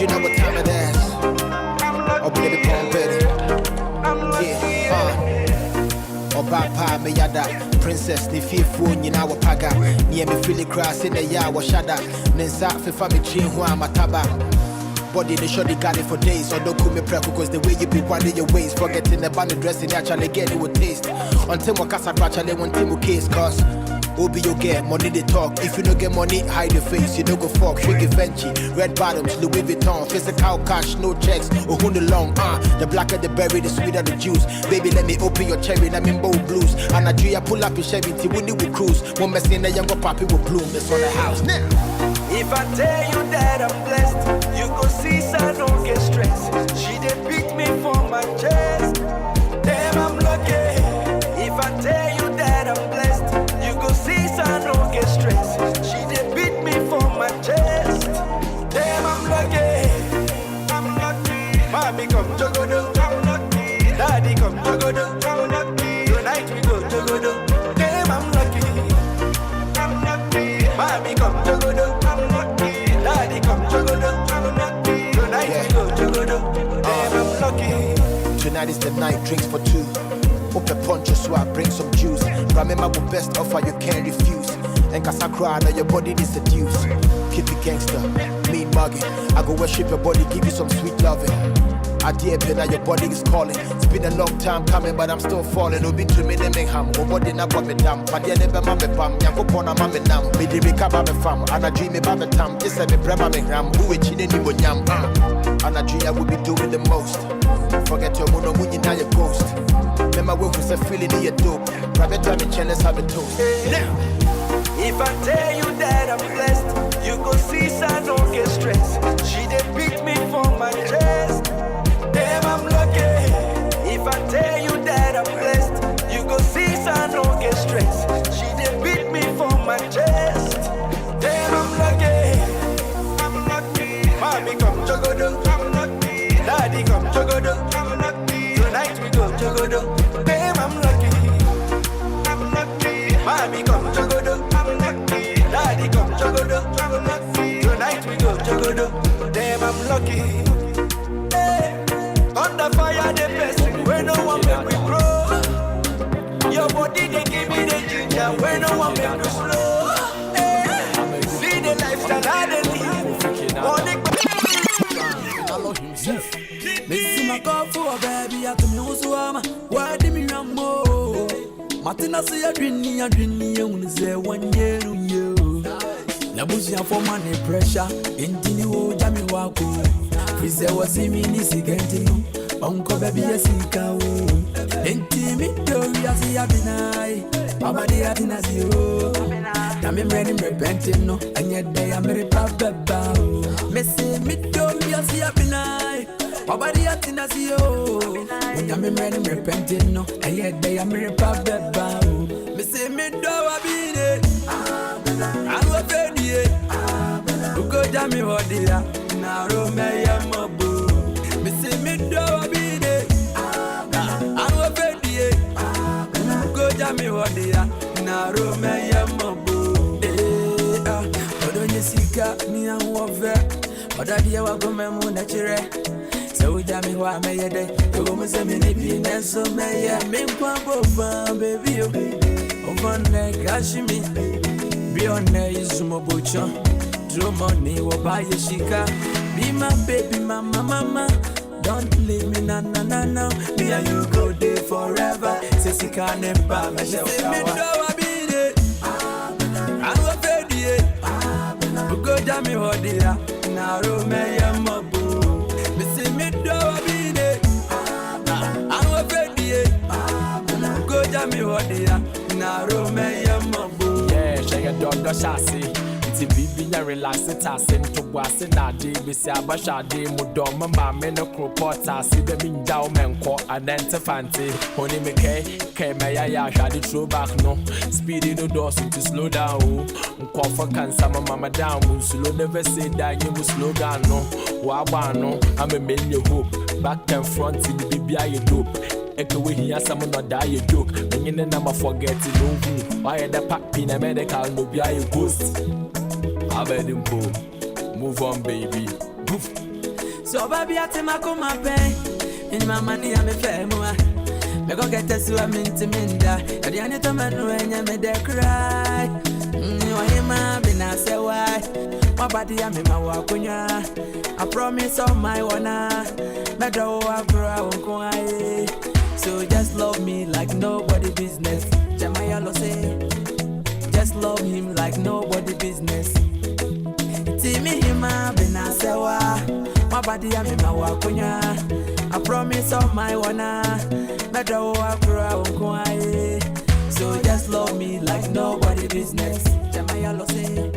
You know what time it is. Oh, baby, come ready. Yeah, oh, Papa, me yada. Princess, the fearful, you know, paga. Near me, feel it cross in the yard, was shada. Nensa, for family, chin, who I'm a taba. Body, they sure they got it for days. So don't call me preco, cause the way you be winding your waist. Forgetting the band dressing, actually get it with taste. Until my casa, actually, one team case, cause. Obi you get money they talk. If you don't get money, hide your face. You don't go fuck. Shake Venchi, red bottoms, Louis Vuitton, physical cash, no checks. Oh, who the long? The blacker the berry, the sweeter the juice. Baby, let me open your cherry. I'm in bold blues. And I do pull up your Chevy, Winnie will cruise. One mess in the younger poppy will bloom. It's on the house now. If I tell you that I'm blessed, you go see, so I don't get stressed. She did beat me for my chest. Damn, I'm lucky. If I tell you that I'm blessed, you go see, so I don't get stressed. She did beat me for my chest. Damn, I'm lucky. I'm lucky. Mommy come jogodo, I'm lucky. Daddy come jogodo, I'm lucky. Tonight we go jogodo. Damn, I'm lucky. I'm lucky. Mommy come jogodo, I'm lucky. Daddy come jogodo, I'm lucky. Tonight we go jogodo. Damn, I'm lucky. Tonight is the night, drinks for two. Open poncho so I bring some juice. Remember the best offer you can't refuse. And cause I cry now your body is seduced. Keep it gangster, mean mugging. I go worship your body, give you some sweet loving. I dare be now your body is calling. It's been a long time coming, but I'm still falling. No be to me name ham. Go body na kwa me dam. Padia never mame pam. Yanko pona mame nam. Me di recover me fam. And I dream about me tam. This me brema me gram. Who we chine ni mo nyam. And I dream I will be doing the most. Forget your mono muni na your ghost. Remember when we said feeling in your dope. Private time in channels have a toast. Now, if I tell you that I'm blessed, you go see, so I don't get stressed. She did beat me for my chest. Damn, I'm lucky. If I tell you that I'm blessed, you go see, so I don't get stressed. She did beat me for my chest. Damn, I'm lucky. I'm lucky. Mommy come jogodo, I'm lucky. Daddy come jogodo, I'm lucky. Tonight we go jogodo. Damn, I'm lucky. I'm lucky. Mommy come jogodo, I'm lucky. Daddy come jogodo, I'm lucky. Tonight we go jogodo. Damn, I'm lucky. Under fire, the person where no one make me grow. Your body, they give me the ginger where no one make me slow. See the lifestyle I live. Missy my call for baby, I come here so I'm why did me rambo? Martina say I drink me, you say 1 year, you. Nabusia for money pressure, into Jamie Wako. Freeze was in me, Nisigantino, Uncle Baby, a sika. Intimate, see a deny. Baba, they are in a zero. I'm ready, repenting, no, and yet they are very bad. Missy, me, see a deny. Obadi atina si yo. Nyame mre ni repente no. Eye de ya mre pa beba o. Me say me do abine. Anu afedie. Ugo jami hodia. Na ro me yamabu. Me say me do abine. Anu afedie. Ugo jami hodia. Na ro me yamabu. Odonye sika ni anwove. Odadie wa gome mu na chire. So jami wa me yede. Yo mo se me ni bi na so me ye. Me kwa bofa baby yo. Ovane kashimi. Be on izumo bocho. Draw money wo buy a shika. Be my baby mama. Don't leave me na. Me and you go there forever. Say sika never me show. Me do abide. I'm a fedie. Go jami hodia. Na ro me yamabu. Me say me do abide. I'm a fedie. Go jami hodia. Na ro me yamabu. Yeah, shake do shasi. Ti bibi na relax it asin to wase na di bi se abasha di mudo mama me no kropota si be min jaw menko identifante honi me ke me ya hwade throwback no speed no doors to slow down nko for cancer mama down slow never say that you slogan no wa ba no am me your hope back and front the bibi aye dope eke we hear some no die joke me na ma forget no who why the pack pin medical no be aye ghost. Move on, baby. Move. So, baby, I take my come up in my money. I'm a fair moa. Me go get us to a minty minda. At the end of the man, when you made them cry. You are my bin, I say why. My body, I'm in my walk on ya. I promise on my wanna. Me do a grow on. So, just love me like nobody business. Jamaya say. Just love him like nobody business. Me hima bina sewa. My body I'm in my wakunya. I promise on my wanna. Medo wakura unkwae. So just love me like nobody business. Jamaya lo say.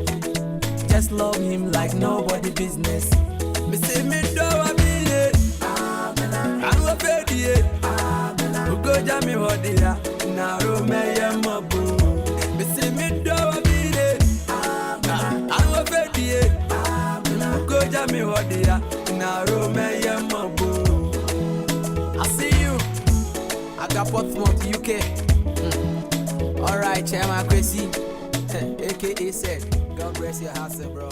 Just love him like nobody business. Me say me do abine. I'm a fedie. Ugo jami hodia. Na ro me yamabu. Me say me do abine. I'm a fedie. Jami hodia na rome yamabu. I see you. I got Portsmouth, UK. Alright, Chairman Crazy. AKA said, God bless your house, bro.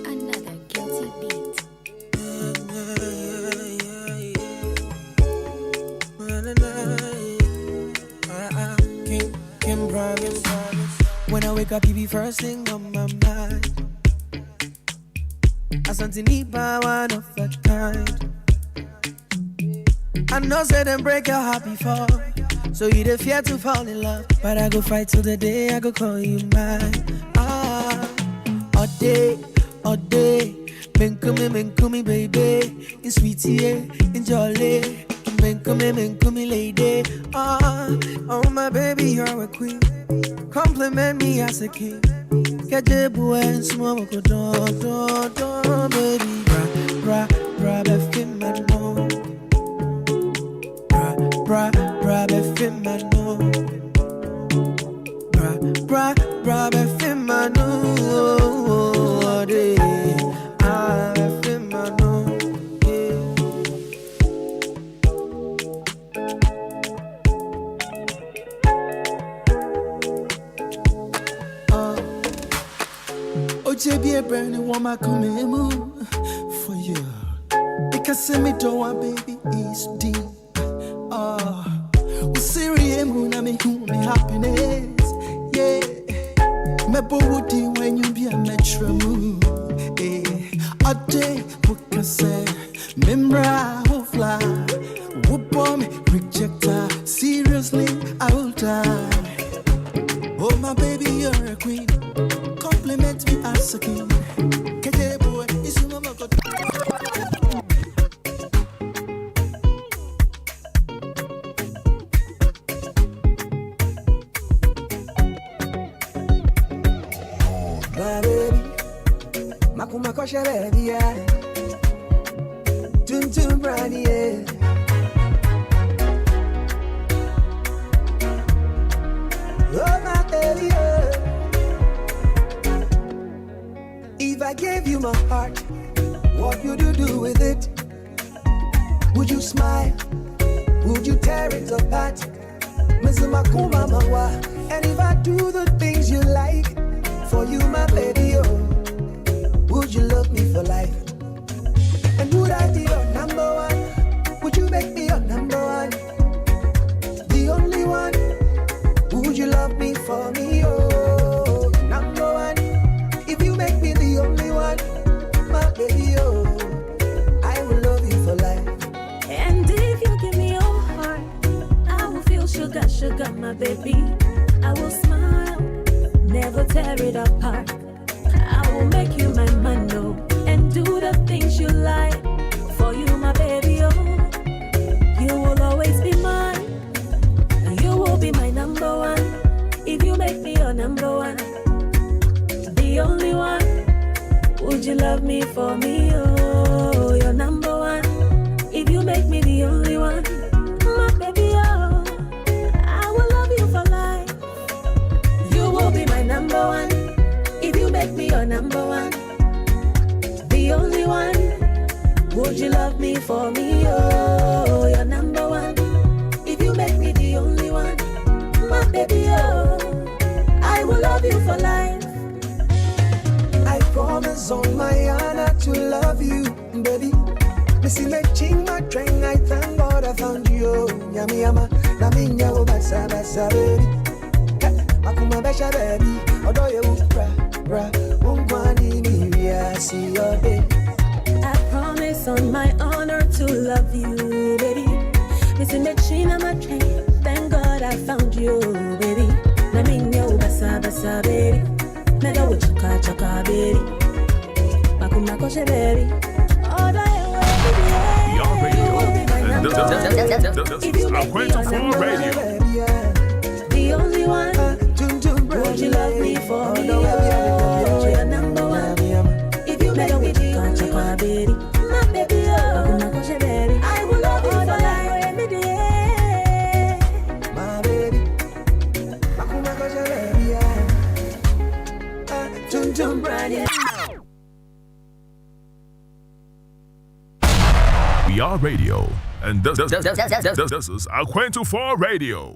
Another guilty beat. When I wake up, you be first thing on my mind. I something need by one of a kind. I know say them break your heart before, so you the fear to fall in love. But I go fight till the day I go call you mine. All day, men come, baby. It's sweet here, enjoy it. Men come, lady. Oh my baby, you're a queen. Compliment me as a king. Get the boy and small go don, baby. Bra, befim my no. Bra, befim my no. Bra, befim my no. Befim my no. Oje burning woman come for you. Because me do a baby is deep. We serious na me happiness. Yeah. Me body when you be a metro move. A day we say membra who fly. Whoop on me rejector. Seriously I will die. Oh my baby you're a queen. Compliment me as a king. Kete boy, is you mama got. Makuma kosha baby, yeah. Tum tum brani, yeah. Oh my baby, yeah. If I gave you my heart, what would you do with it? Would you smile? Would you tear it apart? Makuma mawa. And if I do the things you like, for you my baby, oh, would you love me for life? And would I be your number one? Would you make me your number one? The only one? Would you love me for me, oh, number one? If you make me the only one, my baby, oh, I will love you for life. And if you give me your heart, I will feel sugar, sugar, my baby. I will smile, never tear it apart. I will make you my man, no, and do the things you like. For you, my baby, oh, you will always be mine. You will be my number one. If you make me your number one, the only one. Would you love me for me, oh, your number one? If you make me the only one, my baby, oh, I will love you for life. You will be my number one. If you make me your number one, the only one. Would you love me for me, oh, your number one? If you make me the only one, my baby, oh, I will love you for life. I promise on my honor to love you, baby. Missy me ching my train, I thank God I found you. Yami yama, na minya wo basa basa baby. Makuma besha baby, odo ye bra, ungwani mi see your day. I promise on my honor to love you, baby. Missing the chain on my train, thank God I found you, baby. Na minya wo basa basa baby. Mega wo chaka baby. Makuma koshe baby. Odo ye This is Aquatic Radio. the only one. Would you love me for me? Oh, you're number one. If you make me the only one, baby, my baby, oh, I will love you for life every day. My baby, makuma kosha baby, yeah. Tum tum brani. We are radio, and this is Aquatic Radio.